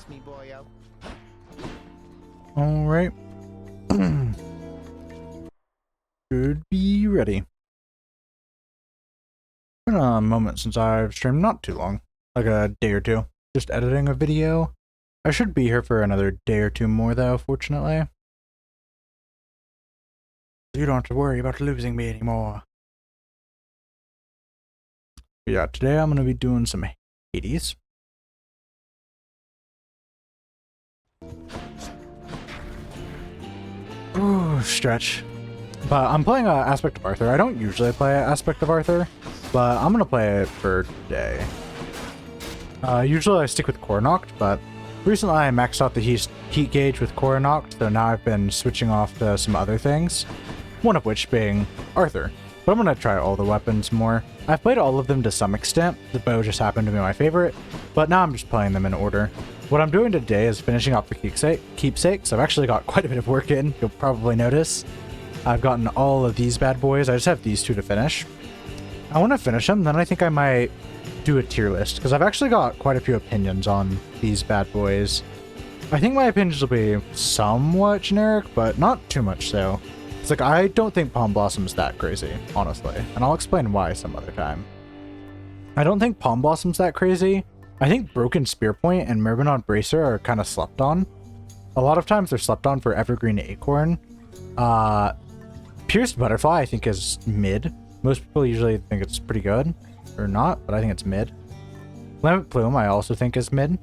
me, boyo. Alright. Should be ready. It's been a moment since I've streamed, not too long. Like a day or two. Just editing a video. I should be here for another day or two more though, fortunately. You don't have to worry about losing me anymore. But yeah, today I'm going to be doing some Hades. Ooh, stretch. But I'm playing Aspect of Arthur. I don't usually play Aspect of Arthur, but I'm going to play it for today. Usually I stick with Coronoct, but recently I maxed out the heat gauge with Coronoct, so now I've been switching off to some other things, one of which being Arthur. But I'm going to try all the weapons more. I've played all of them to some extent. The bow just happened to be my favorite, but now I'm just playing them in order. What I'm doing today is finishing up the keepsakes. I've actually got quite a bit of work in, you'll probably notice. I've gotten all of these bad boys. I just have these two to finish. I want to finish them, then I think I might do a tier list, because I've actually got quite a few opinions on these bad boys. I think my opinions will be somewhat generic, but not too much so. It's like, I don't think Palm Blossom's that crazy, honestly, and I'll explain why some other time. I don't think Palm Blossom's that crazy. I think Broken Spearpoint and Myrmidon Bracer are kind of slept on. A lot of times they're slept on for Evergreen Acorn. Pierced Butterfly I think is mid. Most people usually think it's pretty good, or not, but I think it's mid. Lament Plume I also think is mid.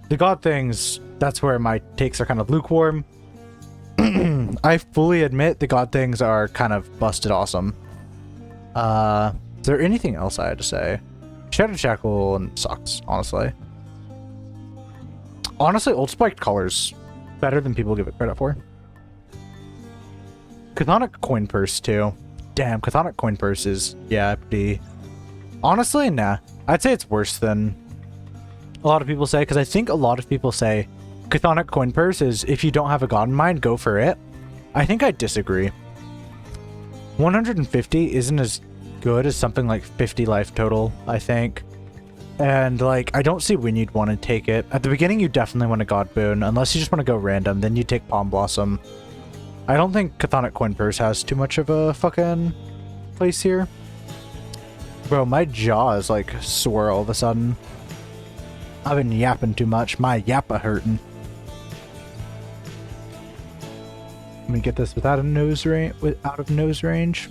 The God Things, that's where my takes are kind of lukewarm. I fully admit the God Things are kind of busted awesome. Is there anything else I had to say? Shadow Shackle sucks, honestly. Honestly, Old Spiked Colors better than people give it credit for. Chthonic Coin Purse too. Damn, Chthonic Coin Purse is, yeah, pretty... Honestly, nah. I'd say it's worse than a lot of people say, because I think a lot of people say Chthonic Coin Purse is, if you don't have a god in mind, go for it. I think I disagree. 150 isn't as good as something like 50 life total, I think. And, like, I don't see when you'd want to take it. At the beginning, you definitely want a God Boon. Unless you just want to go random, then you take Palm Blossom. I don't think Chthonic Coin Purse has too much of a fucking place here. Bro, my jaw is, like, sore all of a sudden. I've been yapping too much. My yappa hurting. Let me get this without a nose range, out of nose range.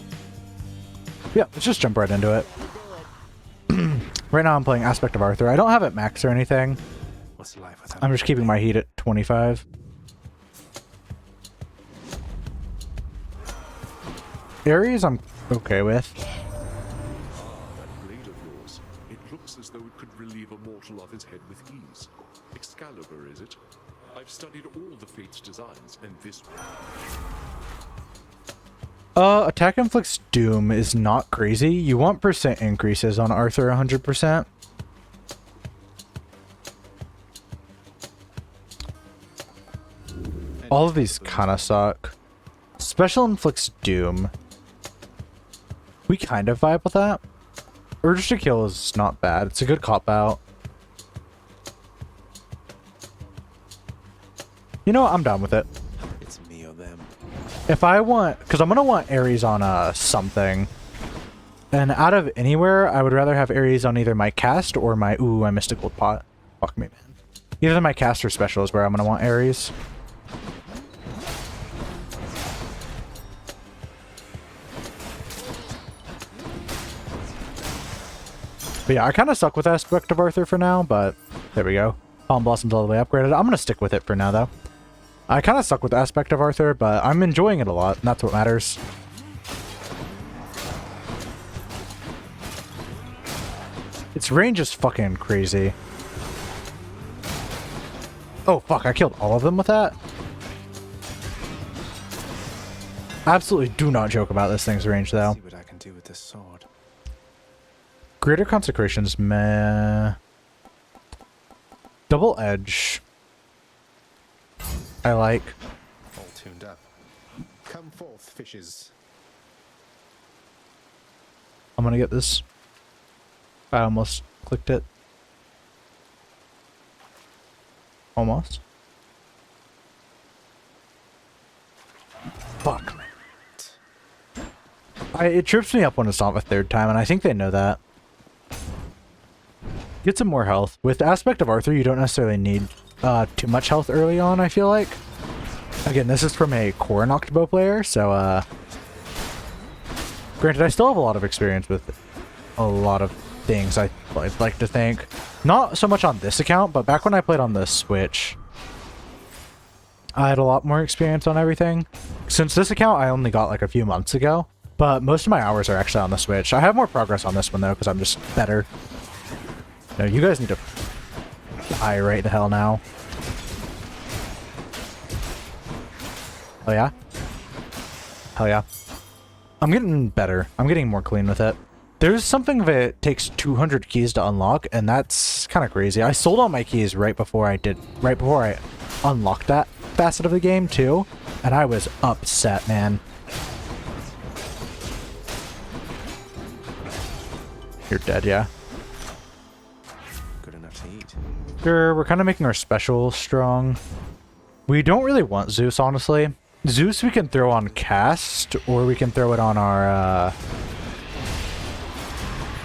Yeah, let's just jump right into it. Right now I'm playing Aspect of Arthur. I don't have it max or anything. What's life without I'm just keeping my heat at 25. Ares I'm okay with. That blade of yours, it looks as though it could relieve a mortal of his head with ease. Excalibur, is it? I've studied all the Fate's designs, and this one. Attack Inflicts Doom is not crazy. You want percent increases on Arthur 100%. All of these kind of suck. Special Inflicts Doom. We kind of vibe with that. Urge to Kill is not bad. It's a good cop-out. You know what? I'm down with it. it's me or them. If I want... Because I'm going to want Ares on something. And out of anywhere, I would rather have Ares on either my cast or my... Ooh, I missed a gold pot. Fuck me, man. Either my cast or special is where I'm going to want Ares. But yeah, I kind of suck with Aspect of Arthur for now, but there we go. Palm Blossom's all the way upgraded. I'm going to stick with it for now, though. I kind of suck with Aspect of Arthur, but I'm enjoying it a lot, and that's what matters. Its range is fucking crazy. Oh, fuck, I killed all of them with that? Absolutely do not joke about this thing's range, though. See what I can do with this sword. Greater Consecrations, meh. Double Edge. I like. All tuned up. Come forth, fishes. I'm gonna get this. I almost clicked it. Almost. Fuck, man. It trips me up when it's not the third time, and I think they know that. Get some more health. With Aspect of Arthur, you don't necessarily need too much health early on, I feel like. Again, this is from a core Noctabo player, so granted, I still have a lot of experience with a lot of things, I'd like to think. Not so much on this account, but back when I played on the Switch, I had a lot more experience on everything. Since this account I only got like a few months ago, but most of my hours are actually on the Switch. I have more progress on this one though, because I'm just better. No, you guys need to die right the hell now. Oh yeah? Hell yeah. I'm getting better. I'm getting more clean with it. There's something that takes 200 keys to unlock, and that's kind of crazy. I sold all my keys right before I unlocked that facet of the game too, and I was upset, man. You're dead, yeah. Good enough to eat. Sure, we're kind of making our special strong. We don't really want Zeus, honestly. Zeus we can throw on cast, or we can throw it on our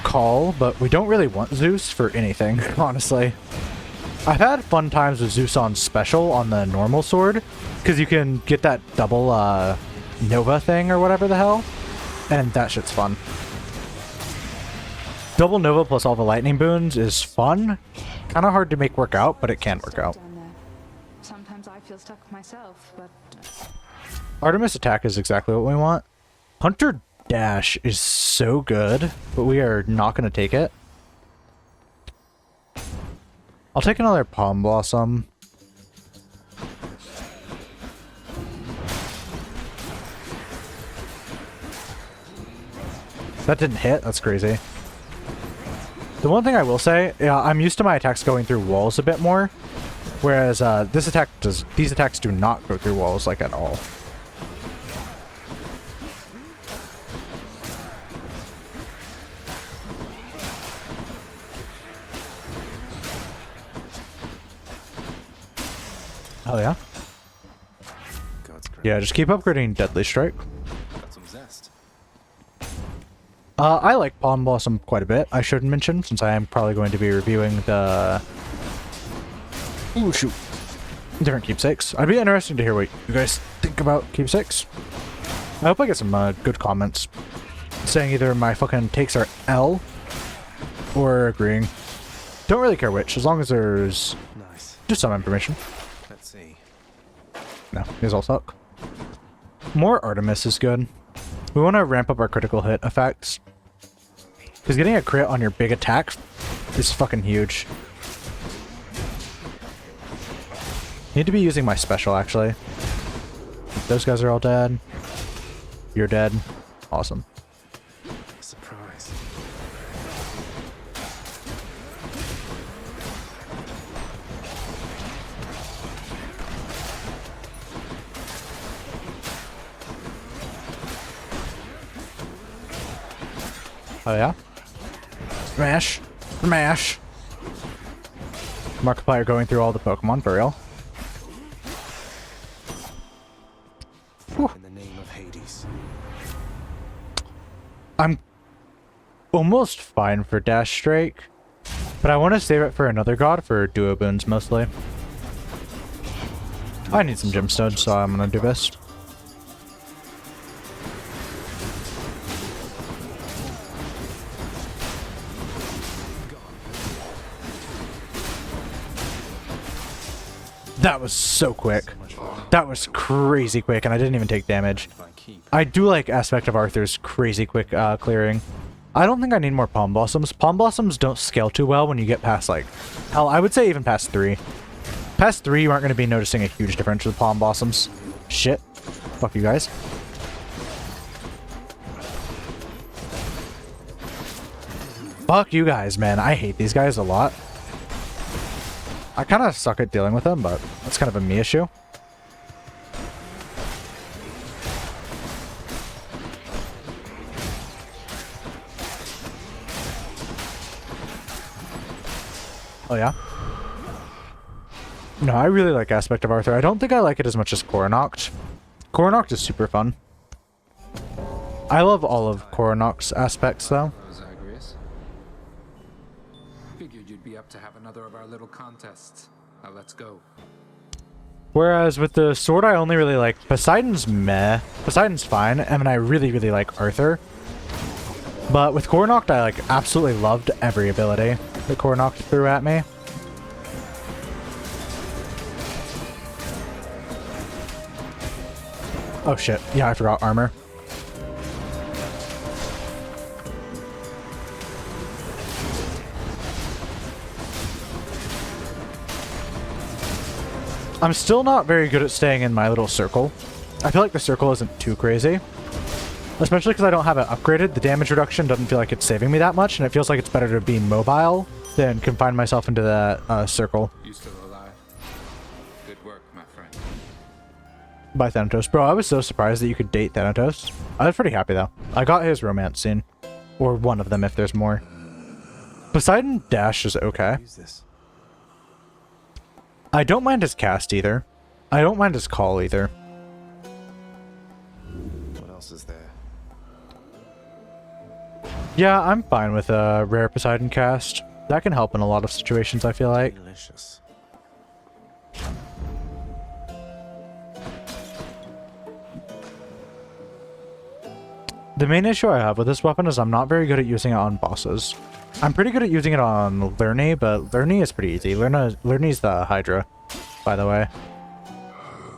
call, but we don't really want Zeus for anything, honestly. I've had fun times with Zeus on special on the normal sword, because you can get that double Nova thing or whatever the hell, and that shit's fun. Double Nova plus all the lightning boons is fun. Kind of hard to make work out, but it can work out. Sometimes I feel stuck myself, but Artemis attack is exactly what we want. Hunter dash is so good, but we are not going to take it. I'll take another Palm Blossom. That didn't hit? That's crazy. The one thing I will say, I'm used to my attacks going through walls a bit more, whereas these attacks do not go through walls like at all. Oh yeah? God's grace. Yeah, just keep upgrading Deadly Strike. Got some zest. I like Palm Blossom quite a bit, I should mention, since I am probably going to be reviewing the... Ooh, shoot. Different keepsakes. I'd be interested to hear what you guys think about keepsakes. I hope I get some good comments saying either my fucking takes are L or agreeing. Don't really care which, as long as there's Nice. just some information. Let's see. No, these all suck. More Artemis is good. We want to ramp up our critical hit effects. Because getting a crit on your big attack is fucking huge. Need to be using my special, actually. Those guys are all dead. You're dead. Awesome. Surprise. Oh yeah? Smash! Smash! Markiplier going through all the Pokemon, for real. In the name of Hades. I'm almost fine for Dash Strike, but I want to save it for another god for duo boons mostly. I need some gemstones, so I'm gonna do this. That was so quick. That was crazy quick, and I didn't even take damage. If I keep. I do like Aspect of Arthur's crazy quick clearing. I don't think I need more Palm Blossoms. Palm Blossoms don't scale too well when you get past, like, hell, I would say even past 3. Past 3, you aren't going to be noticing a huge difference with Palm Blossoms. Shit. Fuck you guys. Fuck you guys, man. I hate these guys a lot. I kind of suck at dealing with them, but that's kind of a me issue. Oh yeah? No, I really like Aspect of Arthur. I don't think I like it as much as Coronoct. Coronoct is super fun. I love all of Coronoct's aspects, though. Zagreus. Figured you'd be up to have another of our little contests. Now let's go. Whereas with the sword, I only really like Poseidon's meh. Poseidon's fine, and I really, really like Arthur. But with Coronoct, I like absolutely loved every ability that Coronoct threw at me. Oh shit, yeah, I forgot armor. I'm still not very good at staying in my little circle. I feel like the circle isn't too crazy. Especially because I don't have it upgraded. The damage reduction doesn't feel like it's saving me that much, and it feels like it's better to be mobile than confine myself into that circle. You still alive? Good work, my friend. By Thanatos. Bro, I was so surprised that you could date Thanatos. I was pretty happy, though. I got his romance scene. Or one of them, if there's more. Poseidon Dash is okay. Use this. I don't mind his cast, either. I don't mind his call, either. What else is there? Yeah, I'm fine with a rare Poseidon cast. That can help in a lot of situations, I feel like. Delicious. The main issue I have with this weapon is I'm not very good at using it on bosses. I'm pretty good at using it on Lurny, but Lurny is pretty easy. Lurny's the Hydra, by the way.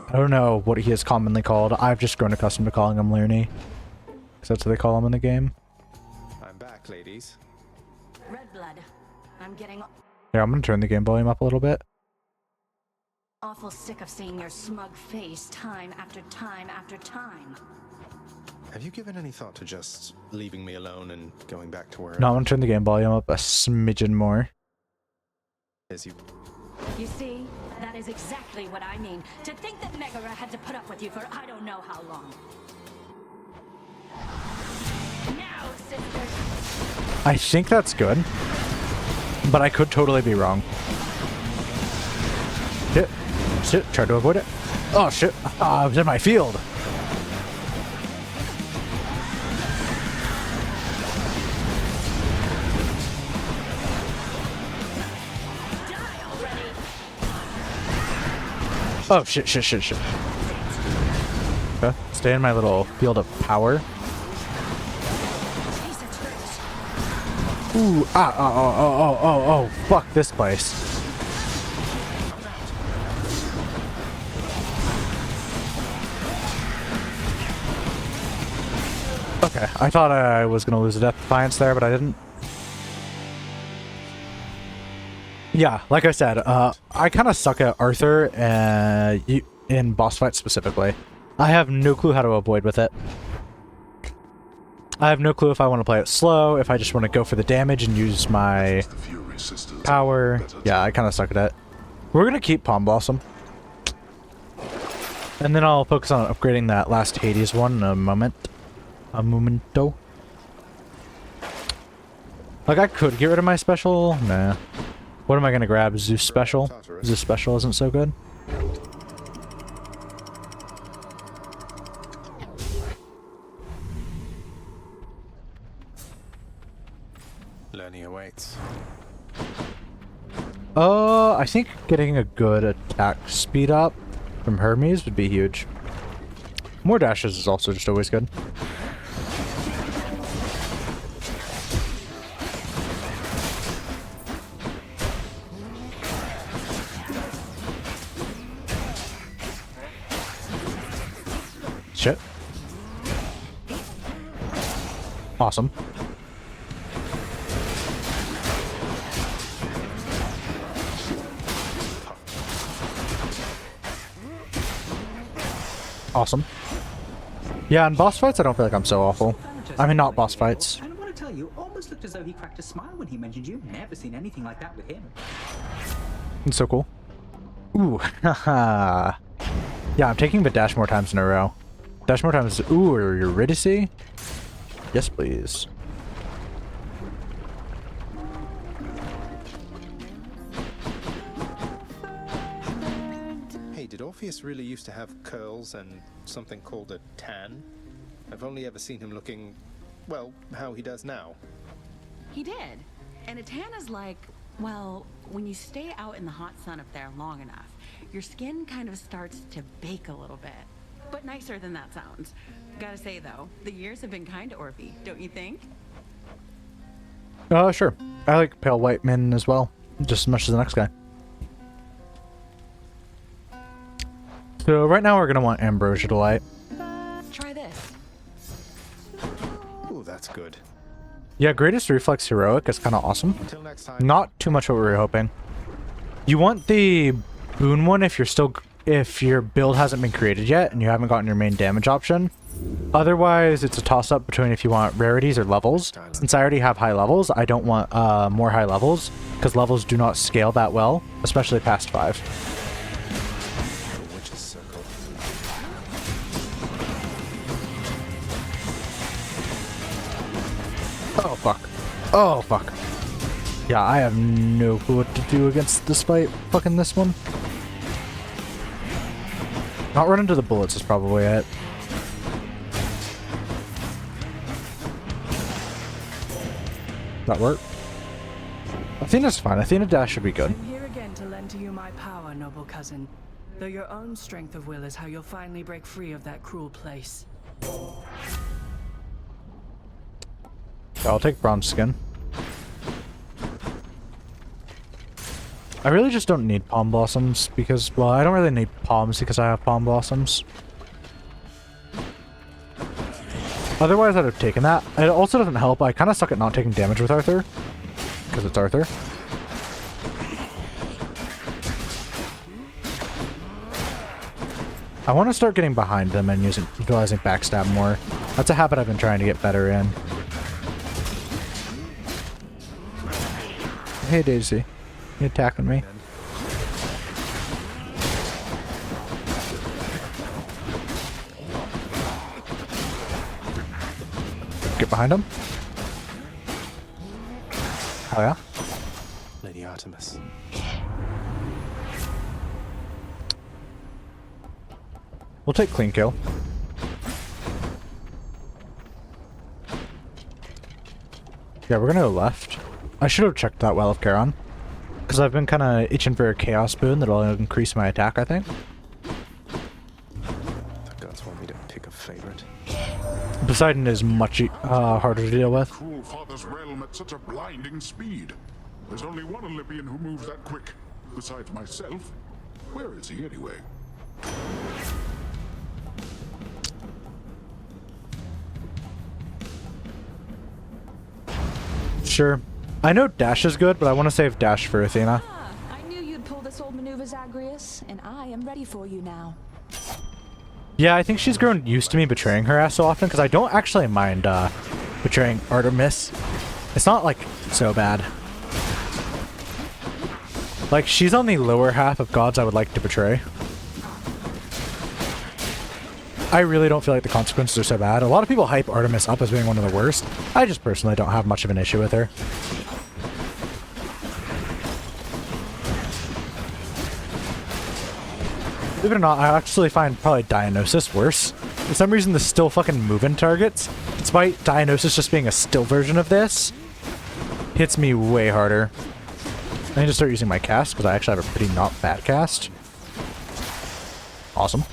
I don't know what he is commonly called. I've just grown accustomed to calling him Lurny, because that's what they call him in the game. I'm back, ladies. Red blood. I'm getting Yeah, I'm gonna turn the game volume up a little bit. awful sick of seeing your smug face time after time after time. Have you given any thought to just leaving me alone and going back to where? No, I'm gonna turn the game volume up a smidgen more. As you You see, that is exactly what I mean. To think that Megara had to put up with you for I don't know how long. Now, sisters. I think that's good, but I could totally be wrong. Shit. Shit, tried to avoid it. Oh shit, I was in my field. Oh shit, shit, shit, shit. Okay, stay in my little field of power. Ooh, oh, fuck this place. Okay, I thought I was gonna lose a Death Defiance there, but I didn't. Yeah, like I said, I kind of suck at Arthur in boss fights specifically. I have no clue how to avoid with it. I have no clue if I want to play it slow, if I just want to go for the damage and use my power. Yeah, I kind of suck at it. We're going to keep Palm Blossom. And then I'll focus on upgrading that last Hades one in a moment. A momento. Like, I could get rid of my special. Nah. What am I going to grab? Zeus Special? Zeus Special isn't so good. learning awaits. I think getting a good attack speed up from Hermes would be huge. More dashes is also just always good. Shit. Awesome. Awesome. Yeah, in boss fights, I don't feel like I'm so awful. I mean, not boss fights. And I want to tell you, almost looked as though he cracked a smile when he mentioned you. Never seen anything like that with him. It's so cool. Ooh, haha. Yeah, I'm taking the dash more times in a row. Dash more times. Ooh, Eurydice? Yes, please. did Orpheus really used to have curls and something called a tan? I've only ever seen him looking, well, how he does now. He did. And a tan is like, well, when you stay out in the hot sun up there long enough, your skin kind of starts to bake a little bit. But nicer than that sounds. Gotta say though, the years have been kind to Orphe, don't you think? Sure. I like pale white men as well, just as much as the next guy. So right now we're gonna want Ambrosia to light. Try this. Ooh, that's good. Yeah, Greatest Reflex Heroic is kind of awesome. Until next time. Not too much what we were hoping. You want the boon one if your build hasn't been created yet and you haven't gotten your main damage option. Otherwise, it's a toss-up between if you want rarities or levels. Since I already have high levels, I don't want more high levels because levels do not scale that well, especially past 5. The witch's circle. Oh fuck. Oh fuck. Yeah, I have no clue what to do against this fight. Fucking this one. Not run into the bullets is probably it. That work? Athena's fine. Athena dash should be good. I'm here again to lend to you my power, noble cousin. Though your own strength of will is how you'll finally break free of that cruel place. I'll take bronze skin. I really just don't need palm blossoms because, well, I don't really need palms because I have palm blossoms. Otherwise, I'd have taken that. It also doesn't help. I kind of suck at not taking damage with Arthur because it's Arthur. I want to start getting behind them and utilizing backstab more. That's a habit I've been trying to get better in. Hey Daisy, you attacking me? Get behind him. Oh yeah? Lady Artemis. We'll take clean kill. Yeah, we're gonna go left. I should have checked that well of Charon. Because I've been kind of itching for a Chaos boon that'll increase my attack, I think. The gods want me to pick a favorite. Poseidon is much harder to deal with. Cruel father's realm at such a blinding speed. There's only one Olympian who moves that quick. Besides myself. Where is he anyway? Sure. I know Dash is good, but I want to save Dash for Athena. I knew you'd pull this old maneuver, Zagreus, and I am ready for you now. Yeah, I think she's grown used to me betraying her ass so often, because I don't actually mind betraying Artemis. It's not, like, so bad. Like, she's on the lower half of gods I would like to betray. I really don't feel like the consequences are so bad. A lot of people hype Artemis up as being one of the worst. I just personally don't have much of an issue with her. Believe it or not, I actually find probably Dionysus worse. For some reason, the still fucking moving targets, despite Dionysus just being a still version of this, hits me way harder. I need to start using my cast, because I actually have a pretty not bad cast. Awesome.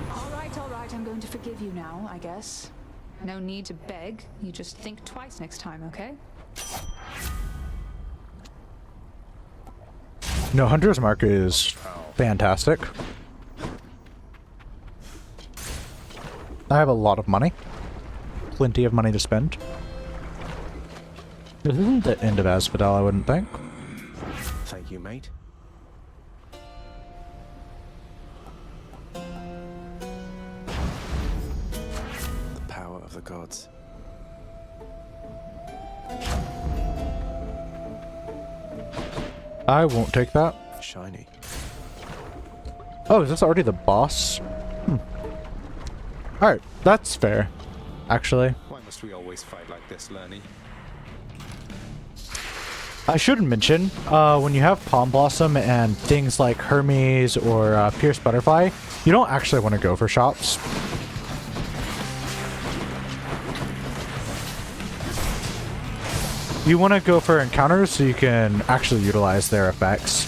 Alright, I'm going to forgive you now, I guess. No need to beg, you just think twice next time, okay? No, Hunter's Mark is fantastic. I have a lot of money. Plenty of money to spend. This isn't the end of Asphodel, I wouldn't think. Thank you, mate. The power of the gods. I won't take that. Shiny. Oh, is this already the boss? Alright, that's fair. Actually. Why must we always fight like this, Lerny? I should mention, when you have Palm Blossom and things like Hermes or Pierce Butterfly, you don't actually want to go for shops. You want to go for encounters so you can actually utilize their effects.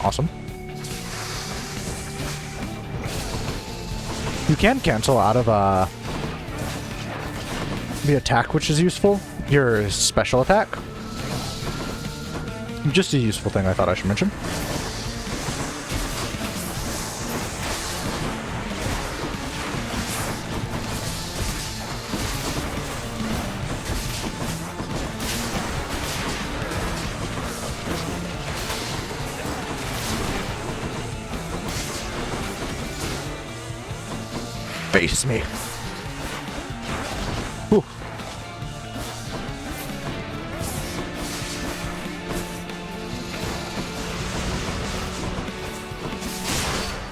Awesome. You can cancel out of the attack, which is useful. Your special attack. Just a useful thing I thought I should mention. Face me. Whew.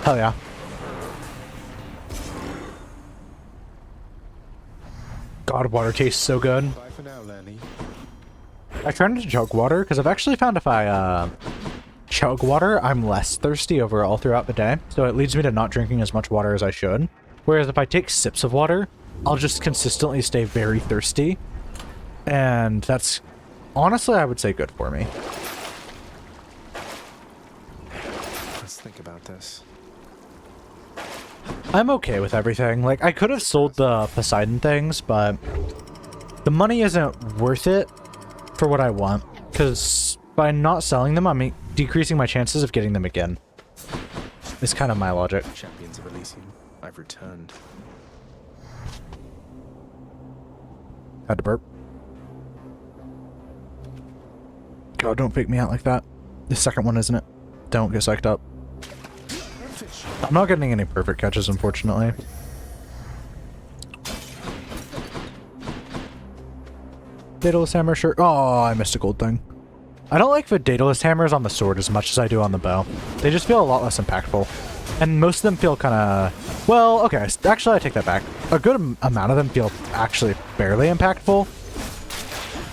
Hell yeah. God, water tastes so good. Bye for now, Lenny. I tried to chug water because I've actually found if I chug water, I'm less thirsty overall throughout the day. So it leads me to not drinking as much water as I should. Whereas if I take sips of water, I'll just consistently stay very thirsty. And that's honestly, I would say, good for me. Let's think about this. I'm okay with everything. Like, I could have sold the Poseidon things, but the money isn't worth it for what I want. Because by not selling them, I'm decreasing my chances of getting them again. It's kind of my logic. Champions of Elysium, I've returned. Had to burp. God, don't fake me out like that. The second one, isn't it? Don't get psyched up. I'm not getting any perfect catches, unfortunately. Daedalus hammer, sure. Oh, I missed a gold thing. I don't like the Daedalus hammers on the sword as much as I do on the bow. They just feel a lot less impactful. And most of them feel kind of... Well, okay, actually I take that back. A good amount of them feel actually fairly impactful.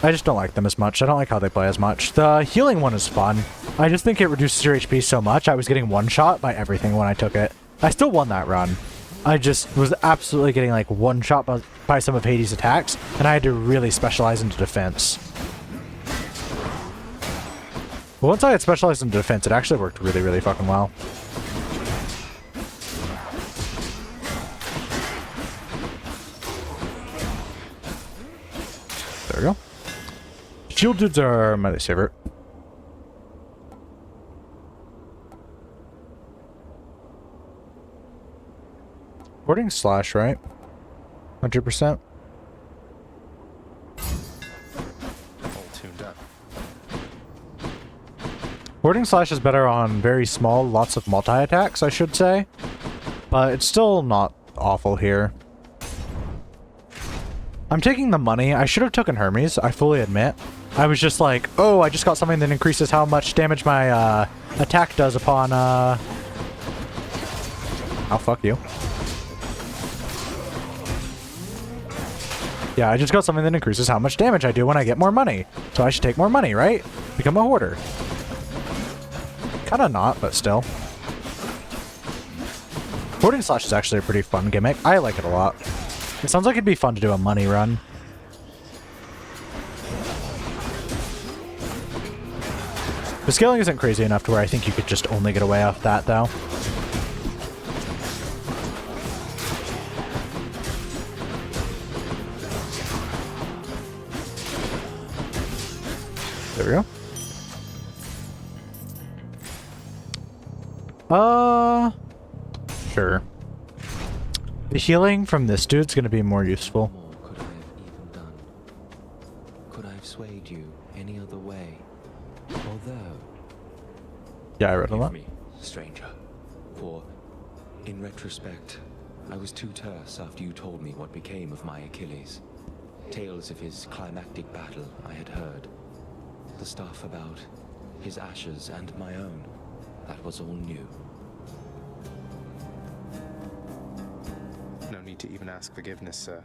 I just don't like them as much. I don't like how they play as much. The healing one is fun. I just think it reduces your HP so much. I was getting one shot by everything when I took it. I still won that run. I just was absolutely getting like one shot by some of Hades' attacks, and I had to really specialize into defense. But once I had specialized into defense, it actually worked really, really fucking well. There we go. Shield dudes are my least favorite. Wording slash, right? 100%. All tuned up. Wording slash is better on very small, lots of multi-attacks, I should say. But it's still not awful here. I'm taking the money. I should have taken Hermes, I fully admit. I was just like, oh, I just got something that increases how much damage my attack does upon... Oh, fuck you. Yeah, I just got something that increases how much damage I do when I get more money. So I should take more money, right? Become a hoarder. Kinda not, but still. Hoarding slash is actually a pretty fun gimmick. I like it a lot. It sounds like it'd be fun to do a money run. The scaling isn't crazy enough to where I think you could just only get away off that, though. There we go. Sure. The healing from this dude's gonna be more useful. What more could I have even done? Could I have swayed you any other way? Although... Yeah, I read a lot. Forgive me, stranger. For, in retrospect, I was too terse after you told me what became of my Achilles. Tales of his climactic battle I had heard. The stuff about his ashes and my own. That was all new. need to even ask forgiveness, sir.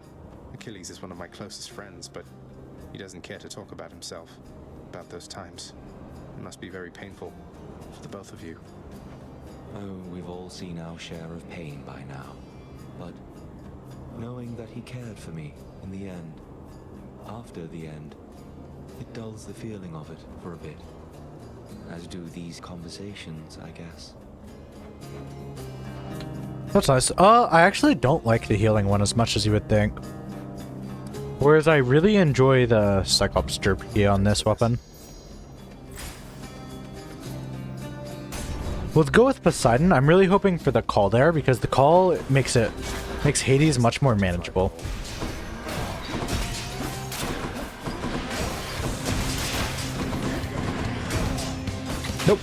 Achilles is one of my closest friends, but he doesn't care to talk about himself, about those times. It must be very painful for the both of you. Oh, we've all seen our share of pain by now. But knowing that he cared for me in the end, after the end, it dulls the feeling of it for a bit. As do these conversations, I guess. That's nice. I actually don't like the healing one as much as you would think. Whereas I really enjoy the Cyclops Derp key on this weapon. We'll go with Poseidon. I'm really hoping for the call there because the call makes Hades much more manageable. Nope.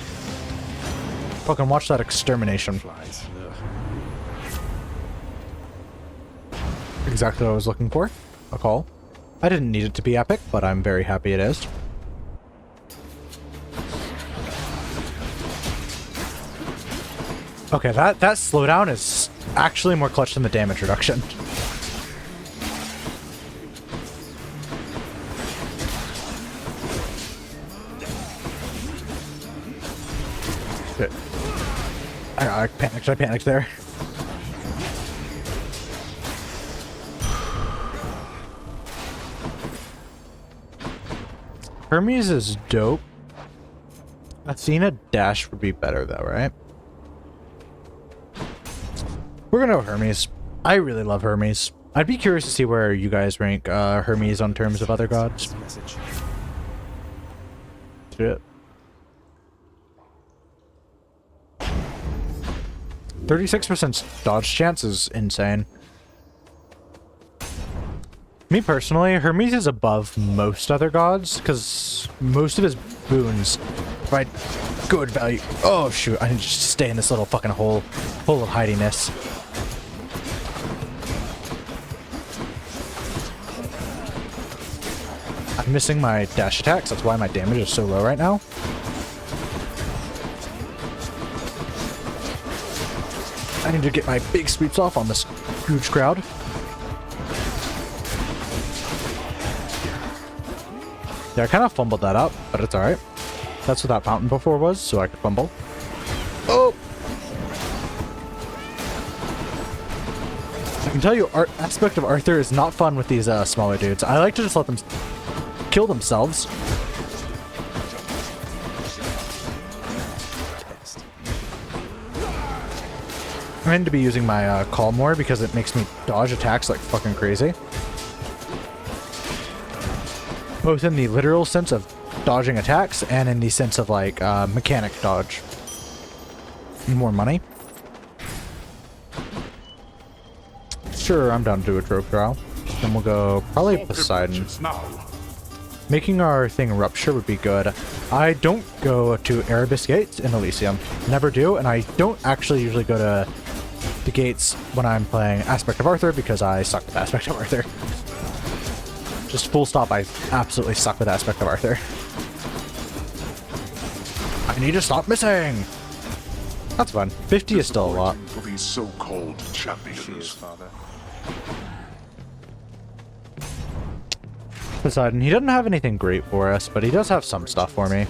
Fucking watch that extermination. Flies. Exactly what I was looking for. A call. I didn't need it to be epic, but I'm very happy it is. Okay, that slowdown is actually more clutch than the damage reduction. Shit. I panicked there. Hermes is dope. Athena dash would be better though, right? We're gonna go Hermes. I really love Hermes. I'd be curious to see where you guys rank Hermes on terms of other gods. Shit. 36% dodge chance is insane. Me personally, Hermes is above most other gods because most of his boons provide good value. Oh shoot, I need to just stay in this little fucking hole of hidiness. I'm missing my dash attacks, that's why my damage is so low right now. I need to get my big sweeps off on this huge crowd. Yeah, I kind of fumbled that up, but it's alright. That's what that fountain before was, so I could fumble. Oh! I can tell you, aspect of Arthur is not fun with these smaller dudes. I like to just let them kill themselves. I'm going to be using my call more because it makes me dodge attacks like fucking crazy. Both in the literal sense of dodging attacks and in the sense of like mechanic dodge. More money. Sure, I'm down to do a trope trial. Then we'll go probably Poseidon. Making our thing rupture would be good. I don't go to Erebus Gates in Elysium. Never do, and I don't actually usually go to the gates when I'm playing Aspect of Arthur because I suck with Aspect of Arthur. Just full stop, I absolutely suck with Aspect of Arthur. I need to stop missing! That's fun. 50 is still a lot. For these so-called champions. Father. Poseidon, he doesn't have anything great for us, but he does have some stuff for me.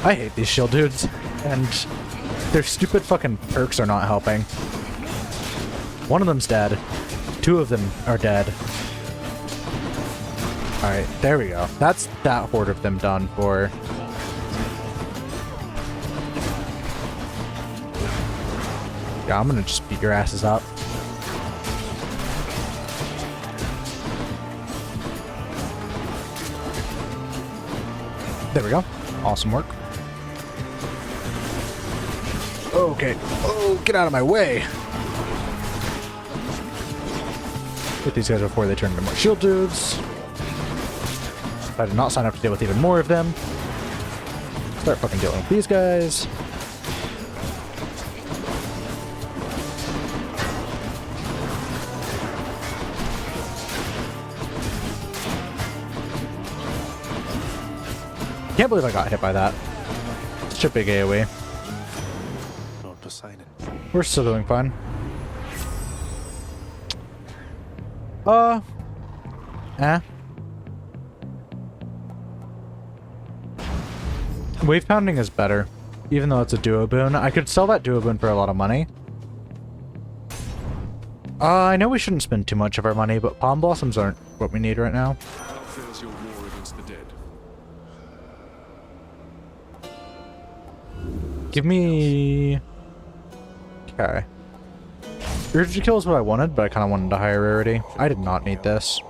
I hate these shield dudes, and their stupid fucking perks are not helping. One of them's dead. Two of them are dead. Alright, there we go. That's that horde of them done for. Yeah, I'm gonna just beat your asses up. There we go. Awesome work. Okay. Oh, get out of my way. Hit these guys before they turn into more shield dudes. If I did not sign up to deal with even more of them. Start fucking dealing with these guys. Can't believe I got hit by that. Such a big AoE. Lord Poseidon. We're still doing fine. Wave pounding is better, even though it's a duo boon. I could sell that duo boon for a lot of money. I know we shouldn't spend too much of our money, but palm blossoms aren't what we need right now. How fares your war against the dead? Give me... Okay. Urge to kill is what I wanted, but I kind of wanted a higher rarity. I did not need this.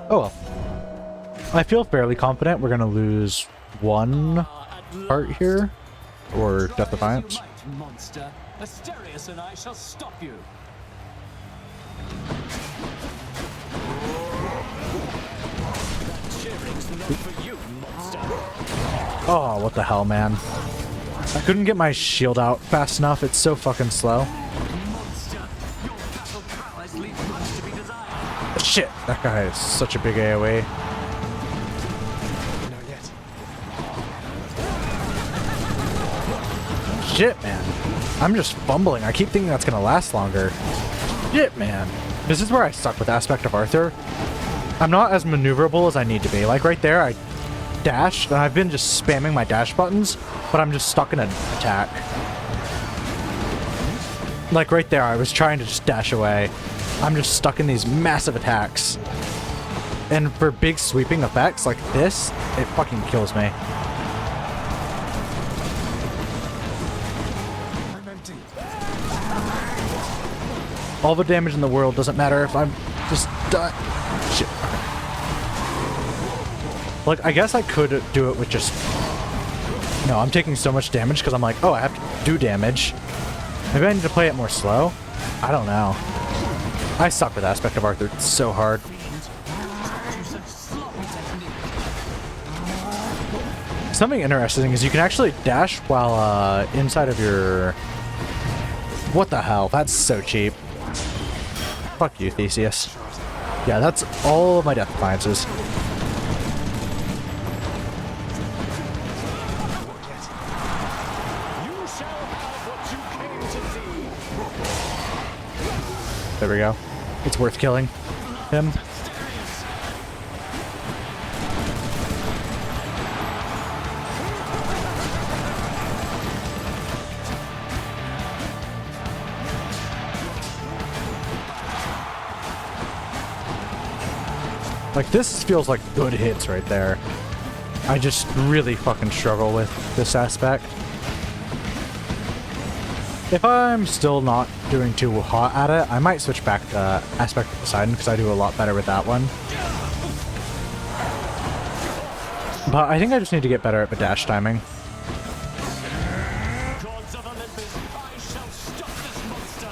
Oh well. I feel fairly confident we're going to lose one part here, or Death Defiance. Monster, Asterius and I shall stop you. That cheering's not for you, monster. Oh, what the hell, man. I couldn't get my shield out fast enough. It's so fucking slow. Monster, your battle prowess leaves much to be desired. Shit, that guy is such a big AoE. Not yet. Shit, man. I'm just fumbling. I keep thinking that's gonna last longer. Shit, man. This is where I suck with Aspect of Arthur. I'm not as maneuverable as I need to be. Like right there, I dashed, and I've been just spamming my dash buttons, but I'm just stuck in an attack. Like right there, I was trying to just dash away. I'm just stuck in these massive attacks. And for big sweeping effects like this, it fucking kills me. I'm empty. All the damage in the world doesn't matter if I'm just done. Shit. Like, I guess I could do it with just... No, I'm taking so much damage because I'm like, oh, I have to do damage. Maybe I need to play it more slow? I don't know. I suck with Aspect of Arthur. It's so hard. Something interesting is you can actually dash while inside of your... What the hell? That's so cheap. Fuck you, Theseus. Yeah, that's all of my Death Defiances. There we go. It's worth killing him. Like, this feels like good hits right there. I just really fucking struggle with this aspect. If I'm still not doing too hot at it, I might switch back to Aspect of Poseidon because I do a lot better with that one. But I think I just need to get better at the dash timing. Gods of Olympus, I shall stop this monster.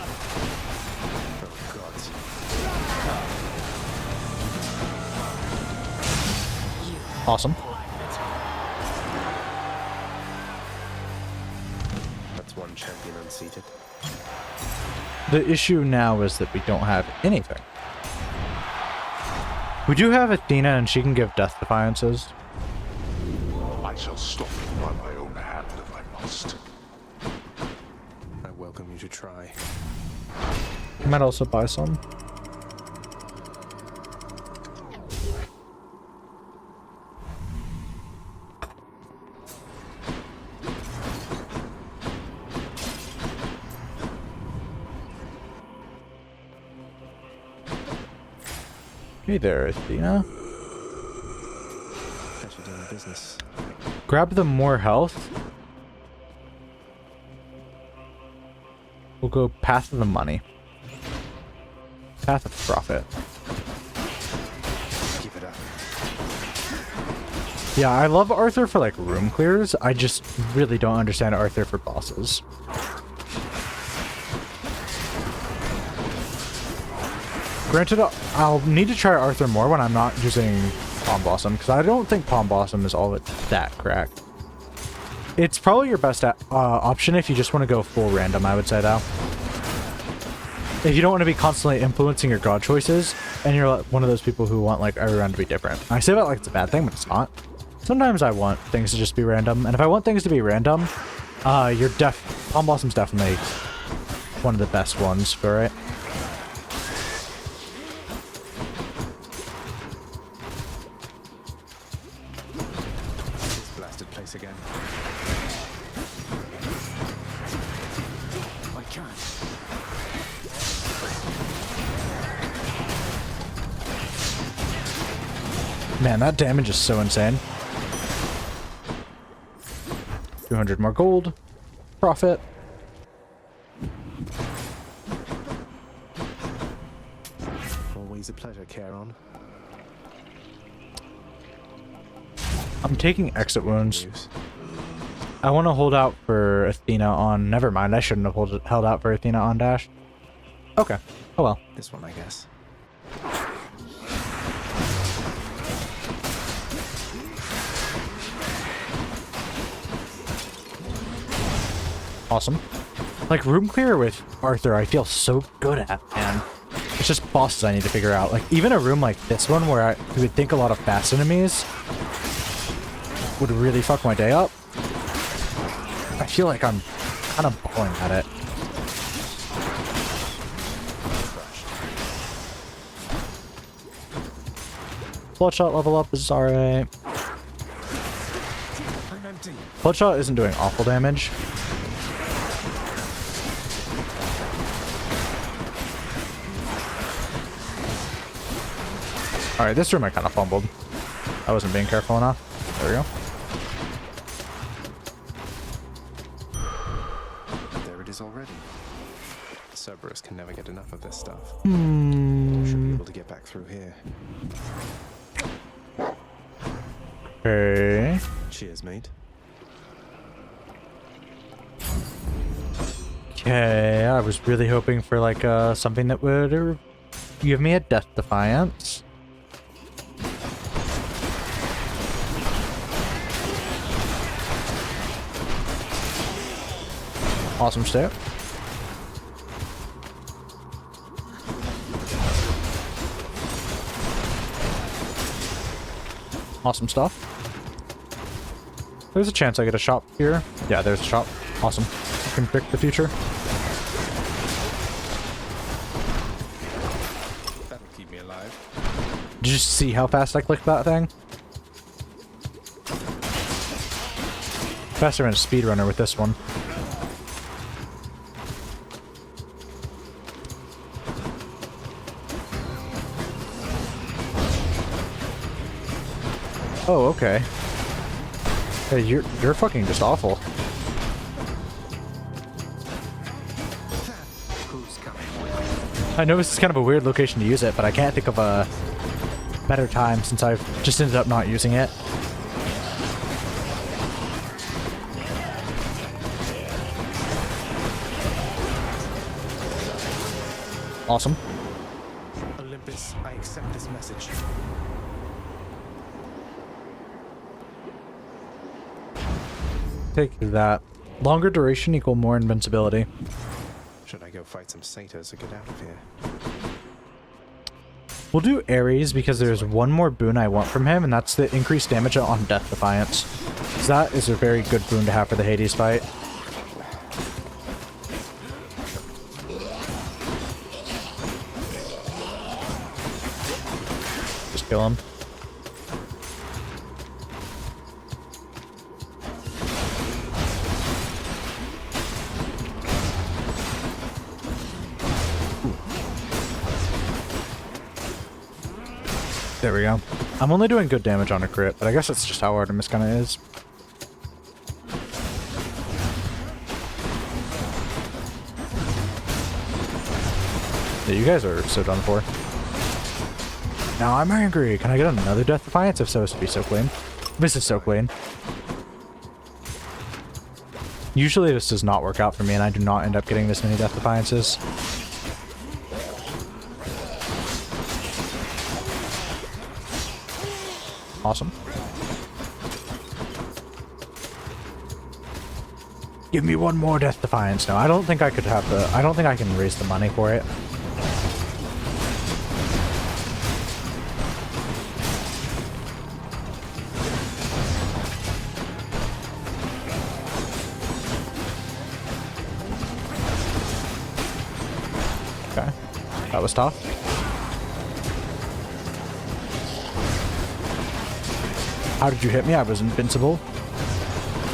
Oh, God. Awesome. That's one champion unseated. The issue now is that we don't have anything. We do have Athena, and she can give Death Defiances. I shall stop it by my own hand if I must. I welcome you to try. I might also buy some. Hey there, Athena. Pleasure doing business. Grab the more health. We'll go Path of the Money. Path of Profit. Keep it up. Yeah, I love Arthur for like room clears. I just really don't understand Arthur for bosses. Granted, I'll need to try Arthur more when I'm not using Palm Blossom, because I don't think Palm Blossom is all that cracked. It's probably your best option if you just want to go full random, I would say, though. if you don't want to be constantly influencing your god choices, and you're one of those people who want like every round to be different. I say that like it's a bad thing, but it's not. Sometimes I want things to just be random, and if I want things to be random, Palm Blossom's definitely one of the best ones for it. This blasted place again. I can't. Man, that damage is so insane. 200 more gold. Profit. Always a pleasure, Charon. I'm taking exit wounds. I want to hold out for Athena on... Never mind, I shouldn't have held out for Athena on dash. Okay. Oh well. This one, I guess. Awesome. Like, room clear with Arthur, I feel so good at, man. It's just bosses I need to figure out. Like, even a room like this one, where you would think a lot of fast enemies would really fuck my day up. I feel like I'm kind of balling at it. Bloodshot level up is alright. Bloodshot isn't doing awful damage. Alright, this room I kind of fumbled. I wasn't being careful enough. There we go. There it is already. Cerberus can never get enough of this stuff. Should be able to get back through here. Okay. Cheers, mate. Okay, I was really hoping for like something that would give me a Death Defiance. Awesome step. Awesome stuff. There's a chance I get a shop here. Yeah, there's a shop. Awesome. You can pick the future. That'll keep me alive. Did you see how fast I clicked that thing? Faster than a speedrunner with this one. Oh, okay. Hey, you're fucking just awful. Who's coming with? I know this is kind of a weird location to use it, but I can't think of a better time since I've just ended up not using it. Awesome. Olympus, I accept this message. Take that. Longer duration equal more invincibility. Should I go fight some satyrs or get out of here? We'll do Ares because there's one more boon I want from him, and that's the increased damage on Death Defiance. So that is a very good boon to have for the Hades fight. Just kill him. There we go. I'm only doing good damage on a crit, but I guess that's just how Artemis kind of is. Yeah, you guys are so done for. Now I'm angry. Can I get another Death Defiance? If so, this would be so clean. This is so clean. Usually this does not work out for me, and I do not end up getting this many Death Defiances. Awesome. Give me one more Death Defiance. No, I don't think I could have the... I don't think I can raise the money for it. Okay. That was tough. How did you hit me? I was invincible.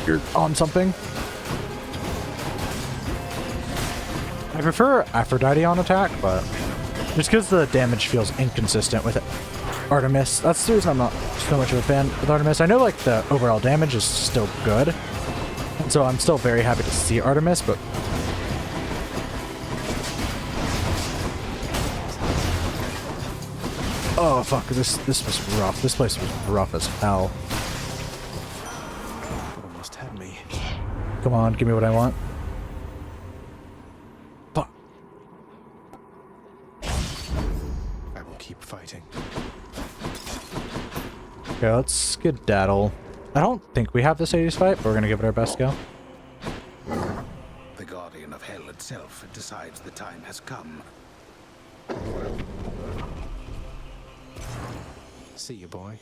You're on something. I prefer Aphrodite on attack, but just because the damage feels inconsistent with Artemis. That's the reason I'm not so much of a fan with Artemis. I know like the overall damage is still good, and so I'm still very happy to see Artemis, but oh fuck, this was rough. This place was rough as hell. Almost had me. Come on, give me what I want. Fuck. I will keep fighting. Okay, let's skedaddle. I don't think we have this 80s fight, but we're gonna give it our best go. The guardian of hell itself decides the time has come. See you, boy.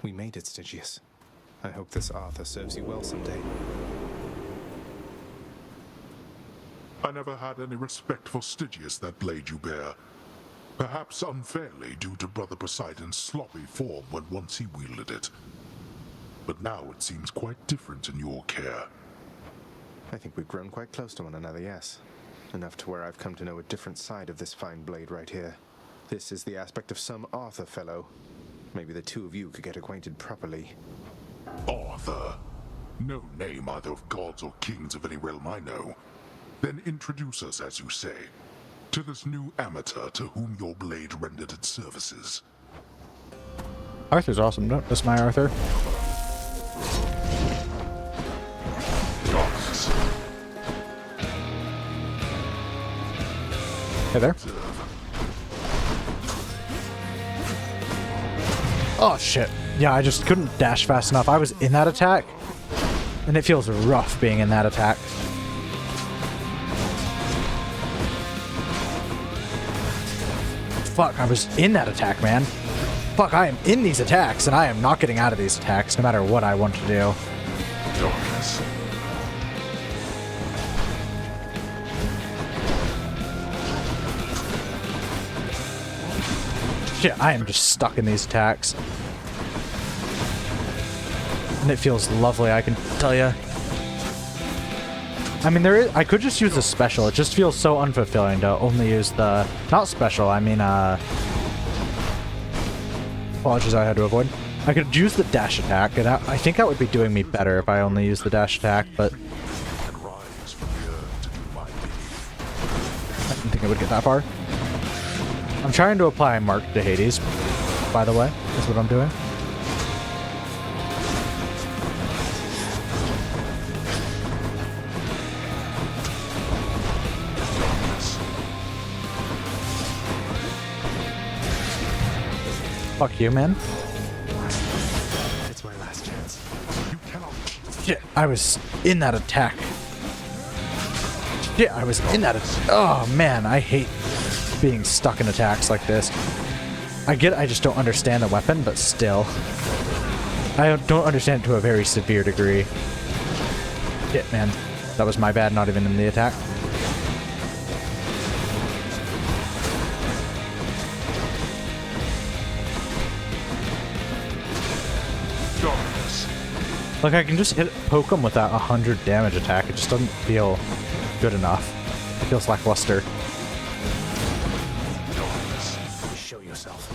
We made it, Stygius. I hope this Arthur serves you well someday. I never had any respect for Stygius, that blade you bear. Perhaps unfairly due to Brother Poseidon's sloppy form when once he wielded it. But now it seems quite different in your care. I think we've grown quite close to one another, yes. Enough to where I've come to know a different side of this fine blade right here. This is the aspect of some Arthur fellow. Maybe the two of you could get acquainted properly. Arthur? No name either of gods or kings of any realm I know. Then introduce us, as you say, to this new amateur to whom your blade rendered its services. Arthur's awesome. Don't miss my Arthur. Hey there. Oh shit. Yeah, I just couldn't dash fast enough. I was in that attack, and it feels rough being in that attack. Fuck, I was in that attack, man. Fuck, I am in these attacks, and I am not getting out of these attacks, no matter what I want to do. Shit, I am just stuck in these attacks. And it feels lovely, I can tell you. I mean, I could just use the special. It just feels so unfulfilling to only use the... Not special, I mean, apologies, I had to avoid. I could use the dash attack, and I think that would be doing me better if I only used the dash attack, but... I didn't think it would get that far. I'm trying to apply Mark to Hades, by the way. That's what I'm doing. Fuck you, man. It's my last chance. You cannot. Shit, I was in that attack. Shit, I was in that attack. Oh, man, I hate being stuck in attacks like this. I just don't understand the weapon, but still. I don't understand it to a very severe degree. Shit, man. That was my bad, not even in the attack. Like, I can just poke him with that 100 damage attack. It just doesn't feel good enough. It feels lackluster. Show yourself.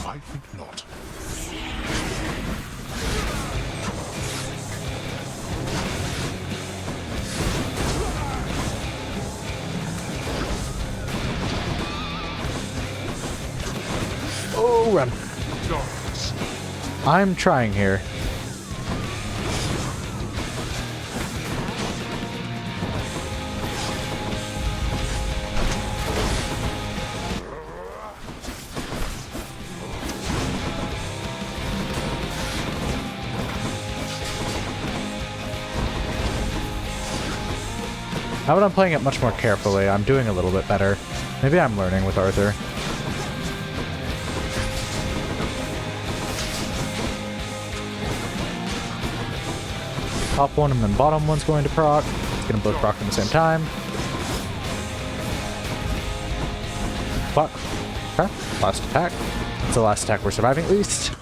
I think not. Oh, run. I'm trying here. Now that I'm playing it much more carefully, I'm doing a little bit better. Maybe I'm learning with Arthur. Top one and then bottom one's going to proc. It's going to both proc at the same time. Fuck. Okay. Last attack. It's the last attack we're surviving at least.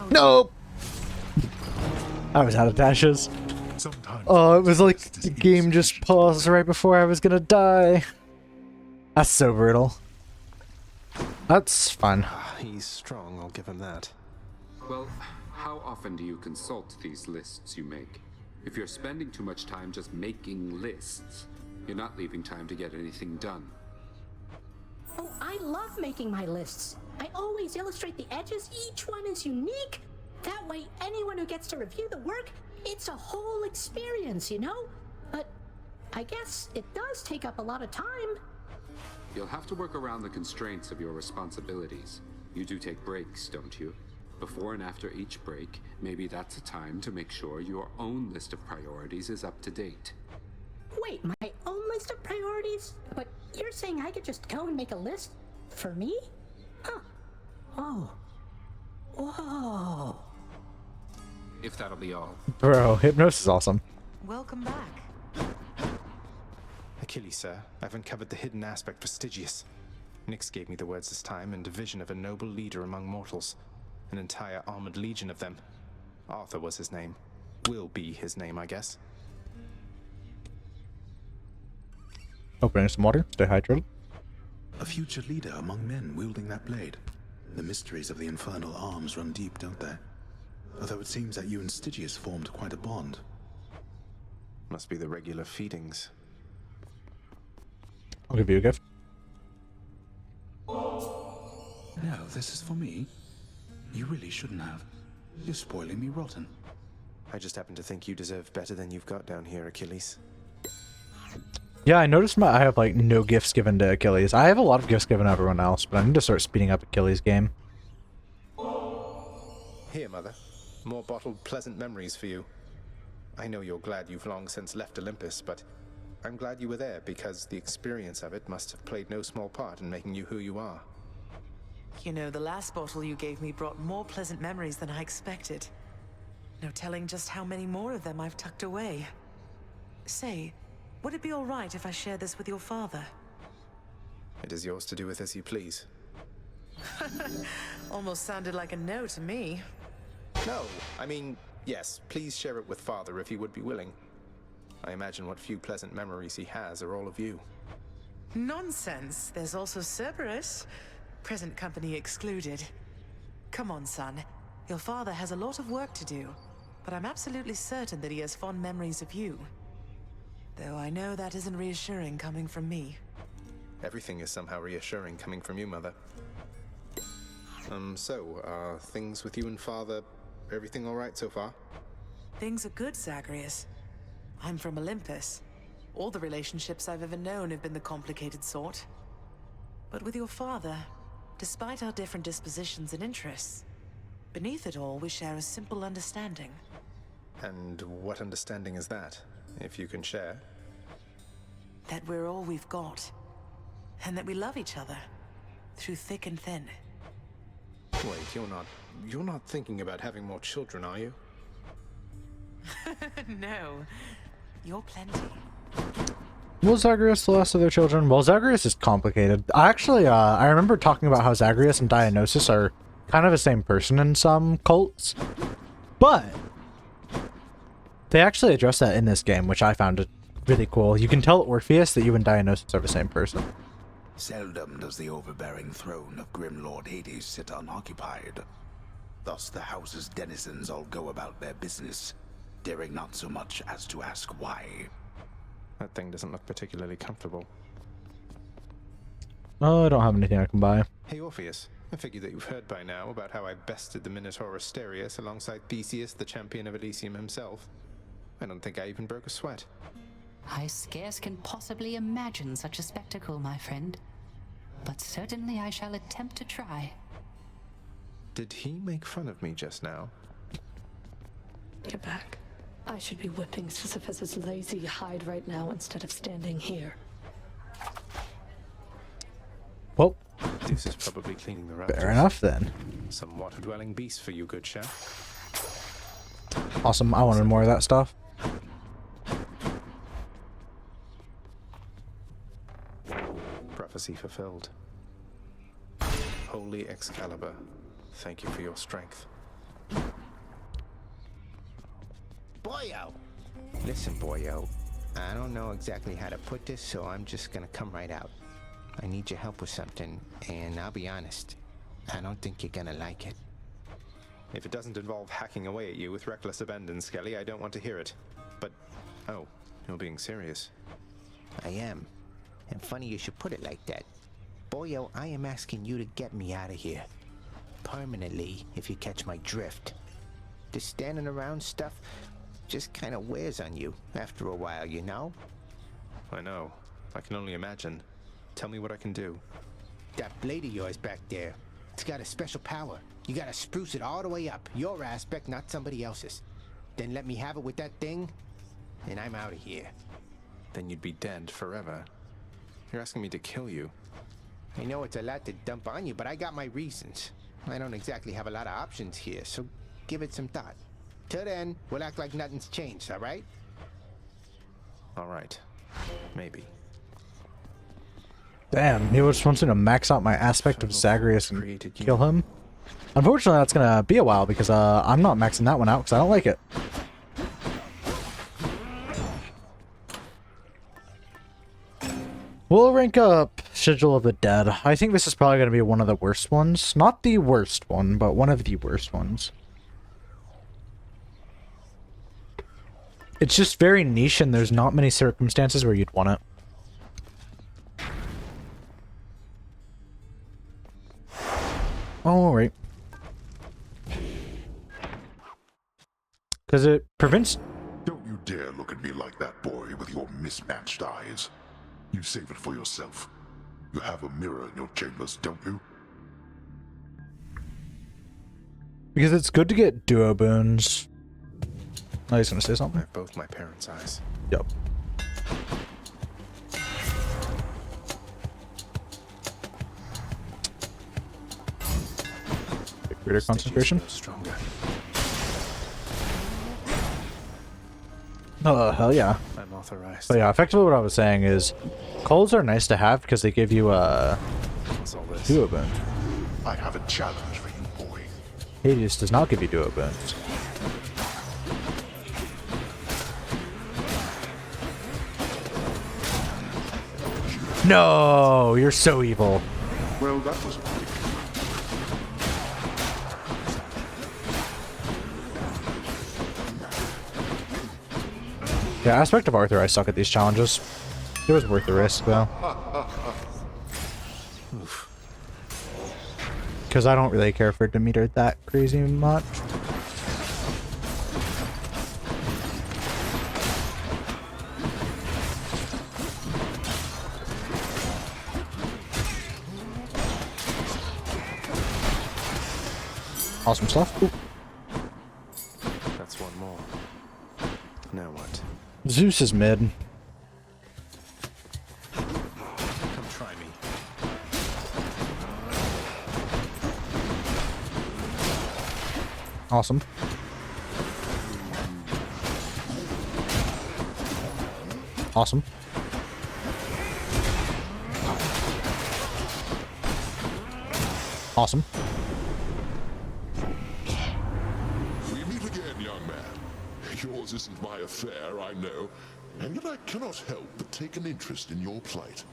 Nope! I was out of dashes. Oh, it was like the game just paused right before I was gonna die. That's so brutal. That's fun. He's strong, I'll give him that. Well, how often do you consult these lists you make? If you're spending too much time just making lists, you're not leaving time to get anything done. Oh, I love making my lists. I always illustrate the edges. Each one is unique. That way, anyone who gets to review the work, it's a whole experience, you know? But I guess it does take up a lot of time. You'll have to work around the constraints of your responsibilities. You do take breaks, don't you? Before and after each break, maybe that's a time to make sure your own list of priorities is up to date. Wait, my own list of priorities? But you're saying I could just go and make a list for me? Huh. Oh. Whoa. If that'll be all. Bro, Hypnos is awesome. Welcome back. Achilles, sir, I've uncovered the hidden aspect for Stygius. Nyx gave me the words this time, and a vision of a noble leader among mortals. An entire armored legion of them. Arthur was his name. Will be his name, I guess. Opening some water. Stay hydrated. A future leader among men wielding that blade. The mysteries of the infernal arms run deep, don't they? Although it seems that you and Stygius formed quite a bond. Must be the regular feedings. I'll give you a gift. No, this is for me. You really shouldn't have. You're spoiling me rotten. I just happen to think you deserve better than you've got down here, Achilles. Yeah, I noticed I have like no gifts given to Achilles. I have a lot of gifts given to everyone else, but I need to start speeding up Achilles' game. Here, Mother. More bottled pleasant memories for you. I know you're glad you've long since left Olympus, but I'm glad you were there because the experience of it must have played no small part in making you who you are. You know, the last bottle you gave me brought more pleasant memories than I expected. No telling just how many more of them I've tucked away. Say, would it be all right if I share this with your father? It is yours to do with as you please. Almost sounded like a no to me. No, I mean, yes, please share it with Father if he would be willing. I imagine what few pleasant memories he has are all of you. Nonsense. There's also Cerberus. Present company excluded. Come on, son. Your father has a lot of work to do, but I'm absolutely certain that he has fond memories of you. Though I know that isn't reassuring coming from me. Everything is somehow reassuring coming from you, Mother. So, things with you and Father, everything all right so far? Things are good, Zagreus. I'm from Olympus. All the relationships I've ever known have been the complicated sort. But with your father, despite our different dispositions and interests, beneath it all we share a simple understanding. And what understanding is that, if you can share? That we're all we've got. And that we love each other, through thick and thin. Wait, you're not thinking about having more children, are you? No. You're plenty. Was Zagreus the last of their children? Well, Zagreus is complicated. I remember talking about how Zagreus and Dionysus are kind of the same person in some cults. But they actually address that in this game, which I found really cool. You can tell Orpheus that you and Dionysus are the same person. Seldom does the overbearing throne of Grim Lord Hades sit unoccupied. Thus the house's denizens all go about their business, daring not so much as to ask why. That thing doesn't look particularly comfortable. Oh, I don't have anything I can buy. Hey Orpheus, I figure that you've heard by now about how I bested the Minotaur Asterius alongside Theseus, the champion of Elysium himself. I don't think I even broke a sweat. I scarce can possibly imagine such a spectacle, my friend. But certainly I shall attempt to try. Did he make fun of me just now? Get back. I should be whipping Sisyphus's lazy hide right now instead of standing here. Well, Zeus is probably cleaning the rafters. fair enough then. Some water-dwelling beast for you, good chef. Awesome. I wanted more of that stuff. Prophecy fulfilled. Holy Excalibur, thank you for your strength. Boyo! Listen, Boyo. I don't know exactly how to put this, so I'm just gonna come right out. I need your help with something, and I'll be honest, I don't think you're gonna like it. If it doesn't involve hacking away at you with reckless abandon, Skelly, I don't want to hear it. But, oh, you're being serious. I am. And funny you should put it like that. Boyo, I am asking you to get me out of here. Permanently, if you catch my drift. This standing around stuff just kind of wears on you after a while, you know? I know. I can only imagine. Tell me what I can do. That blade of yours back there, it's got a special power. You gotta spruce it all the way up. Your aspect, not somebody else's. Then let me have it with that thing, and I'm out of here. Then you'd be dead forever. You're asking me to kill you. I know it's a lot to dump on you, but I got my reasons. I don't exactly have a lot of options here, so give it some thought. Till then, we'll act like nothing's changed, all right? All right. Maybe. Damn, he just wants me to max out my aspect of Zagreus and kill him. Unfortunately, that's gonna be a while because I'm not maxing that one out because I don't like it. We'll rank up Sigil of the Dead. I think this is probably going to be one of the worst ones. Not the worst one, but one of the worst ones. It's just very niche and there's not many circumstances where you'd want it. Alright. Because it prevents... Don't you dare look at me like that, boy, with your mismatched eyes. You save it for yourself. You have a mirror in your chambers, don't you? Because it's good to get duo boons. Oh, he's gonna say something? I have both my parents' eyes. Yep. Greater concentration. Stronger. Oh, hell yeah. I'm authorized. But yeah, effectively what I was saying is, coals are nice to have because they give you a duo boon. I have a challenge for you, boy. Hades does not give you duo boons. No, you're so evil. Well, that was Yeah, aspect of Arthur, I suck at these challenges. It was worth the risk, though. Because I don't really care for Demeter that crazy much. Awesome stuff. Ooh. That's one more. Now what? Zeus is mid. Come try me. Awesome. Awesome. Awesome. We meet again, young man. Yours isn't my affair, I know, and yet I cannot help but take an interest in your plight.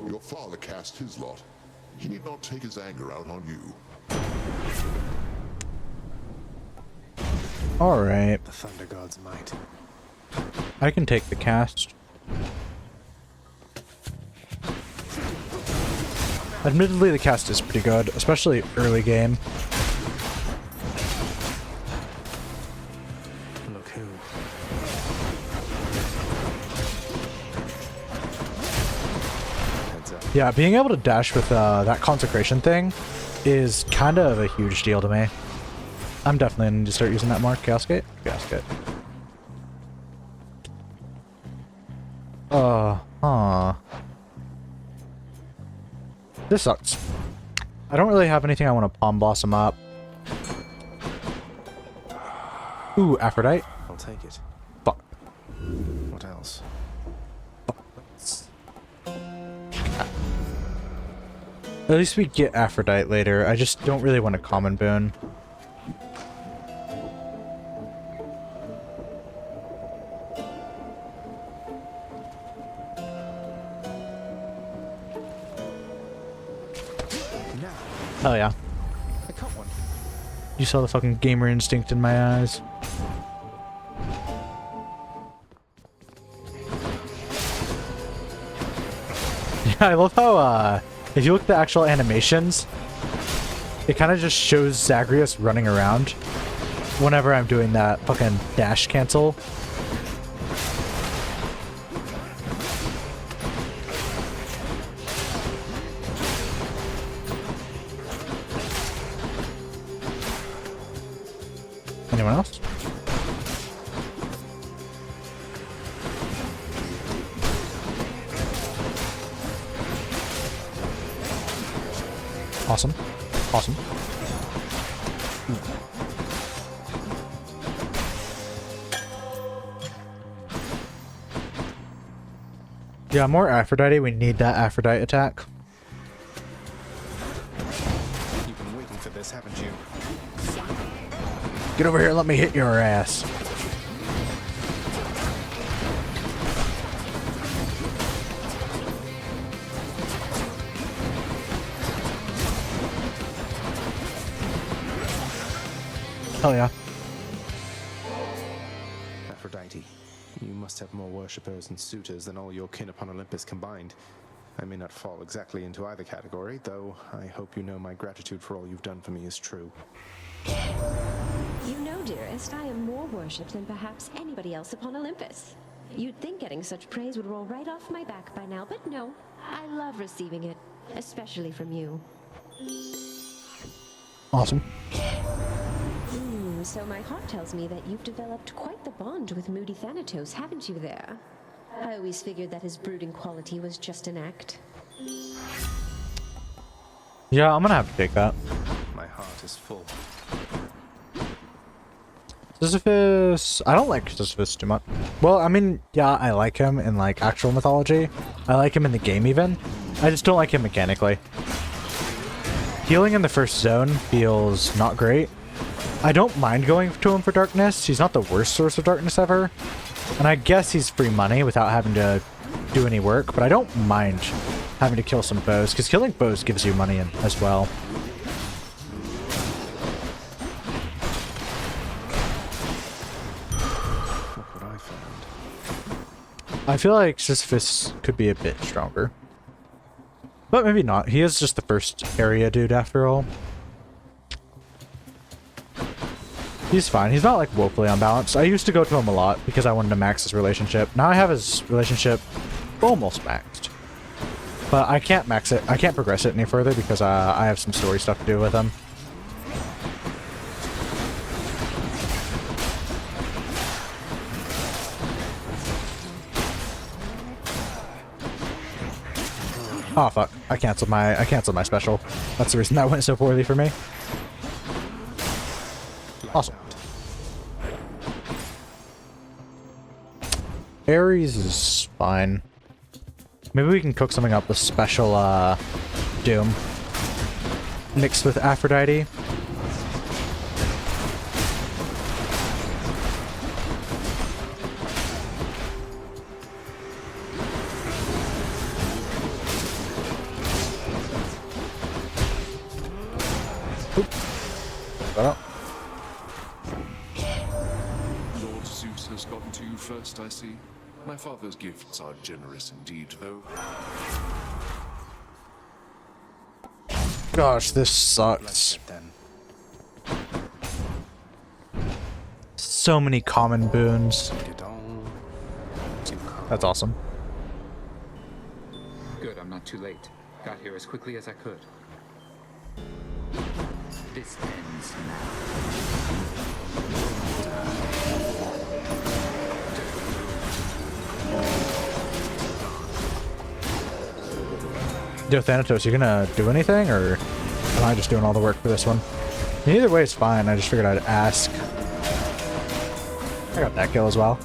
Your father cast his lot. He need not take his anger out on you. Alright. The Thunder God's might. I can take the cast. Admittedly, the cast is pretty good, especially early game. Look who. Yeah, being able to dash with that consecration thing is kind of a huge deal to me. I'm definitely going to start using that more. Chaos Gate? Chaos Gate. Huh. This sucks. I don't really have anything I want to Palm Blossom up. Ooh, Aphrodite. I'll take it. Fuck. What else? At least we get Aphrodite later. I just don't really want a common boon. Oh yeah. I caught one. You saw the fucking gamer instinct in my eyes. Yeah, I love how if you look at the actual animations, it kind of just shows Zagreus running around whenever I'm doing that fucking dash cancel. Anyone else? Awesome. Awesome. Yeah, more Aphrodite. We need that Aphrodite attack. You've been waiting for this, haven't you? Get over here and let me hit your ass. Hell yeah. Aphrodite, you must have more worshippers and suitors than all your kin upon Olympus combined. I may not fall exactly into either category, though I hope you know my gratitude for all you've done for me is true. You know, dearest, I am more worshipped than perhaps anybody else upon Olympus. You'd think getting such praise would roll right off my back by now, but no. I love receiving it, especially from you. Awesome. So my heart tells me that you've developed quite the bond with Moody Thanatos, haven't you there? I always figured that his brooding quality was just an act. Yeah, I'm gonna have to take that. My heart is full. Sisyphus... I don't like Sisyphus too much. Well, I mean, yeah, I like him in, like, actual mythology. I like him in the game, even. I just don't like him mechanically. Healing in the first zone feels not great. I don't mind going to him for darkness. He's not the worst source of darkness ever. And I guess he's free money without having to do any work, but I don't mind having to kill some bows, because killing bows gives you money as well. Look what I found. I feel like Sisyphus could be a bit stronger. But maybe not. He is just the first area dude after all. He's fine. He's not like woefully unbalanced. I used to go to him a lot because I wanted to max his relationship. Now I have his relationship almost maxed. But I can't max it. I can't progress it any further because I have some story stuff to do with him. Oh fuck. I canceled my special. That's the reason that went so poorly for me. Awesome. Ares is fine. Maybe we can cook something up with special Doom mixed with Aphrodite. Lord Zeus has gotten to you first, I see. My father's gifts are generous indeed, though. Gosh, this sucks. So many common boons. That's awesome. Good, I'm not too late. Got here as quickly as I could. This ends now. Yo, Thanatos, you gonna do anything, or am I just doing all the work for this one? Either way, it's fine. I just figured I'd ask. I got that kill as well.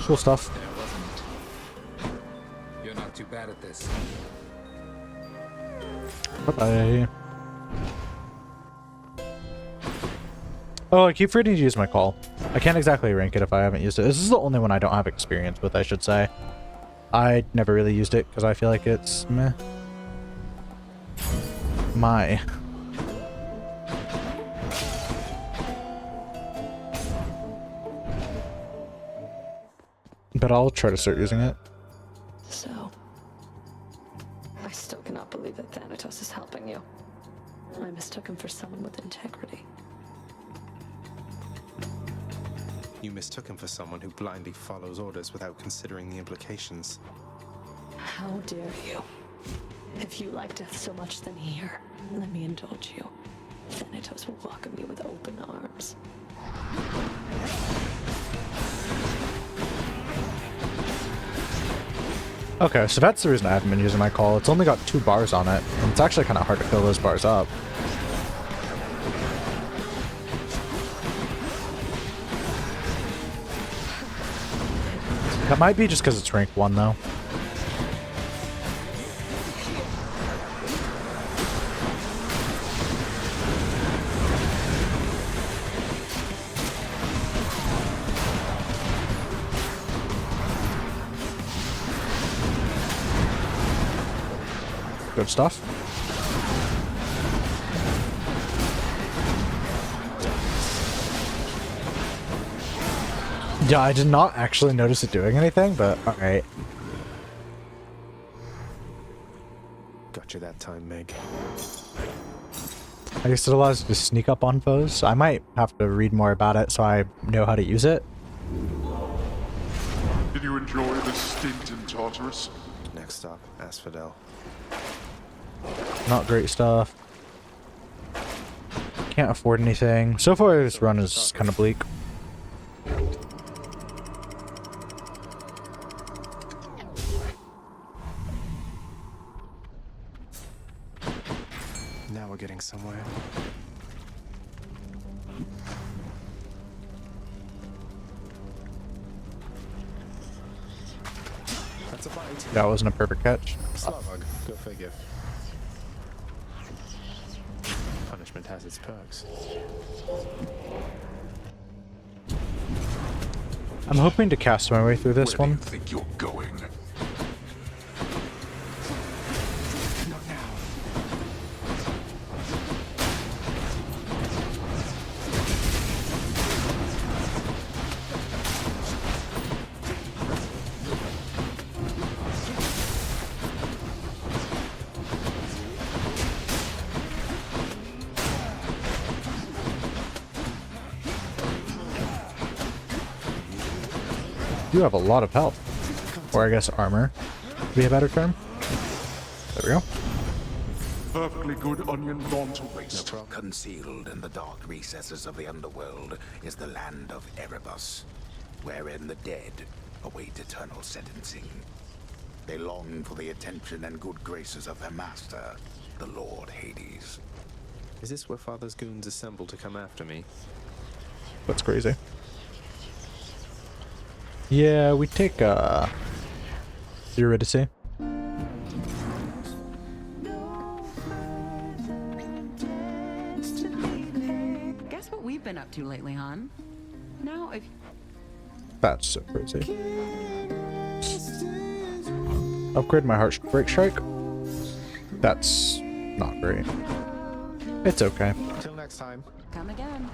Cool stuff. You're not too bad at this. Bye-bye. Oh, I keep forgetting to use my call. I can't exactly rank it if I haven't used it. This is the only one I don't have experience with, I should say. I never really used it because I feel like it's meh. My. But I'll try to start using it. So, I still cannot believe that Thanatos is helping you. I mistook him for someone with integrity. You mistook him for someone who blindly follows orders without considering the implications. How dare you? If you like death so much, then here, let me indulge you. Thanatos will welcome you with open arms. Okay, so that's the reason I haven't been using my call. It's only got 2 bars on it, and it's actually kind of hard to fill those bars up. That might be just because it's rank 1, though. Good stuff. Yeah, I did not actually notice it doing anything, but alright. Got you that time, Meg. I guess it allows you to sneak up on foes. I might have to read more about it so I know how to use it. Did you enjoy the stint in Tartarus? Next stop, Asphodel. Not great stuff. Can't afford anything. So far, this run is kind of bleak. Now we're getting somewhere. That's a bite. That wasn't a perfect catch. Slobog, go figure. Punishment has its perks. I'm hoping to cast my way through this one. Where do you think you're going? Not now. You have a lot of health. Or I guess armor would be a better term. There we go. Perfectly good onion gone to waste. Concealed in the dark recesses of the underworld is the land of Erebus, wherein the dead await eternal sentencing. They long for the attention and good graces of their master, the Lord Hades. Is this where Father's goons assemble to come after me? That's crazy. Yeah, we take Eurydice. Guess what we've been up to lately, hon? Now, if That's so crazy. Upgrade my heart break strike. That's not great. It's okay. Until next time. come again.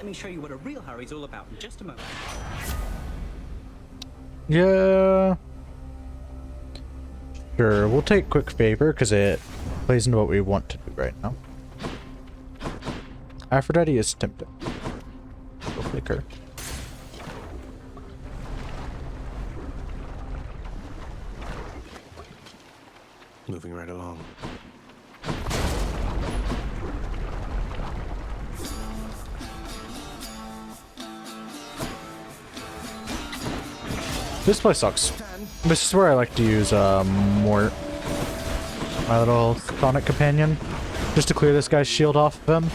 me show you what a real hurry's all about in just a moment. Yeah. Sure, we'll take quick favor because it plays into what we want to do right now. Aphrodite is tempted. Go flicker. Moving right along. This place sucks. This is where I like to use more my little Sonic companion, just to clear this guy's shield off of him.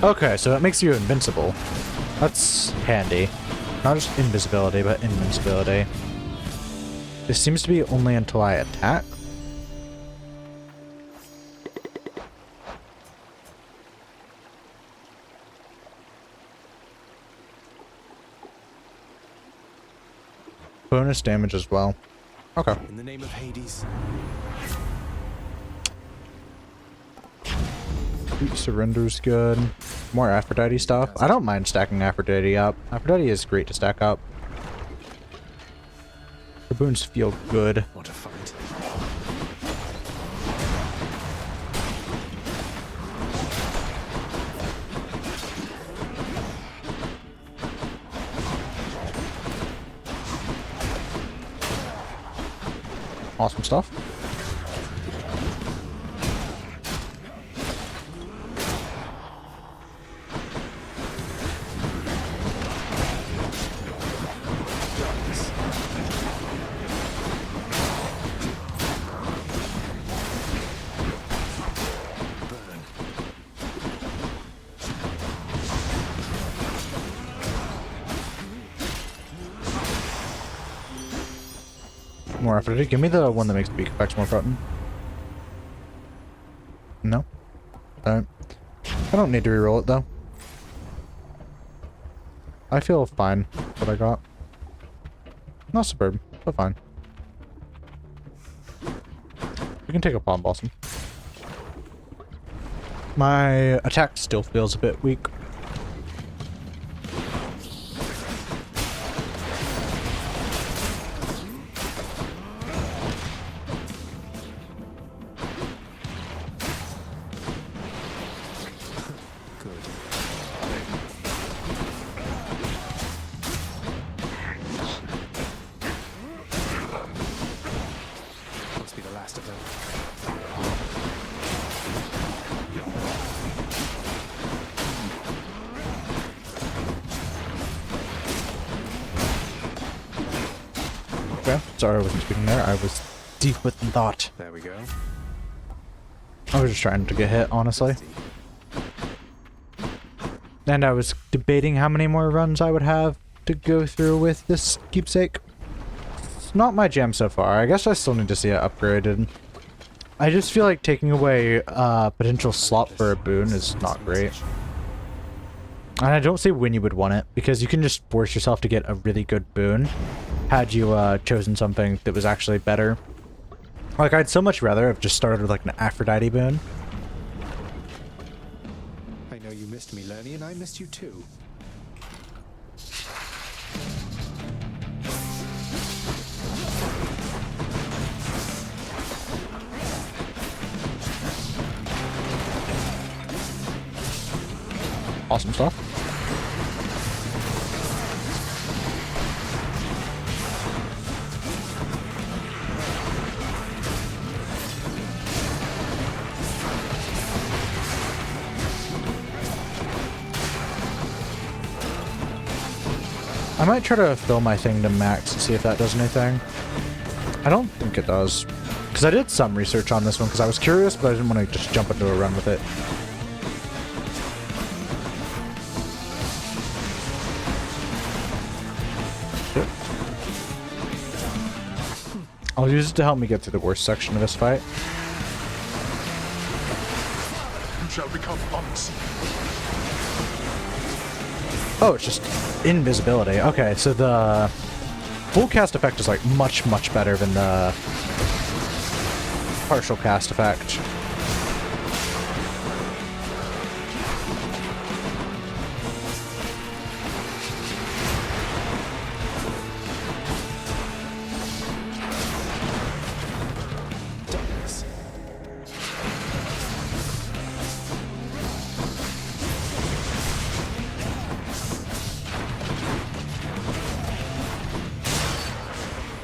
Okay, so it makes you invincible. That's handy. Not just invisibility, but invincibility. This seems to be only until I attack. Bonus damage as well. Okay. In the name of Hades. Surrender's good. More Aphrodite stuff. I don't mind stacking Aphrodite up. Aphrodite is great to stack up. The boons feel good. What a fight. Awesome stuff. More Aphrodite. Give me the one that makes beak effects more potent. No? Alright. I don't need to reroll it though. I feel fine with what I got. Not superb, but fine. We can take a Palm Blossom. My attack still feels a bit weak. Sorry I wasn't speaking there. I was deep within thought. There we go. I was just trying to get hit, honestly. And I was debating how many more runs I would have to go through with this keepsake. It's not my jam so far. I guess I still need to see it upgraded. I just feel like taking away potential slot for a boon is not great. And I don't see when you would want it, because you can just force yourself to get a really good boon had you chosen something that was actually better. Like, I'd so much rather have just started with like an Aphrodite boon. I know you missed me, Lenny, and I missed you too. Awesome stuff. I might try to fill my thing to max to see if that does anything. I don't think it does. Because I did some research on this one because I was curious, but I didn't want to just jump into a run with it. I'll use it to help me get through the worst section of this fight. You shall become unseen. Oh, it's just invisibility. Okay, so the full cast effect is like much better than the partial cast effect.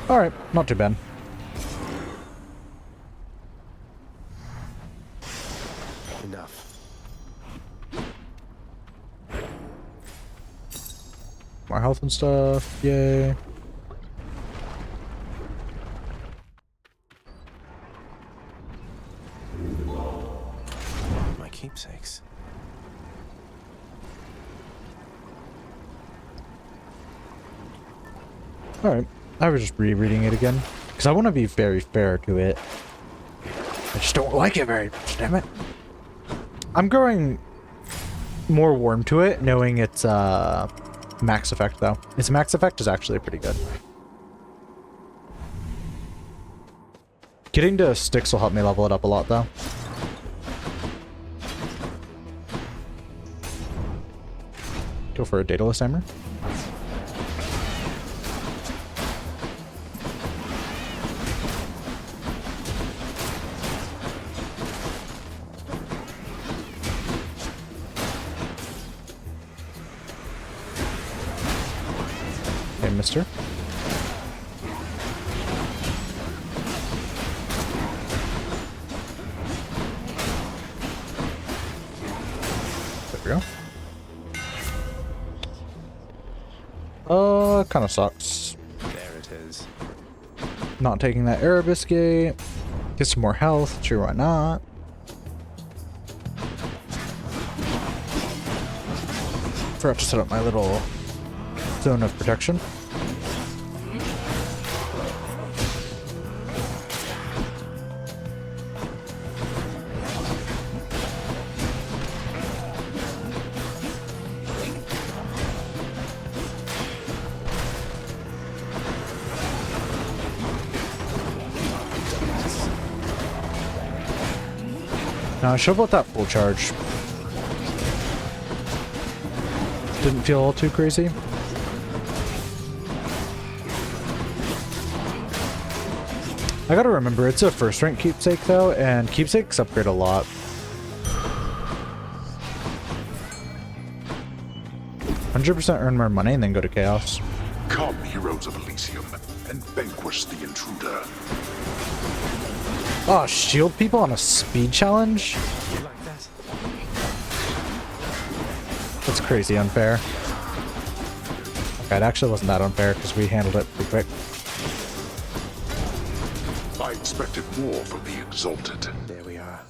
Alright, not too bad. Enough. More health and stuff, yay. My keepsakes. Alright, I was just rereading it again. Because I want to be very fair to it. I just don't like it very much, damn it. I'm growing more warm to it, knowing it's max effect though. Its max effect is actually pretty good. Getting to sticks will help me level it up a lot though. Go for a dataless hammer. Mister. There we go. Kind of sucks. There it is. Not taking that Arabiscate. Get some more health. Sure, why not? Forgot to set up my little zone of protection. Now I should have let that full charge. Didn't feel all too crazy. I gotta remember, it's a first rank keepsake though, and keepsakes upgrade a lot. %, earn more money and then go to chaos. Come, heroes of Elysium, and vanquish the intruder. Oh, shield people on a speed challenge? You like that? That's crazy unfair. Okay, it actually wasn't that unfair because we handled it pretty quick. I expected more from the Exalted. There we are.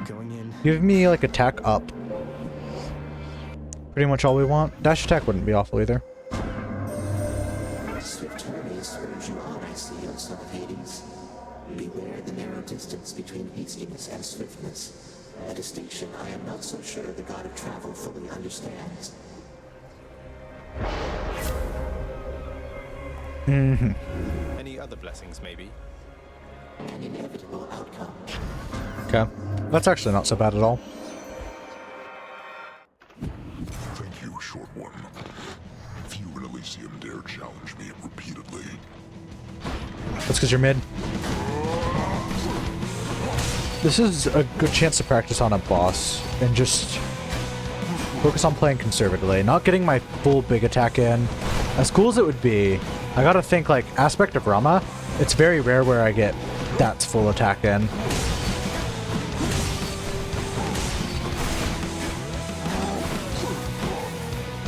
Going in. Give me like attack up. Pretty much all we want. Dash attack wouldn't be awful either. Swift journeys urge you on, I see, O son of Hades. Beware the narrow distance between hastiness and swiftness. A distinction I am not so sure the god of travel fully understands. Mm-hmm. Any other blessings, maybe? An inevitable outcome. Okay. That's actually not so bad at all. Thank you, Short One. Few in Elysium dare challenge me repeatedly. That's because you're mid. This is a good chance to practice on a boss and just focus on playing conservatively, not getting my full big attack in. As cool as it would be, I gotta think like aspect of Rama, it's very rare where I get that's full attack in.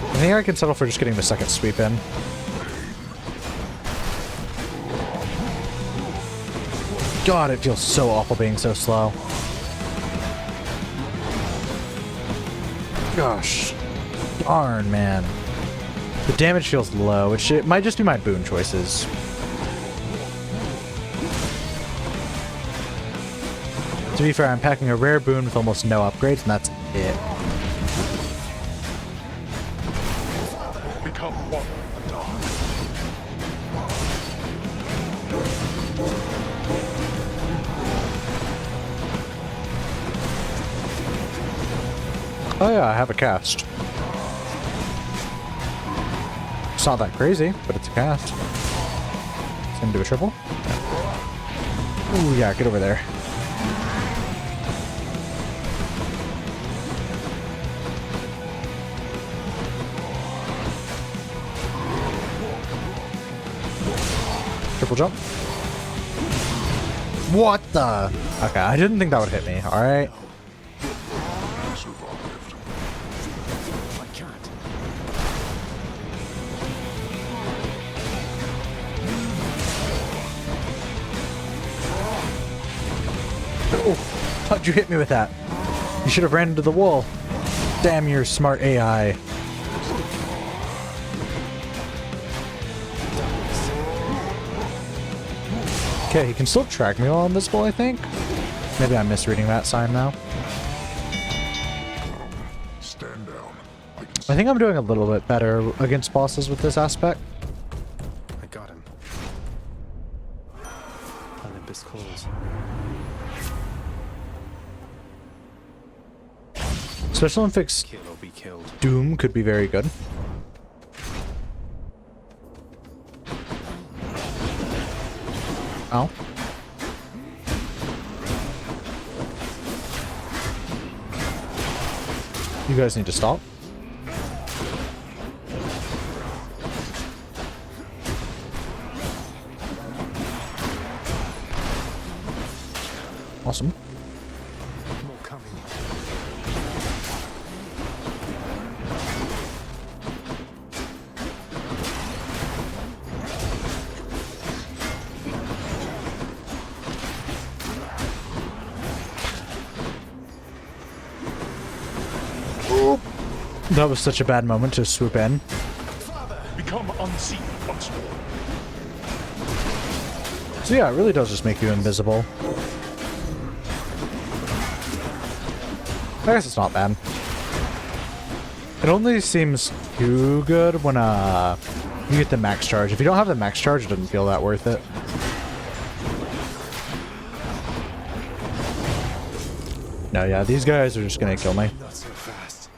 I think I can settle for just getting the second sweep in. God, it feels so awful being so slow. Gosh. Darn, man. The damage feels low, which it might just be my boon choices. To be fair, I'm packing a rare boon with almost no upgrades, and that's it. Become one. Oh yeah, I have a cast. It's not that crazy, but it's a cast. It's gonna do a triple. Ooh, yeah, get over there. Triple jump. What the? Okay, I didn't think that would hit me. All right. Oh, how'd you hit me with that? You should have ran into the wall. Damn your smart AI. Okay, he can still track me while invisible, I think. Maybe I'm misreading that sign now. Stand down. I think I'm doing a little bit better against bosses with this aspect. I got him. Olympus calls. Special Olympics Kill or be killed. Doom could be very good. Ow. You guys need to stop. Awesome. More coming. That was such a bad moment to swoop in. Become unseen once more. So yeah, it really does just make you invisible. I guess it's not bad. It only seems too good when you get the max charge. If you don't have the max charge, it doesn't feel that worth it. No, yeah, these guys are just gonna kill me. Not so fast.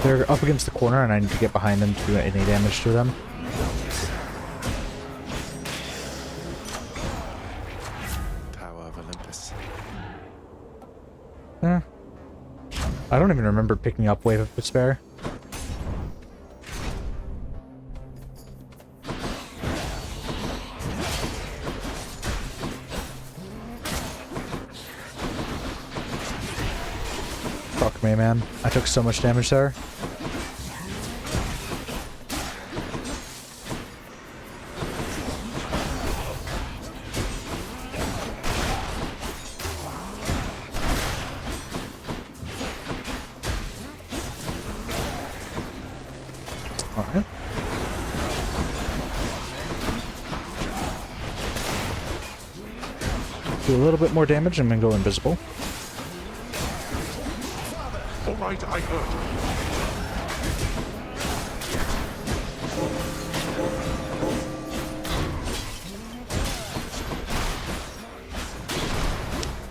They're up against the corner and I need to get behind them to do any damage to them. Power of Olympus. I don't even remember picking up Wave of Despair. Fuck me, man. I took so much damage there. Alright. Do a little bit more damage and then go invisible. All right, I heard you.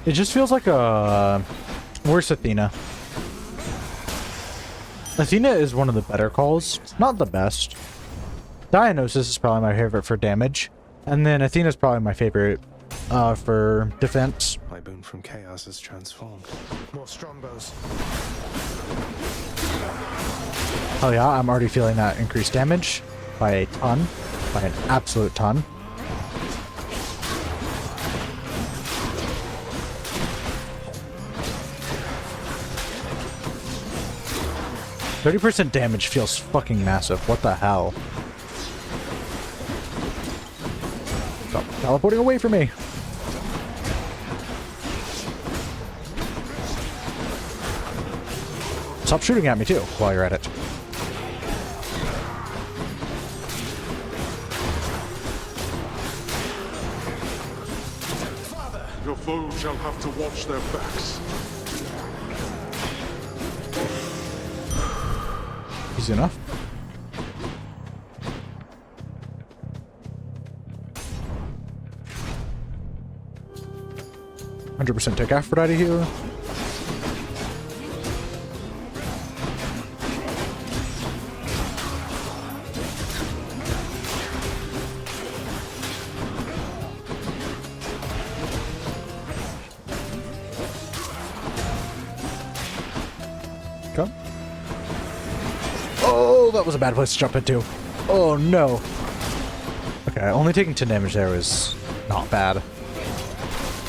It just feels like a... Where's Athena? Athena is one of the better calls. Not the best. Dionysus is probably my favorite for damage. And then Athena's probably my favorite for defense. My boon from chaos is transformed. More strongbows. Oh yeah, I'm already feeling that increased damage by a ton. By an absolute ton. %30 damage feels fucking massive. What the hell? Stop teleporting away from me. Stop shooting at me too while you're at it. Your foes shall have to watch their backs. Easy enough. %100 take Aphrodite here. that was a bad place to jump into. Oh no. Okay, only taking 10 damage there was not bad.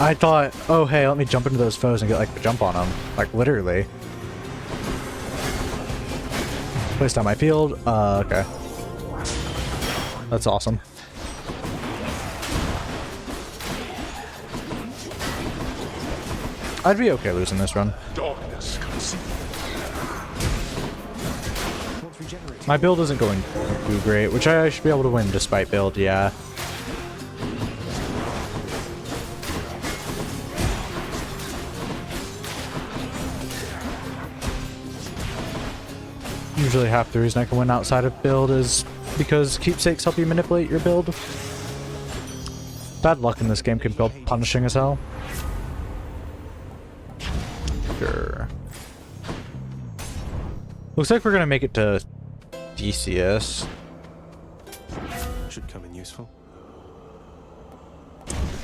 I thought, oh hey, let me jump into those foes and get like the jump on them. Like literally. Placed on my field. Okay. That's awesome. I'd be okay losing this run. Darkness concealed. My build isn't going too great, which I should be able to win despite build, yeah. Usually half the reason I can win outside of build is because keepsakes help you manipulate your build. Bad luck in this game can feel punishing as hell. Sure. Looks like we're gonna make it to DCS. Should come in useful.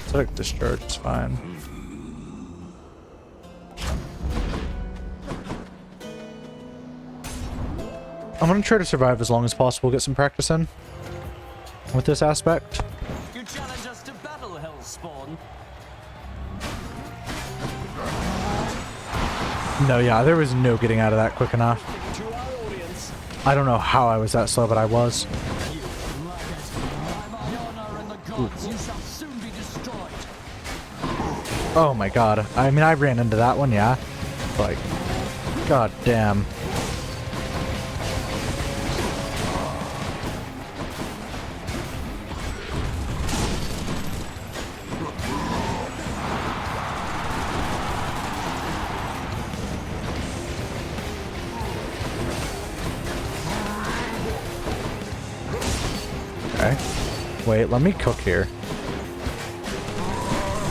Select discharge, it's fine. I'm gonna try to survive as long as possible, get some practice in with this aspect. You challenge us to battle, Hellspawn. No, yeah, there was no getting out of that quick enough. I don't know how I was that slow, but I was. Oh my god. I mean, I ran into that one, yeah. Like, god damn. Okay. Wait, let me cook here.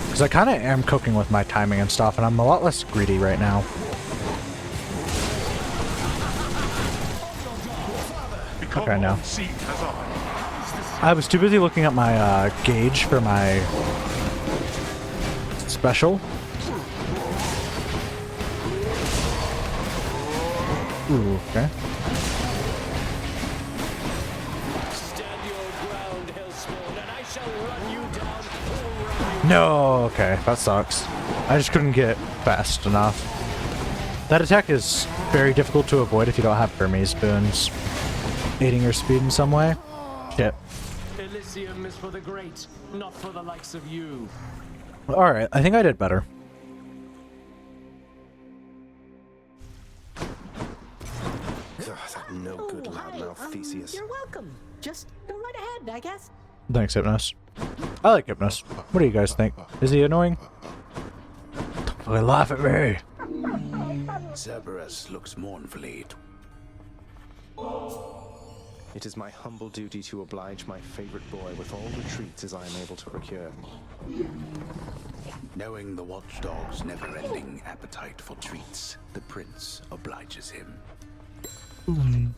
Because I kind of am cooking with my timing and stuff, and I'm a lot less greedy right now. Okay, no. I was too busy looking at my gauge for my special. Ooh, okay. No, okay, that sucks. I just couldn't get fast enough. That attack is very difficult to avoid if you don't have Hermes boons aiding your speed in some way. Shit. Elysium is for the great, not for the likes of you. Alright, I think I did better. That no good loudmouth Theseus. You're welcome. Just go right ahead, I guess. Thanks, Hypnos. I like Hypnos. What do you guys think? Is he annoying? Don't fucking laugh at me. Cerberus looks mournfully. It is my humble duty to oblige my favorite boy with all the treats as I am able to procure. Knowing the watchdog's never-ending appetite for treats, the prince obliges him.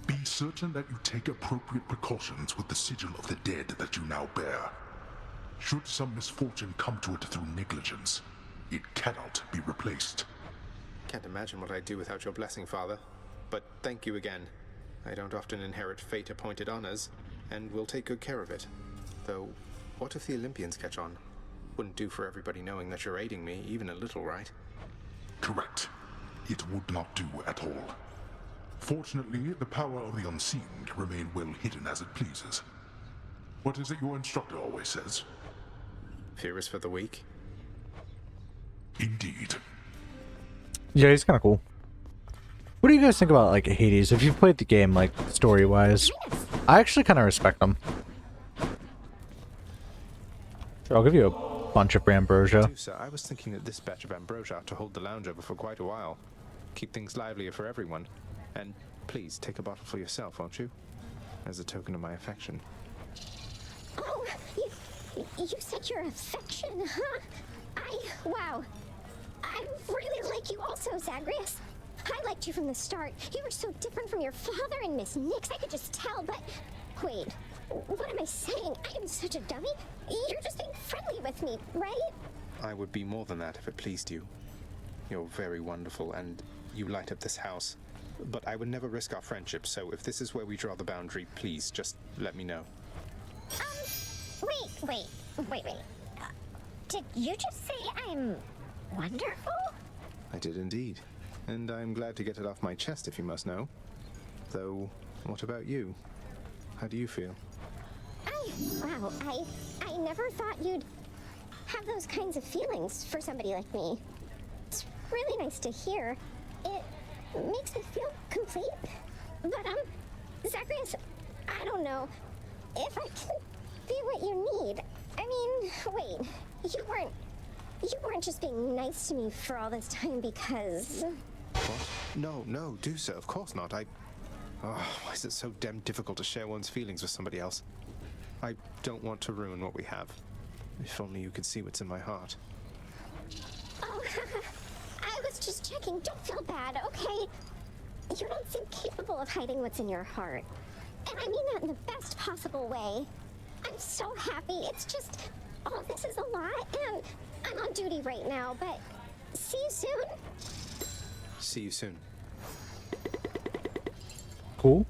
Be certain that you take appropriate precautions with the sigil of the dead that you now bear. Should some misfortune come to it through negligence, it cannot be replaced. Can't imagine what I'd do without your blessing, Father. But thank you again. I don't often inherit fate-appointed honors, and will take good care of it. Though, what if the Olympians catch on? Wouldn't do for everybody knowing that you're aiding me, even a little, right? Correct. It would not do at all. Fortunately, the power of the unseen can remain well hidden as it pleases. What is it your instructor always says? Fear is for the weak. Indeed. Yeah, he's kind of cool. What do you guys think about, like, Hades? If you've played the game, like, story-wise, I actually kind of respect them. Sure, I'll give you a bunch of ambrosia. Sir, I was thinking that this batch of ambrosia ought to hold the lounge over for quite a while. Keep things livelier for everyone. And please, take a bottle for yourself, won't you? As a token of my affection. Oh, you said your affection, huh? Wow. I really like you also, Zagreus. I liked you from the start. You were so different from your father and Miss Nix. I could just tell, but... Wait, what am I saying? I am such a dummy. You're just being friendly with me, right? I would be more than that if it pleased you. You're very wonderful, and you light up this house. but I would never risk our friendship, so if this is where we draw the boundary, please just let me know. Wait. Did you just say I'm wonderful? I did indeed. And I'm glad to get it off my chest, if you must know. Though, what about you? How do you feel? I never thought you'd have those kinds of feelings for somebody like me. It's really nice to hear. It makes me feel complete. But, Zacharias, I don't know if I can be what you need. I mean, wait, you weren't just being nice to me for all this time because... What? No, do so. Of course not. Why is it so damn difficult to share one's feelings with somebody else? I don't want to ruin what we have. If only you could see what's in my heart. Oh, I was just checking. Don't feel bad, okay? You don't seem capable of hiding what's in your heart. And I mean that in the best possible way. I'm so happy. It's just, all this is a lot, and I'm on duty right now, but see you soon. See you soon. Cool.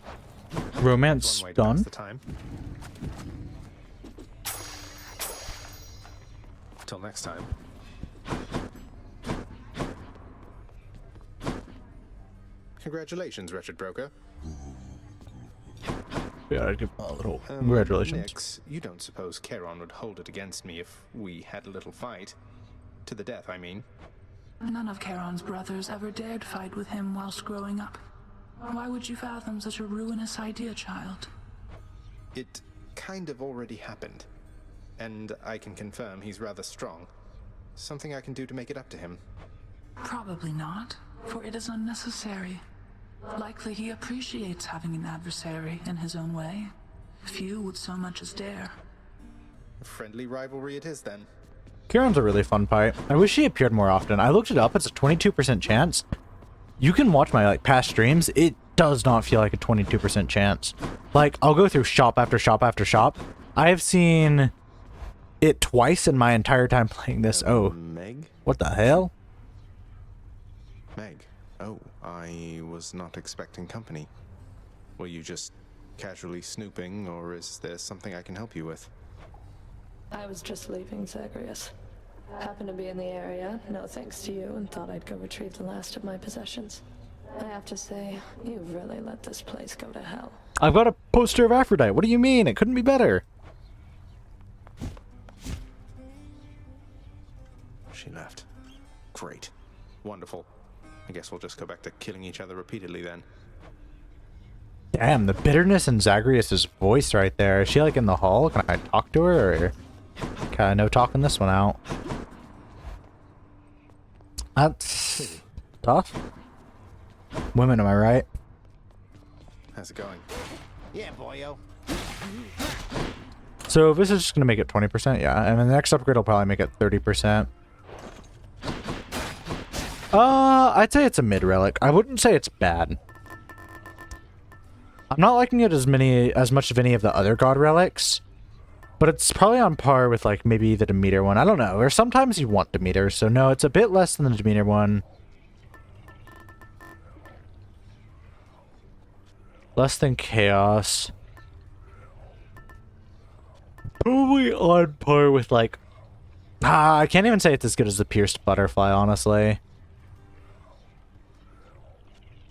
Romance done. Till next time. Congratulations, wretched broker. Yeah, I'd give a little congratulations. Nix, you don't suppose Charon would hold it against me if we had a little fight? To the death, I mean. None of Charon's brothers ever dared fight with him whilst growing up. Why would you fathom such a ruinous idea, child? It kind of already happened. And I can confirm he's rather strong. Something I can do to make it up to him. Probably not, for it is unnecessary. Likely he appreciates having an adversary in his own way. Few would so much as dare. A friendly rivalry it is, then. Charon's a really fun fight. I wish he appeared more often. I looked it up. It's a 22% chance. You can watch my past streams. It does not feel like a 22% chance. Like, I'll go through shop after shop after shop. I have seen it twice in my entire time playing this. Meg? What the hell? Meg. Oh, I was not expecting company. Were you just casually snooping, or is there something I can help you with? I was just leaving, Zagreus. Happened to be in the area, no thanks to you, and thought I'd go retrieve the last of my possessions. I have to say, you've really let this place go to hell. I've got a poster of Aphrodite. What do you mean? It couldn't be better. She left. Great. Wonderful. I guess we'll just go back to killing each other repeatedly then. Damn, the bitterness in Zagreus' voice right there. Is she like in the hall? Can I talk to her, or can I no talking this one out? That's tough. Women, am I right? How's it going? Yeah, boyo. So this is just gonna make it 20%, yeah. And then the next upgrade will probably make it 30%. I'd say it's a mid relic. I wouldn't say it's bad. I'm not liking it as much of any of the other god relics, but it's probably on par with like maybe the Demeter one. I don't know. Or sometimes you want Demeter, so no, it's a bit less than the Demeter one. Less than Chaos. Probably on par with like... I can't even say it's as good as the Pierced Butterfly, honestly.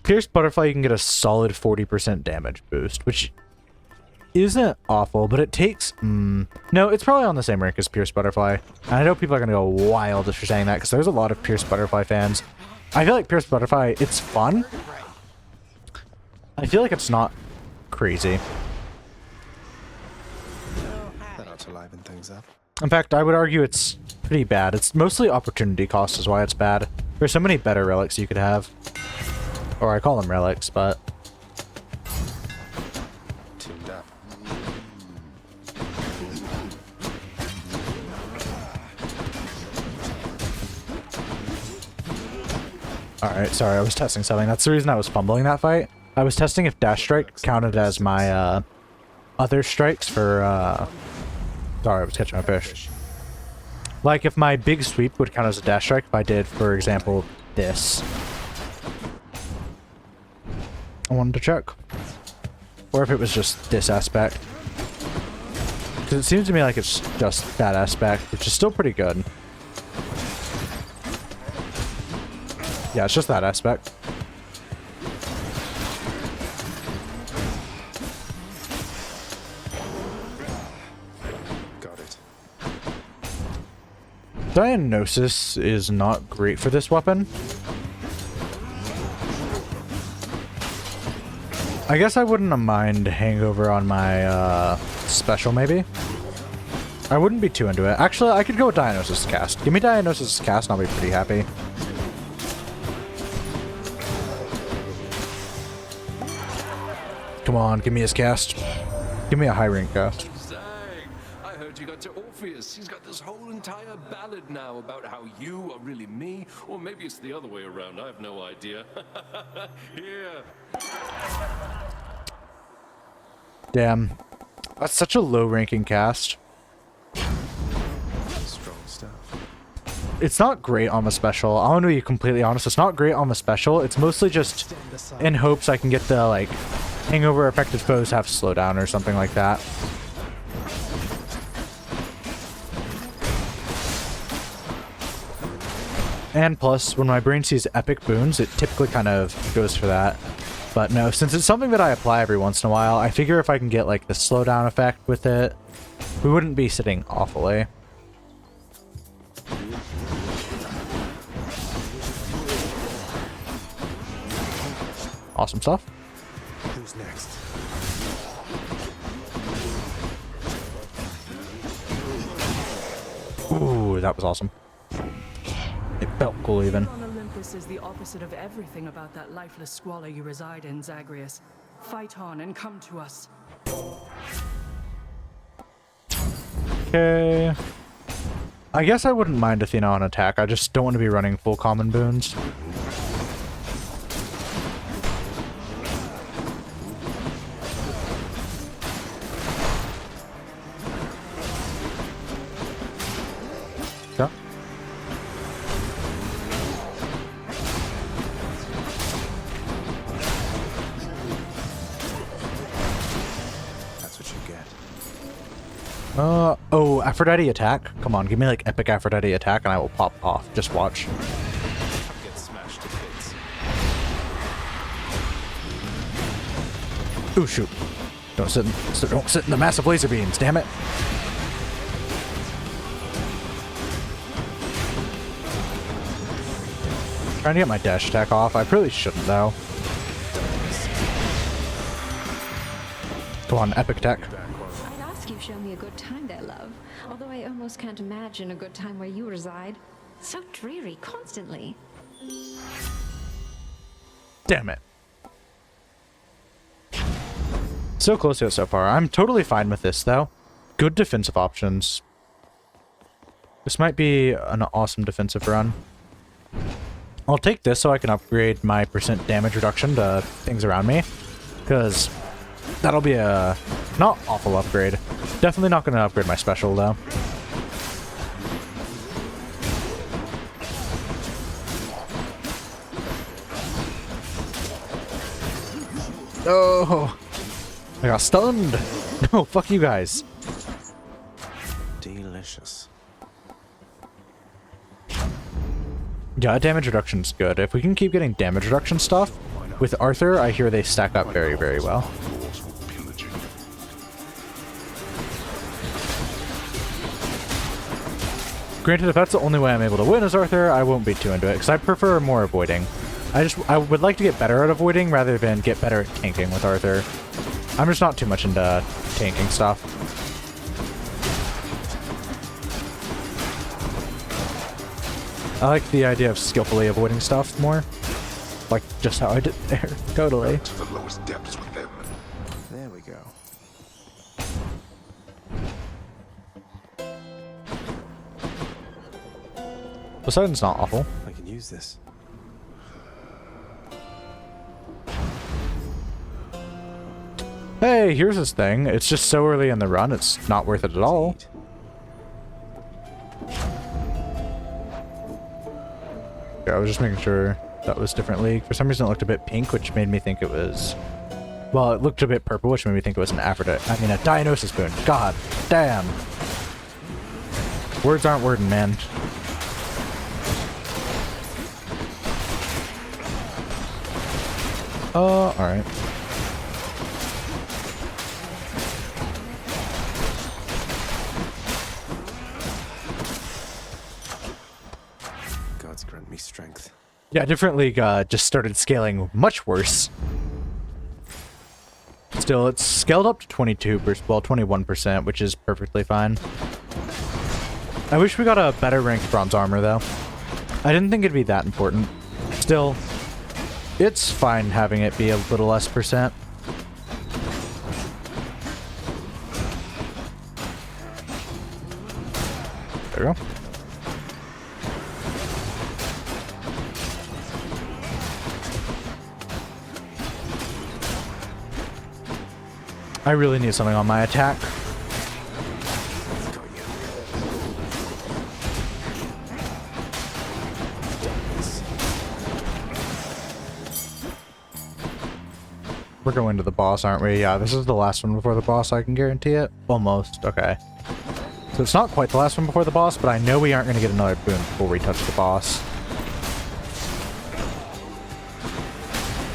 Pierced Butterfly, you can get a solid 40% damage boost, which isn't awful, but it takes... No, it's probably on the same rank as Pierced Butterfly. And I know people are going to go wild if you're saying that, because there's a lot of Pierced Butterfly fans. I feel like Pierced Butterfly, it's fun. I feel like it's not crazy. That ought to liven things up. In fact, I would argue it's pretty bad. It's mostly opportunity cost is why it's bad. There's so many better relics you could have. Or I call them relics, but... Tuned up. Alright, sorry, I was testing something. That's the reason I was fumbling that fight. I was testing if Dash Strike counted as my, other strikes for, Sorry, I was catching a fish. Like, if my big sweep would count as a Dash Strike if I did, for example, this. I wanted to check. Or if it was just this aspect. Because it seems to me like it's just that aspect, which is still pretty good. Yeah, it's just that aspect. Got it. Diagnosis is not great for this weapon. I guess I wouldn't mind Hangover on my special, maybe. I wouldn't be too into it. Actually, I could go with Diagnosis Cast. Give me Diagnosis Cast and I'll be pretty happy. Come on, give me his cast. Give me a high rank cast. I heard you got to Orpheus. He's got this whole entire ballad now about how you are really me, or maybe it's the other way around. I have no idea. Here. Damn. That's such a low ranking cast. Strong stuff. It's not great on the special. I'm gonna be completely honest. It's not great on the special. It's mostly just in hopes I can get the, like, Hangover affected foes have slowdown or something like that. And plus, when my brain sees epic boons, it typically kind of goes for that. But no, since it's something that I apply every once in a while, I figure if I can get, like, the slowdown effect with it, we wouldn't be sitting awfully. Awesome stuff. Who's next? Ooh, that was awesome. It felt cool even. On Olympus is the opposite of everything about that lifeless squalor you reside in, Zagreus. Fight on and come to us. Okay. I guess I wouldn't mind Athena on attack. I just don't want to be running full common boons. Yeah. That's what you get. Oh, Aphrodite attack. Come on, give me like epic Aphrodite attack and I will pop off. Just watch. Get smashed to bits. Ooh, shoot. Don't sit in the massive laser beams, damn it. Trying to get my dash attack off. I probably shouldn't, though. Come on, epic attack. I'd ask you show me a good time there, love. Although I almost can't imagine a good time where you reside. So dreary constantly. Damn it. So close to it so far. I'm totally fine with this, though. Good defensive options. This might be an awesome defensive run. I'll take this so I can upgrade my % damage reduction to things around me. Because that'll be a not awful upgrade. Definitely not going to upgrade my special, though. Oh! I got stunned! No, fuck you guys. Delicious. Yeah, damage reduction's good. If we can keep getting damage reduction stuff, with Arthur, I hear they stack up very, very well. Granted, if that's the only way I'm able to win as Arthur, I won't be too into it, because I prefer more avoiding. I would like to get better at avoiding rather than get better at tanking with Arthur. I'm just not too much into tanking stuff. I like the idea of skillfully avoiding stuff more. Like just how I did there. Totally. To the lowest depths with them. There we go. Poseidon's not awful. I can use this. Hey, here's this thing. It's just so early in the run, it's not worth it at all. Yeah, I was just making sure. that was different league. For some reason it looked a bit pink, which made me think it was... Well, it looked a bit purple, which made me think it was an a diagnosis boon. God damn. Words aren't wording, man. Alright. Gods grant me strength. Yeah, different league just started scaling much worse. Still, it's scaled up to 21%, which is perfectly fine. I wish we got a better ranked bronze armor, though. I didn't think it'd be that important. Still, it's fine having it be a little less percent. There we go. I really need something on my attack. We're going to the boss, aren't we? Yeah, this is the last one before the boss, I can guarantee it. Almost, okay. So it's not quite the last one before the boss, but I know we aren't going to get another boon before we touch the boss.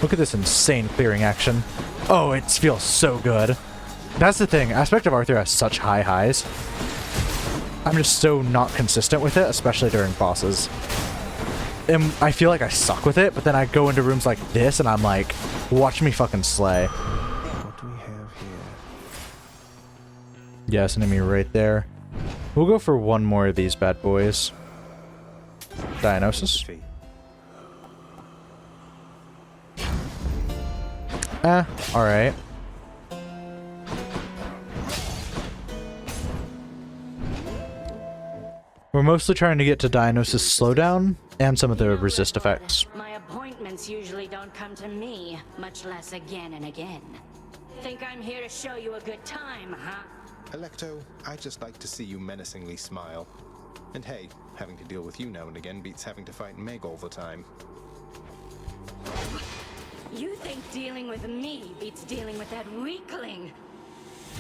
Look at this insane clearing action. Oh, it feels so good. That's the thing. Aspect of Arthur has such high highs. I'm just so not consistent with it, especially during bosses. And I feel like I suck with it, but then I go into rooms like this and I'm like, watch me fucking slay. What do we have here? Yes, enemy right there. We'll go for one more of these bad boys. Diagnosis. Alright. We're mostly trying to get to Diagnosis slowdown and some of the resist effects. My appointments usually don't come to me, much less again and again. Think I'm here to show you a good time, huh? Electo, I just like to see you menacingly smile. And hey, having to deal with you now and again beats having to fight Meg all the time. You think dealing with me beats dealing with that weakling?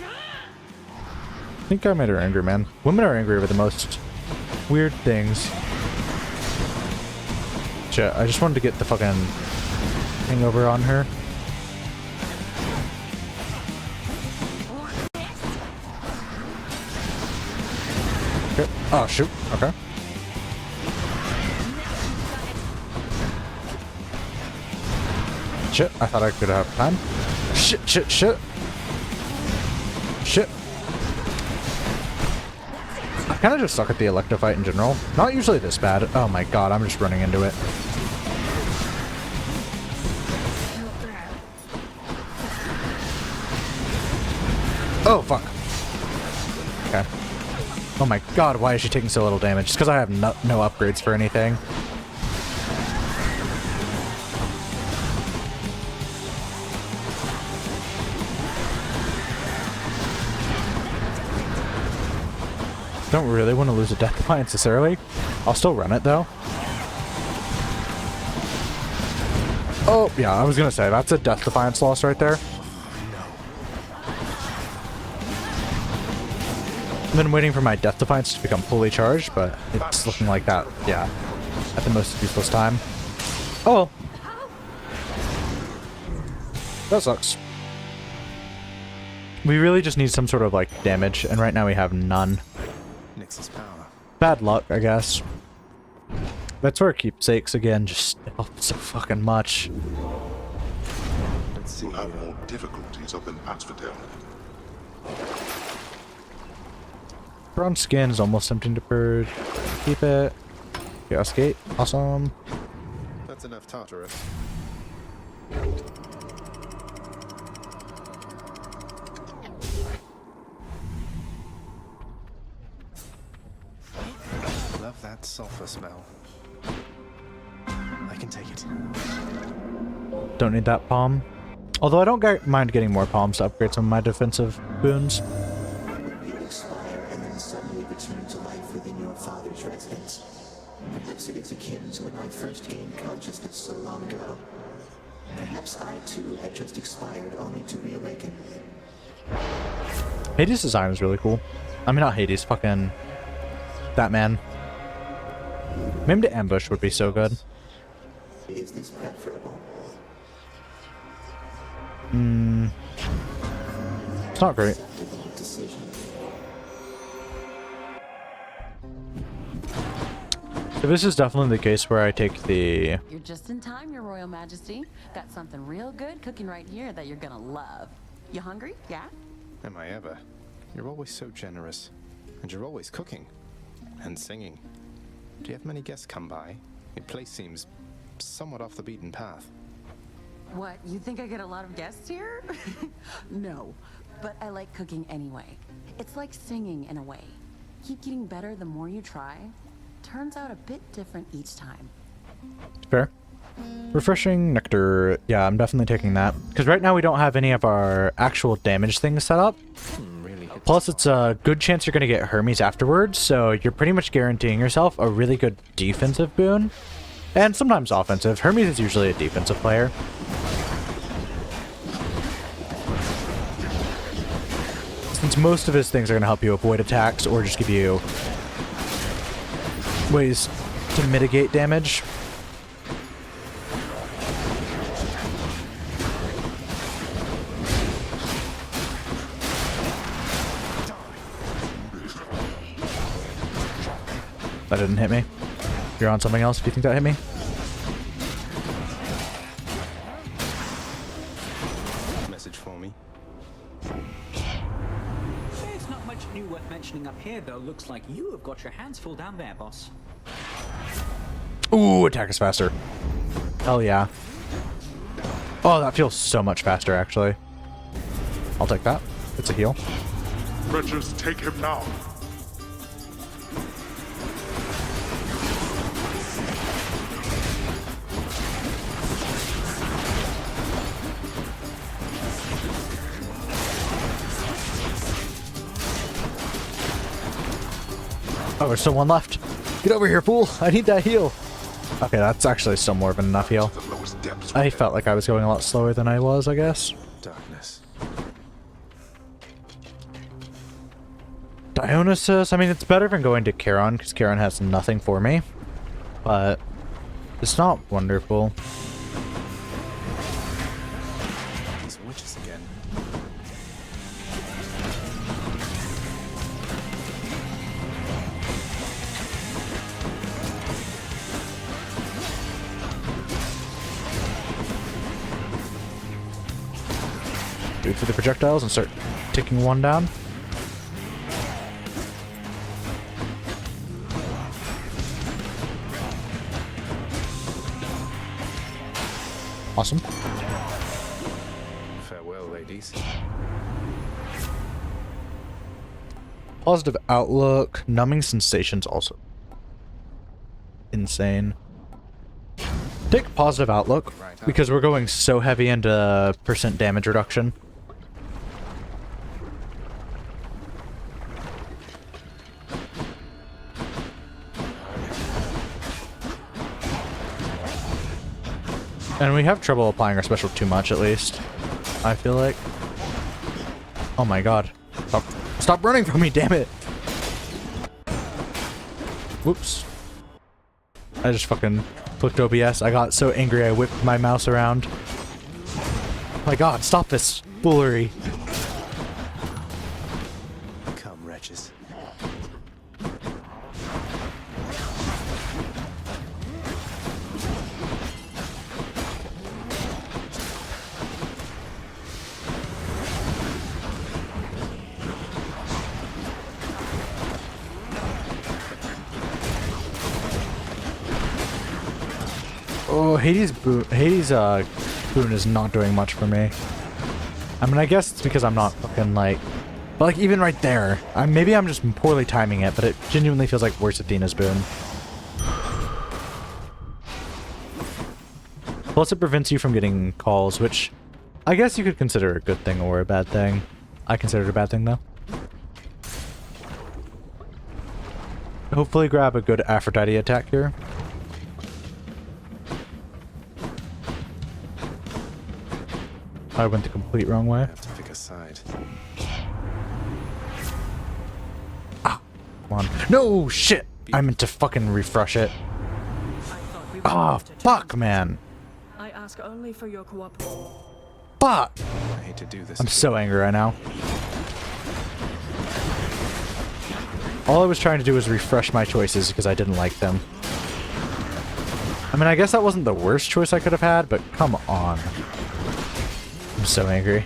I think I made her angry, man. Women are angry over the most weird things. Shit, I just wanted to get the fucking hangover on her. Okay. Oh, shoot. Okay. Shit, I thought I could have time. Shit, shit, shit. Shit. I kind of just suck at the Electro fight in general. Not usually this bad. Oh my god, I'm just running into it. Oh, fuck. Okay. Oh my god, why is she taking so little damage? Just because I have no upgrades for anything. Don't really want to lose a Death Defiance this early. I'll still run it though. Oh, yeah, I was gonna say, that's a Death Defiance loss right there. I've been waiting for my Death Defiance to become fully charged, but it's looking like that, yeah, at the most useless time. Oh! That sucks. We really just need some sort of, like, damage, and right now we have none. Nix's power. Bad luck, I guess. That's where keepsakes again just help so fucking much. Let's see. We'll have more difficulties up in Asphodel. Bronze skin is almost tempting to purge. Keep it. Chaos Gate. Awesome. That's enough Tartarus. Love that sulfur smell. I can take it. Don't need that palm. Although I don't mind getting more palms to upgrade some of my defensive boons. You expire and then suddenly return to life within your father's residence. Perhaps it is akin to when I first gained consciousness so long ago. Perhaps I too had just expired only to reawaken. Hades' design is really cool. I mean, not Hades, fucking that man. Maybe the ambush would be so good. Is this preferable? It's not great. Decision. So this is definitely the case where I take the... You're just in time, Your Royal Majesty. Got something real good cooking right here that you're gonna love. You hungry? Yeah? Am I ever? You're always so generous. And you're always cooking. And singing. Do you have many guests come by? Your place seems somewhat off the beaten path. What, you think I get a lot of guests here? No, but I like cooking anyway. It's like singing in a way. Keep getting better the more you try. Turns out a bit different each time. Fair. Refreshing nectar. Yeah, I'm definitely taking that. Because right now we don't have any of our actual damage things set up. Plus, it's a good chance you're going to get Hermes afterwards, so you're pretty much guaranteeing yourself a really good defensive boon. And sometimes offensive. Hermes is usually a defensive player. Since most of his things are going to help you avoid attacks or just give you ways to mitigate damage. That didn't hit me. You're on something else if you think that hit me. Message for me. There's not much new worth mentioning up here, though. Looks like you have got your hands full down there, boss. Ooh, attack is faster. Hell yeah. Oh, that feels so much faster, actually. I'll take that. It's a heal. Wretches, take him now. Oh, there's still one left. Get over here, fool. I need that heal. Okay, that's actually still more than enough heal. I felt like I was going a lot slower than I was, I guess. Darkness. Dionysus. I mean, it's better than going to Charon, because Charon has nothing for me. But it's not wonderful. These witches again. Wait for the projectiles and start taking one down. Awesome. Farewell, ladies. Positive outlook. Numbing sensations also. Insane. Take positive outlook because we're going so heavy into percent damage reduction. And we have trouble applying our special too much, at least. I feel like. Oh my god. Stop running from me, damn it! Whoops. I just fucking clicked OBS. I got so angry I whipped my mouse around. Oh my god, stop this foolery. Come, wretches. Oh, Hades' boon is not doing much for me. I mean, I guess it's because I'm not fucking like... But like, even right there, maybe I'm just poorly timing it, but it genuinely feels like worse Athena's boon. Plus it prevents you from getting calls, which I guess you could consider a good thing or a bad thing. I consider it a bad thing, though. hopefully grab a good Aphrodite attack here. I went the complete wrong way. I have to pick a side. Ah, come on. No, shit! I meant to fucking refresh it. Ah, fuck, man. I ask only for your cooperation. Fuck! I hate to do this. I'm so angry right now. All I was trying to do was refresh my choices because I didn't like them. I mean, I guess that wasn't the worst choice I could have had, but come on. I'm so angry.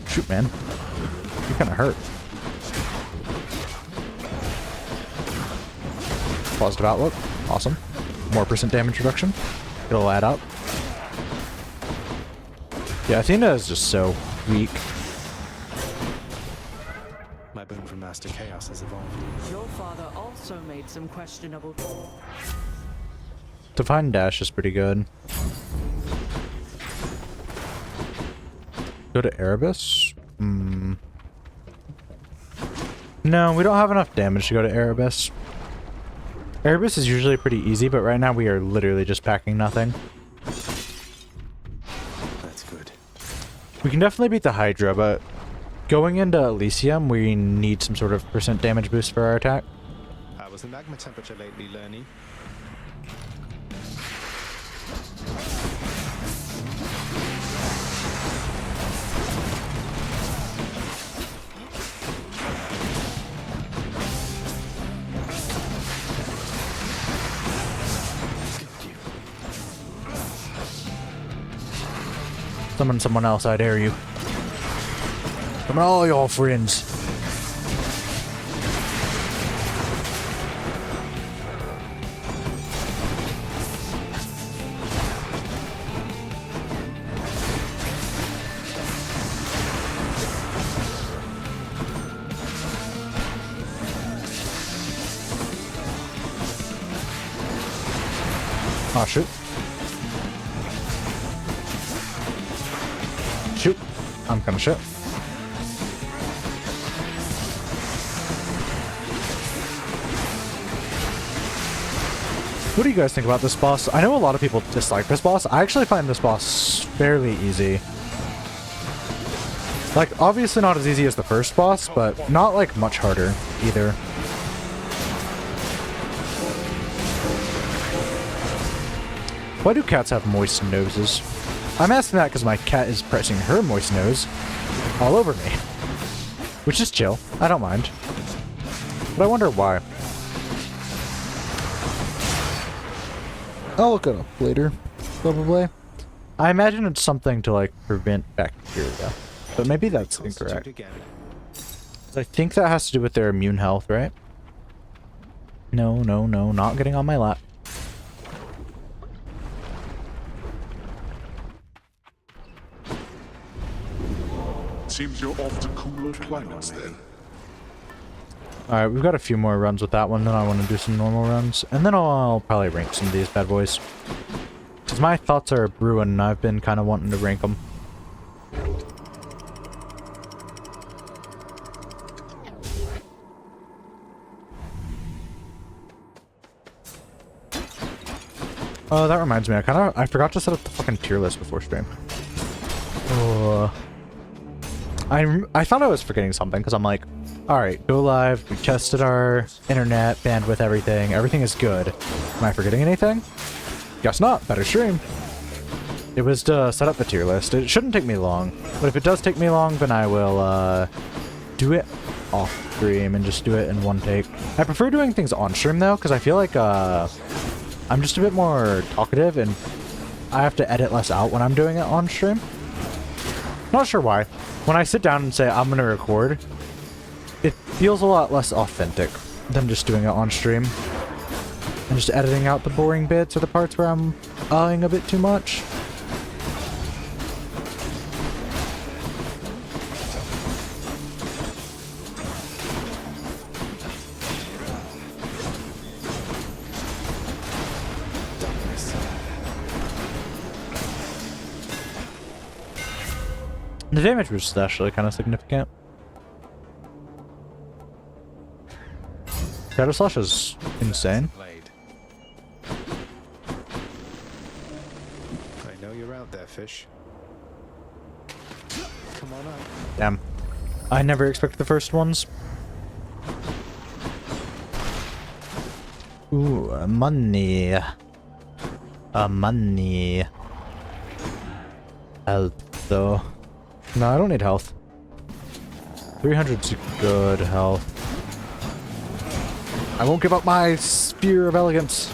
Shoot, man. You kind of hurt. Positive outlook. Awesome. More % damage reduction. It'll add up. Yeah, Athena is just so weak. My boon from Master Chaos has evolved. Your father also made some questionable. Divine Dash is pretty good. Go to Erebus? No, we don't have enough damage to go to Erebus. Erebus is usually pretty easy, but right now we are literally just packing nothing. That's good. We can definitely beat the Hydra, but going into Elysium, we need some sort of % damage boost for our attack. How was the magma temperature lately, Lerny? Summon someone else, I dare you. Summon all your friends. Oh, shoot. Shoot. I'm gonna shoot. What do you guys think about this boss? I know a lot of people dislike this boss. I actually find this boss fairly easy. Like, obviously not as easy as the first boss, but not, like, much harder either. Why do cats have moist noses? I'm asking that because my cat is pressing her moist nose all over me. Which is chill. I don't mind. But I wonder why. I'll look it up later, probably. I imagine it's something to, like, prevent bacteria. But maybe that's incorrect. I think that has to do with their immune health, right? No, no, no, not getting on my lap. Seems you're off to cooler climates then. Alright, we've got a few more runs with that one, then I want to do some normal runs. And then I'll probably rank some of these bad boys. Because my thoughts are brewing, and I've been kind of wanting to rank them. Oh, that reminds me, I forgot to set up the fucking tier list before stream. Oh. I thought I was forgetting something, because I'm like, alright, go live, we tested our internet, bandwidth, everything is good. Am I forgetting anything? Guess not, better stream. It was to set up the tier list. It shouldn't take me long, but if it does take me long, then I will do it off stream and just do it in one take. I prefer doing things on stream though, because I feel like I'm just a bit more talkative and I have to edit less out when I'm doing it on stream. Not sure why. When I sit down and say I'm gonna record, it feels a lot less authentic than just doing it on stream. And just editing out the boring bits or the parts where I'm ahhing a bit too much. The damage was actually kind of significant. Shadow Slash is insane. I know you're out there, fish. Come on up. Damn. I never expected the first ones. Ooh, money. Money. Health, though. No, I don't need health. 300's good health. I won't give up my Spear of Elegance.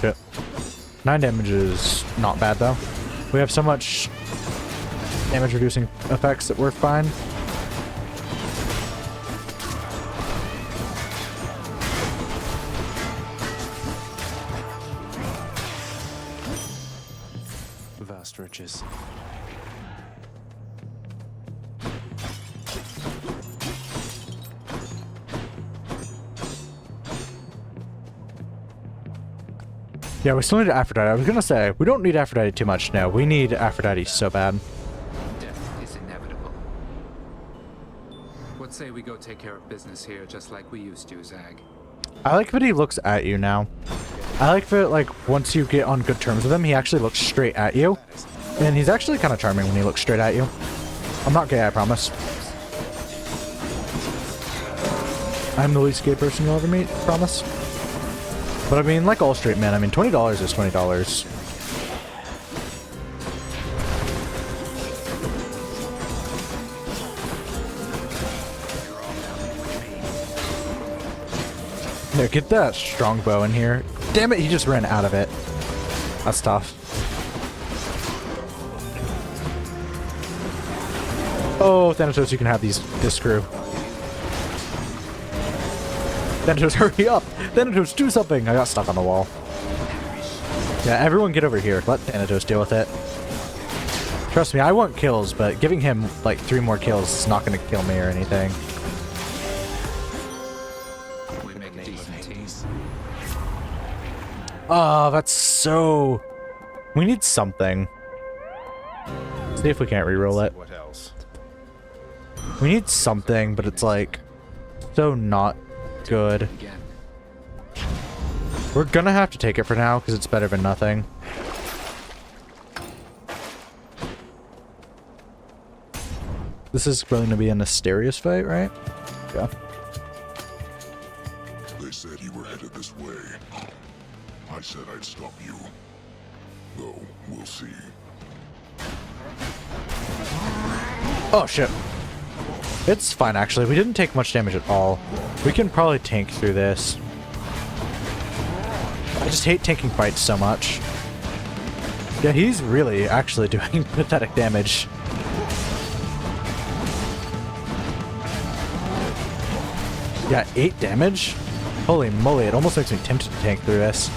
Shit. 9 damage is not bad, though. We have so much damage reducing effects that we're fine. Vast riches. Yeah, we still need Aphrodite. I was gonna say, we don't need Aphrodite too much now. We need Aphrodite so bad. Death is inevitable. What say we go take care of business here just like we used to, Zag? I like that he looks at you now. I like that, like, once you get on good terms with him, he actually looks straight at you. And he's actually kind of charming when he looks straight at you. I'm not gay, I promise. I'm the least gay person you'll ever meet, promise. But I mean, like all straight men, I mean, $20 is $20. Yeah, get that strongbow in here. Damn it, he just ran out of it. That's tough. Oh, Thanatos, you can have this screw. Thanatos, hurry up! Thanatos, do something! I got stuck on the wall. Yeah, everyone get over here. Let Thanatos deal with it. Trust me, I want kills, but giving him, like, 3 more kills is not going to kill me or anything. We make a decent team. Oh, that's so... We need something. See if we can't reroll it. What else? We need something, but it's, like, so not good. We're gonna have to take it for now, because it's better than nothing. This is going to be an Asterius fight, right? Yeah. They said you were headed this way. I said I'd stop you. Though, we'll see. Oh, shit. It's fine, actually. We didn't take much damage at all. We can probably tank through this. I just hate tanking fights so much. Yeah, he's really actually doing pathetic damage. Yeah, 8 damage? Holy moly, it almost makes me tempted to tank through this.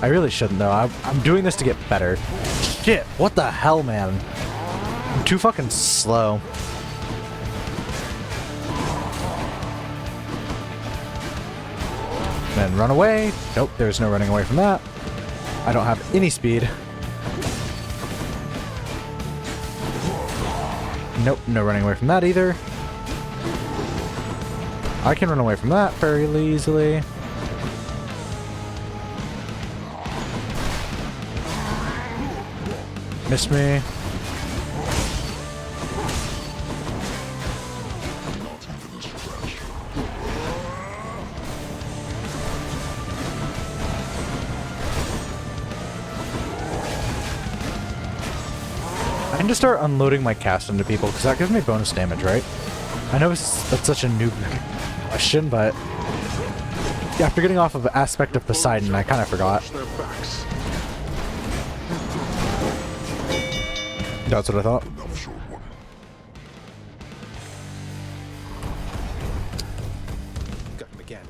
I really shouldn't, though. I'm doing this to get better. Shit, what the hell, man? I'm too fucking slow. Then run away. Nope, there's no running away from that. I don't have any speed. Nope, no running away from that either. I can run away from that fairly easily. Missed me. I need to start unloading my cast into people, because that gives me bonus damage, right? I know that's such a noob question, but after getting off of Aspect of Poseidon, I kind of forgot. That's what I thought. Got him again.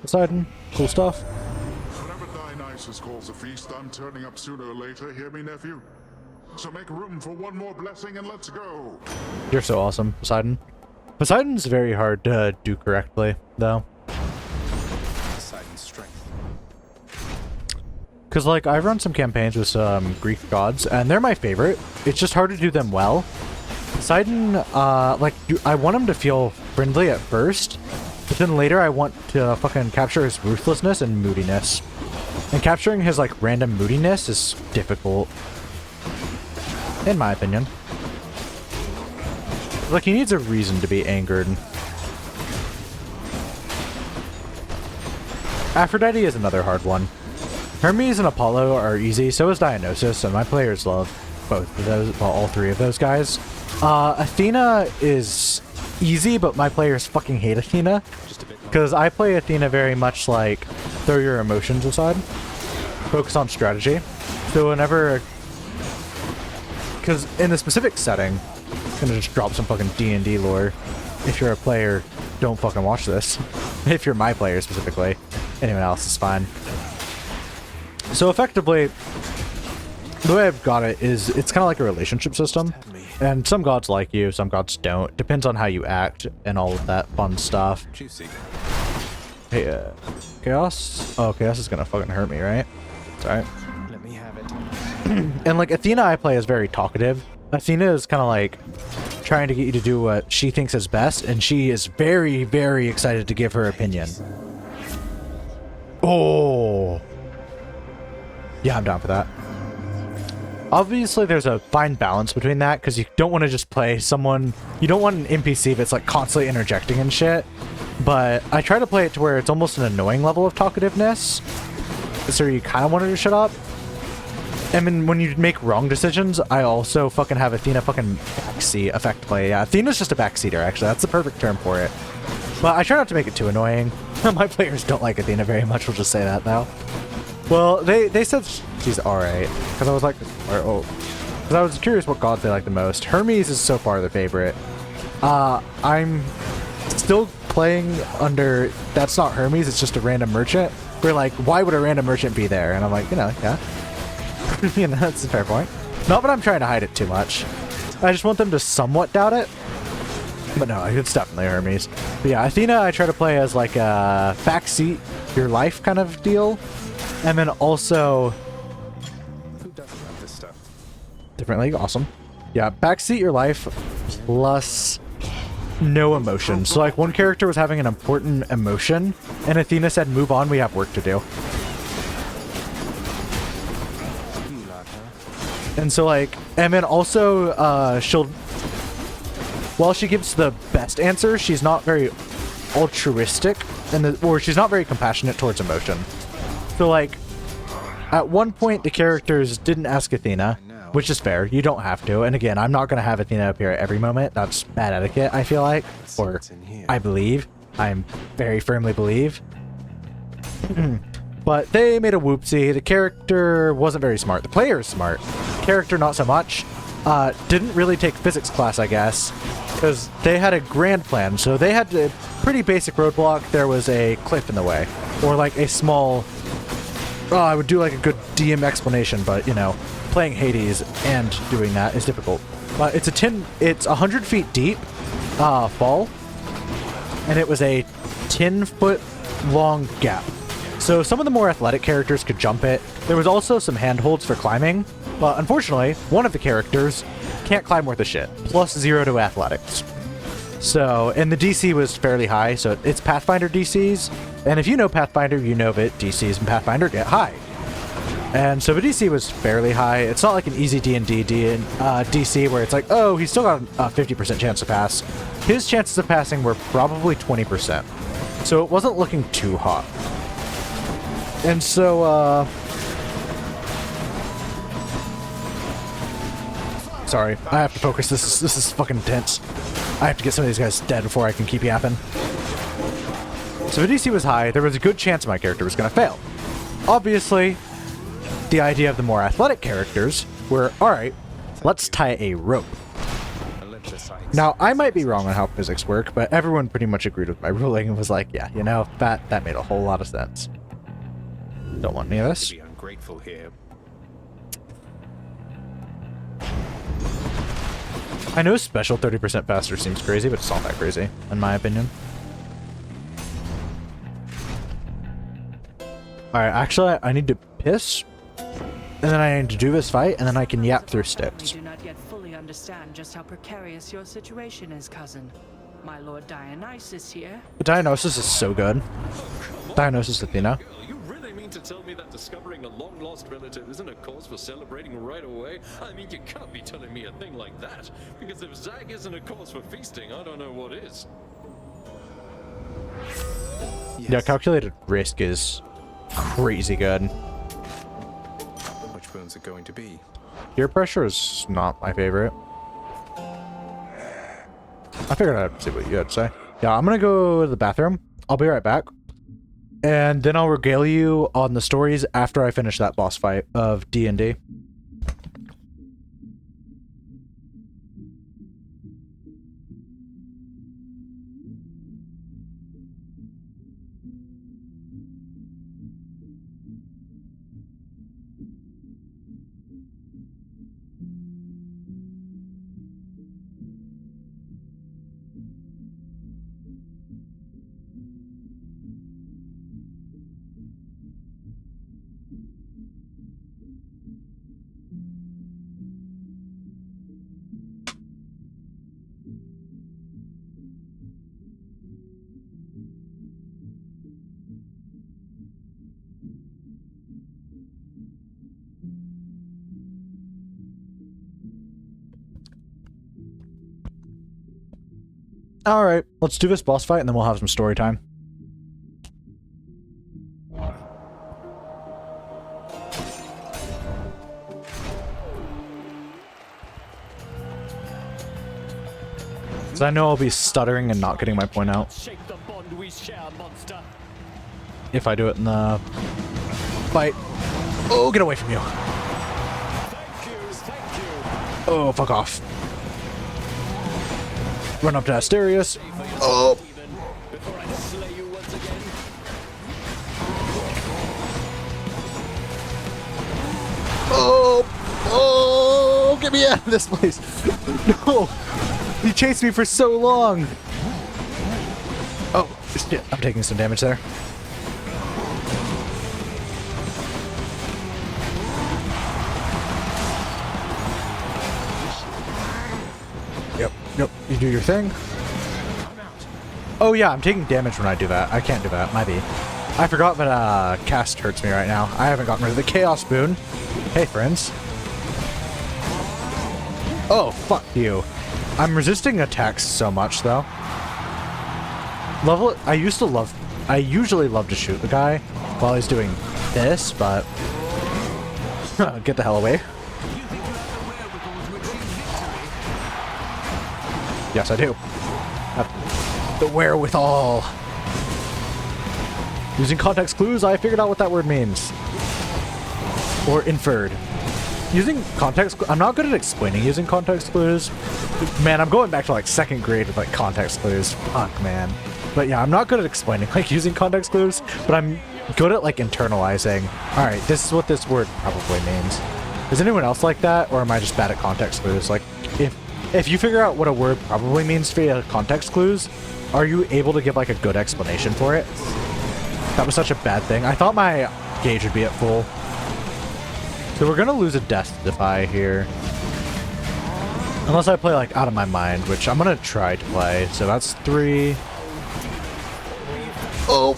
Poseidon, cool stuff. Whenever Dionysus calls a feast, I'm turning up sooner or later, hear me, nephew? So make room for one more blessing and let's go! You're so awesome, Poseidon. Poseidon's very hard to do correctly, though. Poseidon's strength. Because, like, I've run some campaigns with some Greek gods, and they're my favorite. It's just hard to do them well. Poseidon, like, I want him to feel friendly at first, but then later I want to fucking capture his ruthlessness and moodiness. And capturing his, like, random moodiness is difficult. In my opinion. Like, he needs a reason to be angered. Aphrodite is another hard one. Hermes and Apollo are easy, so is Dionysus, and my players love both of those, well, all three of those guys. Athena is easy, but my players fucking hate Athena. Because I play Athena very much like, throw your emotions aside. Focus on strategy. So whenever... Because in the specific setting, I'm gonna just drop some fucking D&D lore. If you're a player, don't fucking watch this. If you're my player specifically. Anyone else is fine. So effectively, the way I've got it is it's kind of like a relationship system. And some gods like you, some gods don't. Depends on how you act and all of that fun stuff. Hey, Chaos? Oh, Chaos is gonna fucking hurt me, right? It's alright. Let me have it. And like Athena I play is very talkative. Athena is kind of like trying to get you to do what she thinks is best, and she is very, very excited to give her opinion. Oh. Yeah, I'm down for that. Obviously, there's a fine balance between that, because you don't want to just play someone... You don't want an NPC that's, like, constantly interjecting and shit. But I try to play it to where it's almost an annoying level of talkativeness. So you kind of want her to shut up. And then when you make wrong decisions, I also fucking have Athena fucking backseat, effectively. Yeah, Athena's just a backseater, actually. That's the perfect term for it. But I try not to make it too annoying. My players don't like Athena very much, we'll just say that now. Well, they said she's alright. Because I was like, because I was curious what gods they like the most. Hermes is so far the favorite. I'm still playing under, that's not Hermes, it's just a random merchant. We're like, why would a random merchant be there? And I'm like, you know, yeah. You know, that's a fair point. Not that I'm trying to hide it too much. I just want them to somewhat doubt it. But no, it's definitely Hermes. But yeah, Athena I try to play as like a backseat your life kind of deal. And then also... Who doesn't love this stuff? Different league, awesome. Yeah, backseat your life plus no emotion. So like one character was having an important emotion and Athena said, move on, we have work to do. And so like, and then also she'll, while she gives the best answer, she's not very altruistic and or she's not very compassionate towards emotion. So like, at one point the characters didn't ask Athena, which is fair, you don't have to. And again, I'm not going to have Athena appear at every moment. That's bad etiquette, I feel like. Or I believe. I'm very firmly believe. But they made a whoopsie. The character wasn't very smart. The player is smart. The character not so much. Didn't really take physics class, I guess. Because they had a grand plan. So they had a pretty basic roadblock. There was a cliff in the way. Or like a small... Oh, I would do like a good DM explanation, but you know, playing Hades and doing that is difficult. It's 100 feet deep fall, and it was a 10-foot long gap. So some of the more athletic characters could jump it. There was also some handholds for climbing, but unfortunately, one of the characters can't climb worth a shit. Plus 0 to athletics. So, and the DC was fairly high, so it's Pathfinder DCs. And if you know Pathfinder, you know that DCs in Pathfinder get high. And so the DC was fairly high. It's not like an easy D&D DC where it's like, oh, he's still got a 50% chance to pass. His chances of passing were probably 20%. So it wasn't looking too hot. And so, sorry, I have to focus. This is fucking intense. I have to get some of these guys dead before I can keep yapping. So the DC was high. There was a good chance my character was going to fail. Obviously, the idea of the more athletic characters were, alright, let's tie a rope. Now, I might be wrong on how physics work, but everyone pretty much agreed with my ruling and was like, yeah, you know, that made a whole lot of sense. Don't want any of this. Be ungrateful here. I know special 30% faster seems crazy, but it's not that crazy, in my opinion. Alright, actually, I need to piss, and then I need to do this fight, and then I can yap through We sticks. do not yet fully understand just how precarious your situation is, cousin. My lord Dionysus here. Dionysus is so good. Dionysus Athena. You really mean to tell me that discovering a long-lost relative isn't a cause for celebrating right away? I mean, you can't be telling me a thing like that. Because if Zag isn't a cause for feasting, I don't know what is. Yeah, calculated risk is crazy good. Which one's it going to be? Peer pressure is not my favorite. I figured I'd see what you had to say. Yeah, I'm gonna go to the bathroom. I'll be right back. And then I'll regale you on the stories after I finish that boss fight of D&D. Alright, let's do this boss fight and then we'll have some story time. Because I know I'll be stuttering and not getting my point out. Shake the bond we share, monster. If I do it in the fight. Oh, get away from you. Oh, fuck off. Run up to Asterius. Oh. Oh. Oh, get me out of this place. No. He chased me for so long. Oh, shit. I'm taking some damage there. Yep, you do your thing. Oh yeah, I'm taking damage when I do that. I can't do that, might be. I forgot that cast hurts me right now. I haven't gotten rid of the Chaos Boon. Hey friends. Oh, fuck you. I'm resisting attacks so much though. I usually love to shoot the guy while he's doing this, but get the hell away. Yes, I do. Have the wherewithal. Using context clues, I figured out what that word means. Or inferred. Using context I'm not good at explaining using context clues. Man, I'm going back to like 2nd grade with like context clues. Fuck, man. But yeah, I'm not good at explaining like using context clues, but I'm good at like internalizing. Alright, this is what this word probably means. Is anyone else like that, or am I just bad at context clues? Like, if you figure out what a word probably means via context clues, are you able to give like a good explanation for it? That was such a bad thing. I thought my gauge would be at full. So we're gonna lose a death defy here. Unless I play like out of my mind, which I'm gonna try to play. So that's 3. Oh.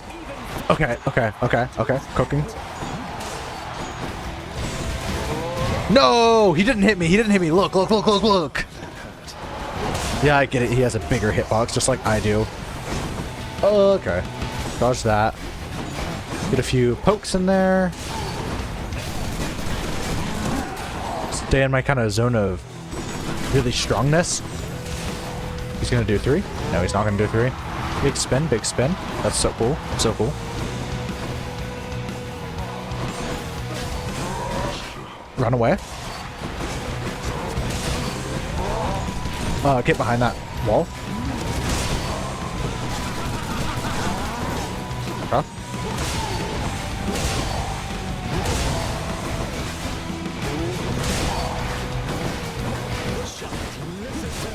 Okay. Cooking. No! He didn't hit me. Look. Yeah, I get it. He has a bigger hitbox, just like I do. Okay. Dodge that. Get a few pokes in there. Stay in my kind of zone of really strongness. He's gonna do 3. No, he's not gonna do 3. Big spin. That's so cool. Run away. Get behind that wall. Okay.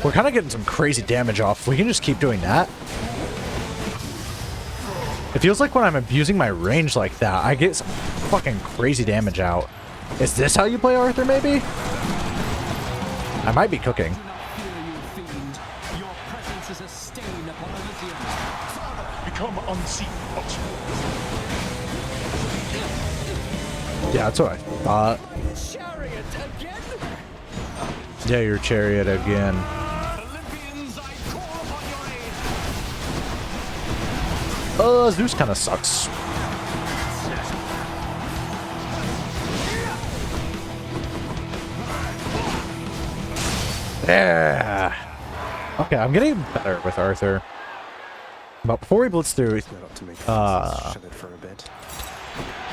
We're kind of getting some crazy damage off. We can just keep doing that. It feels like when I'm abusing my range like that, I get some fucking crazy damage out. Is this how you play Arthur, maybe? I might be cooking. Your presence is a stain upon Elysium. Become unseen once Yeah, that's what I thought. Chariot again? Yeah, your chariot again. Olympians, I call upon your aid. Zeus kind of sucks. Yeah. Okay, I'm getting better with Arthur. But before we blitz through,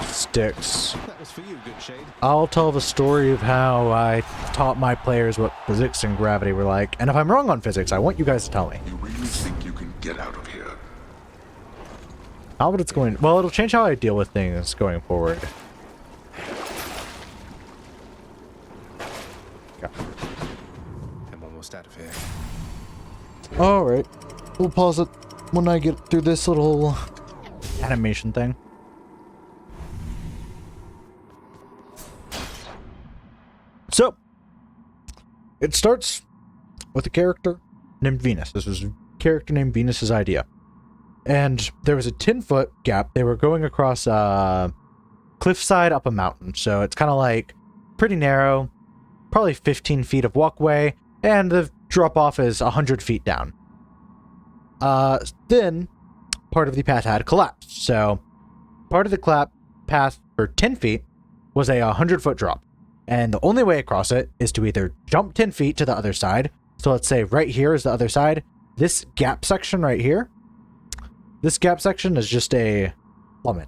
sticks. That was for you, good shade. I'll tell the story of how I taught my players what physics and gravity were like. And if I'm wrong on physics, I want you guys to tell me. You really think you can get out of here? How would it's going? Well, it'll change how I deal with things going forward. I'm almost out of here. Alright. We'll pause it when I get through this little animation thing. So, it starts with a character named Venus. This was a character named Venus's idea. And there was a 10-foot gap. They were going across a cliffside up a mountain. So it's kind of like pretty narrow, probably 15 feet of walkway, and the drop off is 100 feet down. Then part of the path had collapsed. So part of the path for 10 feet was a 100-foot drop. And the only way across it is to either jump 10 feet to the other side. So let's say right here is the other side. This gap section right here, this gap section is just a plummet.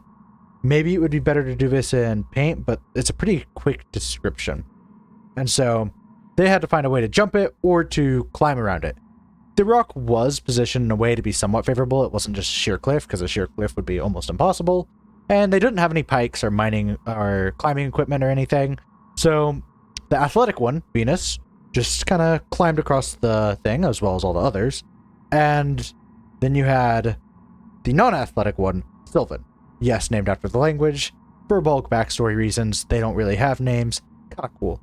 Maybe it would be better to do this in paint, but it's a pretty quick description. And so they had to find a way to jump it or to climb around it. The rock was positioned in a way to be somewhat favorable. It wasn't just a sheer cliff, because a sheer cliff would be almost impossible. And they didn't have any pikes or mining or climbing equipment or anything. So the athletic one, Venus, just kind of climbed across the thing as well as all the others. And then you had the non-athletic one, Sylvan. Yes, named after the language. For bulk backstory reasons, they don't really have names. Kind of cool.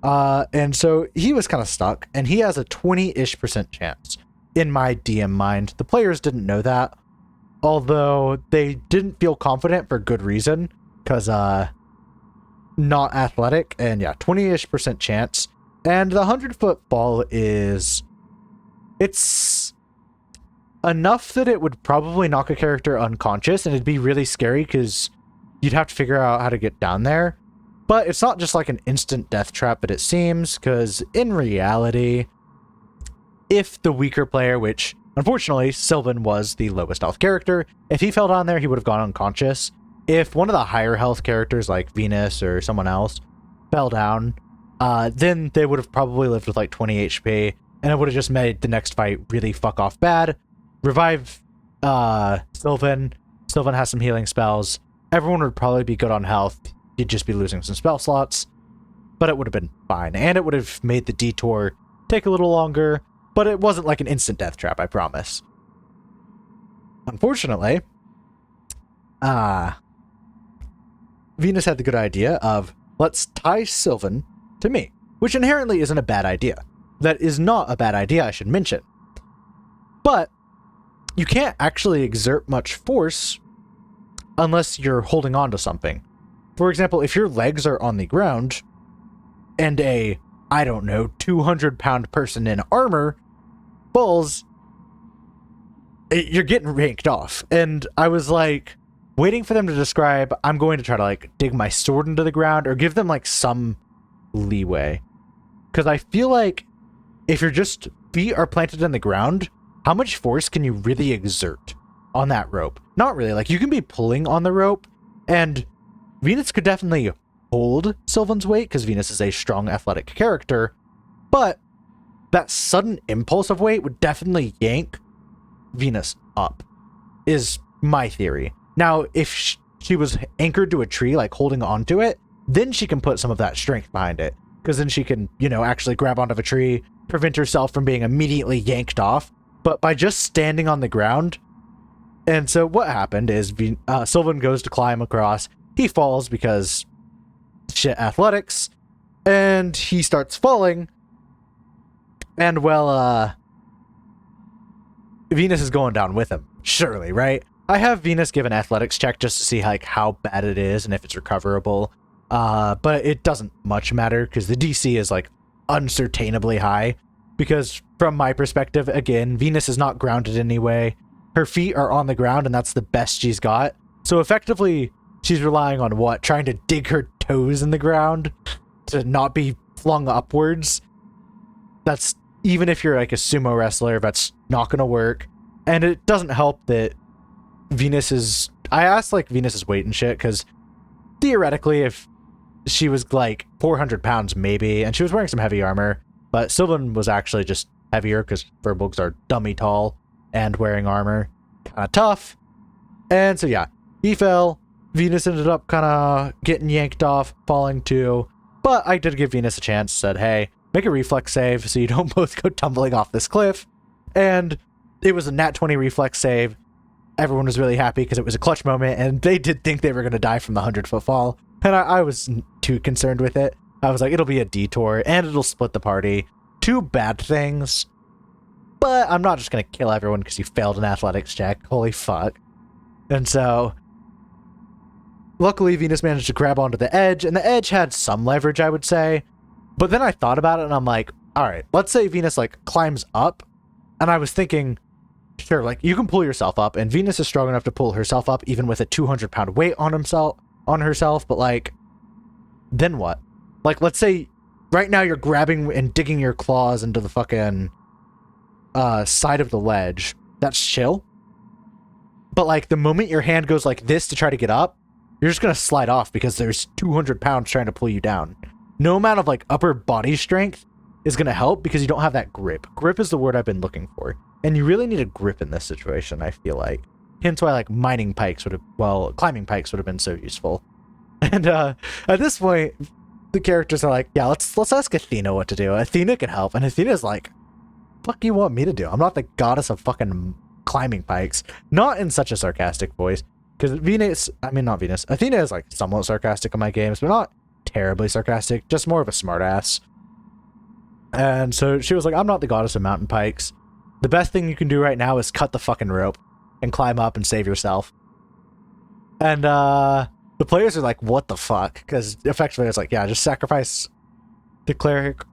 And so he was kind of stuck, and he has a 20-ish% chance. In my DM mind, the players didn't know that, although they didn't feel confident for good reason, because not athletic, and yeah, 20-ish% chance. And the 100-foot fall it's enough that it would probably knock a character unconscious, and it'd be really scary because you'd have to figure out how to get down there. But it's not just like an instant death trap that it seems, because in reality, if the weaker player, which unfortunately Sylvan was the lowest health character, if he fell down there, he would have gone unconscious. If one of the higher health characters like Venus or someone else fell down, then they would have probably lived with like 20 HP, and it would have just made the next fight really fuck off bad. Revive Sylvan. Sylvan has some healing spells. Everyone would probably be good on health. You'd just be losing some spell slots, but it would have been fine, and it would have made the detour take a little longer, but it wasn't like an instant death trap, I promise. Unfortunately, Venus had the good idea of, let's tie Sylvan to me, which inherently isn't a bad idea. That is not a bad idea, I should mention. But you can't actually exert much force unless you're holding on to something. For example, if your legs are on the ground and a, 200-pound person in armor falls, you're getting ranked off. And I was like, waiting for them to describe, I'm going to try to like dig my sword into the ground or give them like some leeway. Because I feel like if your just feet are planted in the ground, how much force can you really exert on that rope? Not really. Like, you can be pulling on the rope, and Venus could definitely hold Sylvan's weight because Venus is a strong athletic character, but that sudden impulse of weight would definitely yank Venus up, is my theory. Now, if she was anchored to a tree, like holding onto it, then she can put some of that strength behind it, because then she can, actually grab onto a tree, prevent herself from being immediately yanked off. But by just standing on the ground, and so what happened is Sylvan goes to climb across. He falls because shit athletics, and he starts falling. And well, Venus is going down with him, surely, right? I have Venus give an athletics check just to see like how bad it is and if it's recoverable. But it doesn't much matter because the DC is like uncertainably high. Because from my perspective, again, Venus is not grounded anyway. Her feet are on the ground and that's the best she's got. So effectively, she's relying on what? Trying to dig her toes in the ground to not be flung upwards. That's, even if you're like a sumo wrestler, that's not going to work. And it doesn't help that Venus is... I asked like Venus's weight and shit, because theoretically, if she was like 400 pounds maybe, and she was wearing some heavy armor, but Sylvan was actually just heavier, because Furbolgs are dummy tall, and wearing armor, kind of tough. And so yeah, he fell. Venus ended up kind of getting yanked off, falling too. But I did give Venus a chance, said, hey, make a reflex save so you don't both go tumbling off this cliff. And it was a nat 20 reflex save. Everyone was really happy because it was a clutch moment, and they did think they were going to die from the 100-foot fall. And I wasn't too concerned with it. I was like, it'll be a detour, and it'll split the party. Two bad things. But I'm not just going to kill everyone because you failed an athletics check. Holy fuck. And so... luckily, Venus managed to grab onto the edge, and the edge had some leverage, I would say. But then I thought about it, and I'm like, alright, let's say Venus, like, climbs up. And I was thinking, sure, like, you can pull yourself up, and Venus is strong enough to pull herself up, even with a 200-pound weight on herself, but, like, then what? Like, let's say, right now you're grabbing and digging your claws into the fucking side of the ledge. That's chill. But, like, the moment your hand goes like this to try to get up, you're just gonna slide off because there's 200 pounds trying to pull you down. No amount of, like, upper body strength is gonna help because you don't have that grip. Grip is the word I've been looking for. And you really need a grip in this situation, I feel like. Hence why, like, climbing pikes would have been so useful. And, at this point, the characters are like, yeah, let's ask Athena what to do. Athena can help. And Athena's like, fuck you want me to do? I'm not the goddess of fucking climbing pikes. Not in such a sarcastic voice. Because Athena is like somewhat sarcastic in my games, but not terribly sarcastic, just more of a smartass. And so she was like, I'm not the goddess of mountain pikes. The best thing you can do right now is cut the fucking rope and climb up and save yourself. And the players are like, what the fuck? Because effectively it's like, yeah, just sacrifice the cleric.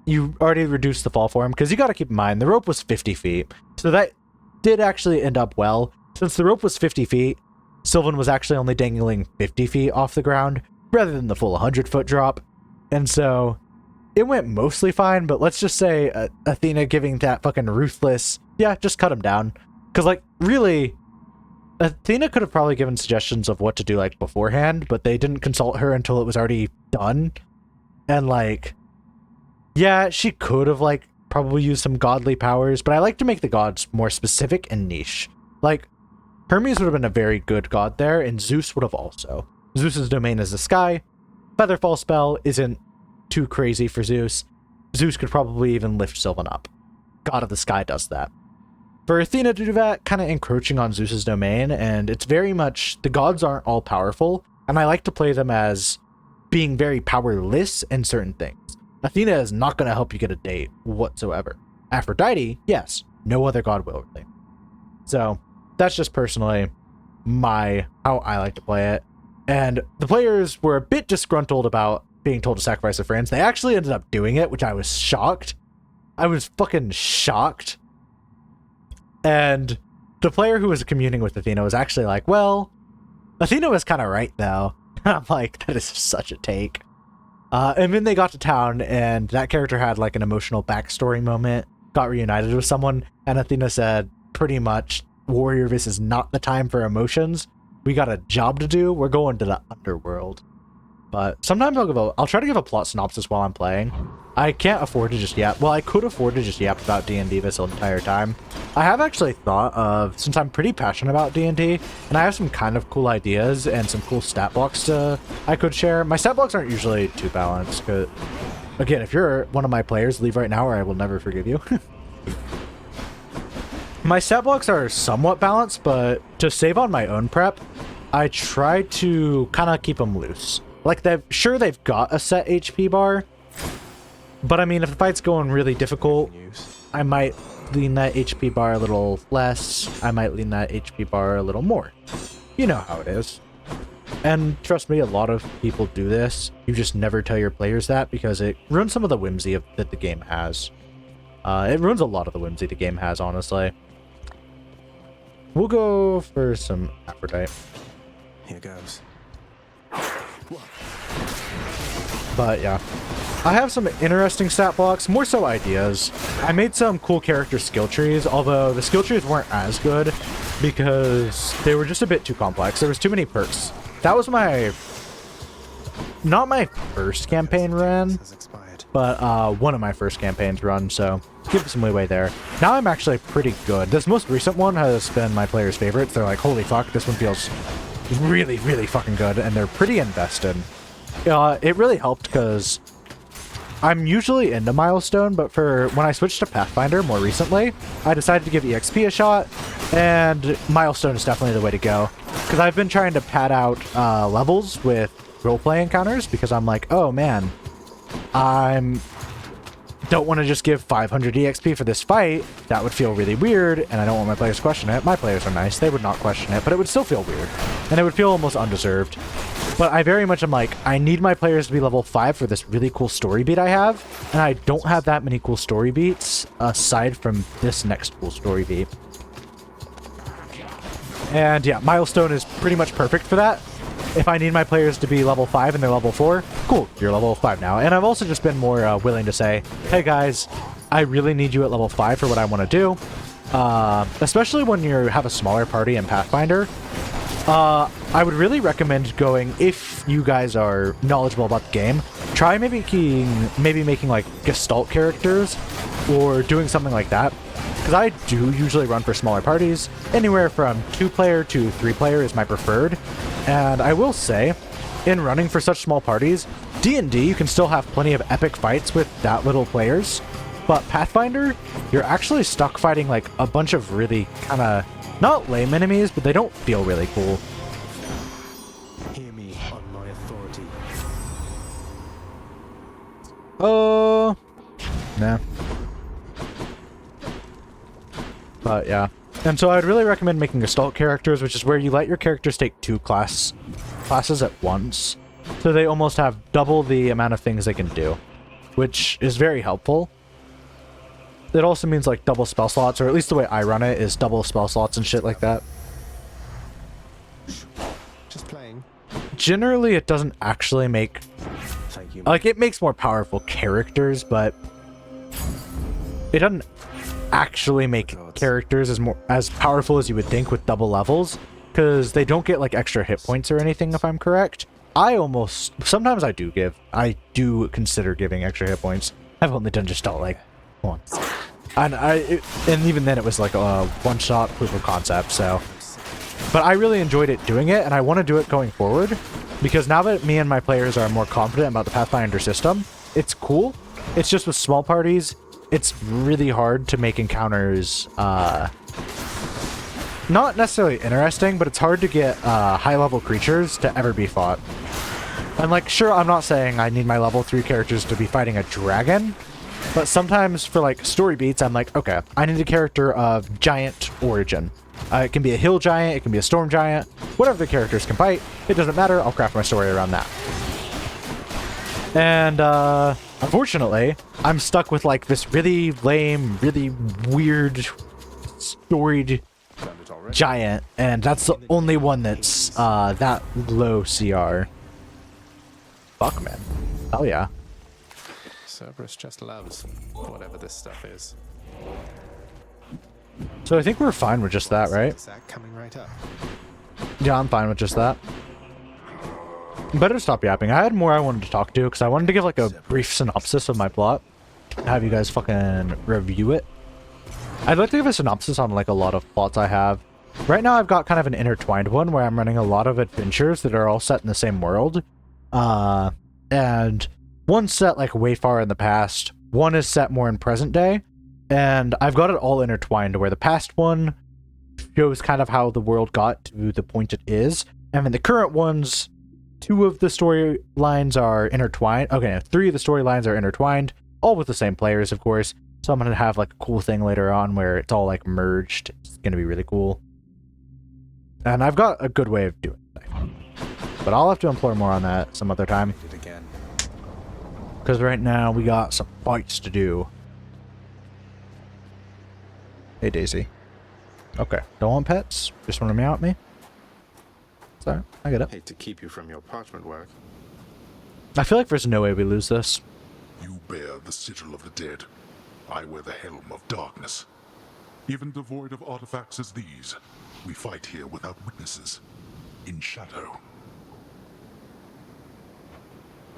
You already reduced the fall for him, because you got to keep in mind, the rope was 50 feet. So that did actually end up well. Since the rope was 50 feet, Sylvan was actually only dangling 50 feet off the ground, rather than the full 100-foot drop. And so, it went mostly fine, but let's just say Athena giving that fucking ruthless, yeah, just cut him down. Because, like, really, Athena could have probably given suggestions of what to do, like, beforehand, but they didn't consult her until it was already done. And, like, yeah, she could have, like, probably used some godly powers, but I like to make the gods more specific and niche. Like, Hermes would have been a very good god there, and Zeus would have also. Zeus's domain is the sky. Featherfall spell isn't too crazy for Zeus. Zeus could probably even lift Sylvan up. God of the sky does that. For Athena to do that, kind of encroaching on Zeus's domain, and it's very much, the gods aren't all powerful, and I like to play them as being very powerless in certain things. Athena is not going to help you get a date whatsoever. Aphrodite, yes. No other god will, really. So, that's just personally how I like to play it. And the players were a bit disgruntled about being told to sacrifice their friends. They actually ended up doing it, which I was shocked. I was fucking shocked. And the player who was communing with Athena was actually like, well, Athena was kind of right, though. And I'm like, that is such a take. And then they got to town, and that character had, like, an emotional backstory moment, got reunited with someone, and Athena said, pretty much, warrior, this is not the time for emotions. We got a job to do. We're going to the underworld. But sometimes I'll try to give a plot synopsis while I'm playing. I can't afford to just yap. Well, I could afford to just yap about D&D this entire time. I have actually thought of, since I'm pretty passionate about D&D, and I have some kind of cool ideas and some cool stat blocks I could share. My stat blocks aren't usually too balanced, because, again, if you're one of my players, leave right now or I will never forgive you. My stat blocks are somewhat balanced, but to save on my own prep, I try to kind of keep them loose. Like, they've got a set HP bar, but I mean, if the fight's going really difficult, I might lean that HP bar a little less. I might lean that HP bar a little more. You know how it is. And trust me, a lot of people do this. You just never tell your players that because it ruins some of the whimsy that the game has. It ruins a lot of the whimsy the game has, honestly. We'll go for some Aphrodite. Here goes. But yeah, I have some interesting stat blocks, more so ideas. I made some cool character skill trees, although the skill trees weren't as good because they were just a bit too complex. There was too many perks. That was not my first campaign run, but one of my first campaigns run, so give some leeway there. Now I'm actually pretty good. This most recent one has been my players' favorites. They're like, holy fuck, this one feels really, really fucking good, and they're pretty invested. It really helped because I'm usually into Milestone, but for when I switched to Pathfinder more recently, I decided to give EXP a shot, and Milestone is definitely the way to go. Because I've been trying to pad out levels with roleplay encounters because I'm like, oh man, don't want to just give 500 EXP for this fight. That would feel really weird, and I don't want my players to question it. My players are nice. They would not question it, but it would still feel weird, and it would feel almost undeserved. But I very much am like, I need my players to be level 5 for this really cool story beat I have, and I don't have that many cool story beats aside from this next cool story beat. And yeah, Milestone is pretty much perfect for that. If I need my players to be level 5 and they're level 4, cool, you're level 5 now. And I've also just been more willing to say, hey guys, I really need you at level 5 for what I want to do. Especially when you have a smaller party in Pathfinder. I would really recommend going, if you guys are knowledgeable about the game, try maybe making like Gestalt characters or doing something like that. Because I do usually run for smaller parties. Anywhere from 2-player to 3-player is my preferred. And I will say, in running for such small parties, D&D, you can still have plenty of epic fights with that little players. But Pathfinder, you're actually stuck fighting like a bunch of really kind of, not lame enemies, but they don't feel really cool. Hear me on my authority. Nah. But yeah. And so I'd really recommend making Gestalt characters, which is where you let your characters take 2 classes at once. So they almost have double the amount of things they can do, which is very helpful. It also means like double spell slots, or at least the way I run it is double spell slots and shit like that. Just playing. Generally, it doesn't actually make... Like, it makes more powerful characters, but it doesn't actually make characters as powerful as you would think with double levels, because they don't get like extra hit points or anything, if I'm correct. Sometimes I do consider giving extra hit points. I've only done Gestalt like once. And even then it was like a one-shot proof of concept, so. But I really enjoyed doing it, and I want to do it going forward, because now that me and my players are more confident about the Pathfinder system, it's cool. It's just with small parties, it's really hard to make encounters, not necessarily interesting, but it's hard to get high-level creatures to ever be fought. And like, sure, I'm not saying I need my level 3 characters to be fighting a dragon, but sometimes for like story beats, I'm like, okay, I need a character of giant origin. It can be a hill giant, it can be a storm giant, whatever the characters can fight, it doesn't matter, I'll craft my story around that. And unfortunately, I'm stuck with like this really lame, really weird storied giant, and that's the only one that's that low CR. Fuck, man. Hell yeah. Cerberus just loves whatever this stuff is. So I think we're fine with just that, right? Zach coming right up. Yeah, I'm fine with just that. Better stop yapping. I had more I wanted to talk to, because I wanted to give like a brief synopsis of my plot. Have you guys fucking review it. I'd like to give a synopsis on like a lot of plots I have. Right now I've got kind of an intertwined one where I'm running a lot of adventures that are all set in the same world. And one's set like way far in the past, one is set more in present day, and I've got it all intertwined where the past one shows kind of how the world got to the point it is, and then the current ones 2 of the storylines are intertwined. Okay, no, 3 of the storylines are intertwined, all with the same players, of course. So I'm going to have like a cool thing later on where it's all like merged. It's going to be really cool. And I've got a good way of doing it. But I'll have to implore more on that some other time. Because right now we got some fights to do. Hey, Daisy. Okay, don't want pets? Just want to meow at me? Sorry, I get it. Hate to keep you from your parchment work. I feel like there's no way we lose this. You bear the sigil of the dead. I wear the helm of darkness. Even devoid of artifacts as these, we fight here without witnesses, in shadow.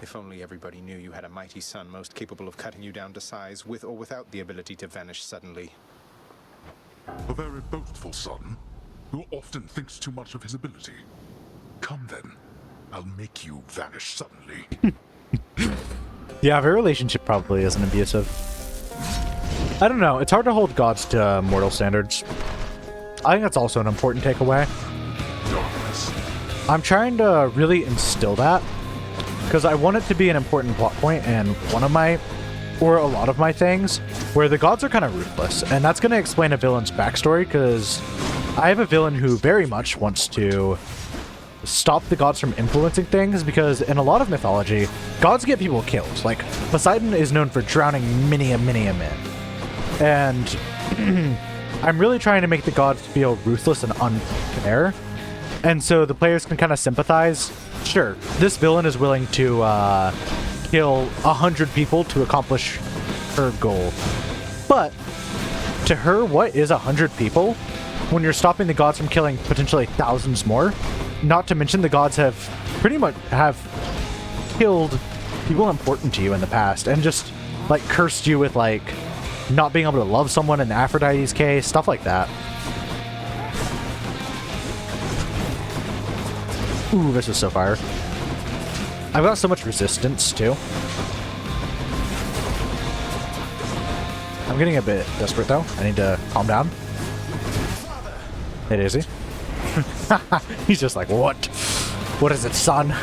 If only everybody knew you had a mighty son most capable of cutting you down to size, with or without the ability to vanish suddenly. A very boastful son, who often thinks too much of his ability. Come then, I'll make you vanish suddenly. Yeah, their relationship probably isn't abusive. I don't know, it's hard to hold gods to mortal standards. I think that's also an important takeaway. I'm trying to really instill that, because I want it to be an important plot point in one of my, or a lot of my things, where the gods are kind of ruthless, and that's going to explain a villain's backstory, because I have a villain who very much wants to stop the gods from influencing things, because in a lot of mythology, gods get people killed. Like, Poseidon is known for drowning many a men. And I'm really trying to make the gods feel ruthless and unfair, and so the players can kind of sympathize. Sure, this villain is willing to kill 100 people to accomplish her goal. But to her, what is 100 people when you're stopping the gods from killing potentially thousands more? Not to mention the gods have pretty much killed people important to you in the past and just like cursed you with like not being able to love someone in Aphrodite's case, stuff like that. Ooh, this is so fire. I've got so much resistance, too. I'm getting a bit desperate, though. I need to calm down. Hey, Daisy. He's just like, what? What is it, son?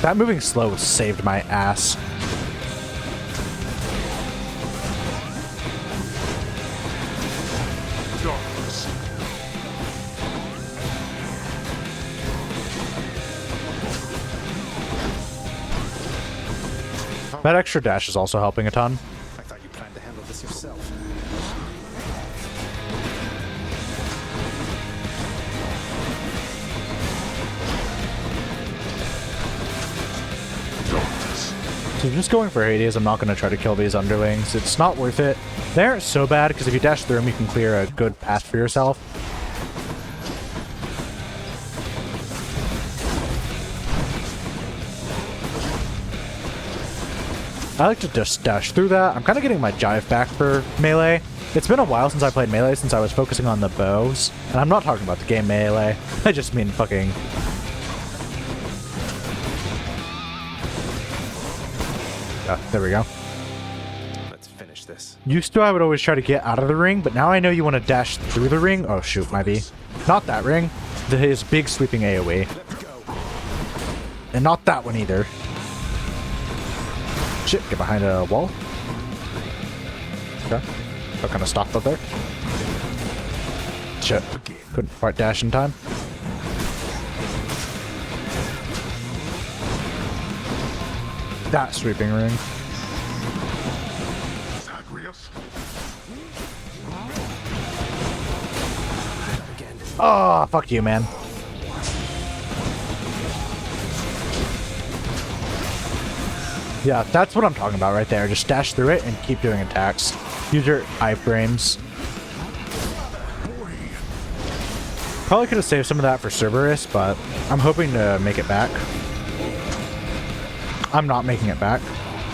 That moving slow saved my ass. That extra dash is also helping a ton. I thought you planned to handle this yourself. So just going for Hades, I'm not going to try to kill these underlings. It's not worth it. They aren't so bad, because if you dash through them, you can clear a good path for yourself. I like to just dash through that. I'm kind of getting my jive back for melee. It's been a while since I played melee, since I was focusing on the bows. And I'm not talking about the game melee. I just mean fucking... there we go. Let's finish this. Used to, I would always try to get out of the ring, but now I know you want to dash through the ring. Oh shoot, might be. Not that ring. His big sweeping AoE. And not that one either. Shit, get behind a wall. Okay. Got kind of stopped up there. Shit. Couldn't quite dash in time. That sweeping ring. Oh, fuck you, man. Yeah, that's what I'm talking about right there. Just dash through it and keep doing attacks. Use your iframes. Probably could have saved some of that for Cerberus, but I'm hoping to make it back. I'm not making it back.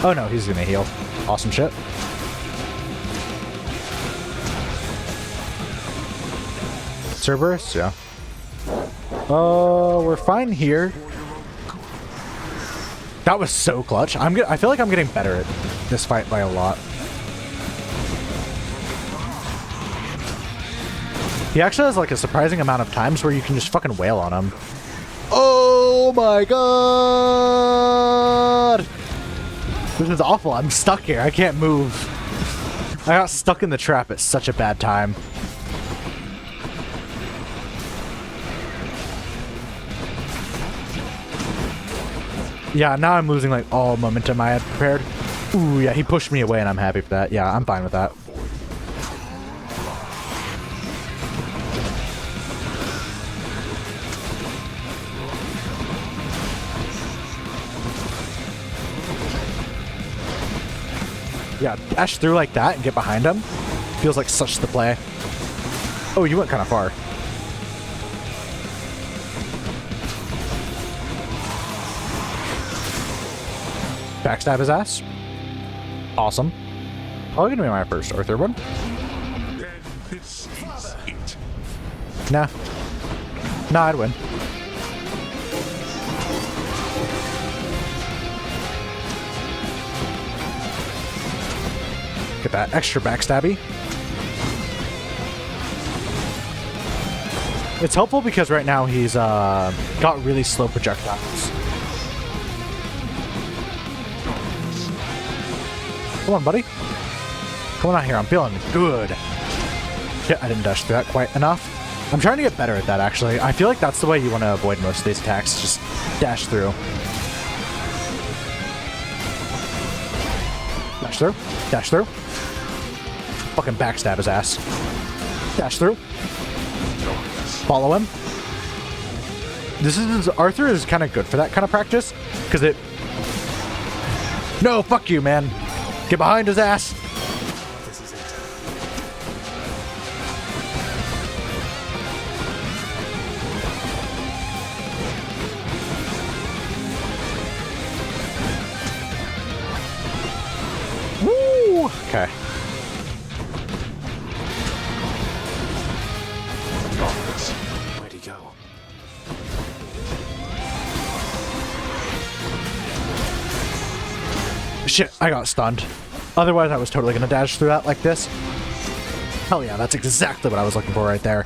Oh no, he's gonna heal. Awesome shit. Cerberus, yeah. Oh, we're fine here. That was so clutch. I feel like I'm getting better at this fight by a lot. He actually has like a surprising amount of times where you can just fucking wail on him. Oh my god! This is awful. I'm stuck here. I can't move. I got stuck in the trap at such a bad time. Yeah, now I'm losing like all momentum I had prepared. Ooh, yeah, he pushed me away and I'm happy for that. Yeah, I'm fine with that. Yeah, dash through like that and get behind him. Feels like such the play. Oh, you went kind of far. Backstab his ass. Awesome. Probably gonna be my first or third one. This is it. Nah. Nah, I'd win. Get that extra backstabby. It's helpful because right now he's got really slow projectiles. Come on, buddy. Come on out here. I'm feeling good. Shit, I didn't dash through that quite enough. I'm trying to get better at that, actually. I feel like that's the way you want to avoid most of these attacks. Just dash through. Dash through. Dash through. Fucking backstab his ass. Dash through. Follow him. Arthur is kind of good for that kind of practice, because it... No, fuck you, man. Get behind his ass. This is it. Woo! Okay. Where'd he go? Shit, I got stunned. Otherwise, I was totally gonna dash through that like this. Hell yeah, that's exactly what I was looking for right there.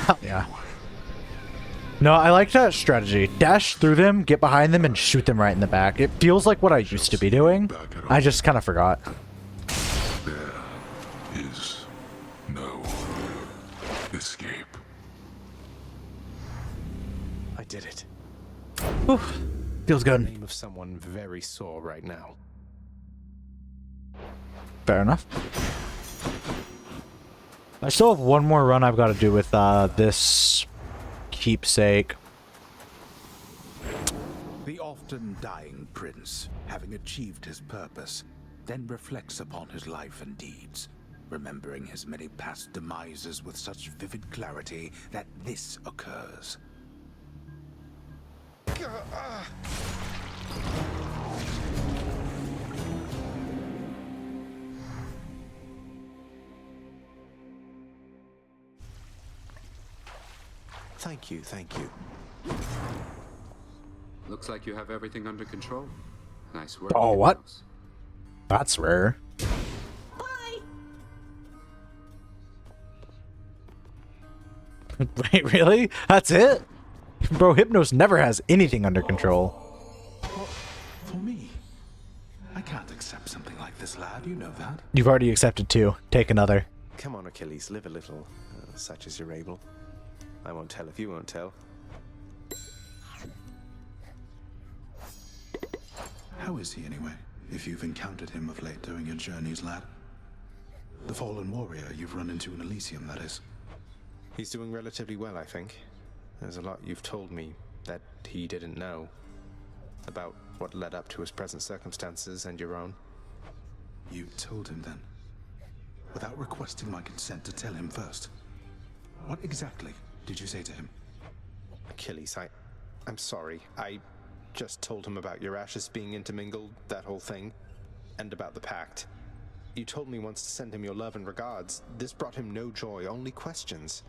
Hell yeah. No, I like that strategy. Dash through them, get behind them, and shoot them right in the back. It feels like what I used to be doing. I just kind of forgot. There is no escape. I did it. Oof. Feels good. Name of someone very sore right now. Fair enough. I still have one more run I've got to do with this keepsake. The often dying prince, having achieved his purpose, then reflects upon his life and deeds, remembering his many past demises with such vivid clarity that this occurs. Thank you, thank you. Looks like you have everything under control. Nice work. Oh, what? That's rare. Wait, really? That's it? Bro, Hypnos never has anything under control. Well, for me, I can't accept something like this, lad. You know that. You've already accepted two. Take another. Come on, Achilles, live a little, such as you're able. I won't tell if you won't tell. How is he, anyway, if you've encountered him of late during your journeys, lad? The fallen warrior you've run into in Elysium, that is. He's doing relatively well, I think. There's a lot you've told me that he didn't know. About what led up to his present circumstances and your own. You told him then? Without requesting my consent to tell him first? What exactly did you say to him? Achilles, I'm sorry. I just told him about your ashes being intermingled, that whole thing, and about the pact. You told me once to send him your love and regards. This brought him no joy, only questions.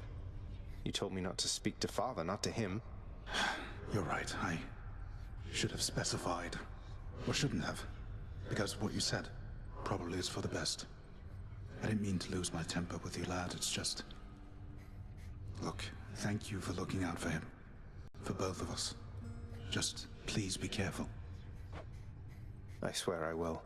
You told me not to speak to Father, not to him. You're right. I should have specified. Or shouldn't have. Because what you said probably is for the best. I didn't mean to lose my temper with you, lad. It's just... Look, thank you for looking out for him. For both of us. Just please be careful. I swear I will.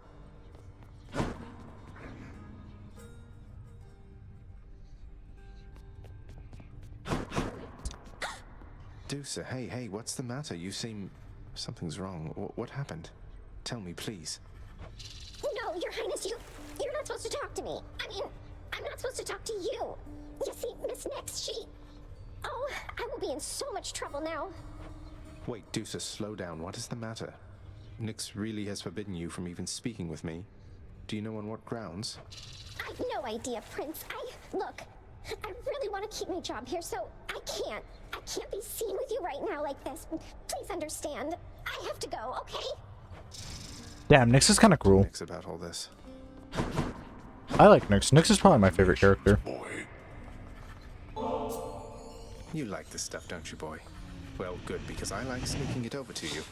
Deucer, hey, what's the matter? You seem... Something's wrong. What happened? Tell me, please. No, Your Highness, you're not supposed to talk to me. I mean, I'm not supposed to talk to you. You see, Miss Nix, she... Oh, I will be in so much trouble now. Wait, Deucer, slow down. What is the matter? Nix really has forbidden you from even speaking with me. Do you know on what grounds? I've no idea, Prince. Look, I really want to keep my job here, so I can't be seen with you right now like this. Please understand. I have to go, okay? Damn, Nyx is kind of cruel. Nix about all this. I like Nyx. Nyx is probably my favorite character. You like this stuff, don't you, boy? Well, good, because I like sneaking it over to you.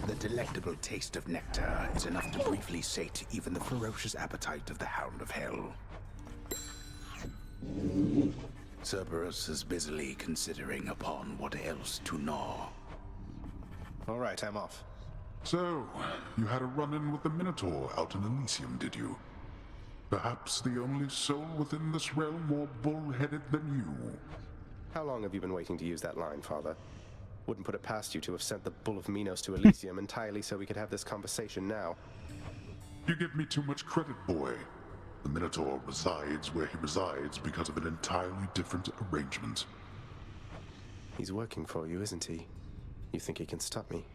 The delectable taste of nectar is enough to briefly sate even the ferocious appetite of the Hound of Hell. Cerberus is busily considering upon what else to gnaw. All right, I'm off. So, you had a run-in with the Minotaur out in Elysium, did you? Perhaps the only soul within this realm more bull-headed than you. How long have you been waiting to use that line, Father? Wouldn't put it past you to have sent the Bull of Minos to Elysium entirely so we could have this conversation now. You give me too much credit, boy. The Minotaur resides where he resides because of an entirely different arrangement. He's working for you, isn't he? You think he can stop me?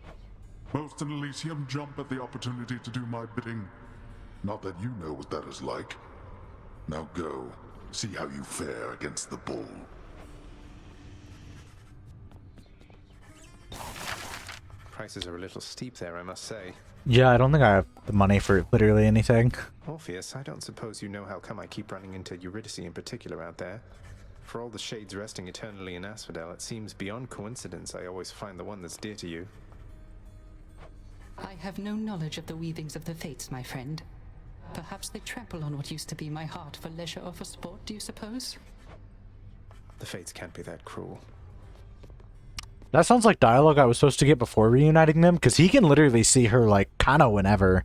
Most in Elysium jump at the opportunity to do my bidding. Not that you know what that is like. Now go, see how you fare against the bull. Prices are a little steep there, I must say. Yeah, I don't think I have the money for literally anything. Orpheus, I don't suppose you know how come I keep running into Eurydice in particular out there. For all the shades resting eternally in Asphodel, it seems beyond coincidence I always find the one that's dear to you. I have no knowledge of the weavings of the fates, my friend. Perhaps they trample on what used to be my heart for leisure or for sport, do you suppose? The fates can't be that cruel. That sounds like dialogue I was supposed to get before reuniting them, because he can literally see her, like, kind of whenever.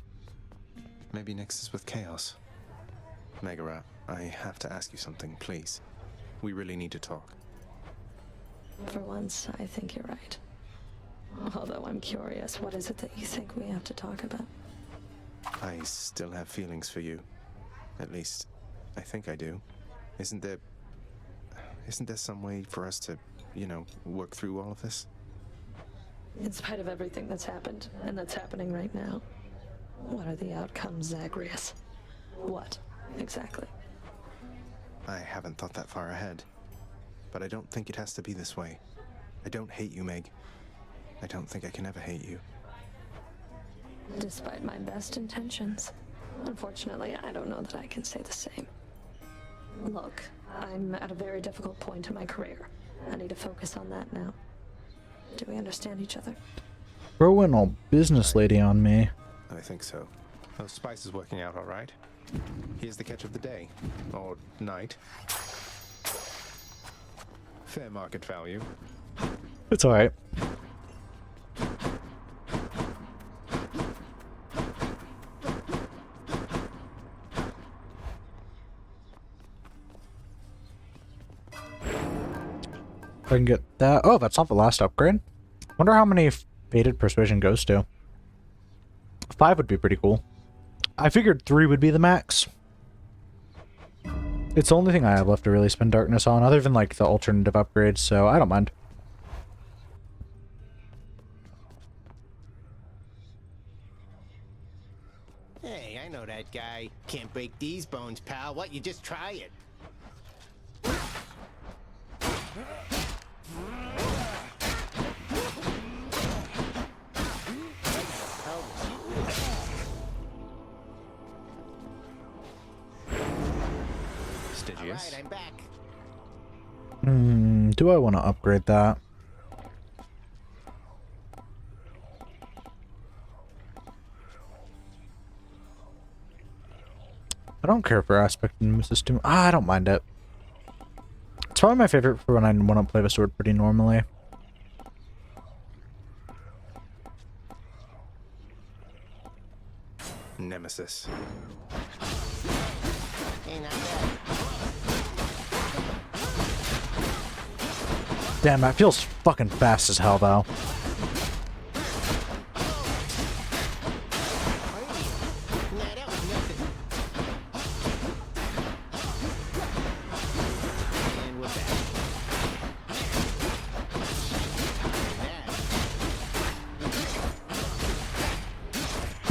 Maybe Nyx is with Chaos. Megara, I have to ask you something, please. We really need to talk. For once, I think you're right. Although I'm curious, what is it that you think we have to talk about? I still have feelings for you. At least, I think I do. Isn't there some way for us to, you know, work through all of this? In spite of everything that's happened, and that's happening right now, what are the outcomes, Zagreus? What, exactly? I haven't thought that far ahead. But I don't think it has to be this way. I don't hate you, Meg. I don't think I can ever hate you. Despite my best intentions. Unfortunately, I don't know that I can say the same. Look, I'm at a very difficult point in my career. I need to focus on that now. Do we understand each other? Bro went all business lady on me. I think so. Those spices working out all right. Here's the catch of the day. Or night. Fair market value. It's alright. If I can get that. Oh, that's not the last upgrade. Wonder how many Fated Persuasion goes to. 5 would be pretty cool. I figured 3 would be the max. It's the only thing I have left to really spend Darkness on, other than like the alternative upgrades, so I don't mind. Hey, I know that guy. Can't break these bones, pal. What? You just try it. Stygius. Alright, I'm back. Do I want to upgrade that? I don't care for aspect nemesis too much. I don't mind it. It's probably my favorite for when I want to play the sword pretty normally. Nemesis. Damn, that feels fucking fast as hell, though.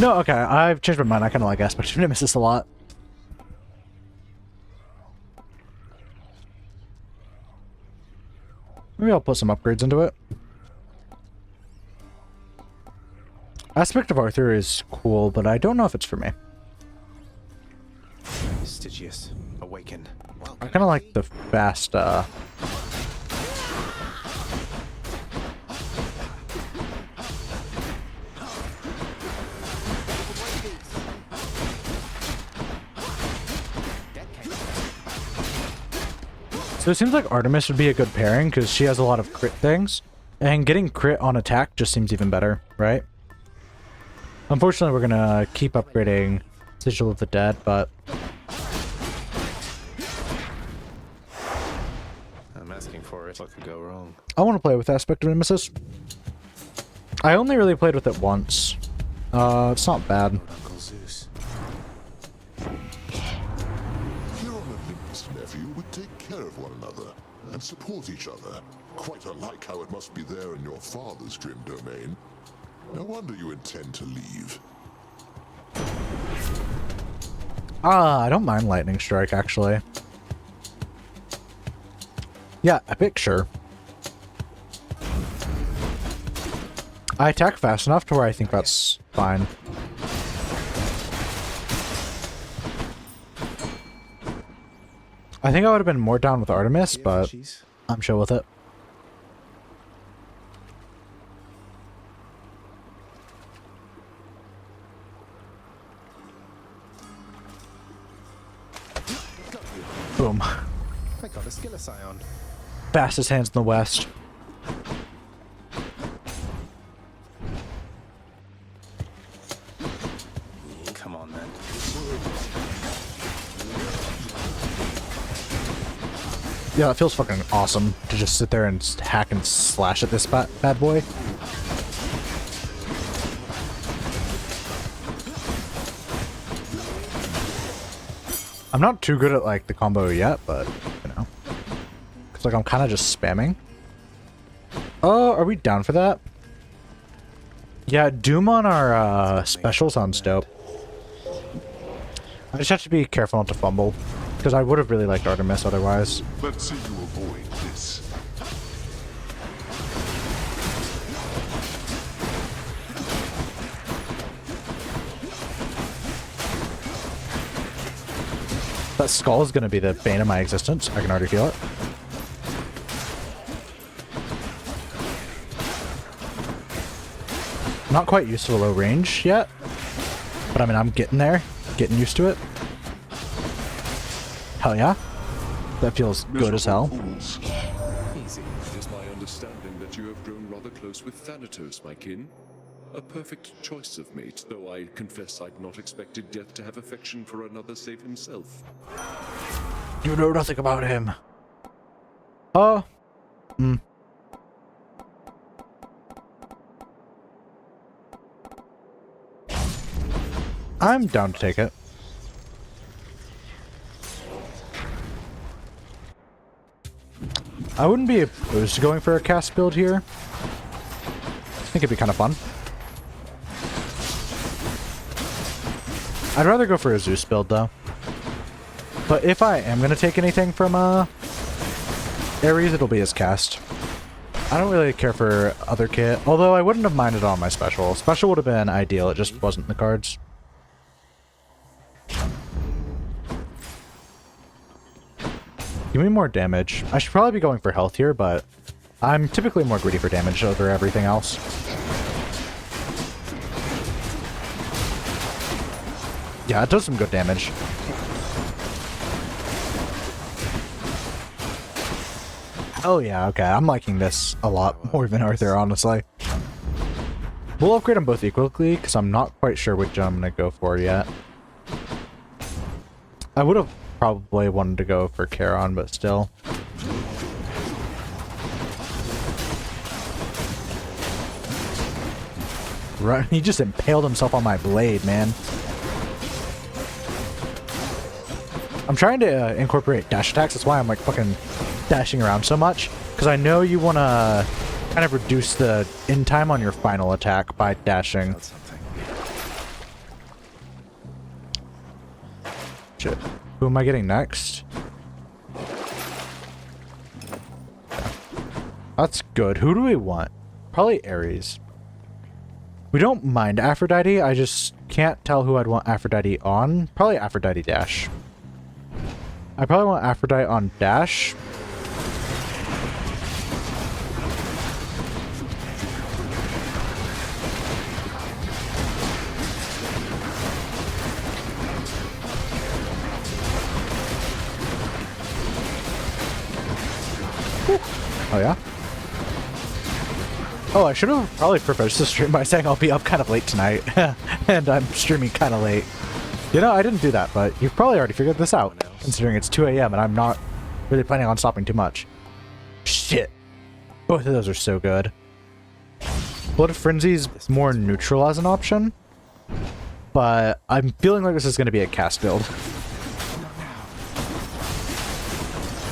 No, okay, I've changed my mind. I kind of like Aspect of Nemesis a lot. Maybe I'll put some upgrades into it. Aspect of Arthur is cool, but I don't know if it's for me. Stygius, awaken. I kind of like the fast, So it seems like Artemis would be a good pairing because she has a lot of crit things, and getting crit on attack just seems even better, right? Unfortunately, we're gonna keep upgrading Sigil of the Dead, but I'm asking for it. What could go wrong? I want to play with Aspect of Nemesis. I only really played with it once. It's not bad. Uncle Zeus. Here on Olympus, nephew, we take care of one another and support each other. Quite unlike how it must be there in your father's grim domain. No wonder you intend to leave. I don't mind Lightning Strike, actually. Yeah, epic, sure. I attack fast enough to where I think that's fine. I think I would have been more down with Artemis, but I'm chill with it. Boom. I got a skill scion. Fastest hands in the West. Come on, then. Yeah, it feels fucking awesome to just sit there and hack and slash at this bad boy. I'm not too good at like the combo yet, but you know, it's like I'm kind of just spamming. Oh, are we down for that? Yeah, Doom on our special sounds dope. I just have to be careful not to fumble, because I would have really liked Artemis otherwise. Let's see you avoid this. That skull is going to be the bane of my existence. I can already feel it. Not quite used to the low range yet, but I mean, I'm getting there, getting used to it. Hell yeah. That feels good as hell. Easy. It is my understanding that you have grown rather close with Thanatos, my kin. A perfect choice of mate, though I confess I'd not expected Death to have affection for another save himself. You know nothing about him. I'm down to take it. I wouldn't be opposed to going for a cast build here. I think it'd be kind of fun. I'd rather go for a Zeus build though. But if I am going to take anything from Ares, it'll be his cast. I don't really care for other kit, although I wouldn't have minded on my special. Special would have been ideal, it just wasn't in the cards. Give me more damage. I should probably be going for health here, but I'm typically more greedy for damage over everything else. Yeah, it does some good damage. Oh yeah, okay. I'm liking this a lot more than Arthur, honestly. We'll upgrade them both equally, because I'm not quite sure which I'm going to go for yet. I would have probably wanted to go for Charon, but still. Right, he just impaled himself on my blade, man. I'm trying to incorporate dash attacks, that's why I'm like fucking dashing around so much. Because I know you want to kind of reduce the in time on your final attack by dashing. Shit. Who am I getting next? That's good. Who do we want? Probably Ares. We don't mind Aphrodite, I just can't tell who I'd want Aphrodite on. Probably Aphrodite Dash. I probably want Aphrodite on Dash. Oh yeah? Oh, I should have probably proposed the stream by saying I'll be up kind of late tonight. And I'm streaming kind of late. You know, I didn't do that, but you've probably already figured this out, considering it's 2 a.m. and I'm not really planning on stopping too much. Shit. Both of those are so good. Blood of Frenzy's more neutral as an option, but I'm feeling like this is going to be a cast build.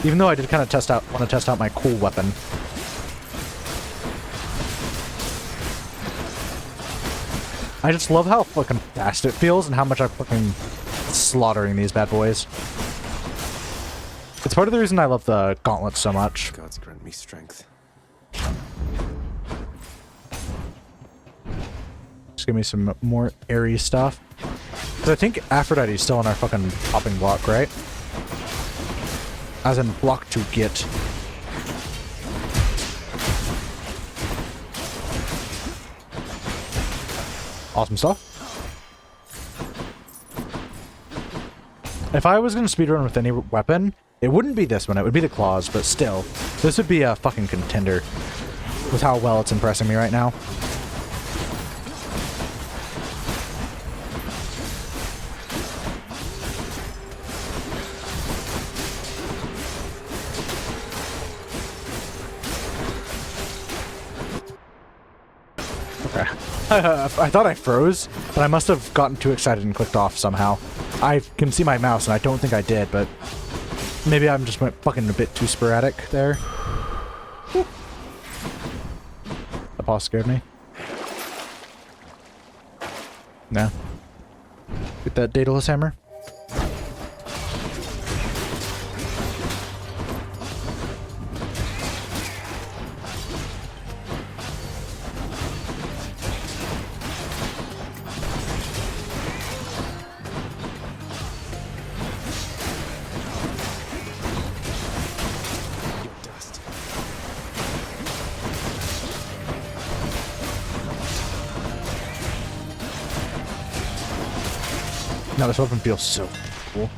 Even though I did kind of want to test out my cool weapon. I just love how fucking fast it feels and how much I'm fucking slaughtering these bad boys. It's part of the reason I love the gauntlets so much. Gods grant me strength. Just give me some more airy stuff. Because I think Aphrodite's still on our fucking popping block, right? As in block to get. Awesome stuff. If I was going to speedrun with any weapon, it wouldn't be this one, it would be the claws, but still, this would be a fucking contender with how well it's impressing me right now. I thought I froze, but I must have gotten too excited and clicked off somehow. I can see my mouse, and I don't think I did, but maybe I'm just went fucking a bit too sporadic there. Whew. The boss scared me. No. Get that Daedalus hammer. Now this weapon feels so cool.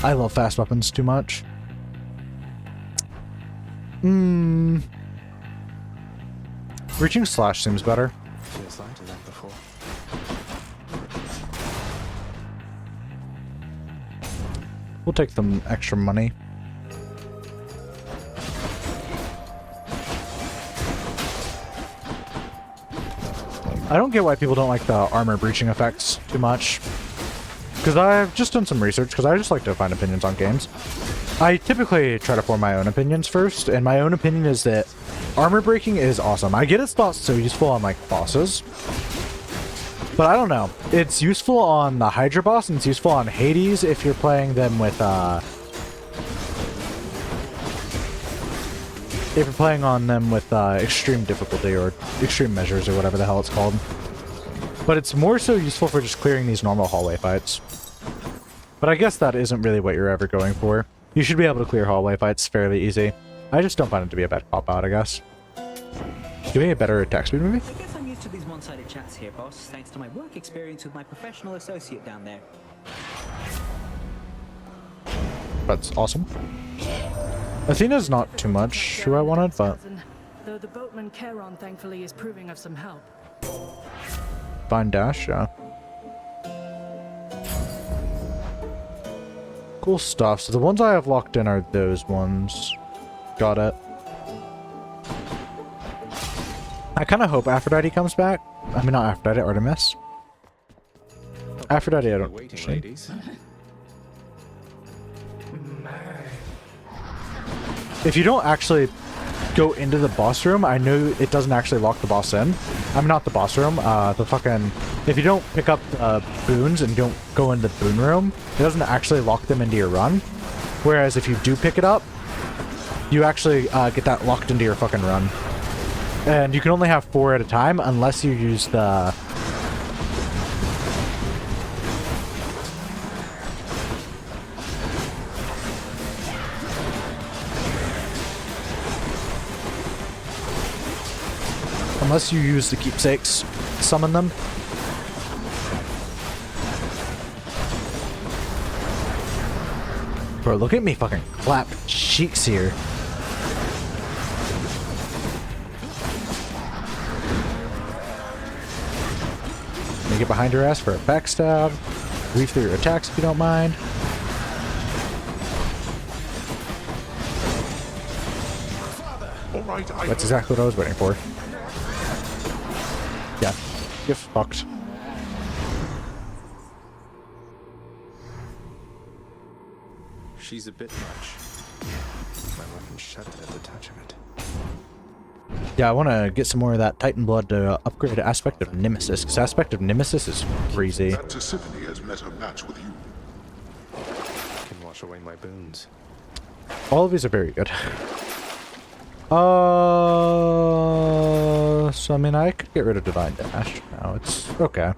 I love fast weapons too much. Reaching slash seems better. Feels lighter than before. We'll take some extra money. I don't get why people don't like the armor breaching effects too much. Because I've just done some research, because I just like to find opinions on games. I typically try to form my own opinions first, and my own opinion is that armor breaking is awesome. I get it's not so useful on, like, bosses. But I don't know. It's useful on the Hydra boss, and it's useful on Hades if you're playing them with, if you're playing on them with, extreme difficulty, or extreme measures, or whatever the hell it's called. But it's more so useful for just clearing these normal hallway fights. But I guess that isn't really what you're ever going for. You should be able to clear hallway fights fairly easy. I just don't find it to be a bad cop-out, I guess. Give me a better attack speed, maybe? I guess I'm used to these one-sided chats here, boss, thanks to my work experience with my professional associate down there. That's awesome. Athena's not too much who I wanted, but Though the boatman Charon thankfully is proving of some help. fine dash, yeah. Cool stuff. So the ones I have locked in are those ones. Got it. I kind of hope Aphrodite comes back. I mean, not Aphrodite, Artemis. Aphrodite, I don't. Waiting, ladies. If you don't actually go into the boss room, I know it doesn't actually lock the boss in. I mean, not the boss room, the fucking... If you don't pick up boons and don't go in the boon room, it doesn't actually lock them into your run. Whereas if you do pick it up, you actually get that locked into your fucking run. And you can only have 4 at a time unless you use the... Unless you use the keepsakes, summon them. Bro, look at me fucking clap cheeks here. Make it behind her ass for a backstab. Weave through your attacks if you don't mind. That's exactly what I was waiting for. Yeah, get fucked. She's a bit much. My weapon shuddered at the touch of it. Yeah, I want to get some more of that Titan blood to upgrade Aspect of Nemesis, because Aspect of Nemesis is crazy. That Tisiphone has met a match with you. Can wash away my boons. All of these are very good. So I mean, I could get rid of Divine Dash. No, it's okay.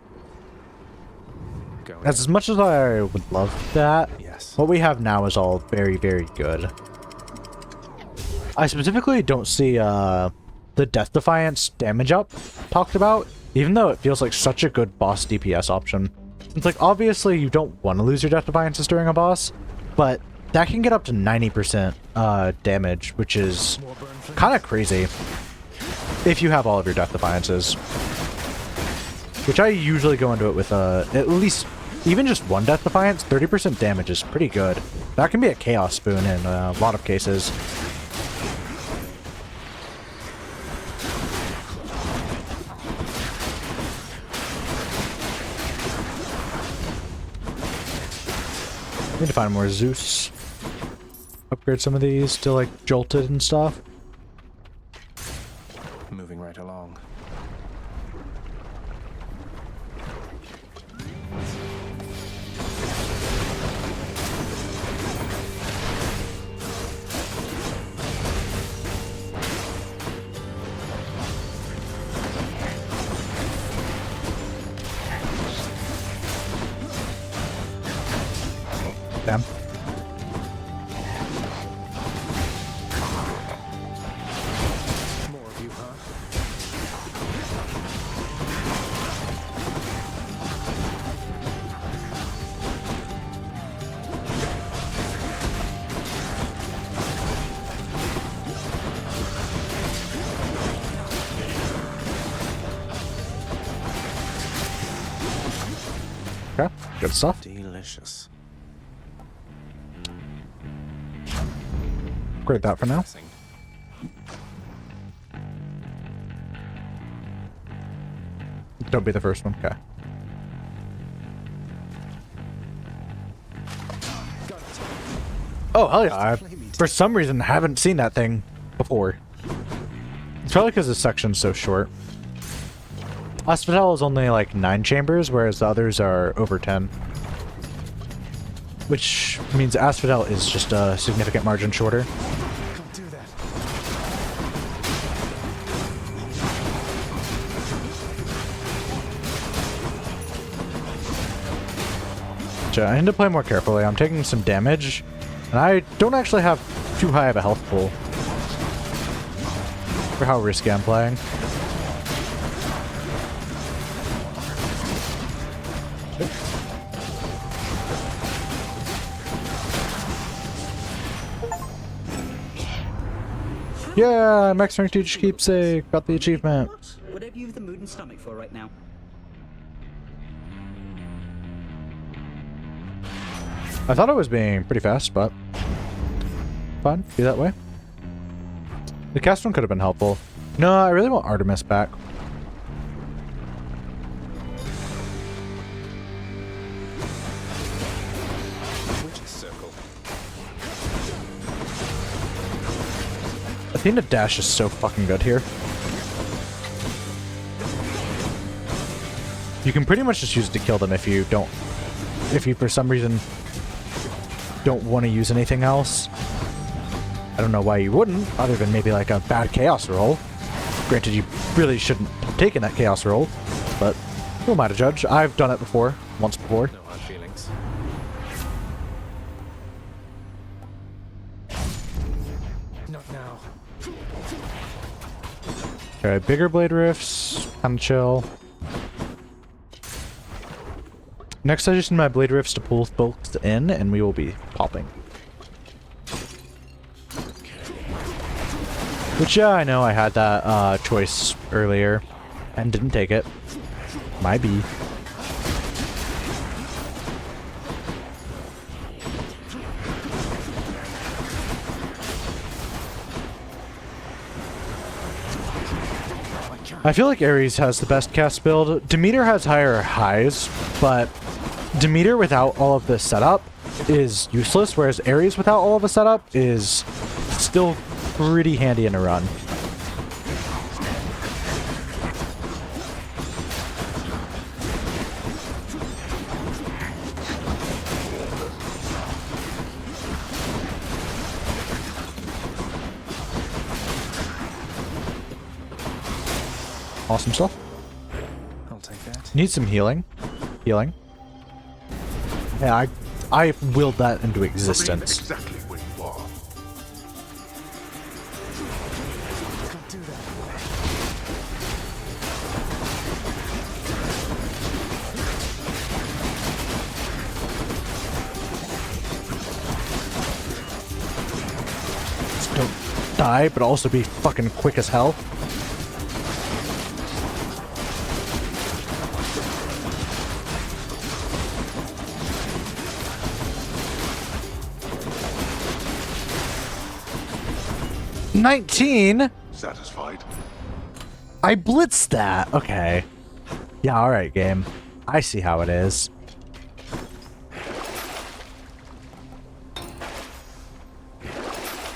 As much as I would love that, yes. What we have now is all very, very good. I specifically don't see the Death Defiance damage up talked about, even though it feels like such a good boss DPS option. It's like, obviously you don't want to lose your Death Defiances during a boss, but that can get up to 90% damage, which is kind of crazy if you have all of your Death Defiances. Which I usually go into it with at least, even just one Death Defiance, 30% damage is pretty good. That can be a Chaos Spoon in a lot of cases. Need to find more Zeus. Upgrade some of these to like Jolted and stuff. Moving right along. Damn. More of you, huh? Okay, good stuff. Delicious. Upgrade that for now. Don't be the first one. Okay. Oh, hell yeah. I, for some reason, haven't seen that thing before. It's probably because this section's so short. Asphodel is only like 9 chambers, whereas the others are over 10. Which means Asphodel is just a significant margin shorter. Don't do that. I need to play more carefully. I'm taking some damage, and I don't actually have too high of a health pool for how risky I'm playing. Yeah, max rank teach keepsake. Got the achievement. Whatever you've the mood and stomach for right now. I thought it was being pretty fast, but fine, be that way. The cast one could have been helpful. No, I really want Artemis back. Witch's circle. Athena dash is so fucking good here. You can pretty much just use it to kill them if you don't, if you for some reason don't want to use anything else. I don't know why you wouldn't, other than maybe like a bad chaos roll. Granted, you really shouldn't have taken that chaos roll, but who am I to judge? I've done it before, once before. No hard feelings. Not now. Okay, bigger blade rifts, kind of chill. Next, I just need my blade rifts to pull folks in, and we will be popping. Which, yeah, I know I had that choice earlier and didn't take it. My B. I feel like Ares has the best cast build. Demeter has higher highs, but Demeter without all of the setup is useless, whereas Ares without all of the setup is still pretty handy in a run. Awesome stuff. I'll take that. Need some healing. Healing. Yeah, I willed that into existence. Exactly where you are. Don't do that. Just don't die, but also be fucking quick as hell. $19? Satisfied? I blitzed that. Okay. Yeah, alright, game. I see how it is.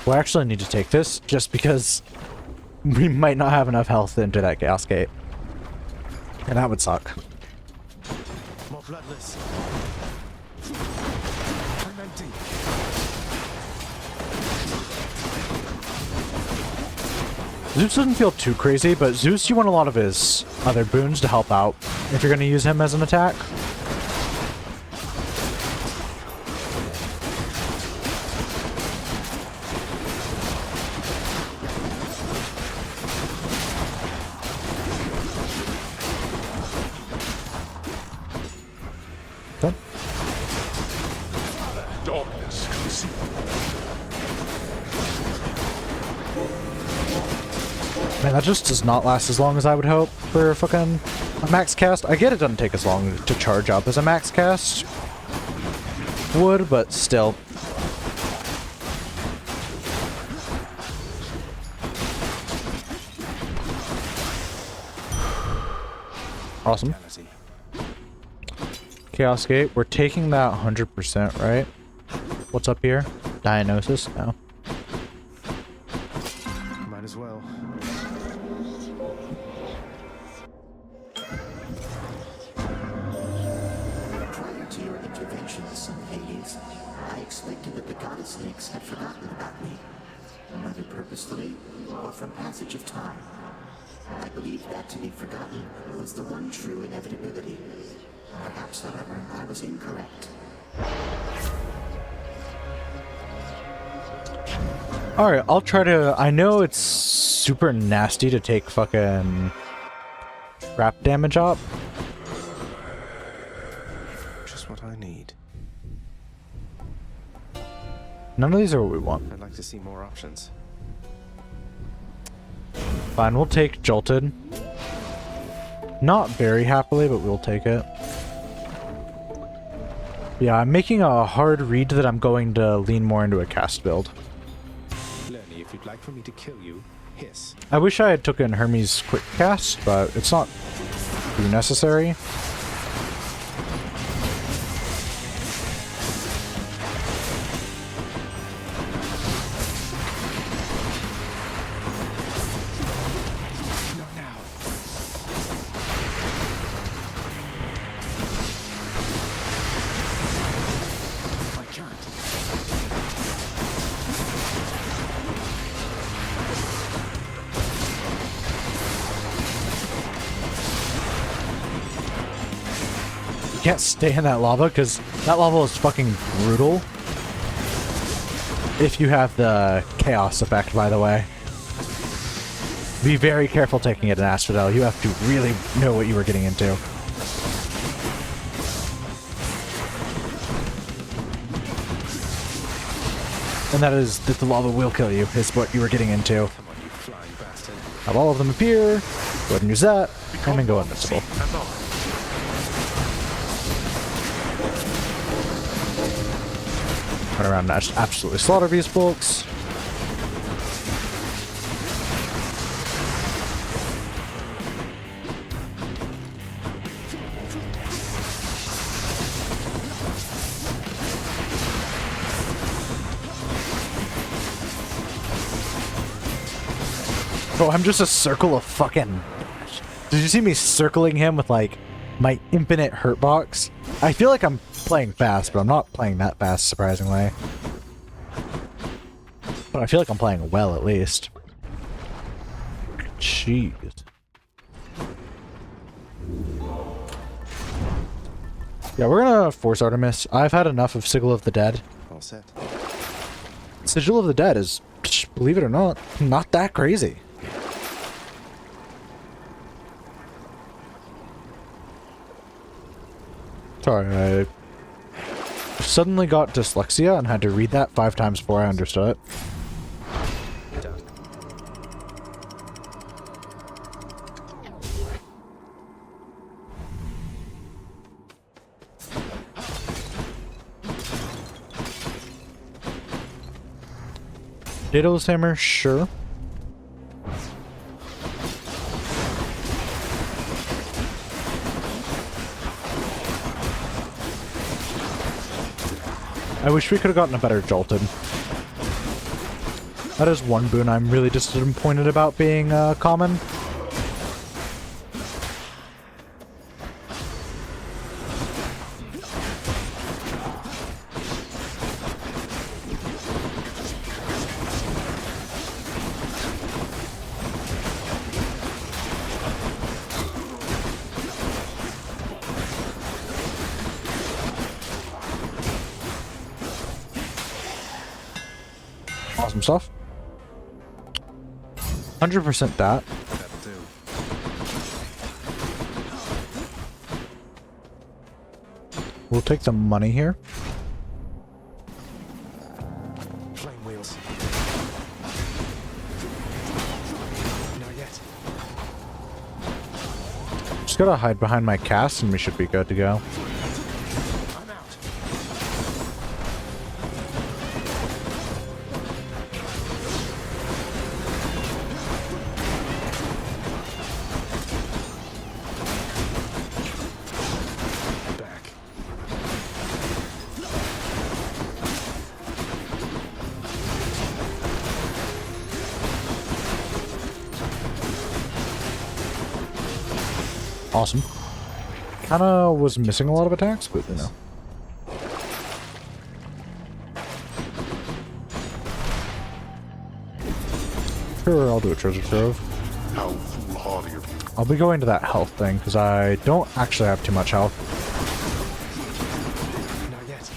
We'll actually need to take this, just because we might not have enough health into that gas gate. And that would suck. More bloodless. I'm empty. Zeus doesn't feel too crazy, but Zeus, you want a lot of his other boons to help out if you're going to use him as an attack. Okay. Darkness concealed. Man, that just does not last as long as I would hope for fucking a max cast. I get it doesn't take as long to charge up as a max cast would, but still. Awesome. Chaos Gate. We're taking that 100%, right? What's up here? Diagnosis? No. Might as well. Prior to your intervention, son of Hades, I expected that the goddess snakes had forgotten about me, whether purposefully or from passage of time. I believed that to be forgotten was the one true inevitability. Perhaps, however, I was incorrect. Alright, I'll try to... I know it's super nasty to take fucking trap damage up. Just what I need. None of these are what we want. I'd like to see more options. Fine, we'll take Jolted. Not very happily, but we'll take it. Yeah, I'm making a hard read that I'm going to lean more into a cast build. Lenny, if you'd like for me to kill you, hiss. I wish I had taken Hermes quick cast, but it's not too necessary. Can't stay in that lava because that lava is fucking brutal. If you have the chaos effect, by the way. Be very careful taking it in Asphodel. You have to really know what you were getting into. And that is that the lava will kill you, is what you were getting into. Come on, you flying bastard. Have all of them appear. Go ahead and use that. And then go invincible. Run around and absolutely slaughter these folks. Bro, I'm just a circle of fucking... Did you see me circling him with, like, my infinite hurt box? I feel like I'm playing fast, but I'm not playing that fast, surprisingly. But I feel like I'm playing well, at least. Jeez. Yeah, we're gonna force Artemis. I've had enough of Sigil of the Dead. All set. Sigil of the Dead is, believe it or not that crazy. Sorry, I suddenly got dyslexia and had to read that 5 times before I understood it. Daedalus Hammer, sure. I wish we could have gotten a better Jolted. That is one boon I'm really disappointed about being common. Awesome stuff. 100% that. That'll do. We'll take the money here. Flame wheels. Not yet. Just gotta hide behind my cast and we should be good to go. I'm out. Back. Awesome. Kinda was missing a lot of attacks, but you know. Sure, I'll do a treasure trove. How foolhardy of you. I'll be going to that health thing, because I don't actually have too much health. Not yet.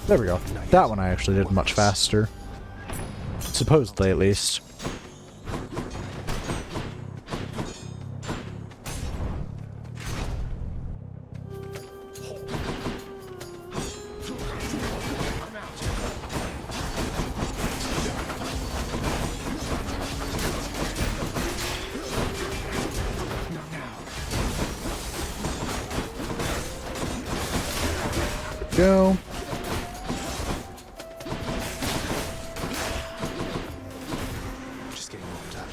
There we go. That one I actually did much faster. Supposedly, at least. go. Just getting warmed up.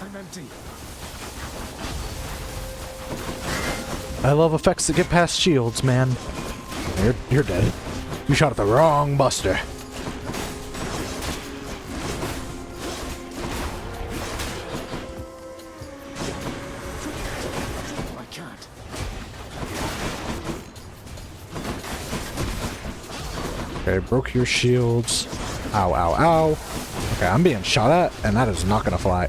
I'm empty. I love effects that get past shields, man. You're dead. You shot at the wrong buster. I can't. Okay, broke your shields. Ow, ow, ow. Okay, I'm being shot at, and that is not gonna fly.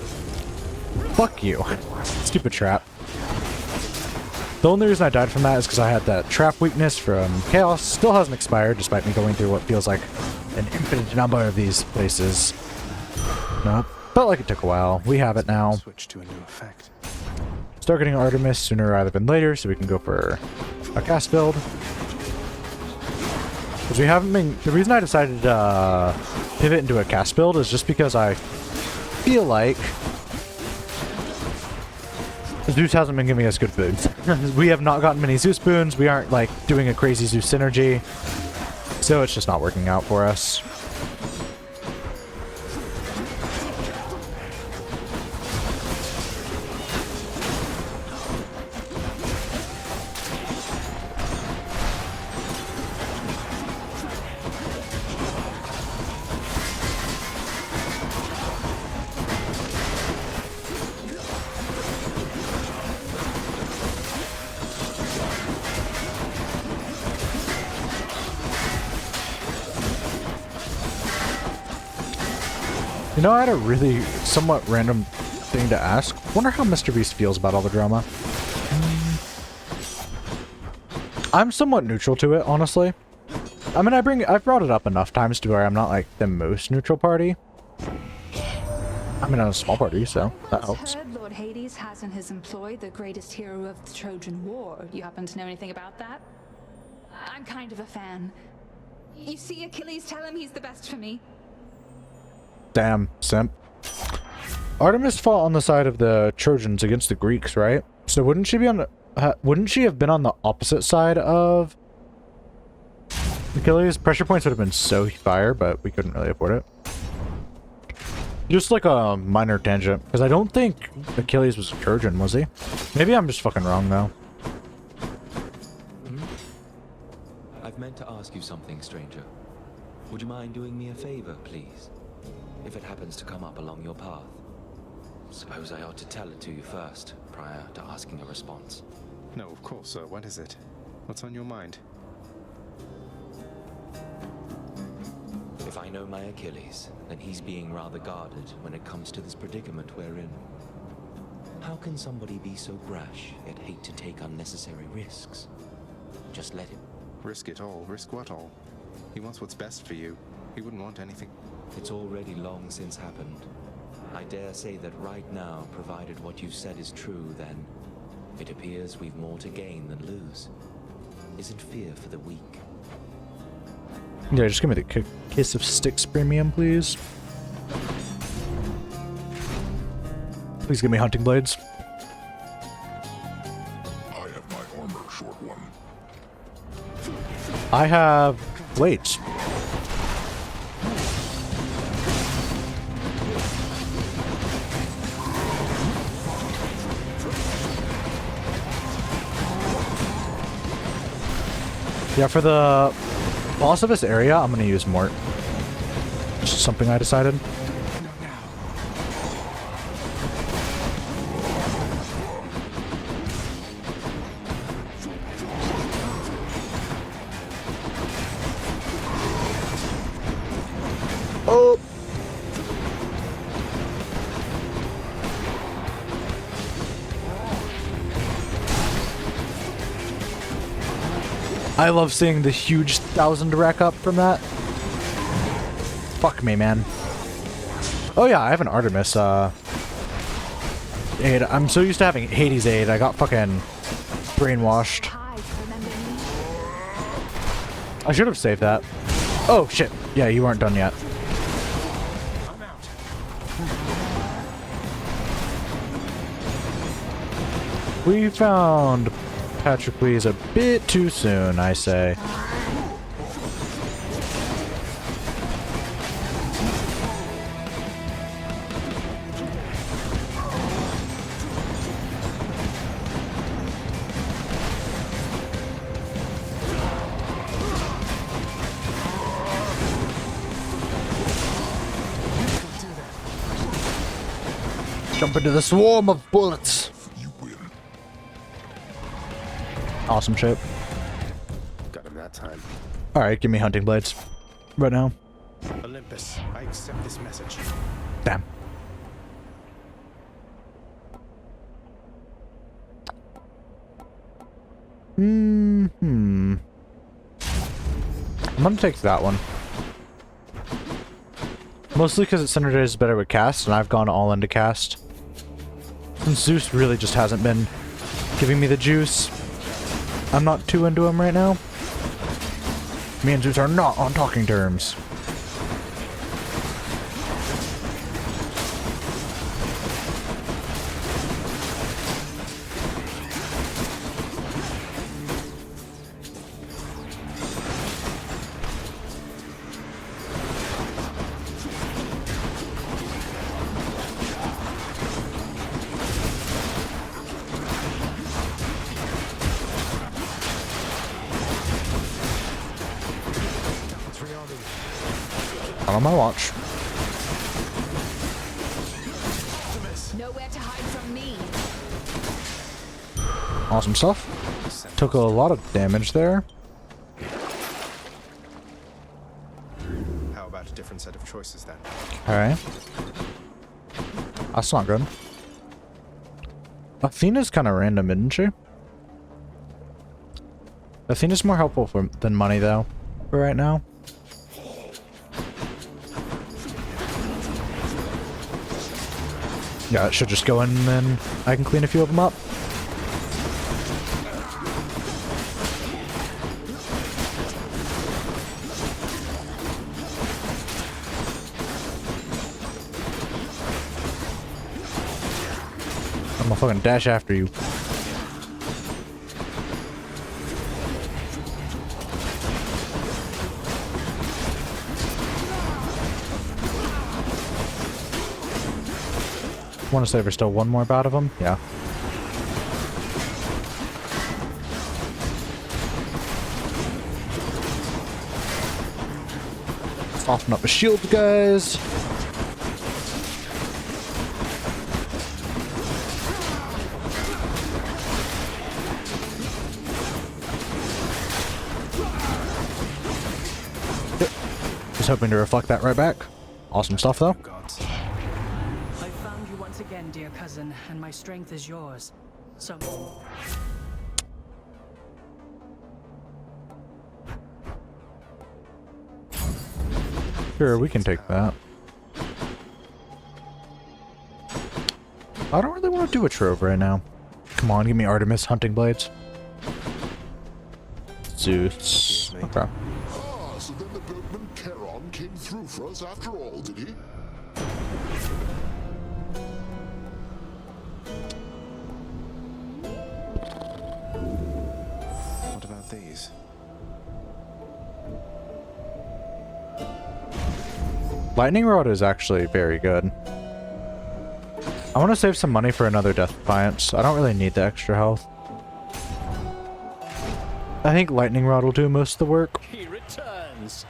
Fuck you. Stupid trap. The only reason I died from that is because I had that trap weakness from Chaos. Still hasn't expired, despite me going through what feels like an infinite number of these places. Nope. Felt like it took a while. We have it now. Switch to a new effect. Start getting Artemis sooner rather than later, so we can go for a cast build. Because we haven't been... The reason I decided to pivot into a cast build is just because I feel like Zeus hasn't been giving us good foods. We have not gotten many Zeus boons. We aren't like doing a crazy Zeus synergy. So it's just not working out for us. You know, I had a really somewhat random thing to ask. Wonder how Mr. Beast feels about all the drama. I'm somewhat neutral to it, honestly. I mean, I've brought it up enough times to where I'm not like the most neutral party. I'm in a small party, so that helps. Heard Lord Hades has in his employ the greatest hero of the Trojan War. You happen to know anything about that? I'm kind of a fan. You see Achilles, tell him he's the best for me. Damn, simp. Artemis fought on the side of the Trojans against the Greeks, right? So wouldn't she be on the... wouldn't she have been on the opposite side of Achilles? Pressure points would have been so fire, but we couldn't really afford it. Just like a minor tangent, because I don't think Achilles was a Trojan, was he? Maybe I'm just fucking wrong, though. I've meant to ask you something, stranger. Would you mind doing me a favor, please? If it happens to come up along your path. Suppose I ought to tell it to you first, prior to asking a response. No, of course, sir. What is it? What's on your mind? If I know my Achilles, then he's being rather guarded when it comes to this predicament we're in. How can somebody be so brash, yet hate to take unnecessary risks? Just let him. Risk it all. Risk what all? He wants what's best for you. He wouldn't want anything. It's already long since happened. I dare say that right now, provided what you've said is true, then it appears we've more to gain than lose. Isn't fear for the weak? Yeah, just give me the Kiss of Styx premium, please. Please give me hunting blades. I have my armor, short one. I have blades. Yeah, for the boss of this area, I'm gonna use Mort. Just something I decided. Oh! I love seeing the huge 1,000 rack up from that. Fuck me, man. Oh yeah, I have an Artemis aid. I'm so used to having Hades aid, I got fucking brainwashed. I should have saved that. Oh shit. Yeah, you weren't done yet. We found Patrickles a bit too soon, I say. Jump into the swarm of bullets. Awesome shape. Got him that time. Alright, give me hunting blades. Right now. Olympus, I accept this message. Damn. I'm gonna take that one. Mostly because it synergizes better with cast, and I've gone all into cast. Since Zeus really just hasn't been giving me the juice, I'm not too into him right now. Me and Zeus are not on talking terms. Not on my watch. Nowhere to hide from me. Awesome stuff. Took a lot of damage there. How about a different set of choices then? Alright. That's not good. Athena's kind of random, isn't she? Athena's more helpful than money, though, for right now. Yeah, it should just go in and then I can clean a few of them up. I'm gonna fucking dash after you. Want to say there's still one more bout of them? Yeah. Soften up the shield, guys. Yep. Just hoping to reflect that right back. Awesome stuff, though. Again, dear cousin, and my strength is yours. So sure, we can take that. I don't really want to do a trove right now. Come on, give me Artemis hunting blades. Zeus. Okay. Ah, so then the boatman Charon came through for us after all, did he? What about these? Lightning Rod is actually very good. I want to save some money for another Death Defiance. I don't really need the extra health. I think Lightning Rod will do most of the work. He returns.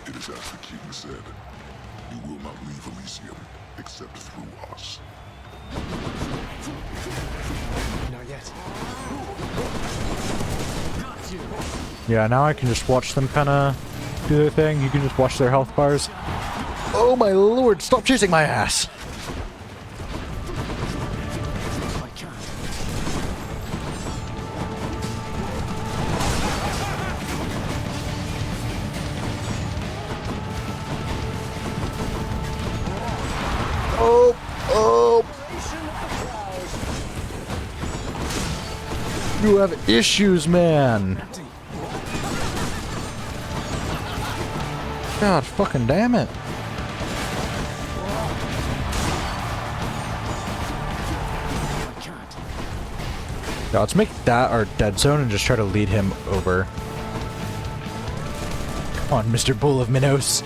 It is as the king said. You will not leave Elysium except through us. Not yet. Got you. Yeah, now I can just watch them kind of do their thing. You can just watch their health bars. Oh my lord, stop chasing my ass! Oh, oh! You have issues, man! God fucking damn it. Yeah, let's make that our dead zone and just try to lead him over. Come on, Mr. Bull of Minos.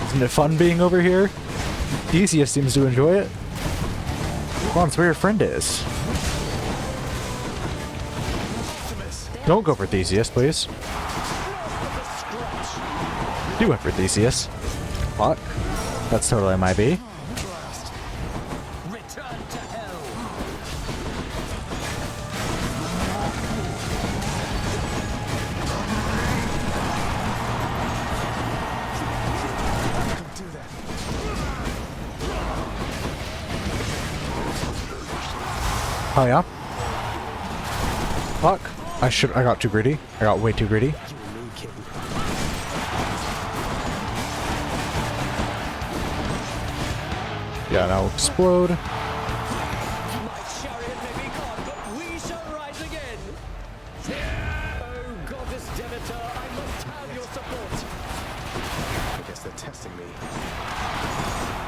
Isn't it fun being over here? Theseus seems to enjoy it. Come on, it's where your friend is. Don't go for Theseus, please. You went for Theseus. Fuck. That's totally my B. Oh yeah? Fuck. I got too greedy. I got way too greedy. Yeah, now explode. My chariot may be gone, but we shall rise again. Oh, goddess Demeter, I must have your support. I guess they're testing me.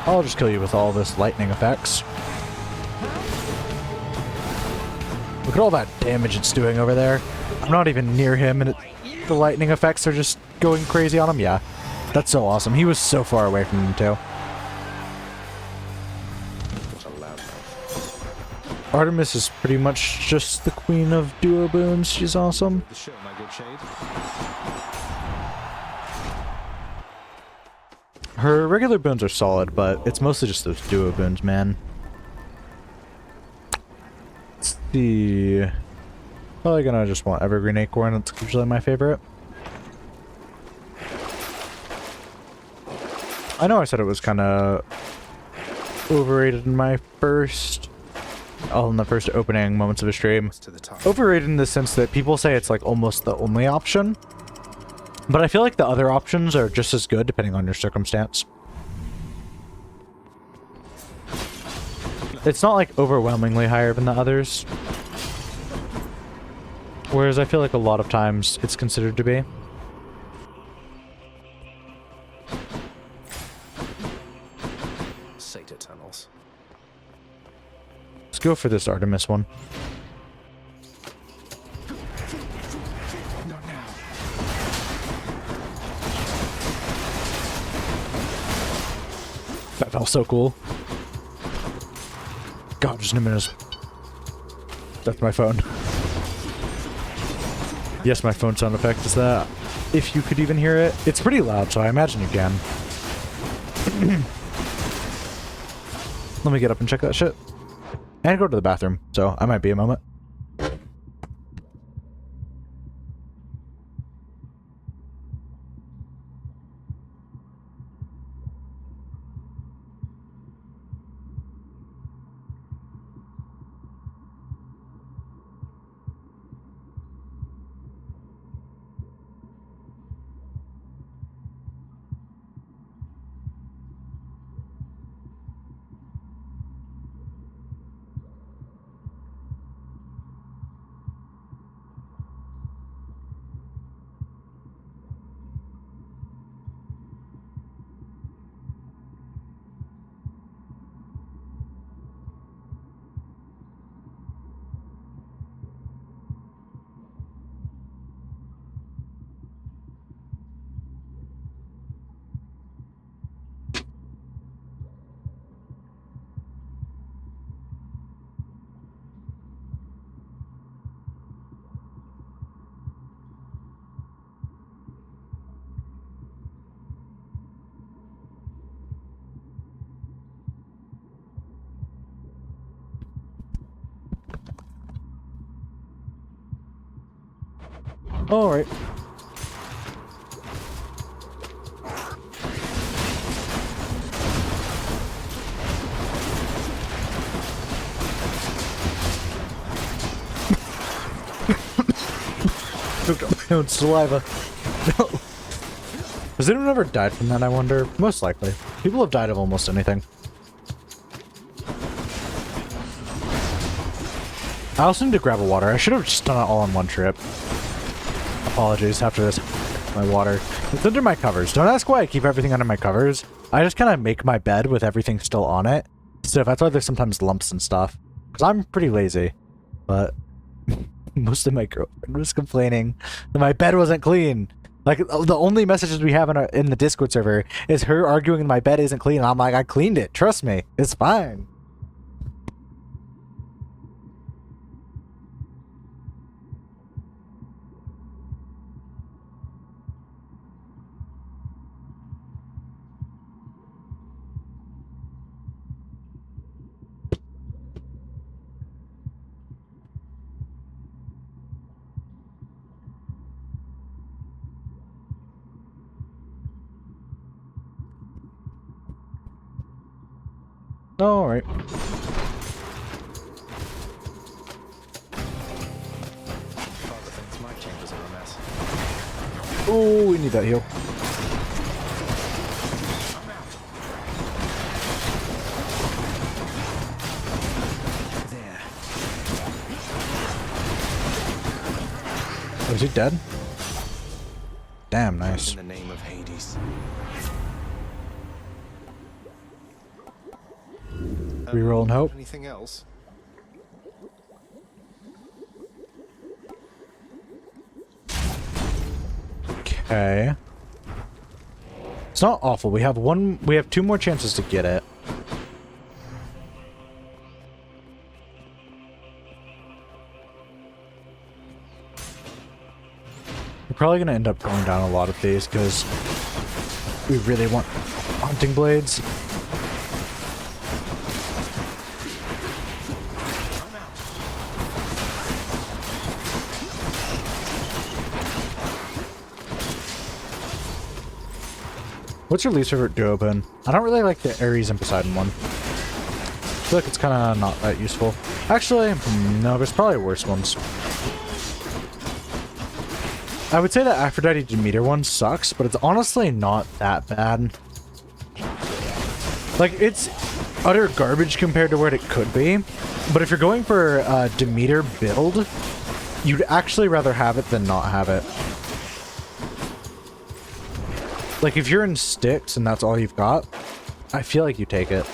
I'll just kill you with all this lightning effects. Look at all that damage it's doing over there. I'm not even near him, and the lightning effects are just going crazy on him. Yeah, that's so awesome. He was so far away from him, too. Artemis is pretty much just the queen of duo boons. She's awesome. The show, my good shade. Her regular boons are solid, but it's mostly just those duo boons, man. Let's see. Probably gonna just want Evergreen Acorn. That's usually my favorite. I know I said it was kind of overrated in my first... Oh, in the first opening moments of a stream. Overrated in the sense that people say it's like almost the only option. But I feel like the other options are just as good depending on your circumstance. It's not like overwhelmingly higher than the others. Whereas I feel like a lot of times it's considered to be. Sata tunnels. Let's go for this Artemis one. Not now. That felt so cool. God, just in a minute. That's my phone. Yes, my phone sound effect is that. If you could even hear it. It's pretty loud, so I imagine you can. Let me get up and check that shit. And go to the bathroom, so I might be a moment. All right. Choked on my own saliva. No. Has anyone ever died from that, I wonder? Most likely. People have died of almost anything. I also need to grab a water. I should have just done it all on one trip. Apologies after this. My water. It's under my covers. Don't ask why I keep everything under my covers. I just kind of make my bed with everything still on it. So that's why there's sometimes lumps and stuff. because I'm pretty lazy, but most of my girlfriend was complaining that my bed wasn't clean. Like, the only messages we have in the Discord server is her arguing my bed isn't clean. I'm like, I cleaned it. Trust me. It's fine. All right. Father thinks my chambers are a mess. Oh, we need that heal. There. Oh, is he dead? Damn, nice. In the name of Hades. Reroll and hope. Anything else? Okay. It's not awful. We have 2 more chances to get it. We're probably going to end up going down a lot of these because we really want hunting blades. What's your least favorite duo pin? I don't really like the Ares and Poseidon one. I feel like it's kind of not that useful. Actually, no, there's probably worse ones. I would say the Aphrodite Demeter one sucks, but it's honestly not that bad. Like, it's utter garbage compared to what it could be. But if you're going for a Demeter build, you'd actually rather have it than not have it. Like, if you're in Styx and that's all you've got, I feel like you take it.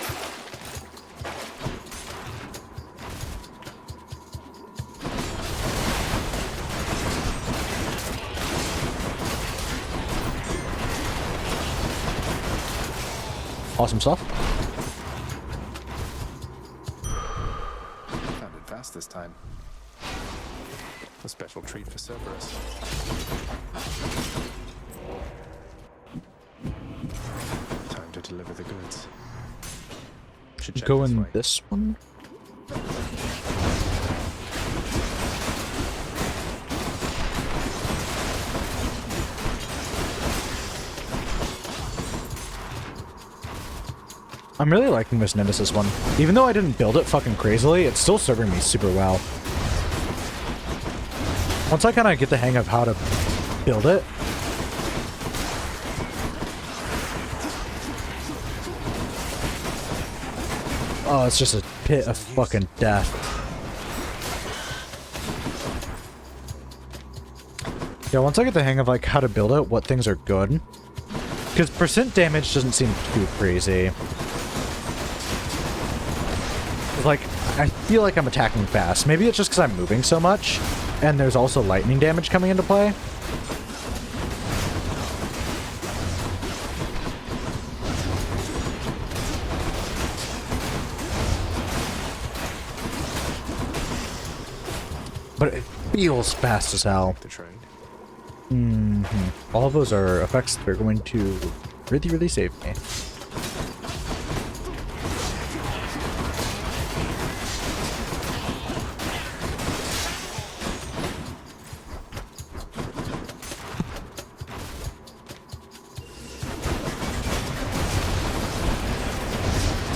Awesome stuff. Found it fast this time. A special treat for Cerberus. Time to deliver the goods. Should check Go this in way. this one. I'm really liking this Nemesis one. Even though I didn't build it fucking crazily, it's still serving me super well. Once I kind of get the hang of how to build it, oh, it's just a pit of fucking death. Yeah, once I get the hang of like how to build it, what things are good. Because percent damage doesn't seem too crazy. Like, I feel like I'm attacking fast. Maybe it's just because I'm moving so much, and there's also lightning damage coming into play. But it feels fast as hell. All of those are effects that are going to really, really save me.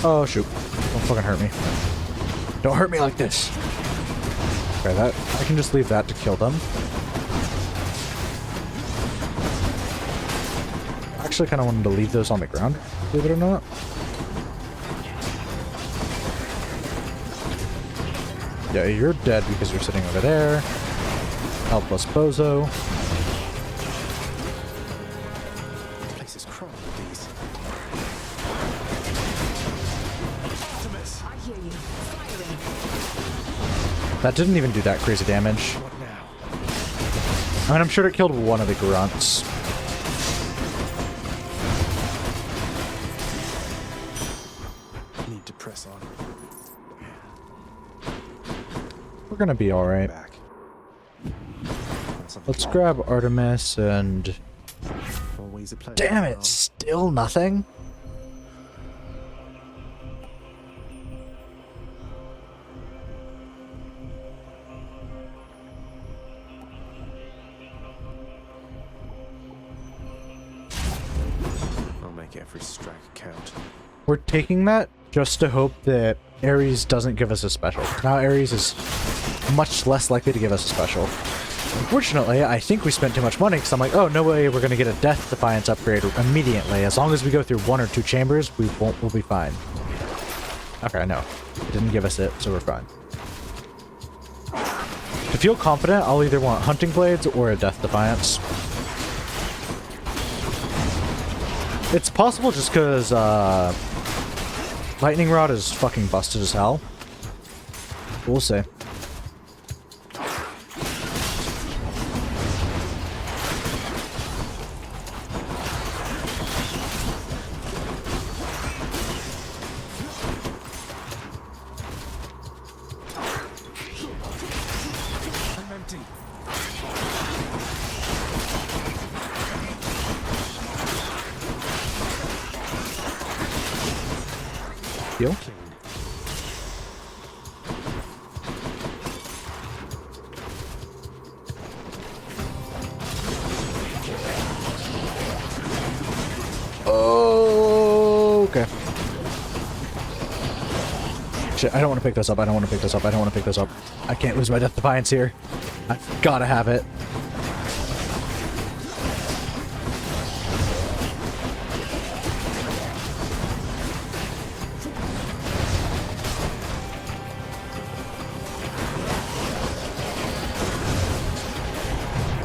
Oh shoot. Don't fucking hurt me. Don't hurt me like this. Okay, that I can just leave that to kill them. I actually kind of wanted to leave those on the ground, believe it or not. Yeah, you're dead because you're sitting over there. Helpless bozo. Place is crawling with these. I hear you. Firing. That didn't even do that crazy damage. I mean, I'm sure it killed one of the grunts. Need to press on. We're gonna be alright. Let's grab Artemis and... Always a pleasure. Damn it! Still nothing? I'll make every strike count. We're taking that just to hope that Ares doesn't give us a special. Now Ares is much less likely to give us a special. Unfortunately, I think we spent too much money because I'm like, oh, no way we're going to get a Death Defiance upgrade immediately. As long as we go through 1 or 2 chambers, we'll be fine. Okay, no. It didn't give us it, so we're fine. To feel confident, I'll either want Hunting Blades or a Death Defiance. It's possible just because Lightning Rod is fucking busted as hell. We'll see. Heal. Oh, okay. Shit, I don't want to pick this up. I don't want to pick this up. I don't want to pick this up. I can't lose my Death Defiance here. I've got to have it.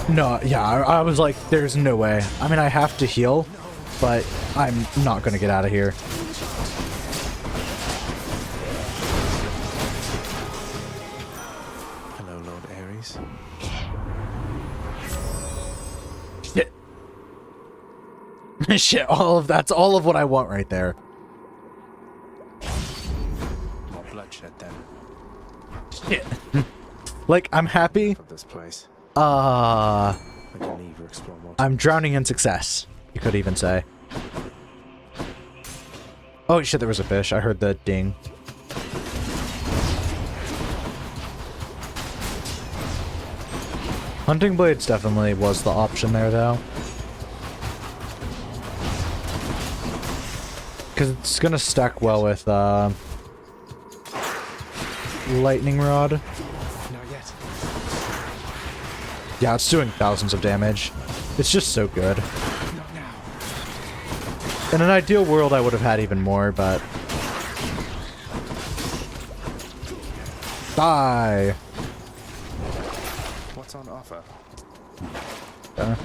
No, yeah, I was like, there's no way. I mean, I have to heal, but I'm not gonna get out of here. Hello, Lord Ares. Shit. Shit, that's all of what I want right there. More bloodshed then. Shit. Like, I'm happy. Of this place. I'm drowning in success, you could even say. Oh shit, there was a fish. I heard the ding. Hunting Blades definitely was the option there, though. Because it's gonna stack well with, Lightning Rod. Yeah, it's doing thousands of damage. It's just so good. In an ideal world, I would have had even more, but... Die! What's on offer? I'm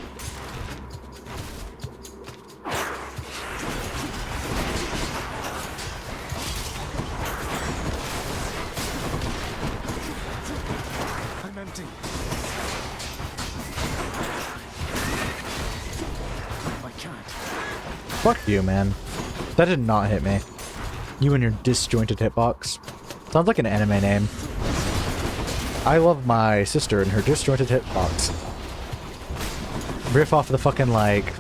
empty. Fuck you, man. That did not hit me. You and your disjointed hitbox. Sounds like an anime name. I love my sister and her disjointed hitbox. Riff off the fucking, like...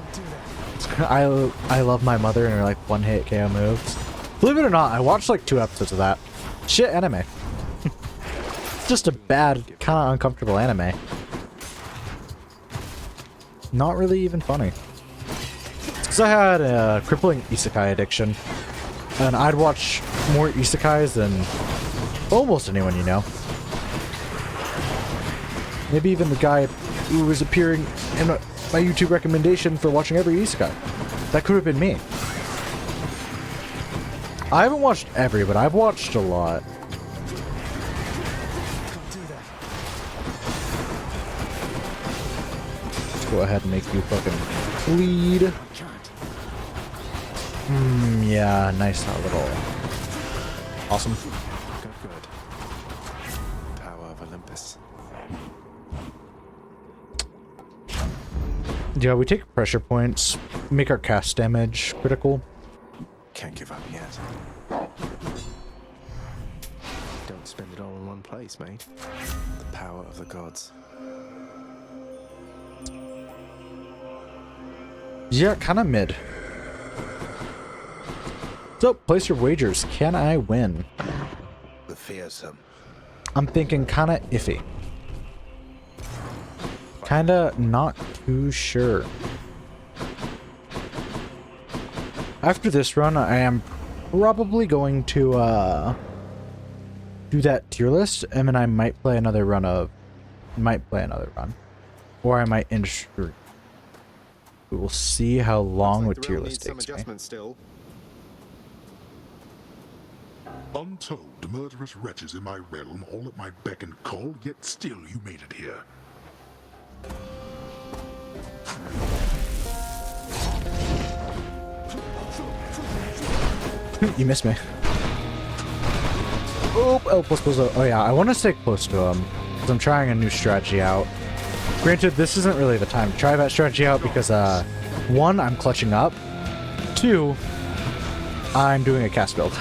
I love my mother and her, like, one-hit KO moves. Believe it or not, I watched, like, 2 episodes of that. Shit anime. It's just a bad, kind of uncomfortable anime. Not really even funny. Because I had a crippling isekai addiction, and I'd watch more isekais than almost anyone you know. Maybe even the guy who was appearing in my YouTube recommendation for watching every isekai. That could have been me. I haven't watched every, but I've watched a lot. Let's go ahead and make you fucking bleed. Yeah, nice little... Awesome. Good. Power of a Yeah, we take pressure points, make our cast damage critical. Can't give up yet. Don't spend it all in one place, mate. The power of the gods. Yeah, kind of mid. So, place your wagers. Can I win? The fearsome. I'm thinking kind of iffy. Kind of not too sure. After this run, I am probably going to do that tier list, and then I might play another run. Or I might end streak. We will see how long the tier list takes me. Still. Untold murderous wretches in my realm, all at my beck and call, yet still you made it here. You missed me. Oh, oh yeah, I want to stay close to him, because I'm trying a new strategy out. Granted, this isn't really the time to try that strategy out, because, one, I'm clutching up. Two, I'm doing a cast build.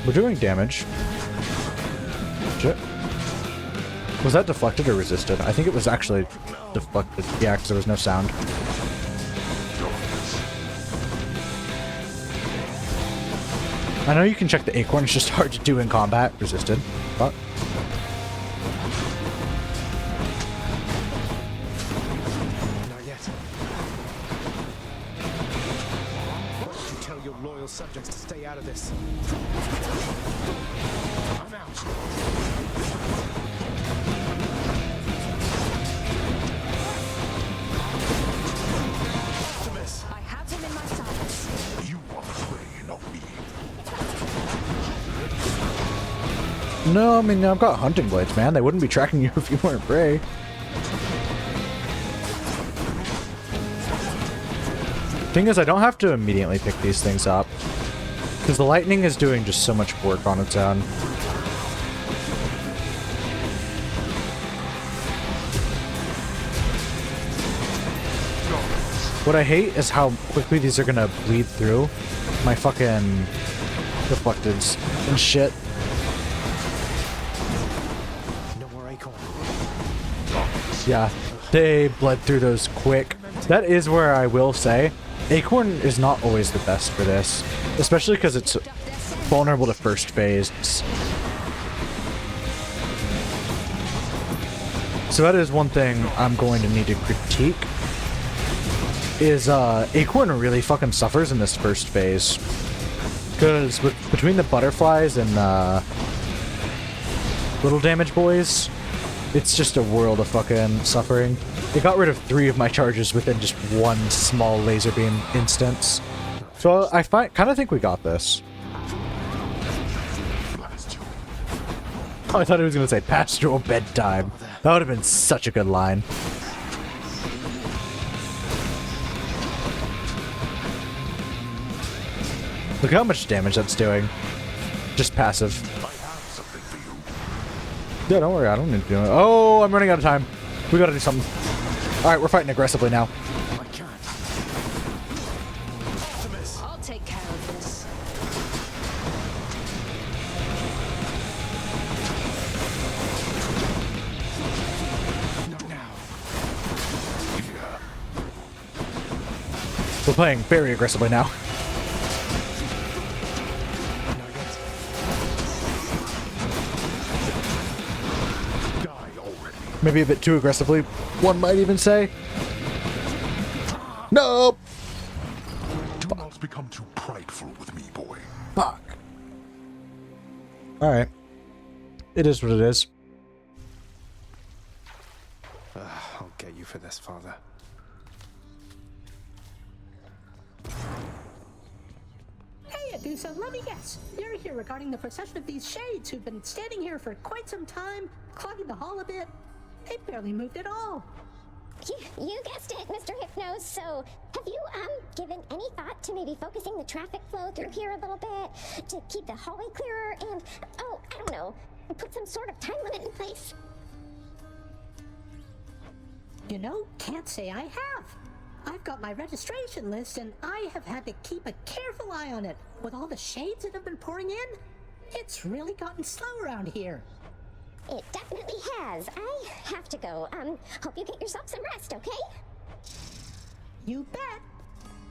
We're doing damage. Shit. Was that deflected or resisted? I think it was actually deflected. Yeah, because there was no sound. I know you can check the acorn, it's just hard to do in combat. Resisted. Fuck. Not yet. Why don't you tell your loyal subjects to stay out of this? I'm out. I have him in my sights. You are prey, not me. No, I mean, I've got hunting blades, man. They wouldn't be tracking you if you weren't prey. Thing is, I don't have to immediately pick these things up, because the lightning is doing just so much work on its own. What I hate is how quickly these are gonna bleed through my fucking deflecteds and shit. No more acorn. Yeah, they bled through those quick. That is where I will say, acorn is not always the best for this, especially because it's vulnerable to first phase. So that is one thing I'm going to need to critique. Is acorn really fucking suffers in this first phase, because between the butterflies and little damage boys, it's just a world of fucking suffering. It got rid of 3 of my charges within just one small laser beam instance. So I kind of think we got this. Oh, I thought he was going to say pastoral bedtime. That would have been such a good line. Look how much damage that's doing. Just passive. Yeah, don't worry, I don't need to do it. Oh, I'm running out of time. We gotta do something. Alright, we're fighting aggressively now. I'll take care of this. We're playing very aggressively now. Maybe a bit too aggressively, one might even say. Nope! Do not become too prideful with me, boy. Fuck. Alright. It is what it is. I'll get you for this, Father. Hey, Adusa, let me guess. You're here regarding the procession of these shades who've been standing here for quite some time, clogging the hall a bit. They barely moved at all. You guessed it, Mr. Hypnos. So, have you, given any thought to maybe focusing the traffic flow through here a little bit? To keep the hallway clearer and, oh, I don't know, put some sort of time limit in place? You know, can't say I have. I've got my registration list and I have had to keep a careful eye on it. With all the shades that have been pouring in, it's really gotten slow around here. It definitely has. I have to go. Hope you get yourself some rest, okay? You bet.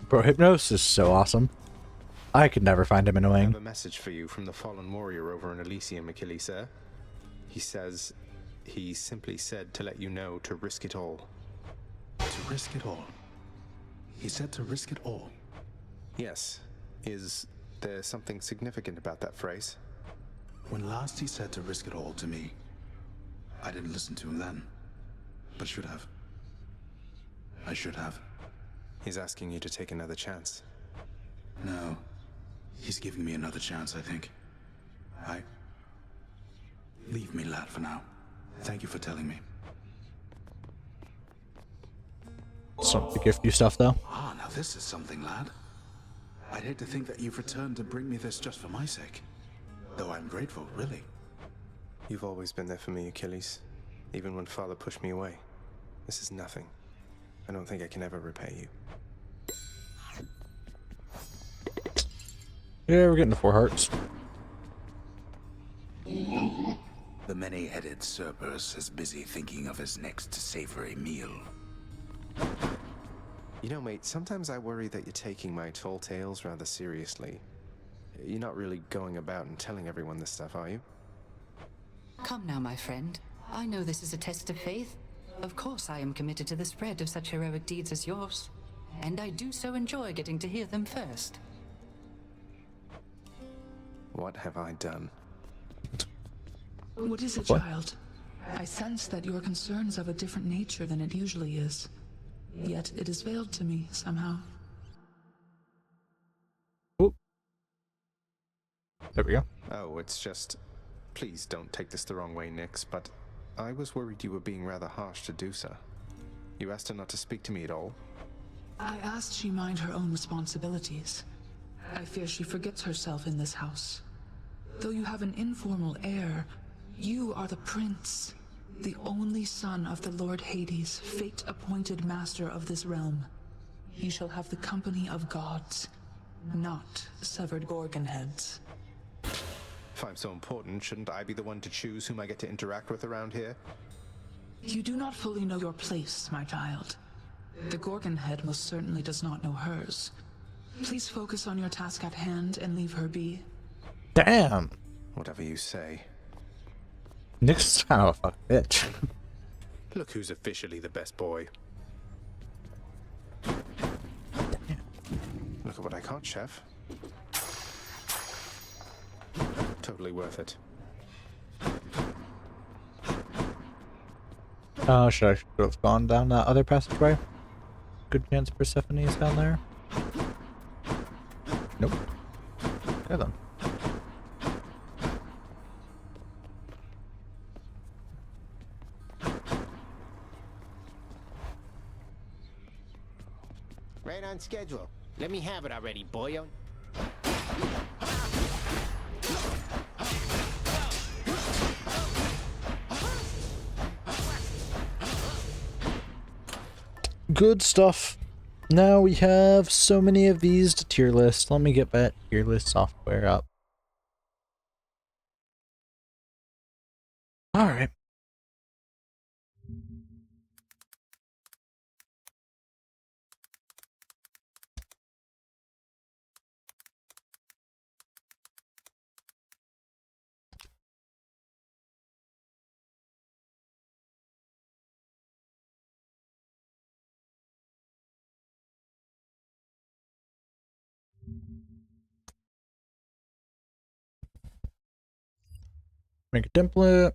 Bro, Hypnos is so awesome. I could never find him I annoying. have a message for you from the fallen warrior over in Elysium, Achilles, sir. He simply said to let you know to risk it all. To risk it all? He said to risk it all? Yes. Is there something significant about that phrase? When last he said to risk it all to me, I didn't listen to him then, but should have. I should have. He's asking you to take another chance. No. He's giving me another chance, I think. Leave me, lad, for now. Thank you for telling me. Some to gift you stuff, though. Ah, now this is something, lad. I'd hate to think that you've returned to bring me this just for my sake. Though I'm grateful, really. You've always been there for me, Achilles. Even when Father pushed me away. This is nothing. I don't think I can ever repay you. Yeah, we're getting to 4 hearts. The many-headed Cerberus is busy thinking of his next savory meal. You know, mate, sometimes I worry that you're taking my tall tales rather seriously. You're not really going about and telling everyone this stuff, are you? Come now, my friend. I know this is a test of faith. Of course I am committed to the spread of such heroic deeds as yours. And I do so enjoy getting to hear them first. What have I done? What is it, child? I sense that your concern's of a different nature than it usually is. Yet it is veiled to me, somehow. Oop. There we go. Oh, it's just... Please don't take this the wrong way, Nix, but I was worried you were being rather harsh to Dusa. You asked her not to speak to me at all? I asked she mind her own responsibilities. I fear she forgets herself in this house. Though you have an informal heir, you are the prince, the only son of the Lord Hades, fate-appointed master of this realm. You shall have the company of gods, not severed gorgon heads. If I'm so important, shouldn't I be the one to choose whom I get to interact with around here? You do not fully know your place, my child. The gorgon head most certainly does not know hers. Please focus on your task at hand and leave her be. Damn. Whatever you say. Nix is kind of a fucking bitch. Look who's officially the best boy. Look at what I caught, Chef. Totally worth it. Should have gone down that other passageway? Good chance Persephone is down there. Nope. Okay then. Right on schedule. Let me have it already, boyo. Good stuff. Now we have so many of these to tier list. Let me get that tier list software up. Alright. Make a template.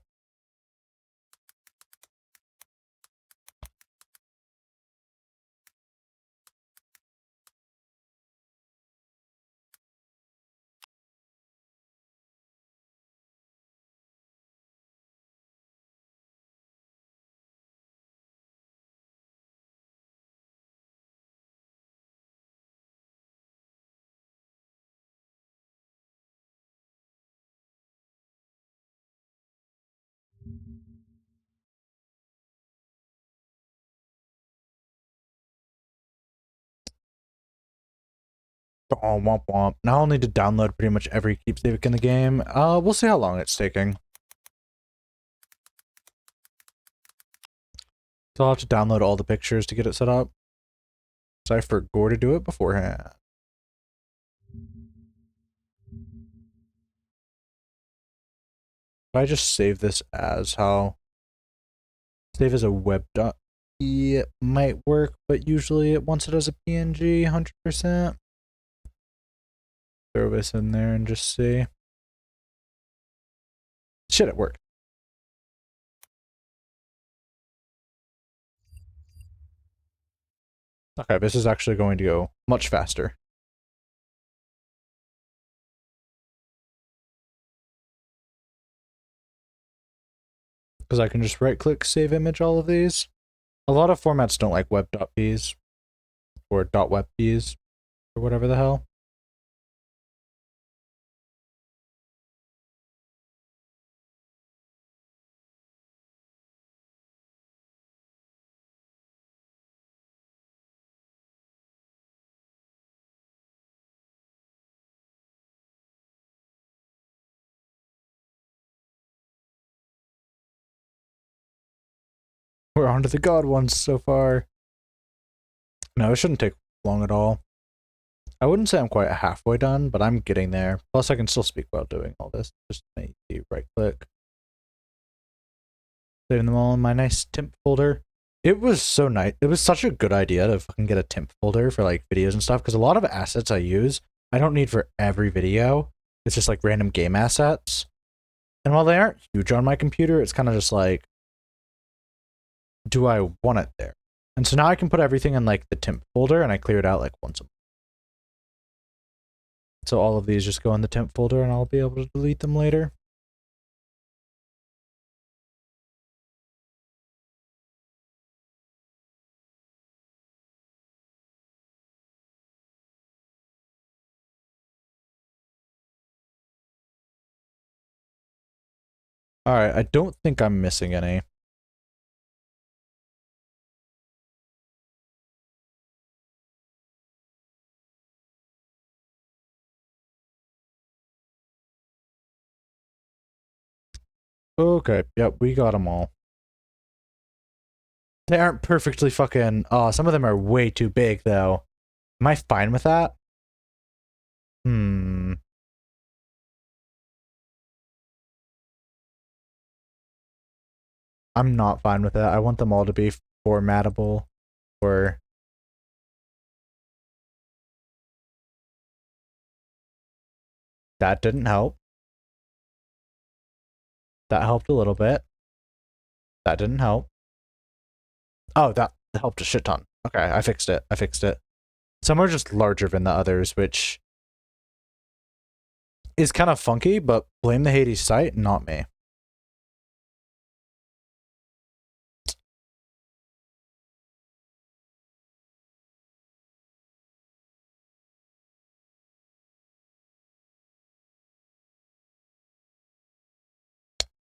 Oh, womp womp. Now I'll need to download pretty much every keepsake in the game. We'll see how long it's taking. So I'll have to download all the pictures to get it set up. So I forgot to do it beforehand. If I just save this as how... Save as a web.exe, it might work, but usually it wants it as a PNG, 100%. Throw this in there and just see. Shit, it worked. Okay, this is actually going to go much faster. Because I can just right-click, save image, all of these. A lot of formats don't like web.ps or .webps or whatever the hell. We're on to the god ones so far. No, it shouldn't take long at all. I wouldn't say I'm quite halfway done, but I'm getting there. Plus, I can still speak while doing all this. Just maybe right-click. Saving them all in my nice temp folder. It was so nice. It was such a good idea to fucking get a temp folder for like videos and stuff, because a lot of assets I use, I don't need for every video. It's just like random game assets. And while they aren't huge on my computer, it's kind of just like, do I want it there? And so now I can put everything in like the temp folder, and I clear it out like once a month. So all of these just go in the temp folder, and I'll be able to delete them later. Alright, I don't think I'm missing any. Okay, yep, we got them all. They aren't perfectly fucking... Oh, some of them are way too big, though. Am I fine with that? I'm not fine with it. I want them all to be formatable, or... That didn't help. That helped a little bit. That didn't help. Oh, that helped a shit ton. Okay, I fixed it. I fixed it. Some are just larger than the others, which is kind of funky, but blame the Hades site, not me.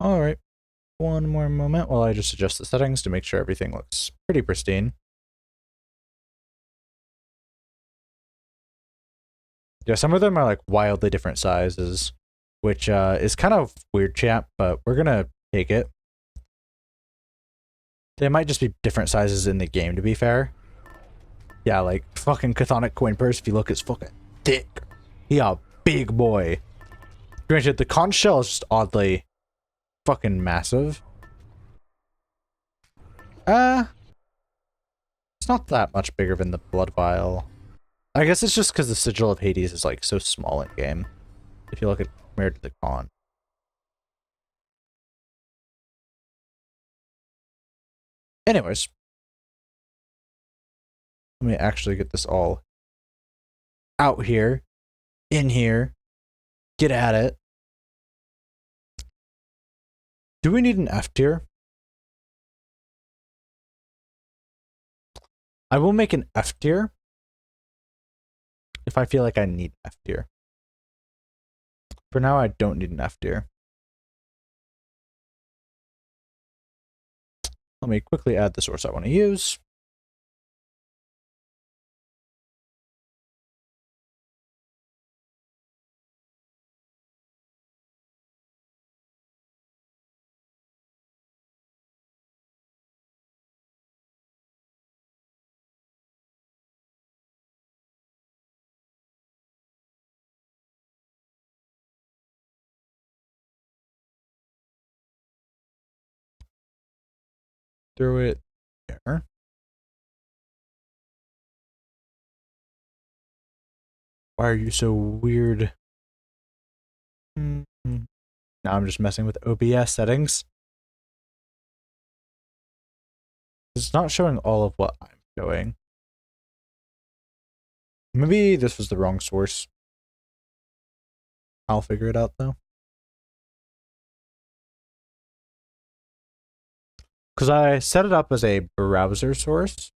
Alright. One more moment while I just adjust the settings to make sure everything looks pretty pristine. Yeah, some of them are like wildly different sizes, which is kind of weird, chat, but we're gonna take it. They might just be different sizes in the game, to be fair. Yeah, like fucking Chthonic coin purse, if you look, it's fucking thick. Yeah, big boy. Granted, the conch shell is just oddly fucking massive. It's not that much bigger than the blood vial. I guess it's just because the sigil of Hades is like so small in game. If you look at compared to the con. Anyways. Let me actually get this all out here. In here. Get at it. Do we need an F tier? I will make an F tier if I feel like I need an F tier. For now, I don't need an F tier. Let me quickly add the source I want to use. throw it there. Why are you so weird? Now I'm just messing with OBS settings. It's not showing all of what I'm showing. Maybe this was the wrong source. I'll figure it out though. Because I set it up as a browser source.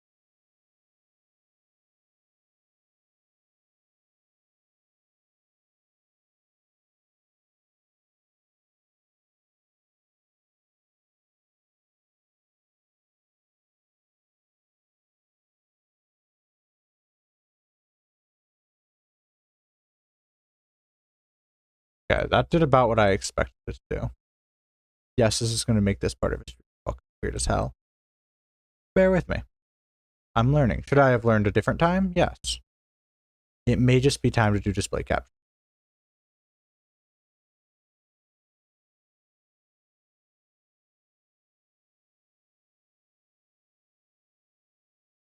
Okay, that did about what I expected it to do. Yes, this is going to make this part of it fucking weird as hell. Bear with me. I'm learning. Should I have learned a different time? Yes. It may just be time to do display capture.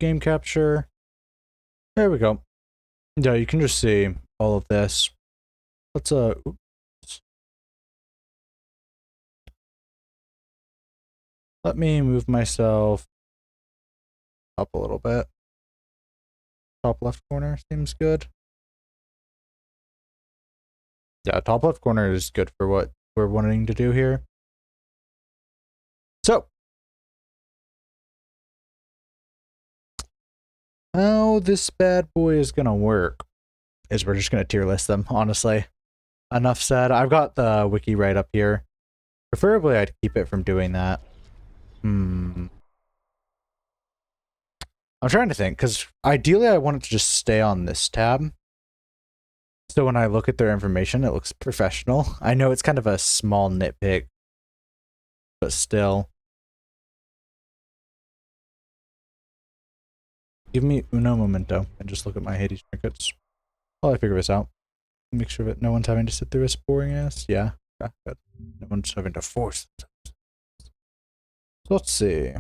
Game capture. There we go. Yeah, you can just see all of this. Let's oops. Let me move myself up a little bit. Top left corner seems good. Yeah, top left corner is good for what we're wanting to do here. So, how this bad boy is gonna work is we're just gonna tier list them, honestly. Enough said. I've got the wiki right up here. Preferably I'd keep it from doing that. I'm trying to think, because ideally I want it to just stay on this tab. So when I look at their information, it looks professional. I know it's kind of a small nitpick, but still. Give me uno momento and just look at my Hades trinkets while I figure this out. Make sure that no one's having to sit through this boring ass. Yeah, good. No one's having to force it. So let's see.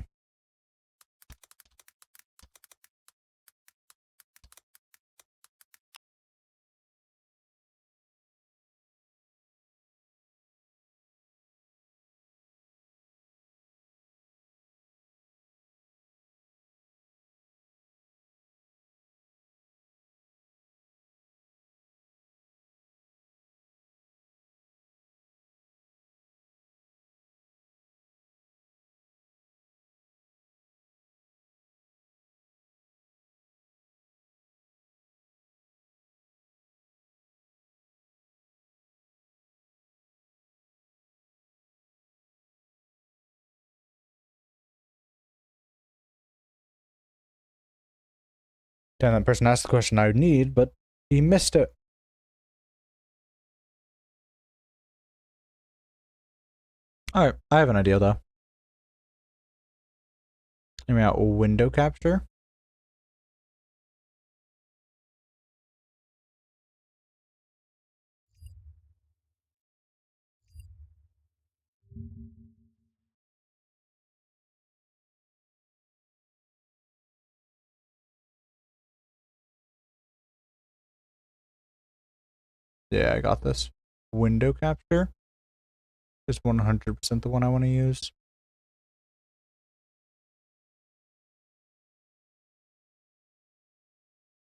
Damn, that person asked the question I would need, but he missed it. Alright, I have an idea though. Hear me out. Window capture. Yeah, I got this. Window capture is 100% the one I want to use.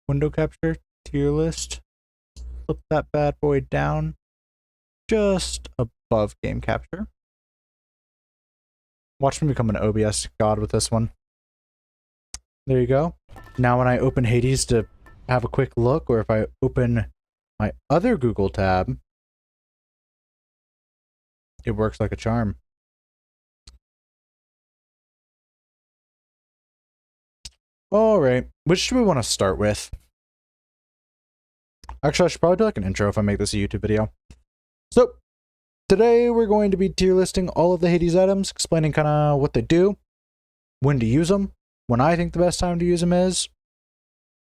Window capture, tier list. Flip that bad boy down just above game capture. Watch me become an OBS god with this one. There you go. Now when I open Hades to have a quick look, or if I open my other Google tab, it works like a charm. Alright, which do we want to start with? Actually, I should probably do like an intro if I make this a YouTube video. So, today we're going to be tier listing all of the Hades items, explaining kind of what they do, when to use them, when I think the best time to use them is,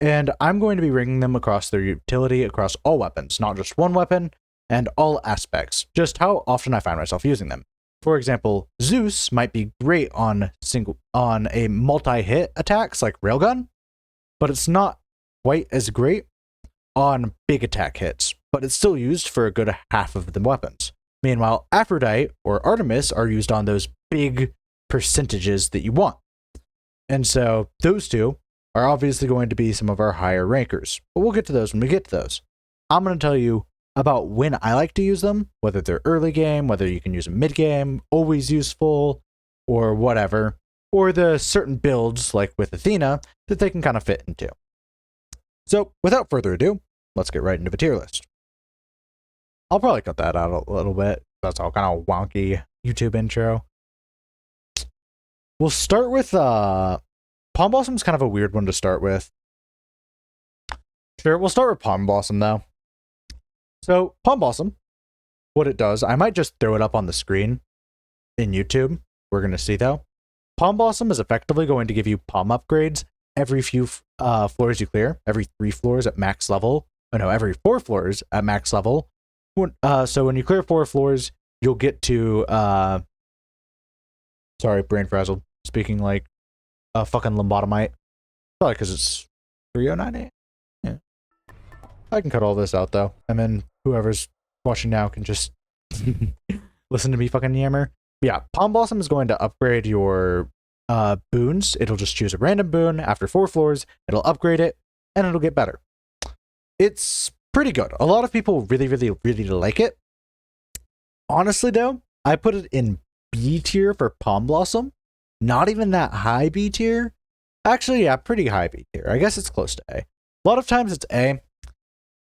and I'm going to be ranking them across their utility across all weapons, not just one weapon, and all aspects, just how often I find myself using them. For example, Zeus might be great on a multi-hit attacks like Railgun, but it's not quite as great on big attack hits, but it's still used for a good half of the weapons. Meanwhile, Aphrodite or Artemis are used on those big percentages that you want. And so those two are obviously going to be some of our higher rankers, but we'll get to those when we get to those. I'm going to tell you about when I like to use them, whether they're early game, whether you can use them mid game, always useful, or whatever, or the certain builds like with Athena that they can kind of fit into. So without further ado, let's get right into the tier list. I'll probably cut that out a little bit. That's all kind of wonky YouTube intro. We'll start with Palm Blossom's kind of a weird one to start with. Sure, we'll start with Palm Blossom though. So Palm Blossom, what it does, I might just throw it up on the screen in YouTube. We're going to see though. Palm Blossom is effectively going to give you palm upgrades every few floors you clear, every 3 floors at max level. Oh no, every 4 floors at max level. So when you clear 4 floors, you'll get to sorry, brain frazzled. Speaking like a fucking lobotomite. Probably because it's 3098. Yeah. I can cut all this out though. And then whoever's watching now can just listen to me fucking yammer. But yeah, Palm Blossom is going to upgrade your boons. It'll just choose a random boon after 4 floors. It'll upgrade it, and it'll get better. It's pretty good. A lot of people really like it. Honestly though, I put it in B tier for Palm Blossom. Not even that high B tier. Actually, yeah, pretty high B tier. I guess it's close to A. A lot of times it's A.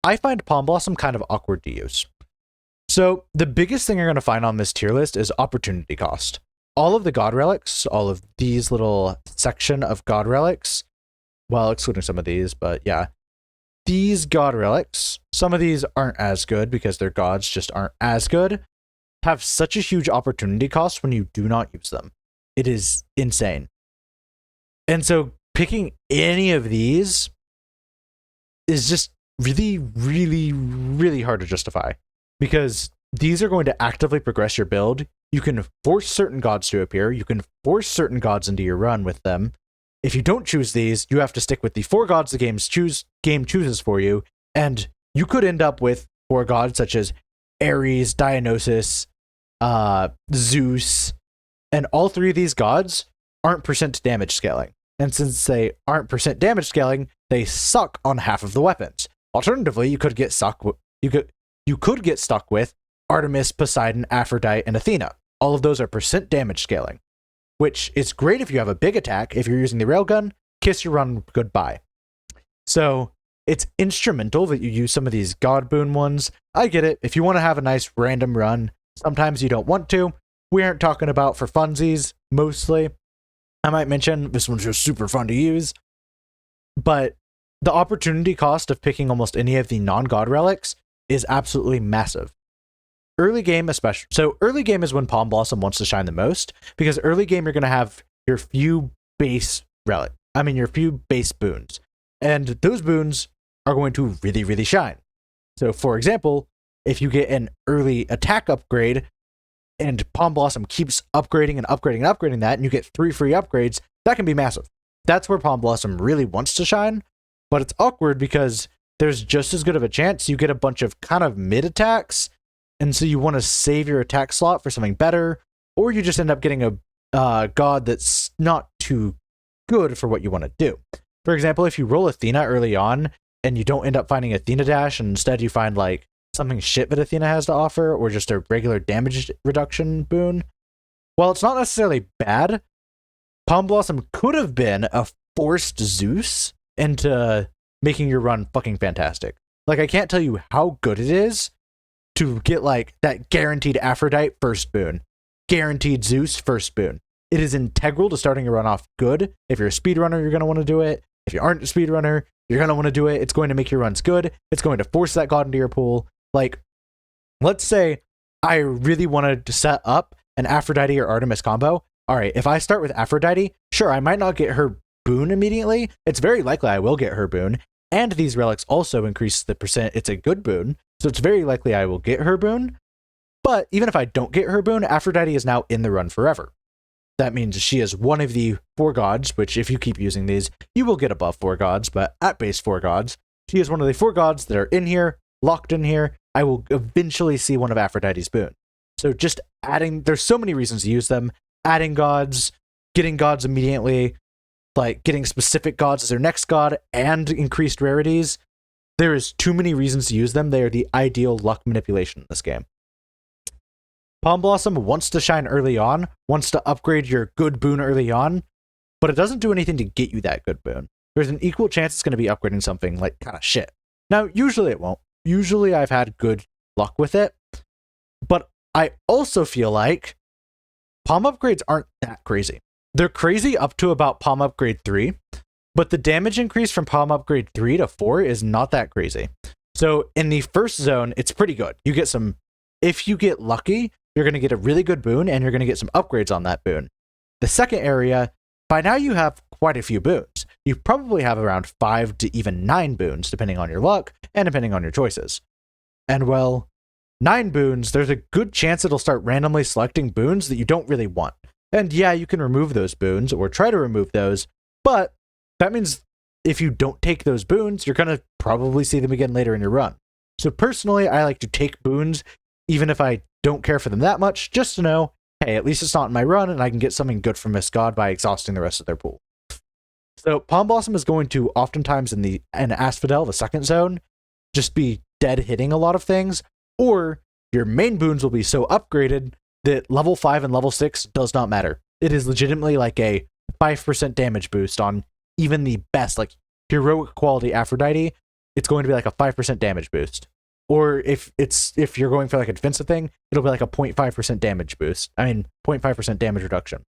I find Palm Blossom kind of awkward to use. So the biggest thing you're going to find on this tier list is opportunity cost. All of the god relics, all of these little section of god relics, well, excluding some of these, but yeah, these god relics, some of these aren't as good because their gods just aren't as good, have such a huge opportunity cost when you do not use them. It is insane. And so picking any of these is just really hard to justify because these are going to actively progress your build. You can force certain gods to appear. You can force certain gods into your run with them. If you don't choose these, you have to stick with the 4 gods the game chooses for you, and you could end up with 4 gods such as Ares, Dionysus, Zeus, and all 3 of these gods aren't percent damage scaling. And since they aren't percent damage scaling, they suck on half of the weapons. Alternatively, you could get stuck with Artemis, Poseidon, Aphrodite, and Athena. All of those are percent damage scaling, which is great if you have a big attack. If you're using the railgun, kiss your run goodbye. So it's instrumental that you use some of these god boon ones. I get it. If you want to have a nice random run, sometimes you don't want to. We aren't talking about for funsies, mostly. I might mention this one's just super fun to use. But the opportunity cost of picking almost any of the non-god relics is absolutely massive. Early game especially. So early game is when Palm Blossom wants to shine the most, because early game you're going to have your few base boons. And those boons are going to really shine. So for example, if you get an early attack upgrade and Palm Blossom keeps upgrading that, and you get 3 free upgrades, that can be massive. That's where Palm Blossom really wants to shine, but it's awkward because there's just as good of a chance you get a bunch of kind of mid attacks, and so you want to save your attack slot for something better, or you just end up getting a god that's not too good for what you want to do. For example, if you roll Athena early on and you don't end up finding Athena Dash, and instead you find like something shit that Athena has to offer, or just a regular damage reduction boon, while it's not necessarily bad, Palm Blossom could have been a forced Zeus into making your run fucking fantastic. Like, I can't tell you how good it is to get like that guaranteed Aphrodite first boon, guaranteed Zeus first boon. It is integral to starting your run off good. If you're a speedrunner, you're going to want to do it. If you aren't a speedrunner, you're going to want to do it. It's going to make your runs good. It's going to force that god into your pool. Like, let's say I really wanted to set up an Aphrodite or Artemis combo. All right, if I start with Aphrodite, sure, I might not get her boon immediately. It's very likely I will get her boon. And these relics also increase the percent it's a good boon. So it's very likely I will get her boon. But even if I don't get her boon, Aphrodite is now in the run forever. That means she is one of the 4 gods, which if you keep using these, you will get above 4 gods, but at base 4 gods, she is one of the 4 gods that are in here, locked in here. I will eventually see one of Aphrodite's boons. So just adding, there's so many reasons to use them. Adding gods, getting gods immediately, like getting specific gods as their next god, and increased rarities. There is too many reasons to use them. They are the ideal luck manipulation in this game. Palm Blossom wants to shine early on, wants to upgrade your good boon early on, but it doesn't do anything to get you that good boon. There's an equal chance it's going to be upgrading something like kind of shit. Now, usually it won't. Usually I've had good luck with it, but I also feel like Palm upgrades aren't that crazy. They're crazy up to about Palm upgrade 3, but the damage increase from Palm upgrade 3 to 4 is not that crazy. So in the first zone, it's pretty good. You get some, if you get lucky, you're going to get a really good boon, and you're going to get some upgrades on that boon. The second area, by now you have quite a few boons. You probably have around 5 to even 9 boons, depending on your luck and depending on your choices. And well, 9 boons, there's a good chance it'll start randomly selecting boons that you don't really want. And yeah, you can remove those boons or try to remove those, but that means if you don't take those boons, you're going to probably see them again later in your run. So personally, I like to take boons, even if I don't care for them that much, just to know, hey, at least it's not in my run and I can get something good from this god by exhausting the rest of their pool. So Palm Blossom is going to oftentimes in Asphodel, the second zone, just be dead hitting a lot of things, or your main boons will be so upgraded that level 5 and level 6 does not matter. It is legitimately like a 5% damage boost on even the best, like heroic quality Aphrodite. It's going to be like a 5% damage boost. Or if you're going for like a defensive thing, it'll be like a 0.5% damage boost. 0.5% damage reduction.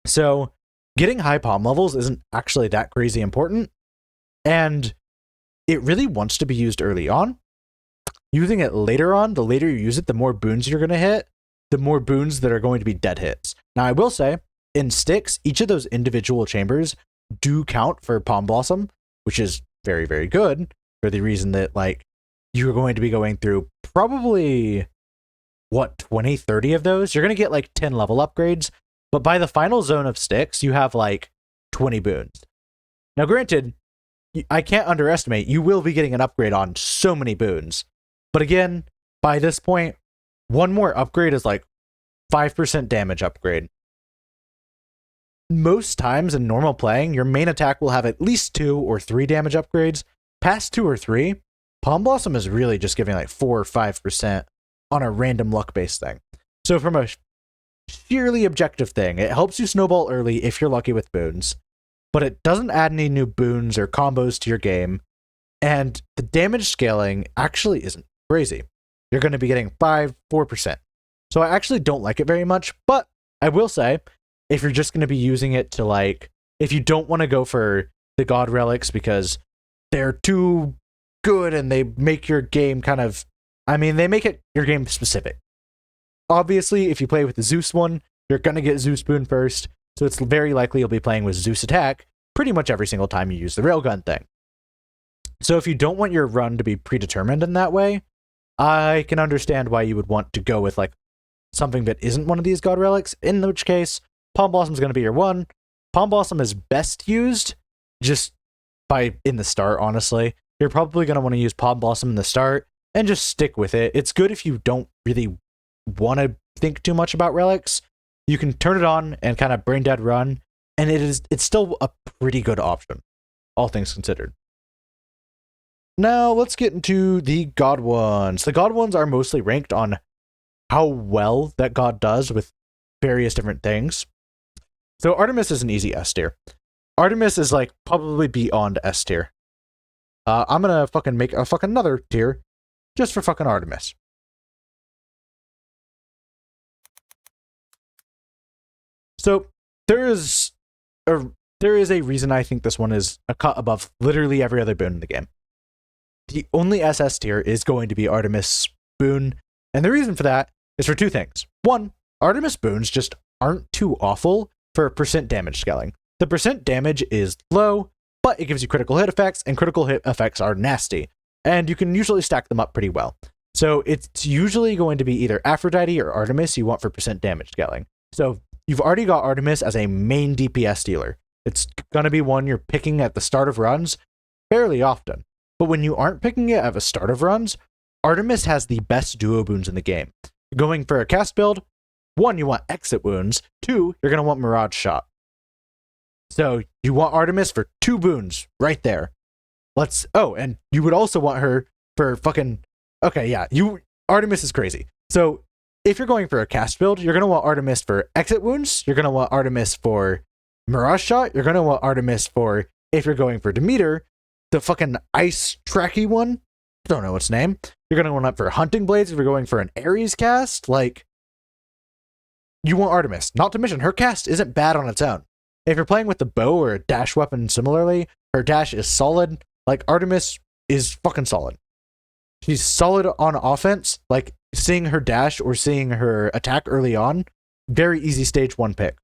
So getting high palm levels isn't actually that crazy important. And it really wants to be used early on. Using it later on, the later you use it, the more boons you're going to hit, the more boons that are going to be dead hits. Now, I will say, in Styx, each of those individual chambers do count for Palm Blossom, which is very, very good for the reason that, like, you're going to be going through probably, 20, 30 of those? You're going to get, like, 10 level upgrades, but by the final zone of Styx, you have, like, 20 boons. Now, granted, I can't underestimate, you will be getting an upgrade on so many boons. But again, by this point, one more upgrade is like 5% damage upgrade. Most times in normal playing, your main attack will have at least 2 or 3 damage upgrades. Past 2 or 3, Palm Blossom is really just giving like 4 or 5% on a random luck-based thing. So from a sheerly objective thing, it helps you snowball early if you're lucky with boons, but it doesn't add any new boons or combos to your game, and the damage scaling actually isn't crazy. You're going to be getting 5, 4%. So I actually don't like it very much, but I will say, if you're just going to be using it to like, if you don't want to go for the god relics because they're too good and they make your game kind of, they make it your game specific. Obviously, if you play with the Zeus one, you're going to get Zeus boon first, so it's very likely you'll be playing with Zeus attack pretty much every single time you use the railgun thing. So if you don't want your run to be predetermined in that way, I can understand why you would want to go with like something that isn't one of these god relics, in which case Palm Blossom is going to be your one. Palm Blossom is best used just in the start, honestly. You're probably going to want to use Palm Blossom in the start and just stick with it. It's good if you don't really want to think too much about relics. You can turn it on and kind of brain dead run, and it's still a pretty good option, all things considered. Now, let's get into the God ones. The God ones are mostly ranked on how well that god does with various different things. So Artemis is an easy S tier. Artemis is like probably beyond S tier. I'm gonna fucking make a fucking another tier just for fucking Artemis. So there is a reason I think this one is a cut above literally every other boon in the game. The only SS tier is going to be Artemis boon, and the reason for that is for 2 things. 1, Artemis boons just aren't too awful for percent damage scaling. The percent damage is low, but it gives you critical hit effects, and critical hit effects are nasty, and you can usually stack them up pretty well. So it's usually going to be either Aphrodite or Artemis you want for percent damage scaling. So you've already got Artemis as a main DPS dealer. It's going to be one you're picking at the start of runs fairly often. But when you aren't picking it at the start of runs, Artemis has the best duo boons in the game. Going for a cast build, 1, you want exit wounds. 2, you're going to want Mirage Shot. So you want Artemis for 2 boons right there. And you would also want her for fucking... Okay, yeah, Artemis is crazy. So if you're going for a cast build, you're going to want Artemis for exit wounds. You're going to want Artemis for Mirage Shot. You're going to want Artemis for, if you're going for Demeter, the fucking ice tracky one. Don't know its name. You're going to want it for Hunting Blades if you're going for an Ares cast. Like, you want Artemis. Not to mention, her cast isn't bad on its own. If you're playing with the bow or a dash weapon similarly, her dash is solid. Like, Artemis is fucking solid. She's solid on offense. Like, seeing her dash or seeing her attack early on, very easy stage 1 pick.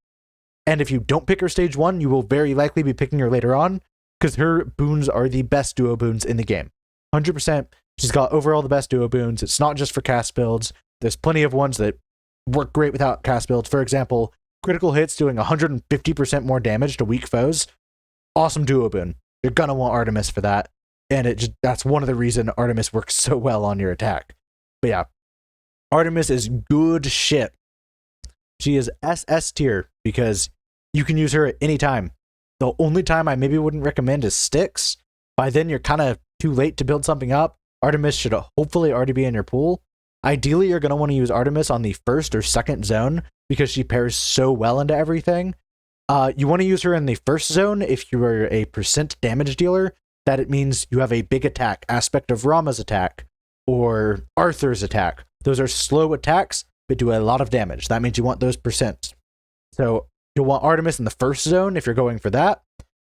And if you don't pick her stage 1, you will very likely be picking her later on, because her boons are the best duo boons in the game. 100%. She's got overall the best duo boons. It's not just for cast builds. There's plenty of ones that work great without cast builds. For example, critical hits doing 150% more damage to weak foes. Awesome duo boon. You're gonna want Artemis for that. And that's one of the reasons Artemis works so well on your attack. But yeah, Artemis is good shit. She is SS tier because you can use her at any time. The only time I maybe wouldn't recommend is Styx. By then, you're kind of too late to build something up. Artemis should hopefully already be in your pool. Ideally, you're going to want to use Artemis on the first or second zone because she pairs so well into everything. You want to use her in the first zone if you are a percent damage dealer. That it means you have a big attack, aspect of Rama's attack or Arthur's attack. Those are slow attacks, but do a lot of damage. That means you want those percents. So you'll want Artemis in the first zone if you're going for that.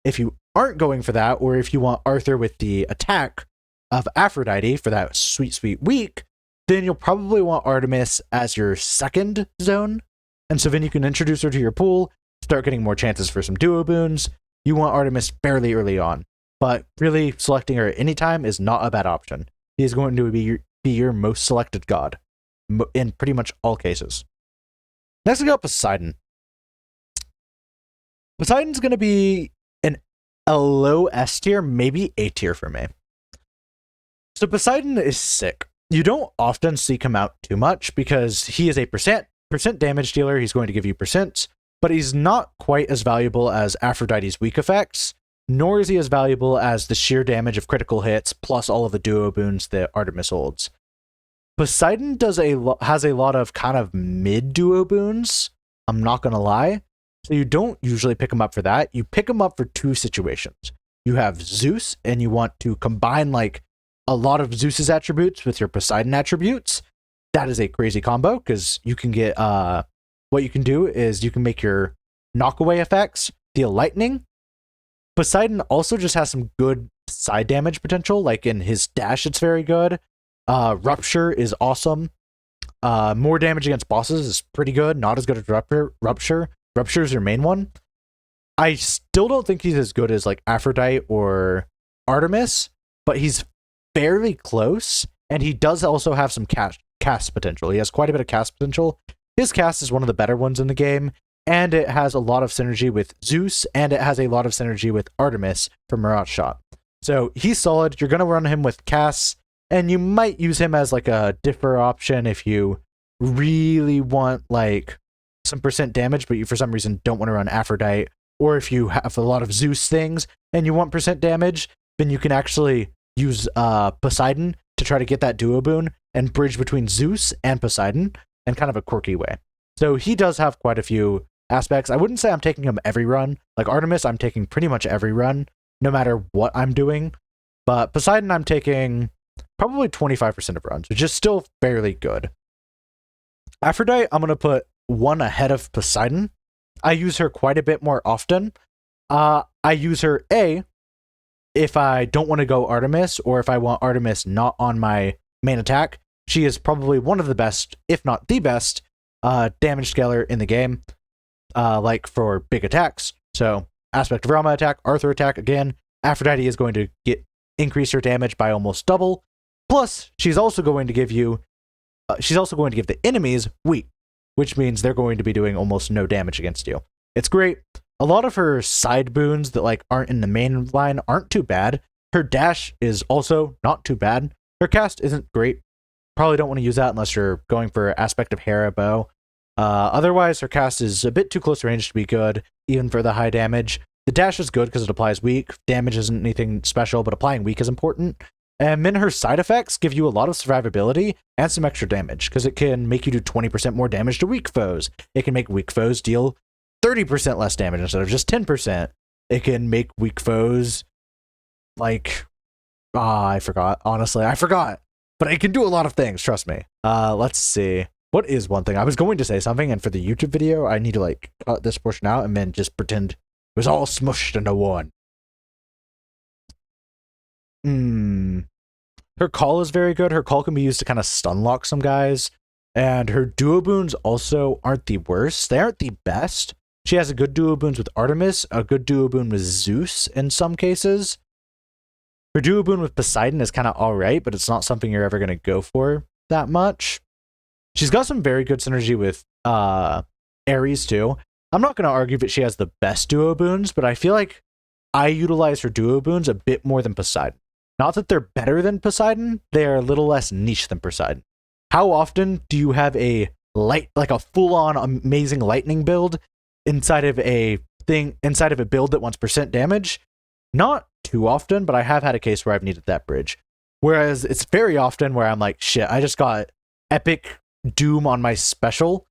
If you aren't going for that, or if you want Arthur with the attack of Aphrodite for that sweet, sweet week, then you'll probably want Artemis as your second zone. And so then you can introduce her to your pool, start getting more chances for some duo boons. You want Artemis fairly early on. But really, selecting her at any time is not a bad option. He is going to be your most selected god in pretty much all cases. Next, we got Poseidon. Poseidon's going to be a low S tier, maybe A tier for me. So Poseidon is sick. You don't often seek him out too much because he is a percent damage dealer. He's going to give you percents, but he's not quite as valuable as Aphrodite's weak effects, nor is he as valuable as the sheer damage of critical hits plus all of the duo boons that Artemis holds. Poseidon has a lot of kind of mid duo boons, I'm not going to lie. So you don't usually pick him up for that. You pick him up for 2 situations. You have Zeus, and you want to combine like a lot of Zeus's attributes with your Poseidon attributes. That is a crazy combo because you can get what you can do is you can make your knockaway effects deal lightning. Poseidon also just has some good side damage potential, like in his dash it's very good. Rupture is awesome. More damage against bosses is pretty good, not as good as Rupture. Rupture is your main one. I still don't think he's as good as like Aphrodite or Artemis, but he's fairly close, and he does also have some cast potential. He has quite a bit of cast potential. His cast is one of the better ones in the game, and it has a lot of synergy with Zeus, and it has a lot of synergy with Artemis for Mirage Shot. So he's solid. You're going to run him with casts, and you might use him as like a differ option if you really want like some percent damage, but you for some reason don't want to run Aphrodite, or if you have a lot of Zeus things and you want percent damage, then you can actually use Poseidon to try to get that duo boon and bridge between Zeus and Poseidon in kind of a quirky way. So he does have quite a few aspects. I wouldn't say I'm taking him every run. Like Artemis, I'm taking pretty much every run, no matter what I'm doing. But Poseidon, I'm taking probably 25% of runs, which is still fairly good. Aphrodite, I'm going to put 1 ahead of Poseidon. I use her quite a bit more often. I use her if I don't want to go Artemis, or if I want Artemis not on my main attack. She is probably one of the best, if not the best, damage scaler in the game, like for big attacks. So aspect of Rama attack, Arthur attack, again, Aphrodite is going to increase her damage by almost double. Plus, she's also going to give you, she's also going to give the enemies weak, which means they're going to be doing almost no damage against you. It's great. A lot of her side boons that like aren't in the main line aren't too bad. Her dash is also not too bad. Her cast isn't great. Probably don't want to use that unless you're going for aspect of Hera bow. Otherwise, her cast is a bit too close range to be good, even for the high damage. The dash is good because it applies weak. Damage isn't anything special, but applying weak is important. And then her side effects give you a lot of survivability and some extra damage, because it can make you do 20% more damage to weak foes. It can make weak foes deal 30% less damage instead of just 10%. It can make weak foes like... I forgot. Honestly, I forgot. But it can do a lot of things, trust me. Let's see. What is one thing? I was going to say something, and for the YouTube video, I need to like cut this portion out and then just pretend it was all smushed into one. Her call is very good. Her call can be used to kind of stun lock some guys. And her duo boons also aren't the worst. They aren't the best. She has a good duo boons with Artemis, a good duo boon with Zeus in some cases. Her duo boon with Poseidon is kind of alright, but it's not something you're ever going to go for that much. She's got some very good synergy with Ares too. I'm not going to argue that she has the best duo boons, but I feel like I utilize her duo boons a bit more than Poseidon. Not that they're better than Poseidon, they are a little less niche than Poseidon. How often do you have a full-on amazing lightning build inside of a build that wants percent damage? Not too often, but I have had a case where I've needed that bridge. Whereas it's very often where I'm like, shit, I just got epic doom on my special.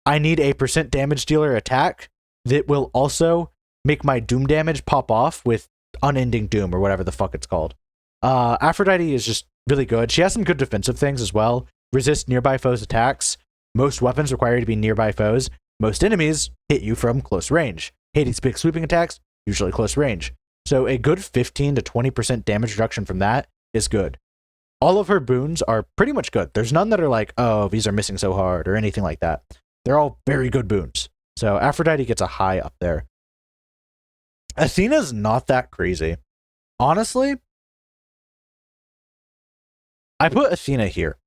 I need a percent damage dealer attack that will also make my doom damage pop off with unending doom or whatever the fuck it's called. Aphrodite is just really good. She has some good defensive things as well. Resist nearby foes' attacks. Most weapons require you to be nearby foes. Most enemies hit you from close range. Hades' big sweeping attacks, usually close range. So a good 15 to 20% damage reduction from that is good. All of her boons are pretty much good. There's none that are like, oh, these are missing so hard or anything like that. They're all very good boons. So Aphrodite gets a high up there. Athena's not that crazy. Honestly, I put Athena here.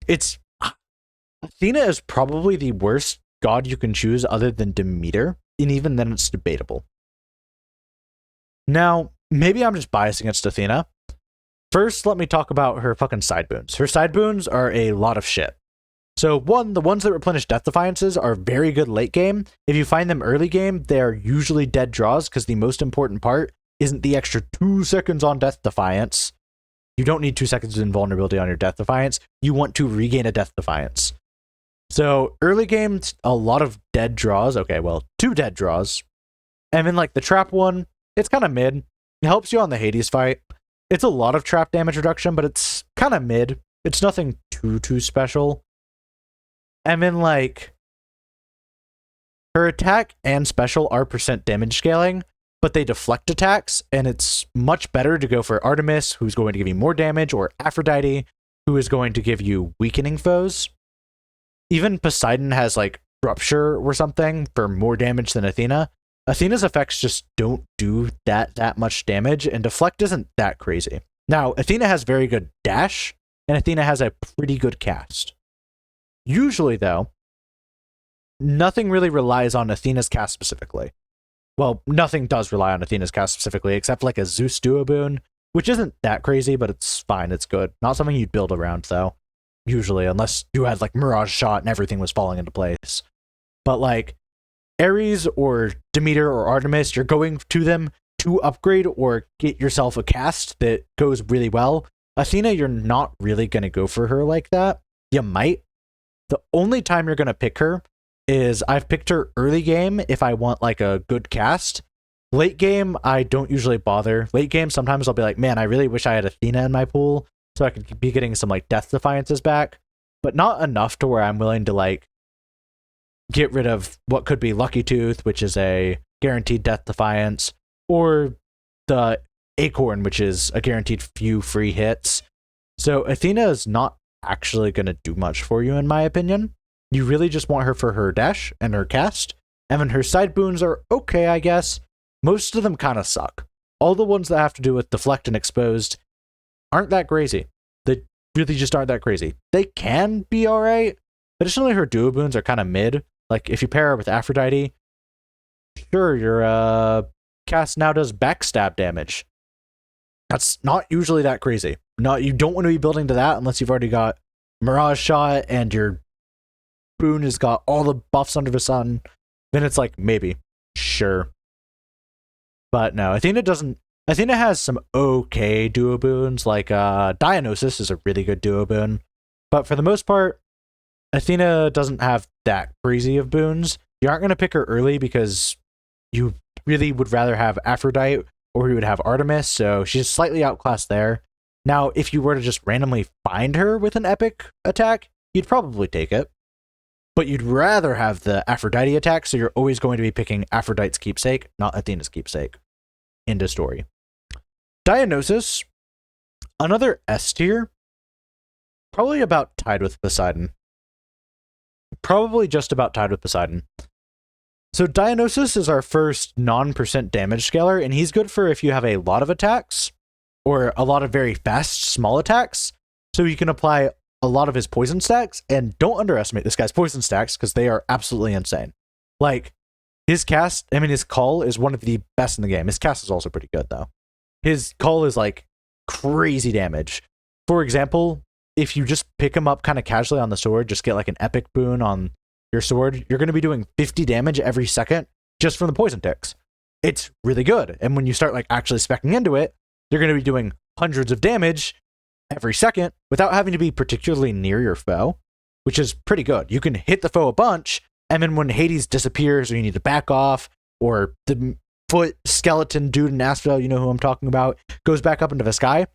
Athena is probably the worst god you can choose other than Demeter, and even then it's debatable. Now, maybe I'm just biased against Athena. First, let me talk about her fucking side boons. Her side boons are a lot of shit. So one, the ones that replenish Death Defiances are very good late game. If you find them early game, they're usually dead draws because the most important part isn't the extra 2 seconds on Death Defiance. You don't need 2 seconds of invulnerability on your Death Defiance. You want to regain a Death Defiance. So early game, a lot of dead draws. Okay, well, 2 dead draws. And then like the trap one, it's kind of mid. It helps you on the Hades fight. It's a lot of trap damage reduction, but it's kind of mid. It's nothing too special. And then like her attack and special are percent damage scaling, but they deflect attacks, and it's much better to go for Artemis, who's going to give you more damage, or Aphrodite, who is going to give you weakening foes. Even Poseidon has like Rupture or something for more damage than Athena. Athena's effects just don't do that much damage, and deflect isn't that crazy. Now, Athena has very good dash, and Athena has a pretty good cast. Usually, though, nothing really relies on Athena's cast specifically. Well, nothing does rely on Athena's cast specifically, except like a Zeus duo boon, which isn't that crazy, but it's fine, it's good. Not something you'd build around, though, usually, unless you had like Mirage Shot and everything was falling into place. But like, Ares or Demeter or Artemis, you're going to them to upgrade or get yourself a cast that goes really well. Athena, you're not really going to go for her like that. You might. The only time you're going to pick her is I've picked her early game if I want like a good cast. Late game, I don't usually bother. Late game, sometimes I'll be like, man, I really wish I had Athena in my pool so I could be getting some like Death Defiances back, but not enough to where I'm willing to like get rid of what could be Lucky Tooth, which is a guaranteed Death Defiance, or the Acorn, which is a guaranteed few free hits. So Athena is not actually going to do much for you, in my opinion. You really just want her for her dash and her cast, and then her side boons are okay, I guess. Most of them kind of suck. All the ones that have to do with deflect and exposed, aren't that crazy. They really just aren't that crazy. They can be alright. Additionally, her duo boons are kind of mid. Like, if you pair her with Aphrodite, sure, your cast now does backstab damage. That's not usually that crazy. You don't want to be building to that unless you've already got Mirage Shot and your boon has got all the buffs under the sun. Then it's like, maybe. Sure. But no, Athena doesn't. Athena has some okay duo boons, like Dionysus is a really good duo boon. But for the most part, Athena doesn't have that crazy of boons. You aren't going to pick her early because you really would rather have Aphrodite or you would have Artemis, so she's slightly outclassed there. Now, if you were to just randomly find her with an epic attack, you'd probably take it. But you'd rather have the Aphrodite attack, so you're always going to be picking Aphrodite's keepsake, not Athena's keepsake. End of story. Dionysus, another S tier, probably about tied with Poseidon. Probably just about tied with Poseidon. So Dionysus is our first non-percent damage scaler, and he's good for if you have a lot of attacks, or a lot of very fast, small attacks, so you can apply a lot of his poison stacks, and don't underestimate this guy's poison stacks, because they are absolutely insane. Like, his call is one of the best in the game. His cast is also pretty good, though. His call is, like, crazy damage. For example, if you just pick him up kind of casually on the sword, just get, like, an epic boon on your sword, you're going to be doing 50 damage every second just from the poison ticks. It's really good. And when you start, like, actually speccing into it, you're going to be doing hundreds of damage every second without having to be particularly near your foe, which is pretty good. You can hit the foe a bunch, and then when Hades disappears or you need to back off, or the foot skeleton dude in Asphodel, you know who I'm talking about, goes back up into the sky,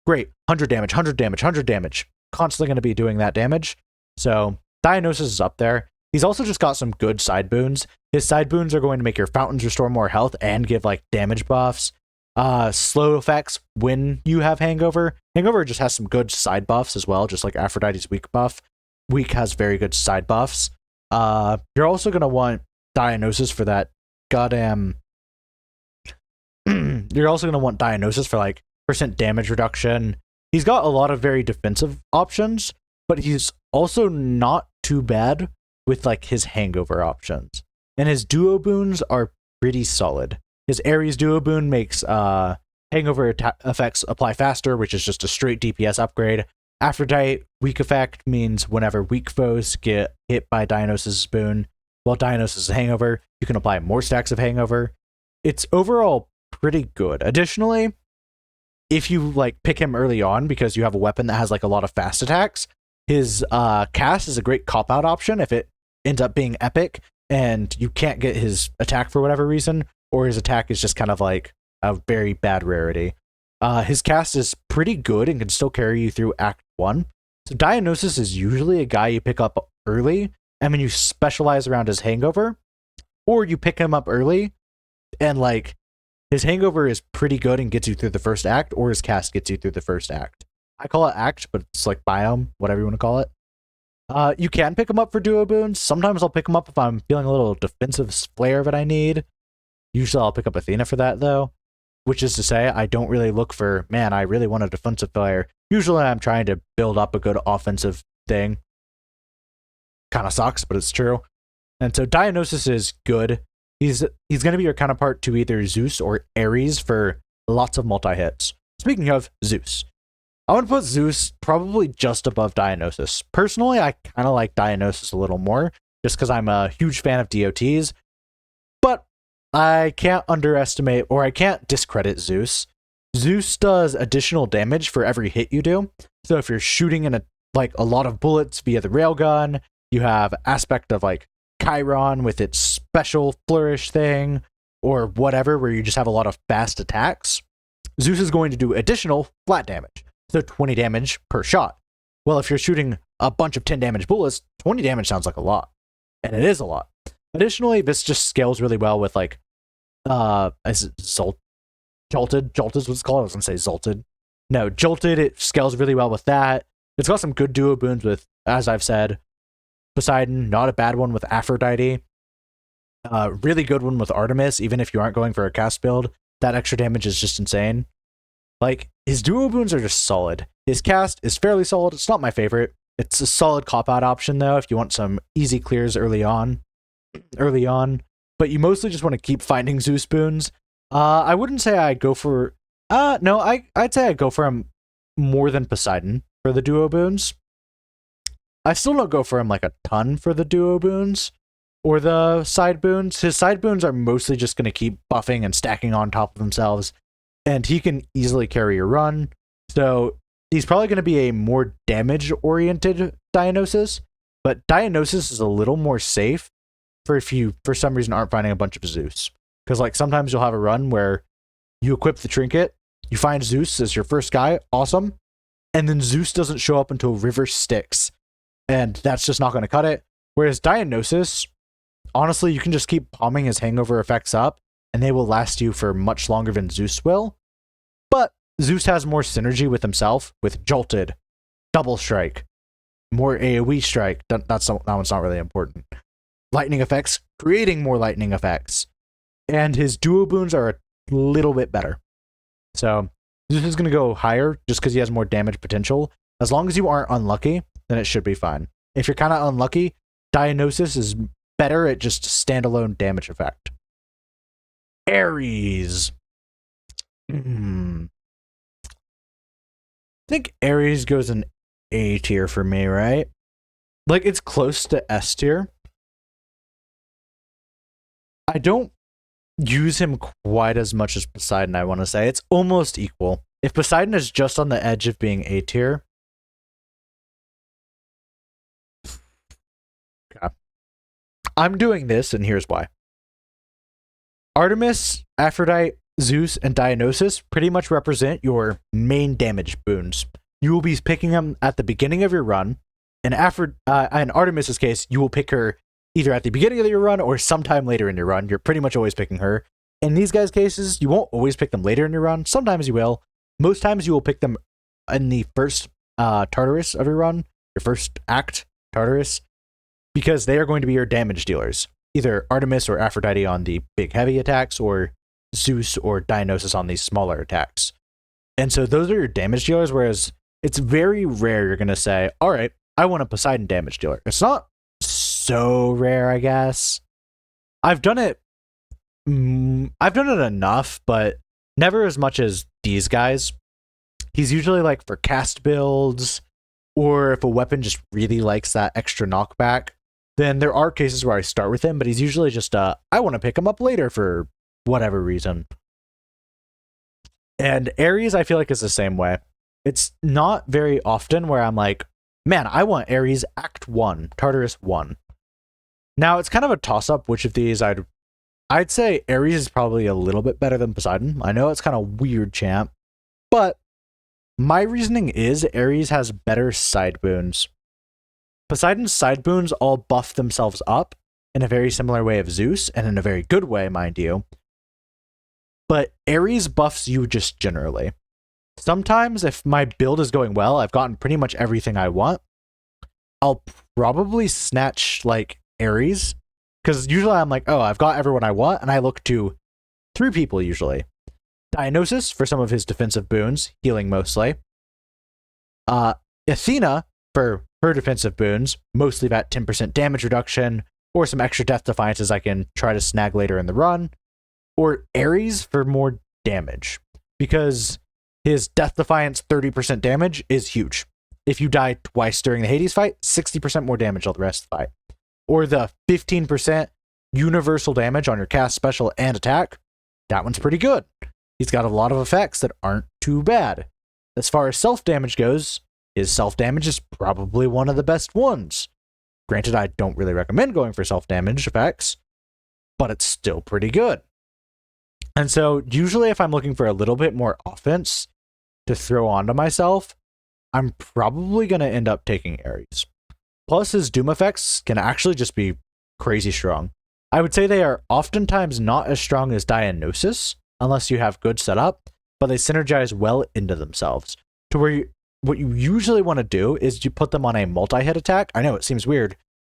great. 100 damage, 100 damage, 100 damage. Constantly going to be doing that damage. So Dionysus is up there. He's also just got some good side boons. His side boons are going to make your fountains restore more health and give, like, damage buffs. Slow effects when you have Hangover. Hangover just has some good side buffs as well, just like Aphrodite's weak buff. Weak has very good side buffs. You're also going to want Dionysus for that goddamn... You're also going to want Dionysus for, like, percent damage reduction. He's got a lot of very defensive options, but he's also not too bad with, like, his Hangover options. And his duo boons are pretty solid. His Ares duo boon makes Hangover effects apply faster, which is just a straight DPS upgrade. Aphrodite weak effect means whenever weak foes get hit by Dionysus' boon, while Dionysus' Hangover, you can apply more stacks of Hangover. It's overall pretty good. Additionally, if you, like, pick him early on because you have a weapon that has, like, a lot of fast attacks, his cast is a great cop-out option if it ends up being epic and you can't get his attack for whatever reason, or his attack is just kind of like a very bad rarity. His cast is pretty good and can still carry you through Act 1. So Dionysus is usually a guy you pick up early, and then you specialize around his Hangover, or you pick him up early, and, like, his Hangover is pretty good and gets you through the first act, or his cast gets you through the first act. I call it act, but it's like biome, whatever you want to call it. You can pick him up for duo boons. Sometimes I'll pick him up if I'm feeling a little defensive flair that I need. Usually I'll pick up Athena for that, though. Which is to say, I don't really look for, man, I really want a defensive player. Usually I'm trying to build up a good offensive thing. Kind of sucks, but it's true. And so Dionysus is good. He's going to be your counterpart to either Zeus or Ares for lots of multi-hits. Speaking of Zeus, I want to put Zeus probably just above Dionysus. Personally, I kind of like Dionysus a little more, just because I'm a huge fan of DOTs. But I can't underestimate, or I can't discredit Zeus. Zeus does additional damage for every hit you do. So if you're shooting in a lot of bullets via the railgun, you have aspect of, like, Chiron with its special flourish thing, or whatever, where you just have a lot of fast attacks. Zeus is going to do additional flat damage. So 20 damage per shot. Well, if you're shooting a bunch of 10 damage bullets, 20 damage sounds like a lot. And it is a lot. Additionally, this just scales really well with, like, is it Jolted? Jolted is what it's called. I was going to say Zolted. No, Jolted, it scales really well with that. It's got some good duo boons with, as I've said, Poseidon, not a bad one with Aphrodite. Really good one with Artemis, even if you aren't going for a cast build. That extra damage is just insane. Like, his duo boons are just solid. His cast is fairly solid. It's not my favorite. It's a solid cop-out option, though, if you want some easy clears early on. But you mostly just want to keep finding Zeus boons. I wouldn't say I'd go for... no, I'd say I'd go for him more than Poseidon for the duo boons. I still don't go for him like a ton for the duo boons or the side boons. His side boons are mostly just going to keep buffing and stacking on top of themselves, and he can easily carry a run. So he's probably going to be a more damage-oriented Dionysus, but Dionysus is a little more safe for if you, for some reason, aren't finding a bunch of Zeus. Because like sometimes you'll have a run where you equip the trinket, you find Zeus as your first guy, awesome, and then Zeus doesn't show up until River Styx, and that's just not going to cut it. Whereas Dionysus, honestly, you can just keep palming his hangover effects up, and they will last you for much longer than Zeus will. But Zeus has more synergy with himself, with Jolted, Double Strike, more AoE Strike. That one's not really important. Lightning effects, creating more lightning effects. And his duo boons are a little bit better. So Zeus is going to go higher just because he has more damage potential. As long as you aren't unlucky, then it should be fine. If you're kind of unlucky, Dionysus is better at just standalone damage effect. Ares. I think Ares goes in A tier for me, right? Like, it's close to S tier. I don't use him quite as much as Poseidon, I want to say. It's almost equal. If Poseidon is just on the edge of being A tier, okay, I'm doing this, and here's why. Artemis, Aphrodite, Zeus, and Dionysus pretty much represent your main damage boons. You will be picking them at the beginning of your run. In Artemis's case, you will pick her either at the beginning of your run or sometime later in your run. You're pretty much always picking her. In these guys' cases, you won't always pick them later in your run. Sometimes you will. Most times you will pick them in the first Tartarus of your run, your first act, Tartarus, because they are going to be your damage dealers. Either Artemis or Aphrodite on the big heavy attacks, or Zeus or Dionysus on these smaller attacks. And so those are your damage dealers, whereas it's very rare you're going to say, all right, I want a Poseidon damage dealer. It's not so rare, I guess. I've done it enough, but never as much as these guys. He's usually like for cast builds, or if a weapon just really likes that extra knockback, then there are cases where I start with him, but he's usually just I want to pick him up later for whatever reason. And Ares, I feel like, is the same way. It's not very often where I'm like, man, I want Ares Act 1, Tartarus 1. Now, it's kind of a toss-up which of these I'd say Ares is probably a little bit better than Poseidon. I know it's kind of weird, champ, but my reasoning is Ares has better side boons. Poseidon's side boons all buff themselves up in a very similar way of Zeus, and in a very good way, mind you. But Ares buffs you just generally. Sometimes, if my build is going well, I've gotten pretty much everything I want, I'll probably snatch, like, Ares. Because usually I'm like, oh, I've got everyone I want, and I look to 3 people usually. Dionysus for some of his defensive boons, healing mostly. Athena for her defensive boons, mostly that 10% damage reduction, or some extra death defiances I can try to snag later in the run. Or Ares for more damage, because his death defiance 30% damage is huge. If you die twice during the Hades fight, 60% more damage all the rest of the fight. Or the 15% universal damage on your cast, special, and attack. That one's pretty good. He's got a lot of effects that aren't too bad. As far as self-damage goes, his self-damage is probably one of the best ones. Granted, I don't really recommend going for self-damage effects, but it's still pretty good. And so, usually if I'm looking for a little bit more offense to throw onto myself, I'm probably going to end up taking Ares. Plus, his Doom effects can actually just be crazy strong. I would say they are oftentimes not as strong as Dionysus, unless you have good setup, but they synergize well into themselves. To where what you usually want to do is you put them on a multi-hit attack. I know it seems weird,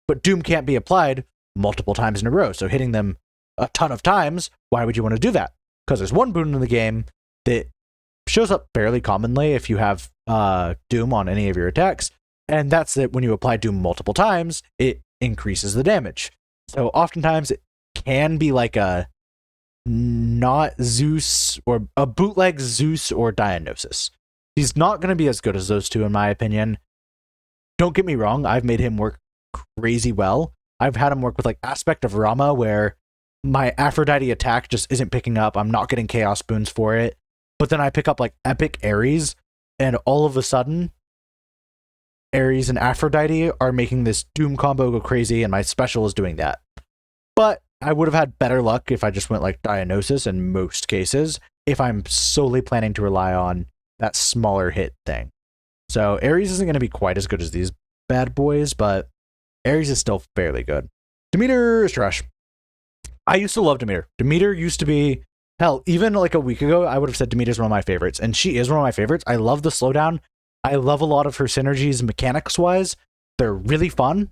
but Doom can't be applied multiple times in a row, so hitting them a ton of times, why would you want to do that? Because there's one boon in the game that shows up fairly commonly if you have Doom on any of your attacks, and that's that when you apply Doom multiple times, it increases the damage. So oftentimes it can be like a not Zeus or a bootleg Zeus or Dionysus. He's not going to be as good as those two in my opinion. Don't get me wrong, I've made him work crazy well. I've had him work with like Aspect of Rama where my Aphrodite attack just isn't picking up. I'm not getting Chaos Boons for it. But then I pick up like Epic Ares, and all of a sudden, Ares and Aphrodite are making this Doom combo go crazy, and my special is doing that. But I would have had better luck if I just went like Dionysus in most cases, if I'm solely planning to rely on that smaller hit thing. So Ares isn't going to be quite as good as these bad boys, but Ares is still fairly good. Demeter is trash. I used to love Demeter. Demeter used to be, hell, even like a week ago, I would have said Demeter's one of my favorites, and she is one of my favorites. I love the slowdown. I love a lot of her synergies mechanics-wise. They're really fun.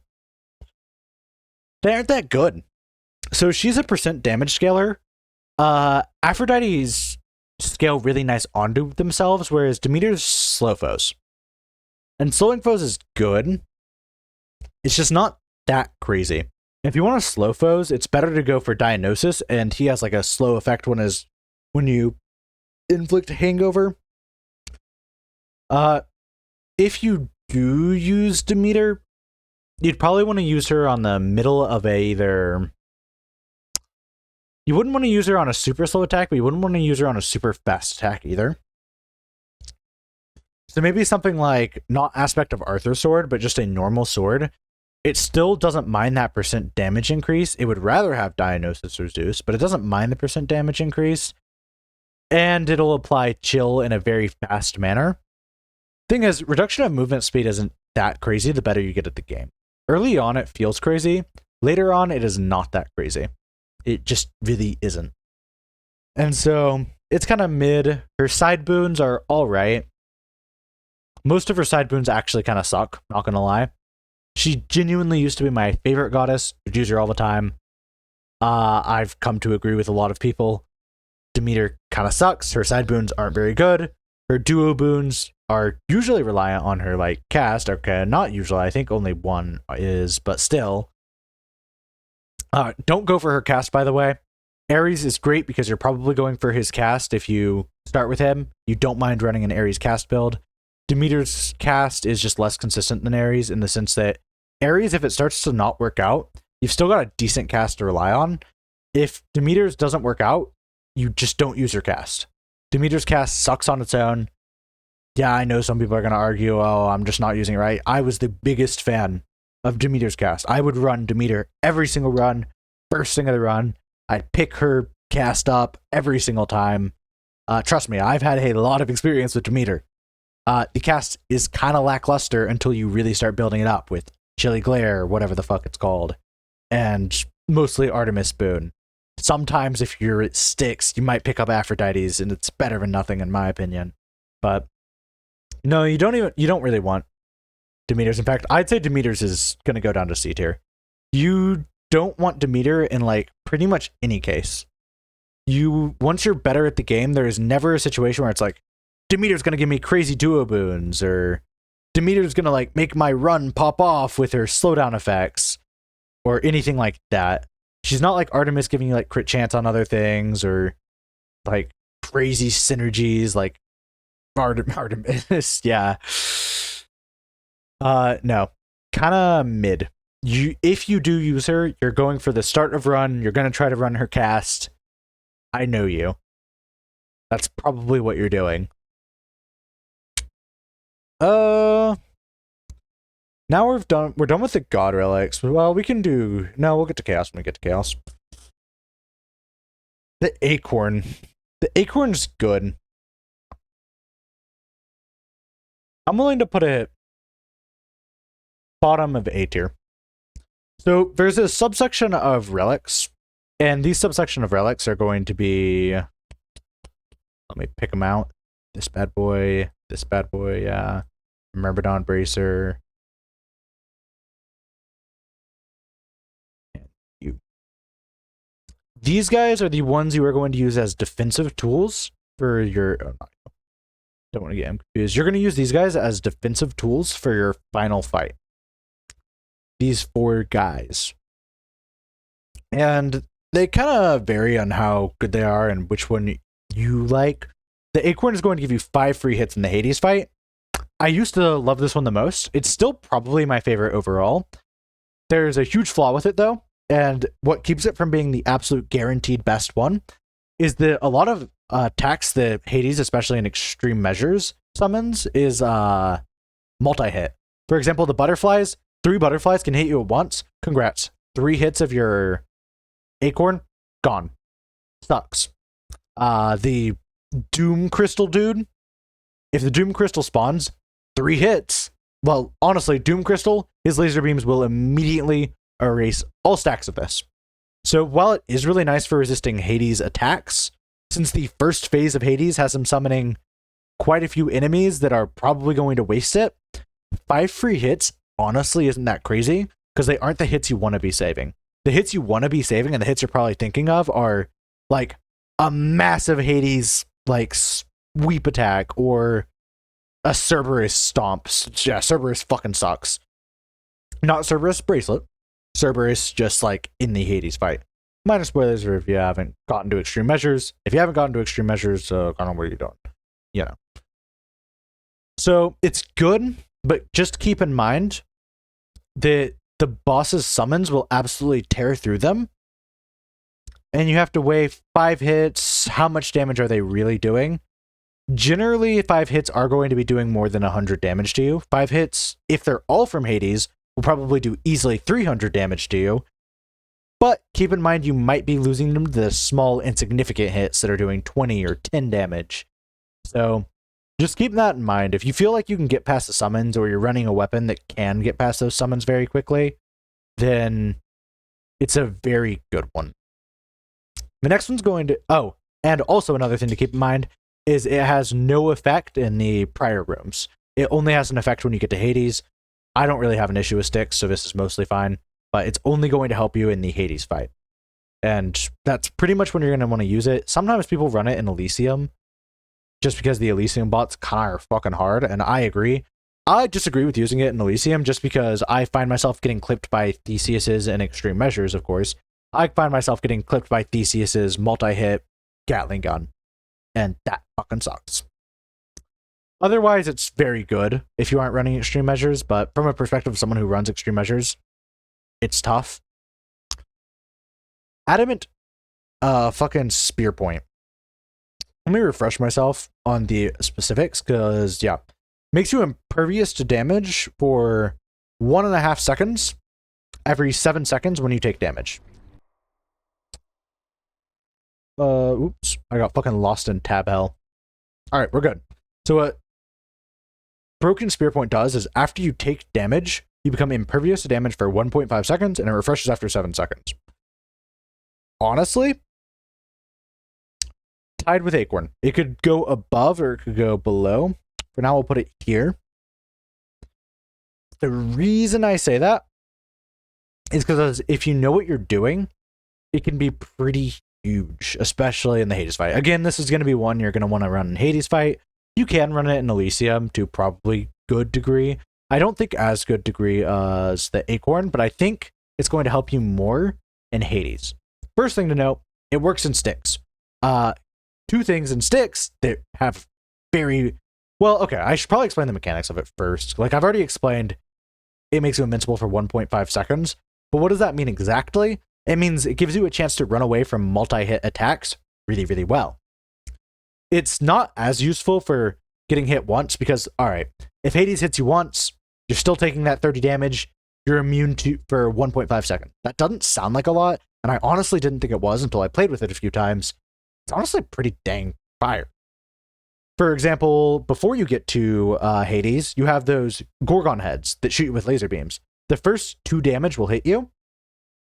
They aren't that good. So she's a percent damage scaler. Aphrodite's scale really nice onto themselves, whereas Demeter's slow foes. And slowing foes is good. It's just not that crazy. If you want to slow foes, it's better to go for Dionysus, and he has like a slow effect when you inflict hangover. If you do use Demeter, you'd probably want to use her on the middle of either. You wouldn't want to use her on a super slow attack, but you wouldn't want to use her on a super fast attack either. So maybe something like not Aspect of Arthur's sword, but just a normal sword. It still doesn't mind that percent damage increase. It would rather have Dionysus or Zeus, but it doesn't mind the percent damage increase. And it'll apply chill in a very fast manner. Thing is, reduction of movement speed isn't that crazy the better you get at the game. Early on, it feels crazy. Later on, it is not that crazy. It just really isn't. And so, it's kind of mid. Her side boons are alright. Most of her side boons actually kind of suck, not gonna lie. She genuinely used to be my favorite goddess. I'd use her all the time. I've come to agree with a lot of people. Demeter kind of sucks. Her side boons aren't very good. Her duo boons are usually reliant on her like cast. Okay, not usually. I think only one is, but still. Don't go for her cast, by the way. Ares is great because you're probably going for his cast if you start with him. You don't mind running an Ares cast build. Demeter's cast is just less consistent than Ares in the sense that Ares, if it starts to not work out, you've still got a decent cast to rely on. If Demeter's doesn't work out, you just don't use your cast. Demeter's cast sucks on its own. Yeah, I know some people are going to argue, oh, I'm just not using it right. I was the biggest fan of Demeter's cast. I would run Demeter every single run, first thing of the run. I'd pick her cast up every single time. Trust me, I've had a lot of experience with Demeter. The cast is kind of lackluster until you really start building it up with Chilly Glare, whatever the fuck it's called, and mostly Artemis Boon. Sometimes if you're at sticks, you might pick up Aphrodite's, and it's better than nothing in my opinion. But no, you don't really want Demeter's. In fact, I'd say Demeter's is gonna go down to C tier. You don't want Demeter in like pretty much any case. Once you're better at the game, there is never a situation where it's like, Demeter's gonna give me crazy duo boons, or Demeter's gonna like make my run pop off with her slowdown effects, or anything like that. She's not like Artemis giving you like crit chance on other things, or like crazy synergies like Artemis. Yeah. No. Kinda mid. If you do use her, you're going for the start of run, you're gonna try to run her cast. I know you. That's probably what you're doing. Now we're done with the god relics. Well, we'll get to chaos when we get to chaos. The acorn. The acorn's good. I'm willing to put it bottom of A tier. So there's a subsection of relics, and these subsection of relics are going to be, let me pick them out. This bad boy, yeah. Myrmidon Bracer. And you. These guys are the ones you are going to use as defensive tools for your Don't want to get him confused. You're going to use these guys as defensive tools for your final fight. These 4 guys. And they kind of vary on how good they are and which one you like. The Acorn is going to give you 5 free hits in the Hades fight. I used to love this one the most. It's still probably my favorite overall. There's a huge flaw with it though, and what keeps it from being the absolute guaranteed best one is that a lot of attacks that Hades, especially in extreme measures, summons is multi-hit. For example, the butterflies, 3 butterflies can hit you at once. Congrats. 3 hits of your Acorn, gone. Sucks. The Doom Crystal dude, if the Doom Crystal spawns, 3 hits. Well, honestly, Doom Crystal, his laser beams will immediately erase all stacks of this. So while it is really nice for resisting Hades attacks, since the first phase of Hades has him summoning quite a few enemies that are probably going to waste it, 5 free hits honestly isn't that crazy, because they aren't the hits you want to be saving. The hits you want to be saving and the hits you're probably thinking of are like a massive Hades like sweep attack or a Cerberus stomp. Yeah, Cerberus fucking sucks. Not Cerberus bracelet. Cerberus just like in the Hades fight. Minor spoilers if you haven't gotten to extreme measures. If you haven't gotten to extreme measures, I don't know what you're doing. You know. So it's good, but just keep in mind that the boss's summons will absolutely tear through them. And you have to weigh 5 hits. How much damage are they really doing? Generally, 5 hits are going to be doing more than 100 damage to you. 5 hits, if they're all from Hades, will probably do easily 300 damage to you. But keep in mind, you might be losing them to the small, insignificant hits that are doing 20 or 10 damage. So just keep that in mind. If you feel like you can get past the summons, or you're running a weapon that can get past those summons very quickly, then it's a very good one. The next one's going to... Oh, and also another thing to keep in mind is it has no effect in the prior rooms. It only has an effect when you get to Hades. I don't really have an issue with sticks, so this is mostly fine. But it's only going to help you in the Hades fight. And that's pretty much when you're going to want to use it. Sometimes people run it in Elysium, just because the Elysium bots kind of are fucking hard, and I agree. I disagree with using it in Elysium just because I find myself getting clipped by Theseus's in extreme measures, of course. I find myself getting clipped by Theseus's multi-hit Gatling gun, and that fucking sucks. Otherwise, it's very good if you aren't running extreme measures, but from a perspective of someone who runs extreme measures, it's tough. Adamant fucking spear point. Let me refresh myself on the specifics, because, yeah, makes you impervious to damage for 1.5 seconds every 7 seconds when you take damage. Oops, I got fucking lost in tab hell. Alright, we're good. So what Broken Spear Point does is after you take damage, you become impervious to damage for 1.5 seconds, and it refreshes after 7 seconds. Honestly, tied with Acorn. It could go above or it could go below. For now, we'll put it here. The reason I say that is because if you know what you're doing, it can be pretty huge, especially in the Hades fight. Again, this is going to be one you're going to want to run in Hades fight. You can run it in Elysium to probably good degree. I don't think as good degree as the Acorn, but I think it's going to help you more in Hades. First thing to note, it works in sticks. 2 things in sticks that have very... Well, okay, I should probably explain the mechanics of it first. Like, I've already explained it makes you invincible for 1.5 seconds, but what does that mean exactly? It means it gives you a chance to run away from multi-hit attacks really, really well. It's not as useful for getting hit once because, alright, if Hades hits you once, you're still taking that 30 damage, you're immune to for 1.5 seconds. That doesn't sound like a lot, and I honestly didn't think it was until I played with it a few times. It's honestly pretty dang fire. For example, before you get to Hades, you have those Gorgon heads that shoot you with laser beams. The first 2 damage will hit you,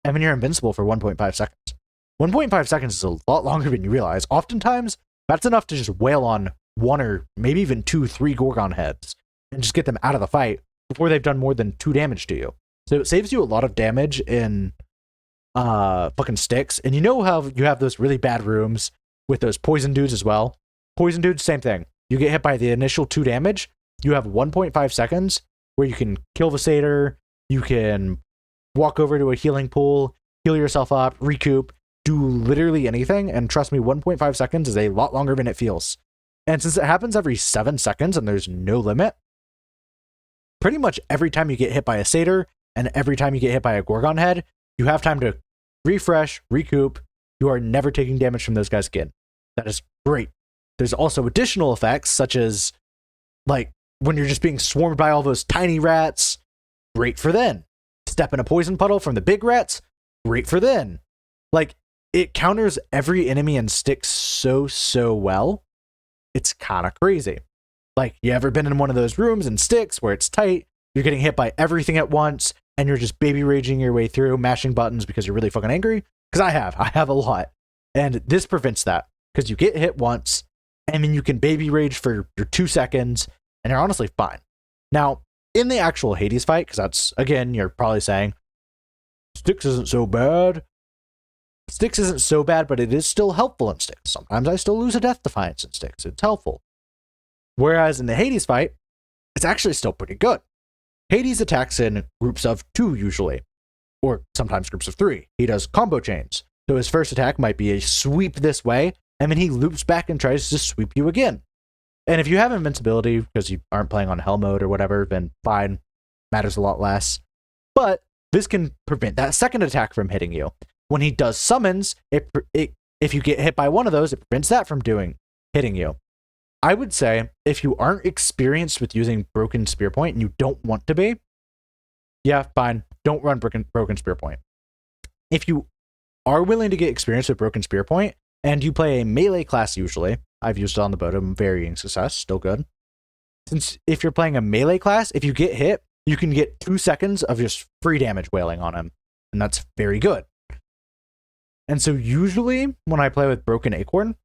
and then you're invincible for 1.5 seconds. 1.5 seconds is a lot longer than you realize. Oftentimes, that's enough to just wail on 1 or maybe even 2, 3 Gorgon heads and just get them out of the fight before they've done more than 2 damage to you. So it saves you a lot of damage in fucking sticks. And you know how you have those really bad rooms with those poison dudes as well? Poison dudes, same thing. you get hit by the initial 2 damage, you have 1.5 seconds where you can kill the satyr, you can walk over to a healing pool, heal yourself up, recoup, do literally anything, and trust me, 1.5 seconds is a lot longer than it feels. And since it happens every 7 seconds and there's no limit, pretty much every time you get hit by a satyr and every time you get hit by a Gorgon head, you have time to refresh, recoup. You are never taking damage from those guys again. That is great. There's also additional effects, such as, like, when you're just being swarmed by all those tiny rats, great for then. Step in a poison puddle from the big rats, great for then. Like, it counters every enemy in Styx so well. It's kind of crazy. Like, you ever been in one of those rooms in Styx where it's tight, you're getting hit by everything at once, and you're just baby raging your way through, mashing buttons because you're really fucking angry? Because I have a lot. And this prevents that, because you get hit once, and then you can baby rage for your 2 seconds, and you're honestly fine. Now, in the actual Hades fight, because that's, again, you're probably saying, Styx isn't so bad. Styx isn't so bad, but it is still helpful in Styx. Sometimes I still lose a Death Defiance in Styx. It's helpful. Whereas in the Hades fight, it's actually still pretty good. Hades attacks in groups of 2 usually, or sometimes groups of 3. He does combo chains. So his first attack might be a sweep this way, and then he loops back and tries to sweep you again. And if you have invincibility, because you aren't playing on hell mode or whatever, then fine, matters a lot less. But this can prevent that second attack from hitting you. When he does summons, if you get hit by one of those, it prevents that from hitting you. I would say, if you aren't experienced with using Broken Spear Point and you don't want to be, yeah, fine, don't run Broken Spear Point. If you are willing to get experience with Broken Spear Point, and you play a melee class usually, I've used it on the boat of varying success, still good. Since if you're playing a melee class, if you get hit, you can get 2 seconds of just free damage wailing on him, and that's very good. And so usually when I play with Broken Acorn,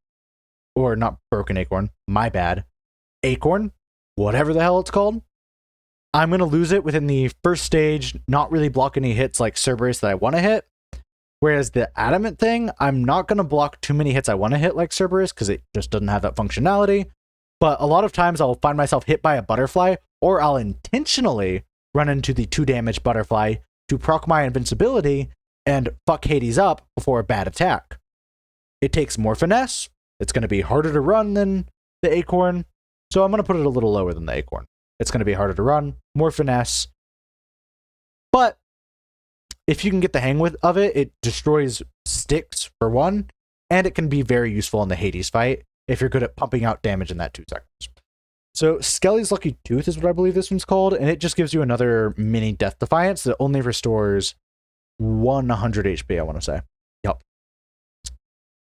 or not Broken Acorn, my bad, Acorn, whatever the hell it's called, I'm going to lose it within the first stage, not really block any hits like Cerberus that I want to hit. Whereas the Adamant thing, I'm not going to block too many hits I want to hit like Cerberus because it just doesn't have that functionality. But a lot of times I'll find myself hit by a butterfly, or I'll intentionally run into the 2 damage butterfly to proc my invincibility and fuck Hades up before a bad attack. It takes more finesse. It's going to be harder to run than the Acorn, so I'm going to put it a little lower than the Acorn. It's going to be harder to run, more finesse. But if you can get the hang of it, it destroys Styx for one, and it can be very useful in the Hades fight if you're good at pumping out damage in that 2 seconds. So Skelly's Lucky Tooth is what I believe this one's called, and it just gives you another mini Death Defiance that only restores 100 HP, I want to say. Yep.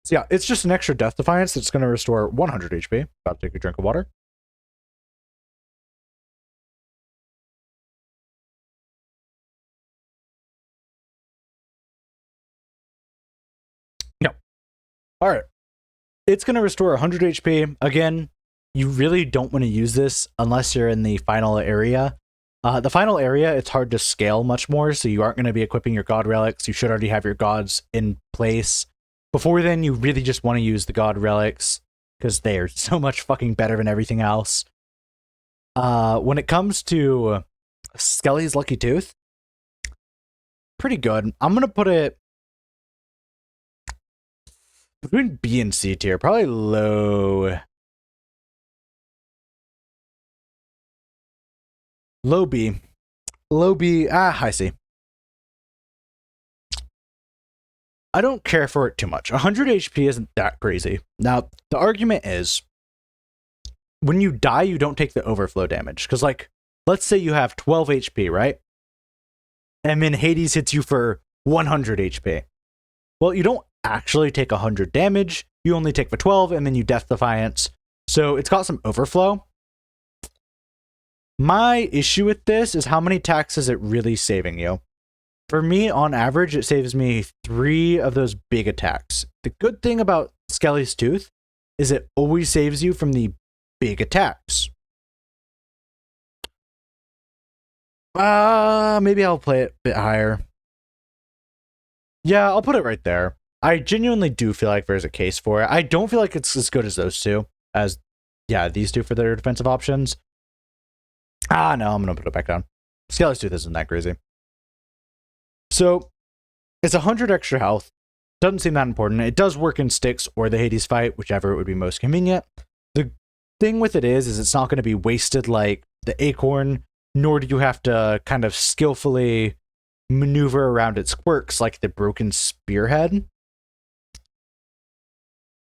So yeah, it's just an extra Death Defiance that's going to restore 100 HP. About to take a drink of water. Yep. All right. It's going to restore 100 HP. Again, you really don't want to use this unless you're in the final area. The final area, it's hard to scale much more, so you aren't going to be equipping your god relics. You should already have your gods in place. Before then, you really just want to use the god relics because they are so much fucking better than everything else. When it comes to Skelly's Lucky Tooth, pretty good. I'm going to put it between B and C tier, probably low. Low B. Low B. High C. I don't care for it too much. 100 HP isn't that crazy. Now, the argument is, when you die, you don't take the overflow damage. Because, like, let's say you have 12 HP, right? And then Hades hits you for 100 HP. Well, you don't actually take 100 damage. You only take the 12, and then you Death Defiance. So it's got some overflow. My issue with this is how many attacks is it really saving you? For me, on average, it saves me 3 of those big attacks. The good thing about Skelly's Tooth is it always saves you from the big attacks. Maybe I'll play it a bit higher. Yeah, I'll put it right there. I genuinely do feel like there's a case for it. I don't feel like it's as good as those two, as yeah, these two for their defensive options. Ah, no, I'm going to put it back down. Skelly's Tooth isn't that crazy. So, it's 100 extra health. Doesn't seem that important. It does work in Styx or the Hades fight, whichever it would be most convenient. The thing with it is it's not going to be wasted like the Acorn, nor do you have to kind of skillfully maneuver around its quirks like the Broken Spearhead.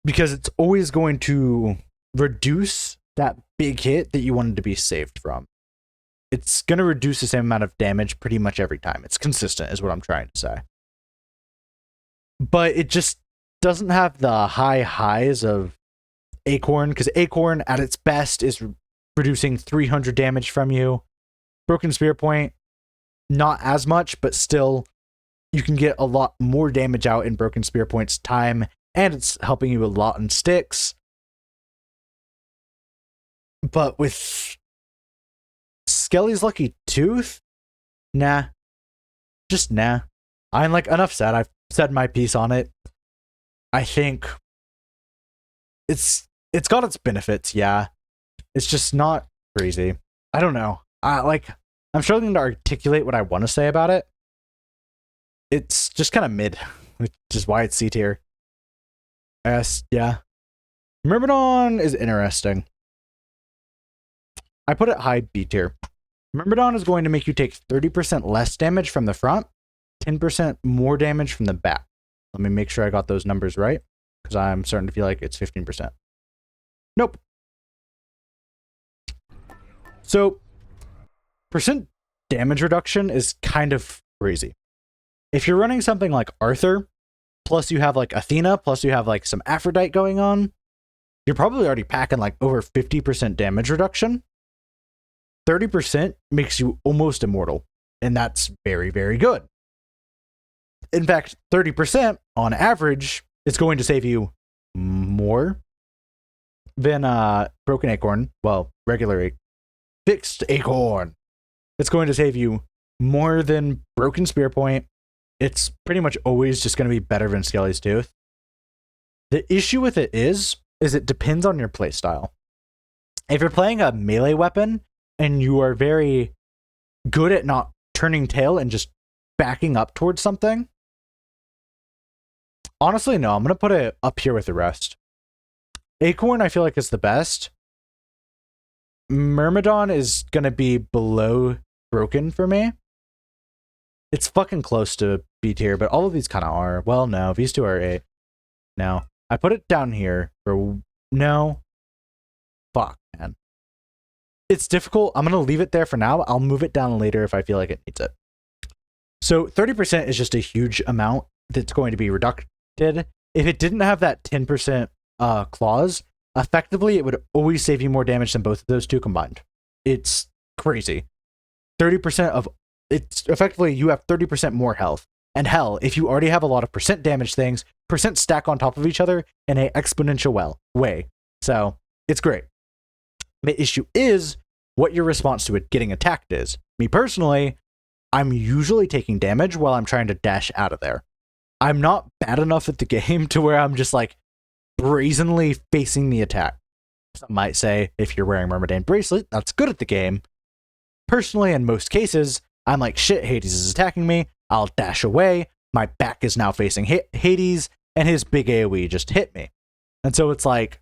Because it's always going to reduce that big hit that you wanted to be saved from. It's going to reduce the same amount of damage pretty much every time. It's consistent, is what I'm trying to say. But it just doesn't have the high highs of Acorn, because Acorn at its best is reducing 300 damage from you. Broken Spear Point, not as much, but still, you can get a lot more damage out in Broken Spear Point's time, and it's helping you a lot in Styx. But with Skelly's Lucky Tooth, nah. Just nah. I'm like, enough said. I've said my piece on it. I think it's got its benefits, yeah. It's just not crazy. I don't know. I'm struggling to articulate what I want to say about it. It's just kind of mid, which is why it's C tier. Yeah. Myrmidon is interesting. I put it high B tier. Myrmidon is going to make you take 30% less damage from the front, 10% more damage from the back. Let me make sure I got those numbers right, because I'm starting to feel like it's 15%. Nope. So, percent damage reduction is kind of crazy. If you're running something like Arthur, plus you have like Athena, plus you have like some Aphrodite going on, you're probably already packing like over 50% damage reduction. 30% makes you almost immortal, and that's very, very good. In fact, 30% on average is going to save you more than Broken Acorn. Well, regular Fixed Acorn. It's going to save you more than Broken Spear Point. It's pretty much always just going to be better than Skelly's Tooth. The issue with it is it depends on your playstyle. If you're playing a melee weapon and you are very good at not turning tail and just backing up towards something, honestly, no, I'm going to put it up here with the rest. Acorn, I feel like, is the best. Myrmidon is going to be below Broken for me. It's fucking close to B tier, but all of these kind of are. Well, no, these two are A. No, I put it down here for... No. Fuck, man. It's difficult. I'm going to leave it there for now. I'll move it down later if I feel like it needs it. So 30% is just a huge amount that's going to be reducted. If it didn't have that 10% clause, effectively it would always save you more damage than both of those two combined. It's crazy. 30% of... It's effectively, you have 30% more health. And hell, if you already have a lot of percent damage things, percent stack on top of each other in an exponential way. So, it's great. The issue is what your response to it getting attacked is. Me personally, I'm usually taking damage while I'm trying to dash out of there. I'm not bad enough at the game to where I'm just like brazenly facing the attack. Some might say, if you're wearing Myrmidon Bracelet, that's good at the game. Personally, in most cases, I'm like, shit, Hades is attacking me. I'll dash away. My back is now facing Hades, and his big AoE just hit me. And so it's like,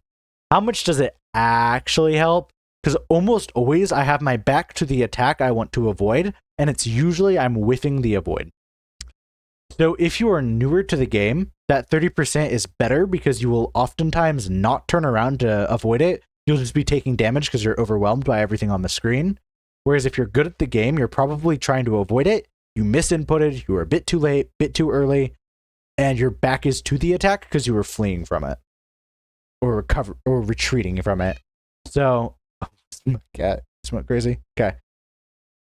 how much does it actually help? Because almost always I have my back to the attack I want to avoid, and it's usually I'm whiffing the avoid. So if you are newer to the game, that 30% is better because you will oftentimes not turn around to avoid it. You'll just be taking damage because you're overwhelmed by everything on the screen. Whereas if you're good at the game, you're probably trying to avoid it. You misinputted, you were a bit too late, bit too early, and your back is to the attack because you were fleeing from it. Or retreating from it. So, cat, went crazy. Okay.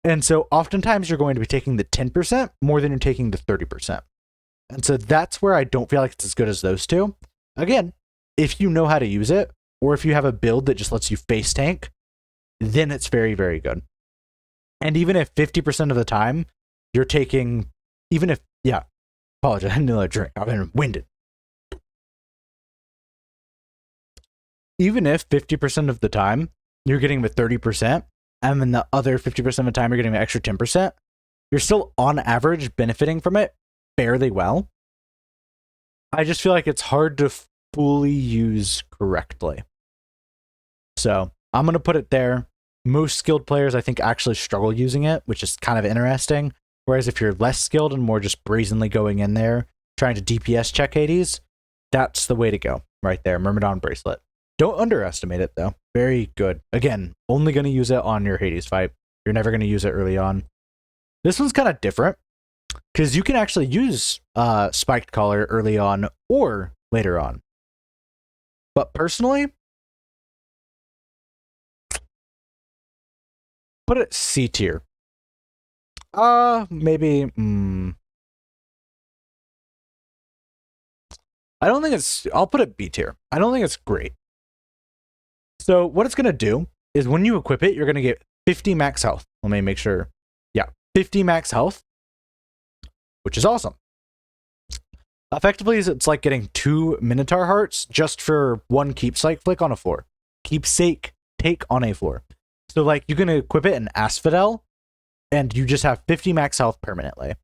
And so oftentimes you're going to be taking the 10% more than you're taking the 30%. And so that's where I don't feel like it's as good as those two. Again, if you know how to use it, or if you have a build that just lets you face tank, then it's very, very good. And even if 50% of the time you're taking, apologize, I need another drink. I've been winded. even if 50% of the time you're getting the 30%, and then the other 50% of the time you're getting the extra 10%, you're still on average benefiting from it fairly well. I just feel like it's hard to fully use correctly. So I'm going to put it there. Most skilled players, I think, actually struggle using it, which is kind of interesting. Whereas if you're less skilled and more just brazenly going in there, trying to DPS check Hades, that's the way to go right there. Myrmidon Bracelet. Don't underestimate it, though. Very good. Again, only going to use it on your Hades fight. You're never going to use it early on. This one's kind of different, because you can actually use Spiked Collar early on or later on. But personally, put it C tier. Maybe. I don't think it's. I'll put it B tier. I don't think it's great. So what it's gonna do is when you equip it, you're gonna get 50 max health. Let me make sure. Yeah, 50 max health, which is awesome. Effectively, it's like getting 2 Minotaur hearts just for 1 keepsake flick on a floor. Keepsake take on a floor. So like you can equip it in Asphodel, and you just have 50 max health permanently.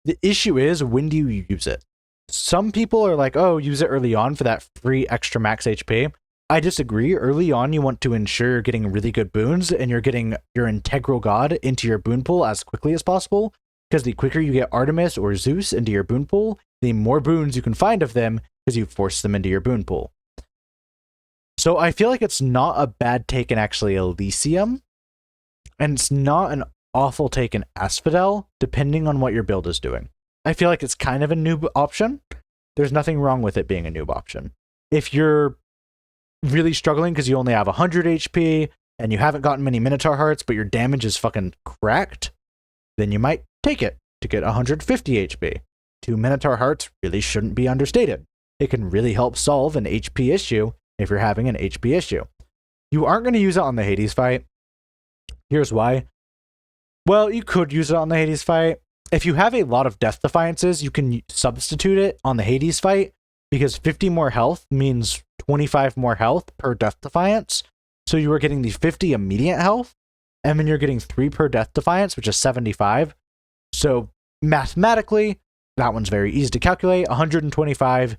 The issue is, when do you use it? Some people are like, oh, use it early on for that free extra max HP. I disagree. Early on, you want to ensure you're getting really good boons and you're getting your integral god into your boon pool as quickly as possible, because the quicker you get Artemis or Zeus into your boon pool, the more boons you can find of them because you force them into your boon pool. So I feel like it's not a bad take in actually Elysium, and it's not an awful take in Asphodel, depending on what your build is doing. I feel like it's kind of a noob option. There's nothing wrong with it being a noob option. If you're really struggling because you only have 100 HP and you haven't gotten many Minotaur hearts, but your damage is fucking cracked, then you might take it to get 150 HP. 2 Minotaur hearts really shouldn't be understated. It can really help solve an HP issue if you're having an HP issue. You aren't going to use it on the Hades fight. Here's why. Well, you could use it on the Hades fight. If you have a lot of Death Defiances, you can substitute it on the Hades fight, because 50 more health means 25 more health per Death Defiance. So you are getting the 50 immediate health, and then you're getting 3 per Death Defiance, which is 75. So mathematically, that one's very easy to calculate. 125,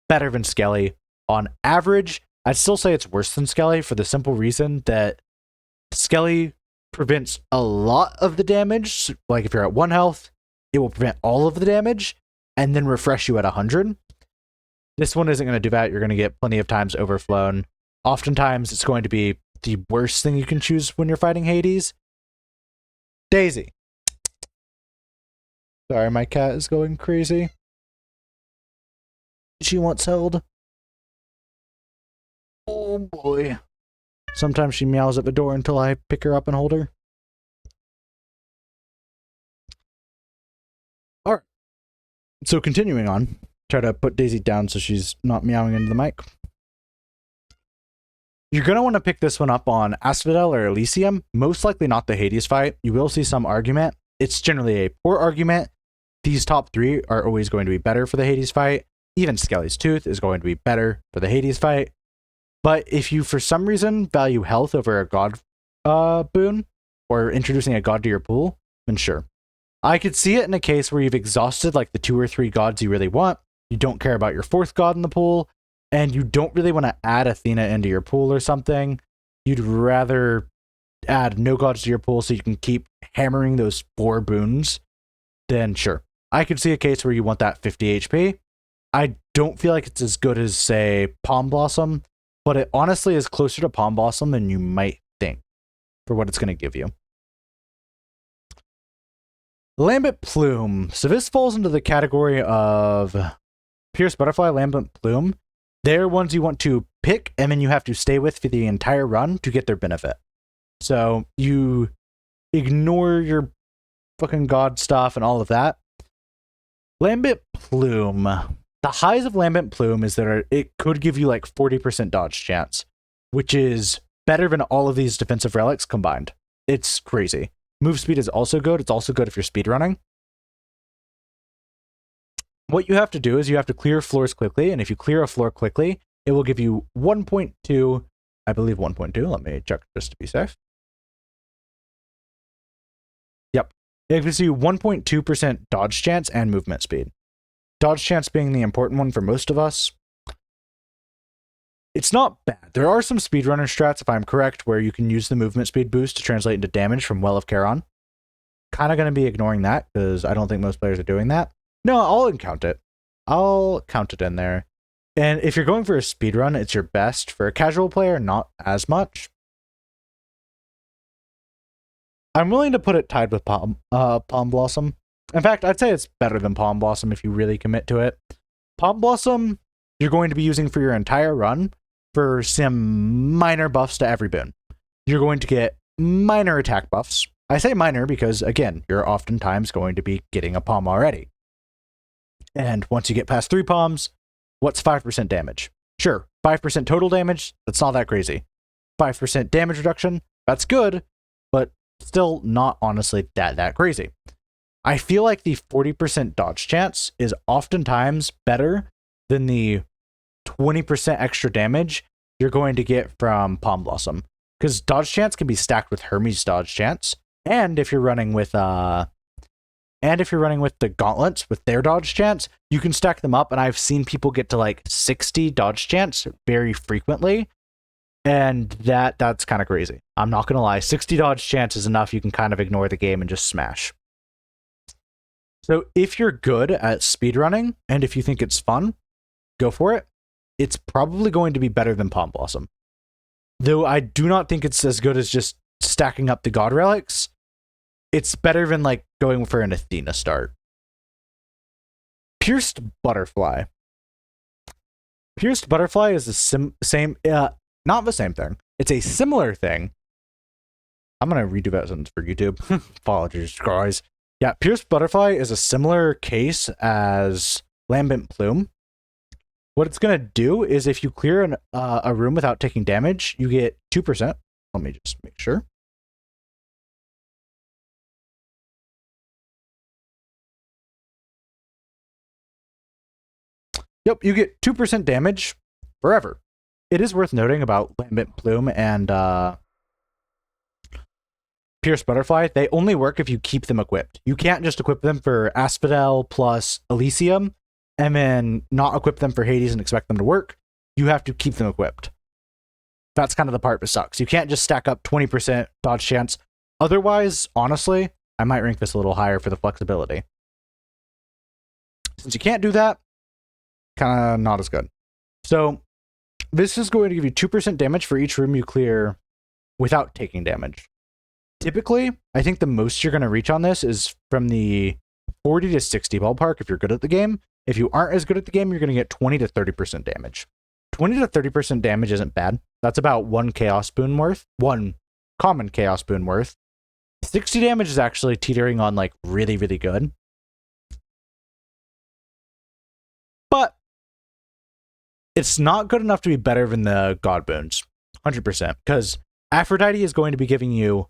better than Skelly. On average, I'd still say it's worse than Skelly for the simple reason that Skelly prevents a lot of the damage. Like if you're at 1 health, it will prevent all of the damage and then refresh you at 100. This one isn't going to do that. You're going to get plenty of times overflown. Oftentimes, it's going to be the worst thing you can choose when you're fighting Hades. Daisy. Sorry, my cat is going crazy. She wants held. Oh boy. Sometimes she meows at the door until I pick her up and hold her. Alright. So continuing on. Try to put Daisy down so she's not meowing into the mic. You're going to want to pick this one up on Asphodel or Elysium. Most likely not the Hades fight. You will see some argument. It's generally a poor argument. These top 3 are always going to be better for the Hades fight. Even Skelly's Tooth is going to be better for the Hades fight. But if you, for some reason, value health over a god boon, or introducing a god to your pool, then sure. I could see it in a case where you've exhausted like the 2 or 3 gods you really want, you don't care about your 4th god in the pool, and you don't really want to add Athena into your pool or something. You'd rather add no gods to your pool so you can keep hammering those 4 boons, then sure. I could see a case where you want that 50 HP. I don't feel like it's as good as, say, Palm Blossom, but it honestly is closer to Palm Blossom than you might think for what it's going to give you. Lambent Plume. So this falls into the category of Pierce Butterfly, Lambent Plume. They're ones you want to pick and then you have to stay with for the entire run to get their benefit. So you ignore your fucking god stuff and all of that. Lambent Plume. The highs of Lambent Plume is that it could give you like 40% dodge chance, which is better than all of these defensive relics combined. It's crazy. Move speed is also good. It's also good if you're speedrunning. What you have to do is you have to clear floors quickly, and if you clear a floor quickly, it will give you 1.2, I believe 1.2. Let me check just to be safe. Yep. It gives you 1.2% dodge chance and movement speed. Dodge chance being the important one for most of us. It's not bad. There are some speedrunner strats, if I'm correct, where you can use the movement speed boost to translate into damage from Well of Charon. Kind of going to be ignoring that, because I don't think most players are doing that. No, I'll count it. I'll count it in there. And if you're going for a speedrun, it's your best. For a casual player, not as much. I'm willing to put it tied with Palm Blossom. In fact, I'd say it's better than Palm Blossom if you really commit to it. Palm Blossom, you're going to be using for your entire run for some minor buffs to every boon. You're going to get minor attack buffs. I say minor because, again, you're oftentimes going to be getting a palm already. And once you get past 3 palms, what's 5% damage? Sure, 5% total damage, that's not that crazy. 5% damage reduction, that's good, but still not honestly that crazy. I feel like the 40% dodge chance is oftentimes better than the 20% extra damage you're going to get from Palm Blossom. Because dodge chance can be stacked with Hermes dodge chance. And if you're running with the gauntlets with their dodge chance, you can stack them up, and I've seen people get to like 60 dodge chance very frequently. And that's kind of crazy. I'm not gonna lie, 60 dodge chance is enough. You can kind of ignore the game and just smash. So if you're good at speedrunning, and if you think it's fun, go for it. It's probably going to be better than Palm Blossom. Though I do not think it's as good as just stacking up the God Relics. It's better than like going for an Athena start. Pierced Butterfly. Pierced Butterfly is the not the same thing. It's a similar thing. I'm going to redo that sentence for YouTube. Apologies, guys. Yeah, Pierced Butterfly is a similar case as Lambent Plume. What it's going to do is if you clear a room without taking damage, you get 2%. Let me just make sure. Yep, you get 2% damage forever. It is worth noting about Lambent Plume and Pierced Butterfly, they only work if you keep them equipped. You can't just equip them for Asphodel plus Elysium and then not equip them for Hades and expect them to work. You have to keep them equipped. That's kind of the part that sucks. You can't just stack up 20% dodge chance. Otherwise, honestly, I might rank this a little higher for the flexibility. Since you can't do that, kind of not as good. So this is going to give you 2% damage for each room you clear without taking damage. Typically, I think the most you're going to reach on this is from the 40 to 60 ballpark if you're good at the game. If you aren't as good at the game, you're going to get 20 to 30% damage. 20 to 30% damage isn't bad. That's about 1 chaos boon worth. 1 common chaos boon worth. 60 damage is actually teetering on like really, really good. But it's not good enough to be better than the God boons. 100%. Because Aphrodite is going to be giving you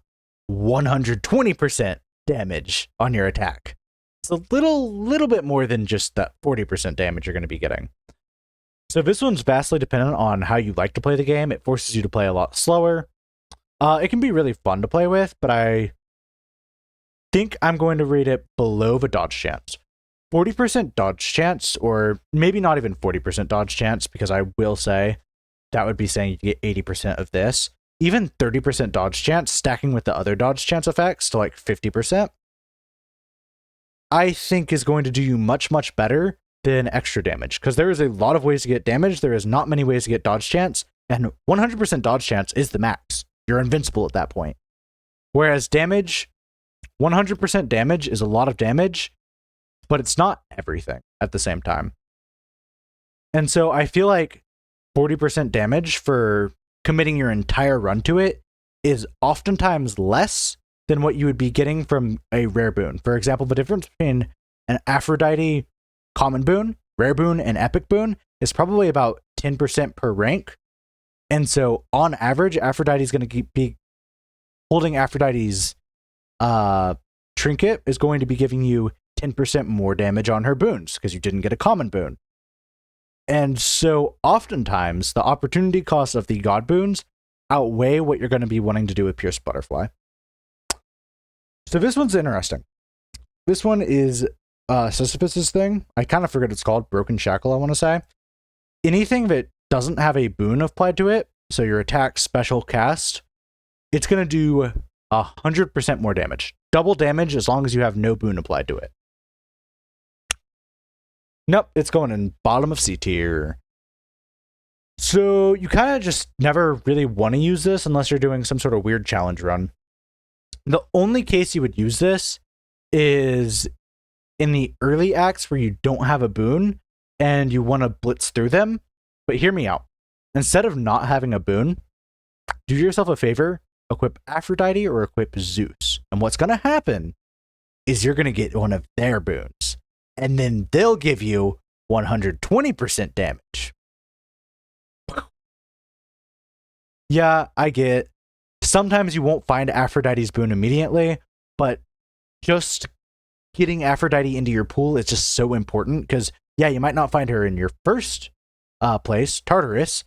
120% damage on your attack. It's a little bit more than just that 40% damage you're going to be getting. So this one's vastly dependent on how you like to play the game. It forces you to play a lot slower. It can be really fun to play with, but I think I'm going to rate it below the dodge chance. 40% dodge chance, or maybe not even 40% dodge chance, because I will say that would be saying you get 80% of this. Even 30% dodge chance, stacking with the other dodge chance effects to like 50%, I think is going to do you much, much better than extra damage. Because there is a lot of ways to get damage. There is not many ways to get dodge chance. And 100% dodge chance is the max. You're invincible at that point. Whereas damage, 100% damage is a lot of damage, but it's not everything at the same time. And so I feel like 40% damage for committing your entire run to it is oftentimes less than what you would be getting from a rare boon. For example, the difference between an Aphrodite common boon, rare boon, and epic boon is probably about 10% per rank. And so on average, Aphrodite is going to be holding Aphrodite's trinket is going to be giving you 10% more damage on her boons because you didn't get a common boon. And so oftentimes the opportunity costs of the god boons outweigh what you're going to be wanting to do with Pierce Butterfly. So this one's interesting. This one is Sisyphus's thing. I kind of forget it's called. Broken Shackle, I want to say. Anything that doesn't have a boon applied to it, so your attack, special, cast, it's going to do 100% more damage. Double damage as long as you have no boon applied to it. Nope, it's going in bottom of C tier. So you kind of just never really want to use this unless you're doing some sort of weird challenge run. The only case you would use this is in the early acts where you don't have a boon and you want to blitz through them. But hear me out. Instead of not having a boon, do yourself a favor, equip Aphrodite or equip Zeus. And what's going to happen is you're going to get one of their boons. And then they'll give you 120% damage. Yeah, I get. Sometimes you won't find Aphrodite's boon immediately, but just getting Aphrodite into your pool is just so important because, yeah, you might not find her in your first place, Tartarus,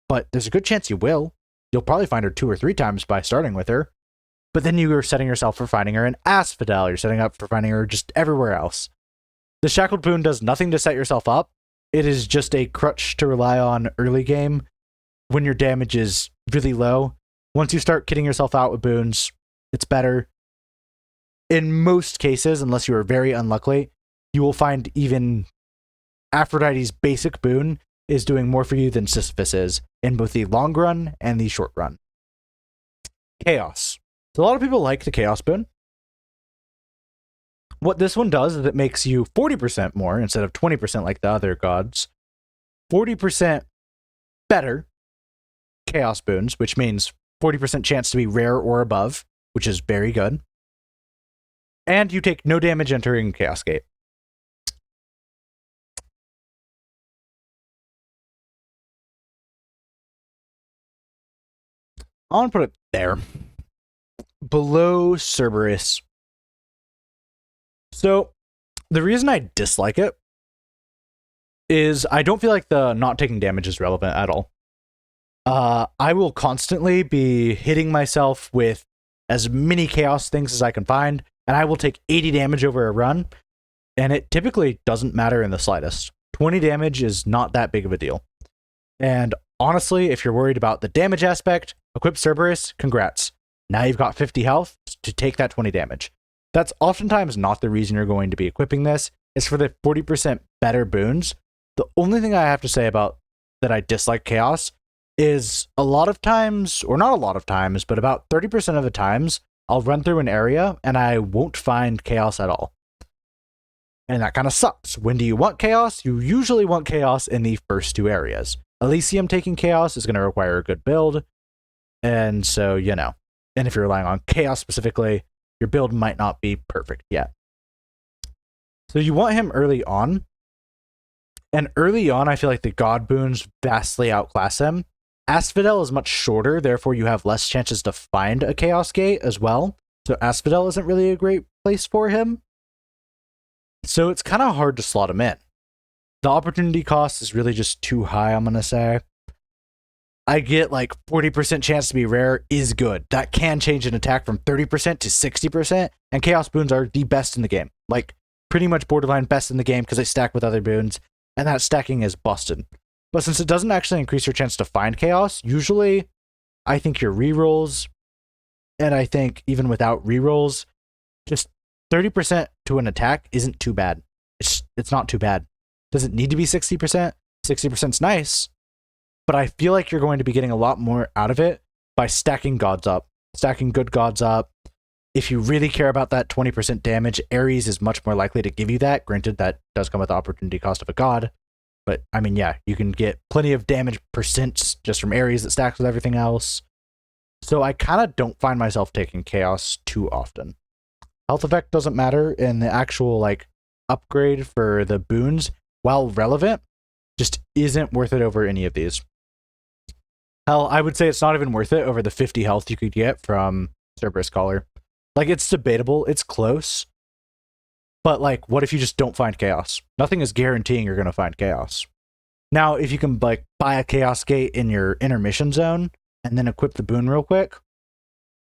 but there's a good chance you will. You'll probably find her 2 or 3 times by starting with her, but then you are setting yourself for finding her in Asphodel. You're setting up for finding her just everywhere else. The Shackled boon does nothing to set yourself up. It is just a crutch to rely on early game when your damage is really low. Once you start kitting yourself out with boons, it's better. In most cases, unless you are very unlucky, you will find even Aphrodite's basic boon is doing more for you than Sisyphus is in both the long run and the short run. Chaos. So a lot of people like the Chaos boon. What this one does is it makes you 40% more instead of 20% like the other gods. 40% better Chaos boons, which means 40% chance to be rare or above, which is very good. And you take no damage entering Chaos Gate. I want to put it there. Below Cerberus. So, the reason I dislike it is I don't feel like the not taking damage is relevant at all. I will constantly be hitting myself with as many chaos things as I can find, and I will take 80 damage over a run, and it typically doesn't matter in the slightest. 20 damage is not that big of a deal. And honestly, if you're worried about the damage aspect, equip Cerberus, congrats. Now you've got 50 health to take that 20 damage. That's oftentimes not the reason you're going to be equipping this. It's for the 40% better boons. The only thing I have to say about that I dislike Chaos is a lot of times, or not a lot of times, but about 30% of the times, I'll run through an area and I won't find Chaos at all. And that kind of sucks. When do you want Chaos? You usually want Chaos in the first 2 areas. Elysium taking Chaos is going to require a good build. And so, you know. And if you're relying on Chaos specifically, your build might not be perfect yet. So you want him early on. And early on, I feel like the God boons vastly outclass him. Asphodel is much shorter, therefore you have less chances to find a Chaos Gate as well. So Asphodel isn't really a great place for him. So it's kind of hard to slot him in. The opportunity cost is really just too high, I'm going to say. I get like 40% chance to be rare is good. That can change an attack from 30% to 60%, and Chaos boons are the best in the game. Like, pretty much borderline best in the game because they stack with other boons, and that stacking is busted. But since it doesn't actually increase your chance to find Chaos, usually I think your rerolls, and I think even without rerolls, just 30% to an attack isn't too bad. It's not too bad. Does it need to be 60%? 60% is nice, but I feel like you're going to be getting a lot more out of it by stacking gods up, stacking good gods up. If you really care about that 20% damage, Ares is much more likely to give you that. Granted, that does come with the opportunity cost of a god. But, I mean, yeah, you can get plenty of damage percents just from Ares that stacks with everything else. So I kind of don't find myself taking Chaos too often. Health effect doesn't matter, and the actual, like, upgrade for the boons, while relevant, just isn't worth it over any of these. Hell, I would say it's not even worth it over the 50 health you could get from Cerberus Collar. Like, it's debatable, it's close, but, like, what if you just don't find Chaos? Nothing is guaranteeing you're going to find Chaos. Now, if you can like buy a Chaos Gate in your intermission zone and then equip the boon real quick,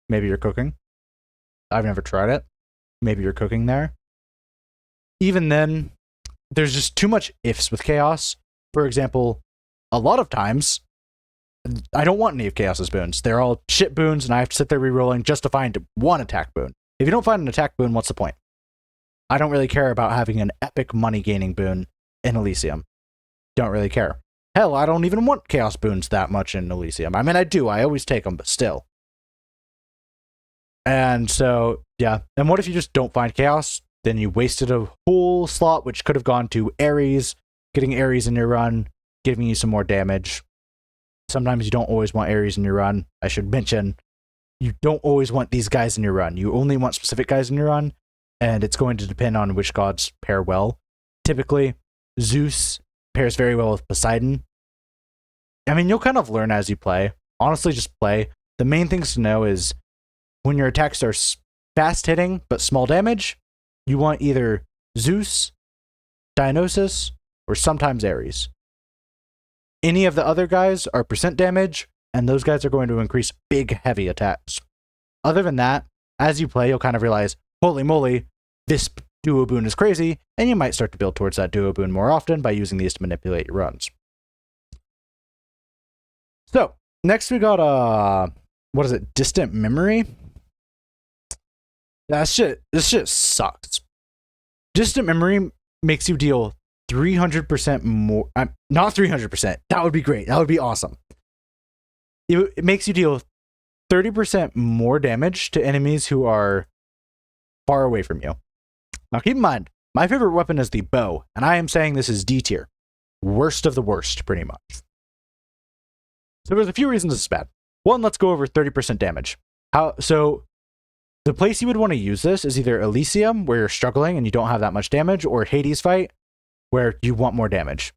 maybe you're cooking. I've never tried it. Maybe you're cooking there. Even then, there's just too much ifs with Chaos. For example, a lot of times, I don't want any of Chaos's boons. They're all shit boons, and I have to sit there rerolling just to find one attack boon. If you don't find an attack boon, what's the point? I don't really care about having an epic money gaining boon in Elysium. Don't really care. Hell, I don't even want Chaos boons that much in Elysium. I mean, I do. I always take them, but still. And so, yeah. And what if you just don't find Chaos? Then you wasted a whole slot, which could have gone to Ares, getting Ares in your run, giving you some more damage. Sometimes you don't always want Ares in your run. I should mention, you don't always want these guys in your run. You only want specific guys in your run, and it's going to depend on which gods pair well. Typically, Zeus pairs very well with Poseidon. I mean, you'll kind of learn as you play. Honestly, just play. The main things to know is when your attacks are fast hitting but small damage, you want either Zeus, Dionysus, or sometimes Ares. Any of the other guys are percent damage, and those guys are going to increase big, heavy attacks. Other than that, as you play, you'll kind of realize, holy moly, this duo boon is crazy, and you might start to build towards that duo boon more often by using these to manipulate your runs. So, next we got, what is it, Distant Memory? This shit sucks. Distant Memory makes you deal 300% more, not 300%, that would be great, that would be awesome. It makes you deal 30% more damage to enemies who are far away from you. Now keep in mind, my favorite weapon is the bow, and I am saying this is D tier. Worst of the worst, pretty much. So there's a few reasons this is bad. One, let's go over 30% damage. So the place you would want to use this is either Elysium, where you're struggling and you don't have that much damage, or Hades fight, where you want more damage.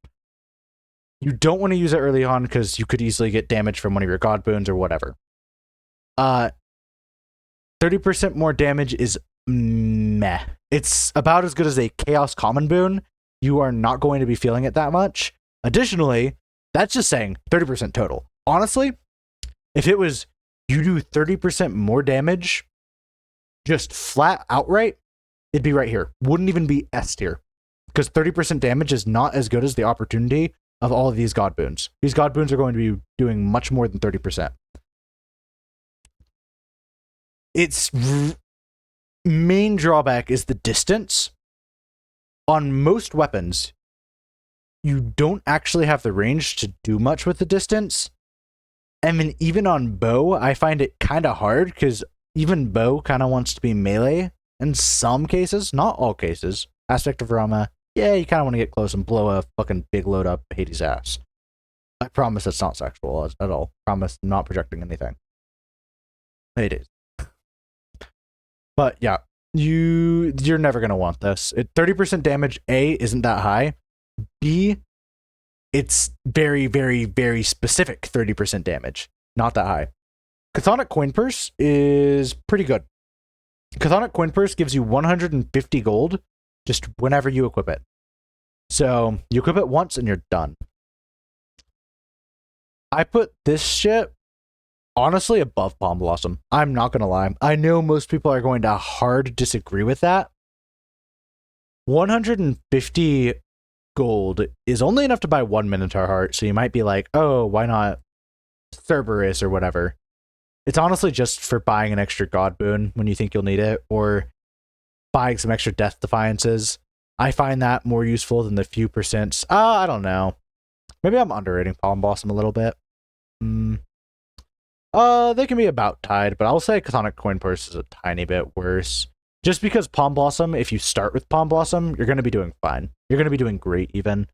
You don't want to use it early on because you could easily get damage from one of your god boons or whatever. 30% more damage is meh. It's about as good as a Chaos Common boon. You are not going to be feeling it that much. Additionally, that's just saying 30% total. Honestly, if it was you do 30% more damage, just flat outright, it'd be right here. Wouldn't even be S tier. Because 30% damage is not as good as the opportunity of all of these god boons. These god boons are going to be doing much more than 30%. Its main drawback is the distance. On most weapons, you don't actually have the range to do much with the distance. And then even on bow, I find it kind of hard because even bow kind of wants to be melee in some cases, not all cases. Aspect of Rama, yeah, you kind of want to get close and blow a fucking big load up Hades' ass. I promise it's not sexual at all. Promise not projecting anything. It is. But yeah, you're never going to want this. 30% damage, A, isn't that high. B, it's very, very, very specific 30% damage. Not that high. Chthonic Coin Purse is pretty good. Chthonic Coin Purse gives you 150 gold just whenever you equip it. So you equip it once and you're done. I put this shit honestly above Palm Blossom. I'm not going to lie. I know most people are going to hard disagree with that. 150 gold is only enough to buy one Minotaur heart, so you might be like, oh, why not Cerberus or whatever. It's honestly just for buying an extra god boon when you think you'll need it, or buying some extra death defiances. I find that more useful than the few percents. I don't know. Maybe I'm underrating Palm Blossom a little bit. They can be about tied, but I'll say Chthonic Coin Purse is a tiny bit worse. Just because Palm Blossom, if you start with Palm Blossom, you're going to be doing fine. You're going to be doing great even.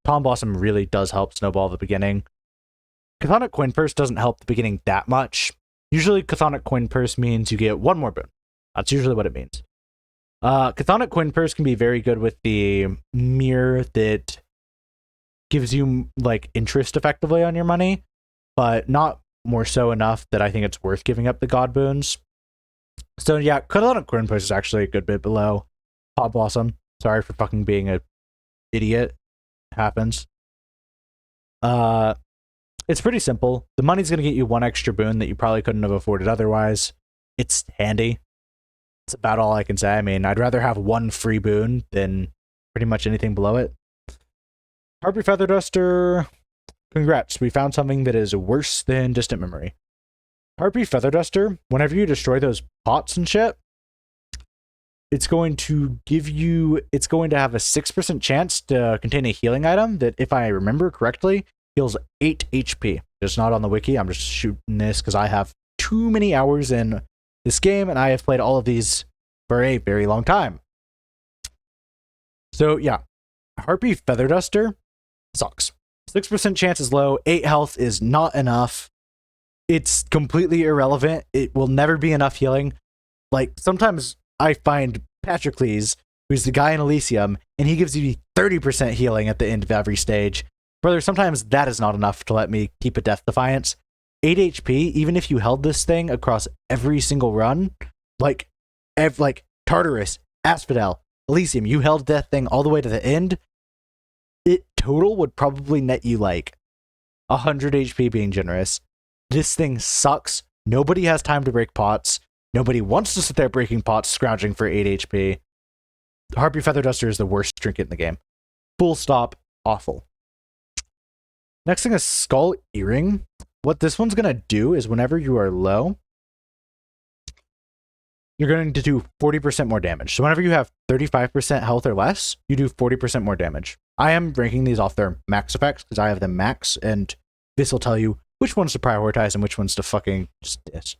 Palm Blossom really does help snowball at the beginning. Chthonic Coin Purse doesn't help the beginning that much. Usually Chthonic Coin Purse means you get one more boon. That's usually what it means. Chthonic Coin Purse can be very good with the mirror that gives you like interest effectively on your money, but not more so enough that I think it's worth giving up the god boons. So yeah, Chthonic Coin Purse is actually a good bit below Palm Blossom. Sorry for fucking being a idiot. It happens. It's pretty simple. The money's going to get you one extra boon that you probably couldn't have afforded otherwise. It's handy. It's about all I can say. I mean, I'd rather have one free boon than pretty much anything below it. Harpy Feather Duster. Congrats, we found something that is worse than Distant Memory. Harpy Feather Duster, whenever you destroy those pots and shit, it's going to have a 6% chance to contain a healing item that, if I remember correctly, heals 8 HP. Just not on the wiki. I'm just shooting this because I have too many hours in this game and I have played all of these for a very long time. So yeah, Harpy Feather Duster sucks. 6% chance is low. 8 health is not enough. It's completely irrelevant. It will never be enough healing. Like, sometimes I find Patrocles, who's the guy in Elysium, and he gives you 30% healing at the end of every stage. Brother, sometimes that is not enough to let me keep a Death Defiance. 8 HP, even if you held this thing across every single run, like Tartarus, Asphodel, Elysium, you held that thing all the way to the end, it total would probably net you like 100 HP being generous. This thing sucks. Nobody has time to break pots. Nobody wants to sit there breaking pots, scrounging for 8 HP. Harpy Feather Duster is the worst trinket in the game. Full stop. Awful. Next thing is Skull Earring. What this one's going to do is whenever you are low, you're going to do 40% more damage. So whenever you have 35% health or less, you do 40% more damage. I am ranking these off their max effects because I have them max, and this will tell you which ones to prioritize and which ones to fucking just diss.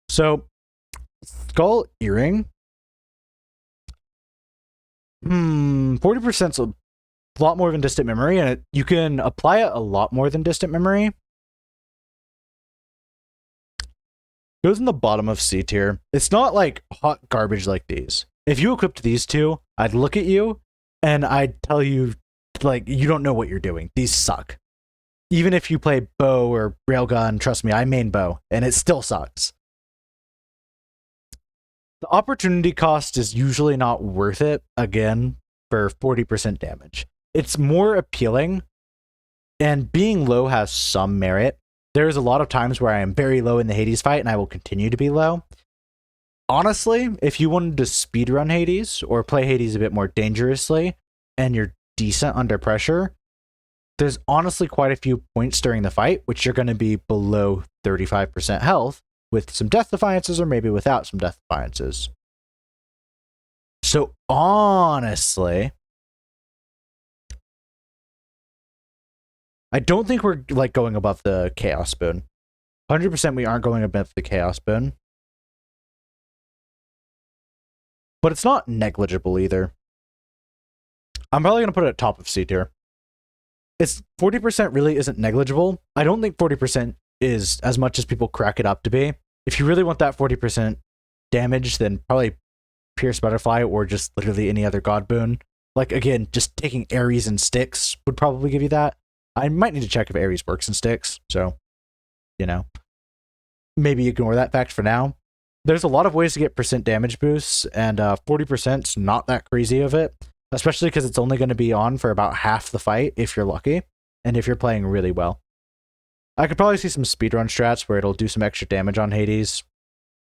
So, Skull Earring. 40%'s a lot more than Distant Memory, and you can apply it a lot more than Distant Memory. Goes in the bottom of C tier. It's not like hot garbage like these. If you equipped these two, I'd look at you and I'd tell you, like, you don't know what you're doing. These suck. Even if you play bow or railgun, trust me, I main bow, and it still sucks. The opportunity cost is usually not worth it, again, for 40% damage. It's more appealing, and being low has some merit. There's a lot of times where I am very low in the Hades fight, and I will continue to be low. Honestly, if you wanted to speedrun Hades, or play Hades a bit more dangerously, and you're decent under pressure, there's honestly quite a few points during the fight, which you're going to be below 35% health, with some Death Defiances, or maybe without some Death Defiances. So honestly, I don't think we're like going above the Chaos Boon. 100% we aren't going above the Chaos Boon. But it's not negligible either. I'm probably going to put it at top of C tier. It's 40% really isn't negligible. I don't think 40% is as much as people crack it up to be. If you really want that 40% damage, then probably Pierce Butterfly or just literally any other God Boon. Like, again, just taking Ares and Styx would probably give you that. I might need to check if Ares works in Styx, so, you know. Maybe ignore that fact for now. There's a lot of ways to get percent damage boosts, and 40%'s not that crazy of it, especially because it's only going to be on for about half the fight if you're lucky, and if you're playing really well. I could probably see some speedrun strats where it'll do some extra damage on Hades,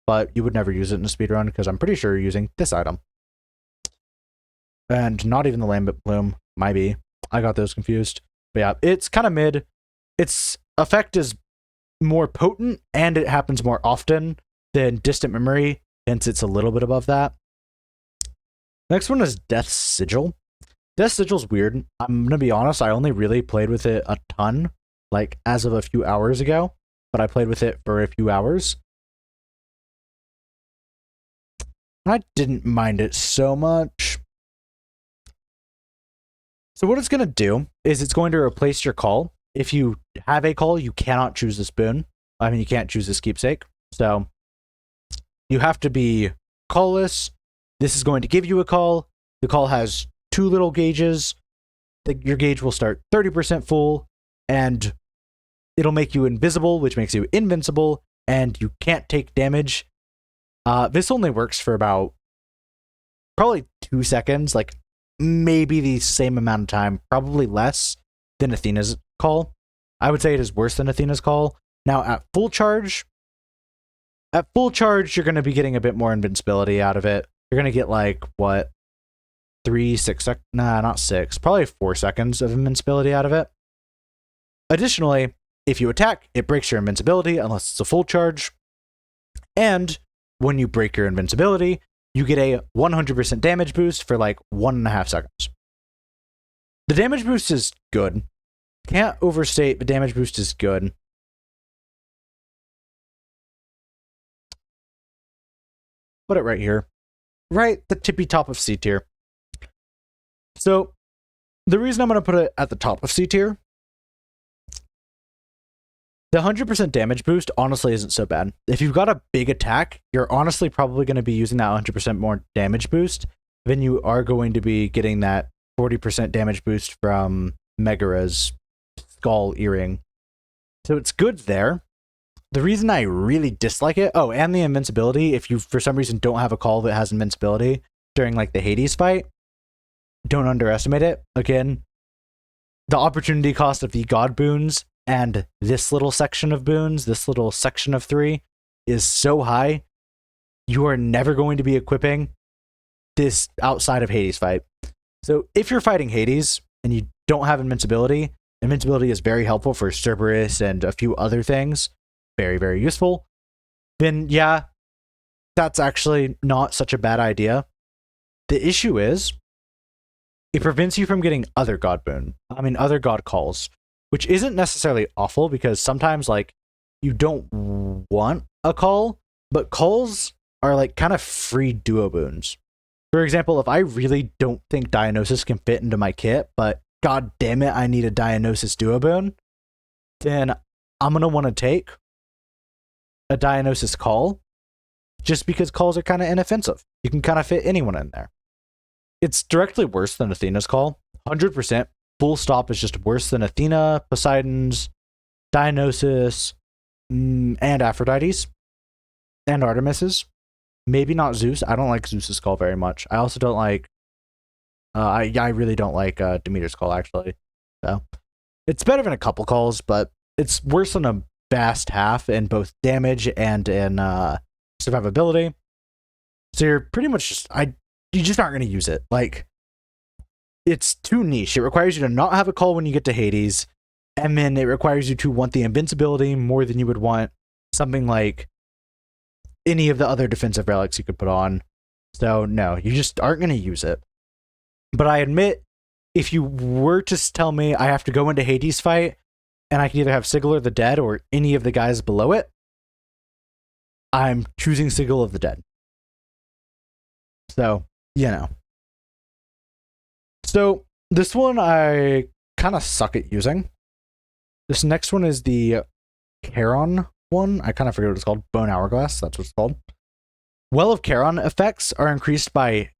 but you would never use it in a speedrun because I'm pretty sure you're using this item. And not even the Lambent Plume. Might be. I got those confused. But yeah, it's kind of mid. Its effect is more potent, and it happens more often than Distant Memory, hence it's a little bit above that. Next one is Death's Sigil. Death's Sigil's weird. I'm going to be honest, I only really played with it a ton, like as of a few hours ago, but I played with it for a few hours. I didn't mind it so much. So what it's going to do is it's going to replace your call. If you have a call, you cannot choose this boon. I mean, you can't choose this keepsake. So you have to be callless. This is going to give you a call. The call has 2 little gauges. Your gauge will start 30% full, and it'll make you invisible, which makes you invincible, and you can't take damage. This only works for about probably 2 seconds, like maybe the same amount of time, probably less than Athena's call. I would say it is worse than Athena's call. Now, at full charge, you're going to be getting a bit more invincibility out of it. You're going to get like, what, 6 seconds? Nah, not 6. Probably 4 seconds of invincibility out of it. Additionally, if you attack, it breaks your invincibility unless it's a full charge. And when you break your invincibility, you get a 100% damage boost for like 1.5 seconds. The damage boost is good. Can't overstate the damage boost is good. Put it right here. Right the tippy top of C tier. So, the reason I'm going to put it at the top of C tier, the 100% damage boost honestly isn't so bad. If you've got a big attack, you're honestly probably going to be using that 100% more damage boost than you are going to be getting that 40% damage boost from Megara's skull earring. So it's good there. The reason I really dislike it, oh, and the invincibility, if you for some reason don't have a call that has invincibility during like the Hades fight, don't underestimate it. Again, the opportunity cost of the god boons and this little section of boons, this little section of 3, is so high, you are never going to be equipping this outside of Hades fight. So if you're fighting Hades and you don't have invincibility, invincibility is very helpful for Cerberus and a few other things. Very, very useful. Then yeah, that's actually not such a bad idea. The issue is, it prevents you from getting other god calls, which isn't necessarily awful because sometimes like you don't want a call, but calls are like kind of free duo boons. For example, if I really don't think Dionysus can fit into my kit, but god damn it, I need a Dionysus duo boon, then I'm gonna want to take a Dionysus call, just because calls are kind of inoffensive. You can kind of fit anyone in there. It's directly worse than Athena's call. 100%. Full stop is just worse than Athena, Poseidon's, Dionysus, and Aphrodite's, and Artemis's. Maybe not Zeus. I don't like Zeus's call very much. I also don't like... I really don't like Demeter's call, actually. So it's better than a couple calls, but it's worse than a vast half in both damage and in survivability. So you're pretty much just... you just aren't going to use it. Like, it's too niche. It requires you to not have a call when you get to Hades, and then it requires you to want the invincibility more than you would want something like any of the other defensive relics you could put on. So no, you just aren't going to use it. But I admit, if you were to tell me I have to go into Hades fight, and I can either have Sigil of the Dead or any of the guys below it, I'm choosing Sigil of the Dead. So, you know. So, this one I kind of suck at using. This next one is the Charon one. I kind of forget what it's called. Bone Hourglass, that's what it's called. Well of Charon effects are increased by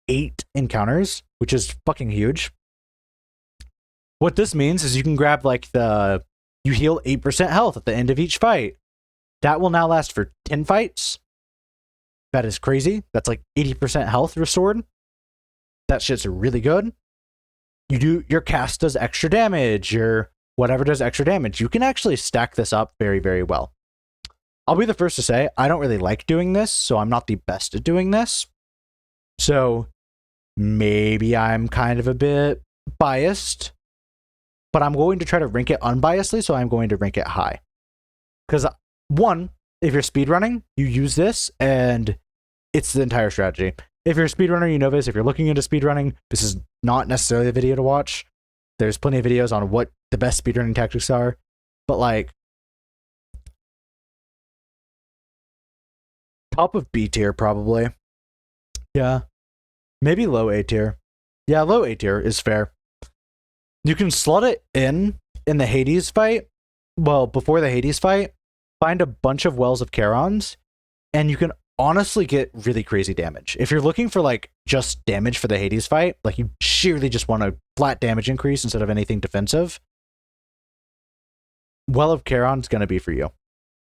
8 encounters, which is fucking huge. What this means is you can grab like you heal 8% health at the end of each fight. That will now last for 10 fights. That is crazy. That's like 80% health restored. That shit's really good. Your cast does extra damage, your whatever does extra damage. You can actually stack this up very, very well. I'll be the first to say, I don't really like doing this, so I'm not the best at doing this. So maybe I'm kind of a bit biased, but I'm going to try to rank it unbiasedly, so I'm going to rank it high. Because one, if you're speedrunning, you use this, and it's the entire strategy. If you're a speedrunner, you know this. If you're looking into speedrunning, this is not necessarily a video to watch. There's plenty of videos on what the best speedrunning tactics are. But like, top of B tier, probably. Yeah. Maybe low A tier. Yeah, low A tier is fair. You can slot it in the Hades fight. Well, before the Hades fight, find a bunch of Wells of Charons, and you can honestly get really crazy damage. If you're looking for like just damage for the Hades fight, like you sheerly just want a flat damage increase instead of anything defensive, Well of Charon's going to be for you.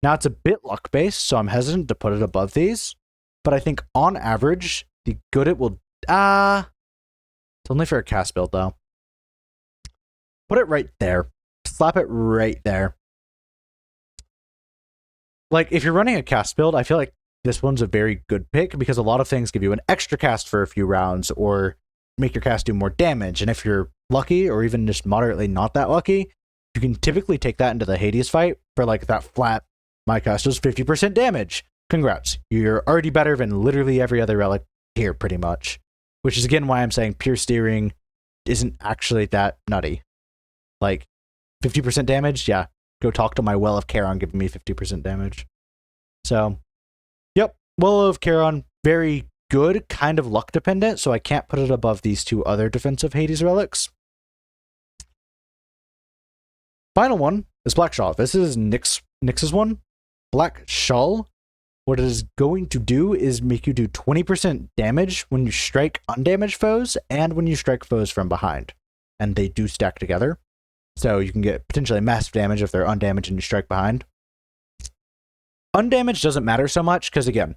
Now it's a bit luck based, so I'm hesitant to put it above these, but I think on average, the good it will... it's only for a cast build though. Put it right there. Slap it right there. Like, if you're running a cast build, I feel like this one's a very good pick because a lot of things give you an extra cast for a few rounds or make your cast do more damage. And if you're lucky or even just moderately not that lucky, you can typically take that into the Hades fight for like that flat, my cast does 50% damage. Congrats. You're already better than literally every other relic here, pretty much. Which is again why I'm saying pure steering isn't actually that nutty. Like, 50% damage? Yeah. Go talk to my Well of Charon giving me 50% damage. So, yep. Well of Charon, very good, kind of luck dependent, so I can't put it above these two other defensive Hades relics. Final one is Black Shawl. This is Nyx's one. Black Shawl. What it is going to do is make you do 20% damage when you strike undamaged foes and when you strike foes from behind. And they do stack together. So you can get potentially massive damage if they're undamaged and you strike behind. Undamaged doesn't matter so much because, again,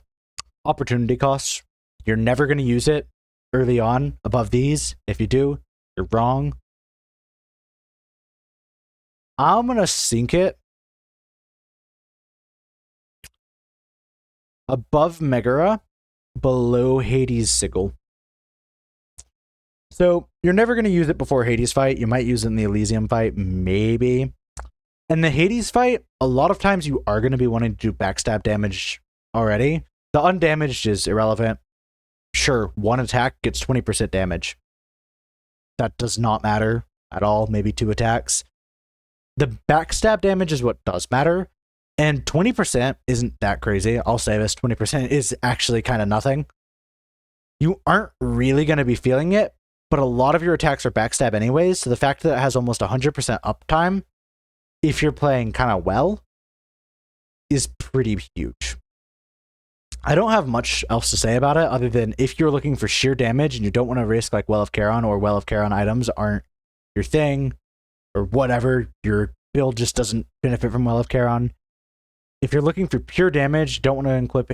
opportunity costs. You're never going to use it early on above these. If you do, you're wrong. I'm going to sink it above Megara, below Hades' Sigil. So you're never going to use it before Hades fight. You might use it in the Elysium fight, maybe. In the Hades fight, a lot of times you are going to be wanting to do backstab damage already. The undamaged is irrelevant. Sure, one attack gets 20% damage. That does not matter at all. Maybe 2 attacks. The backstab damage is what does matter. And 20% isn't that crazy. I'll say this, 20% is actually kind of nothing. You aren't really going to be feeling it, but a lot of your attacks are backstab anyways, so the fact that it has almost 100% uptime, if you're playing kind of well, is pretty huge. I don't have much else to say about it, other than if you're looking for sheer damage and you don't want to risk like Well of Charon, or Well of Charon items aren't your thing, or whatever, your build just doesn't benefit from Well of Charon. If you're looking for pure damage, don't want to equip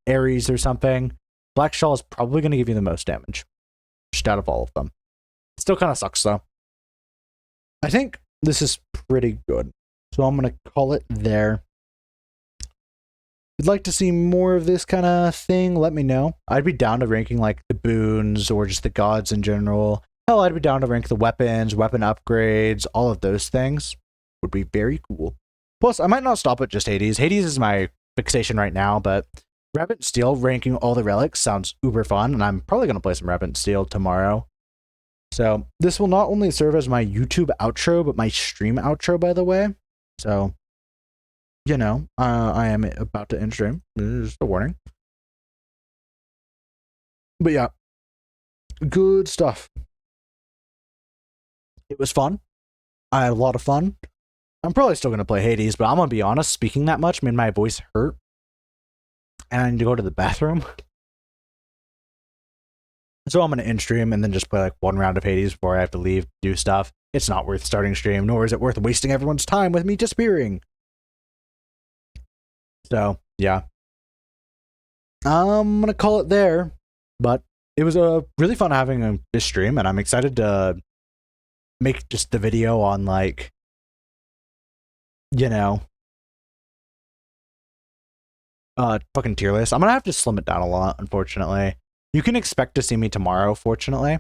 Ares or something, Black Shawl is probably going to give you the most damage. Just out of all of them. It still kind of sucks though. I think this is pretty good. So I'm going to call it there. If you'd like to see more of this kind of thing, let me know. I'd be down to ranking like the boons or just the gods in general. Hell, I'd be down to rank the weapons, weapon upgrades, all of those things. Would be very cool. Plus, I might not stop at just Hades. Hades is my fixation right now, but Rabbit Steel ranking all the relics sounds uber fun, and I'm probably going to play some Rabbit Steel tomorrow. So this will not only serve as my YouTube outro, but my stream outro, by the way. So, you know, I am about to end stream. Just a warning. But yeah, good stuff. It was fun. I had a lot of fun. I'm probably still going to play Hades, but I'm going to be honest, speaking that much made my voice hurt. And I need to go to the bathroom. So I'm going to end stream and then just play like one round of Hades before I have to leave to do stuff. It's not worth starting stream, nor is it worth wasting everyone's time with me disappearing. So, yeah. I'm going to call it there. But it was really fun having this stream, and I'm excited to make just the video on like, you know, fucking tier list. I'm gonna have to slim it down a lot, unfortunately. You can expect to see me tomorrow, fortunately.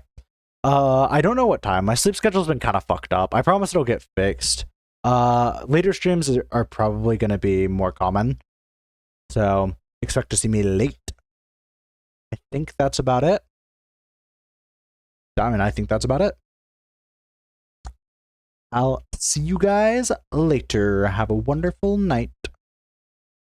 I don't know what time. My sleep schedule's been kind of fucked up. I promise it'll get fixed. Later streams are probably gonna be more common. So, expect to see me late. I think that's about it. I think that's about it. I'll see you guys later. Have a wonderful night.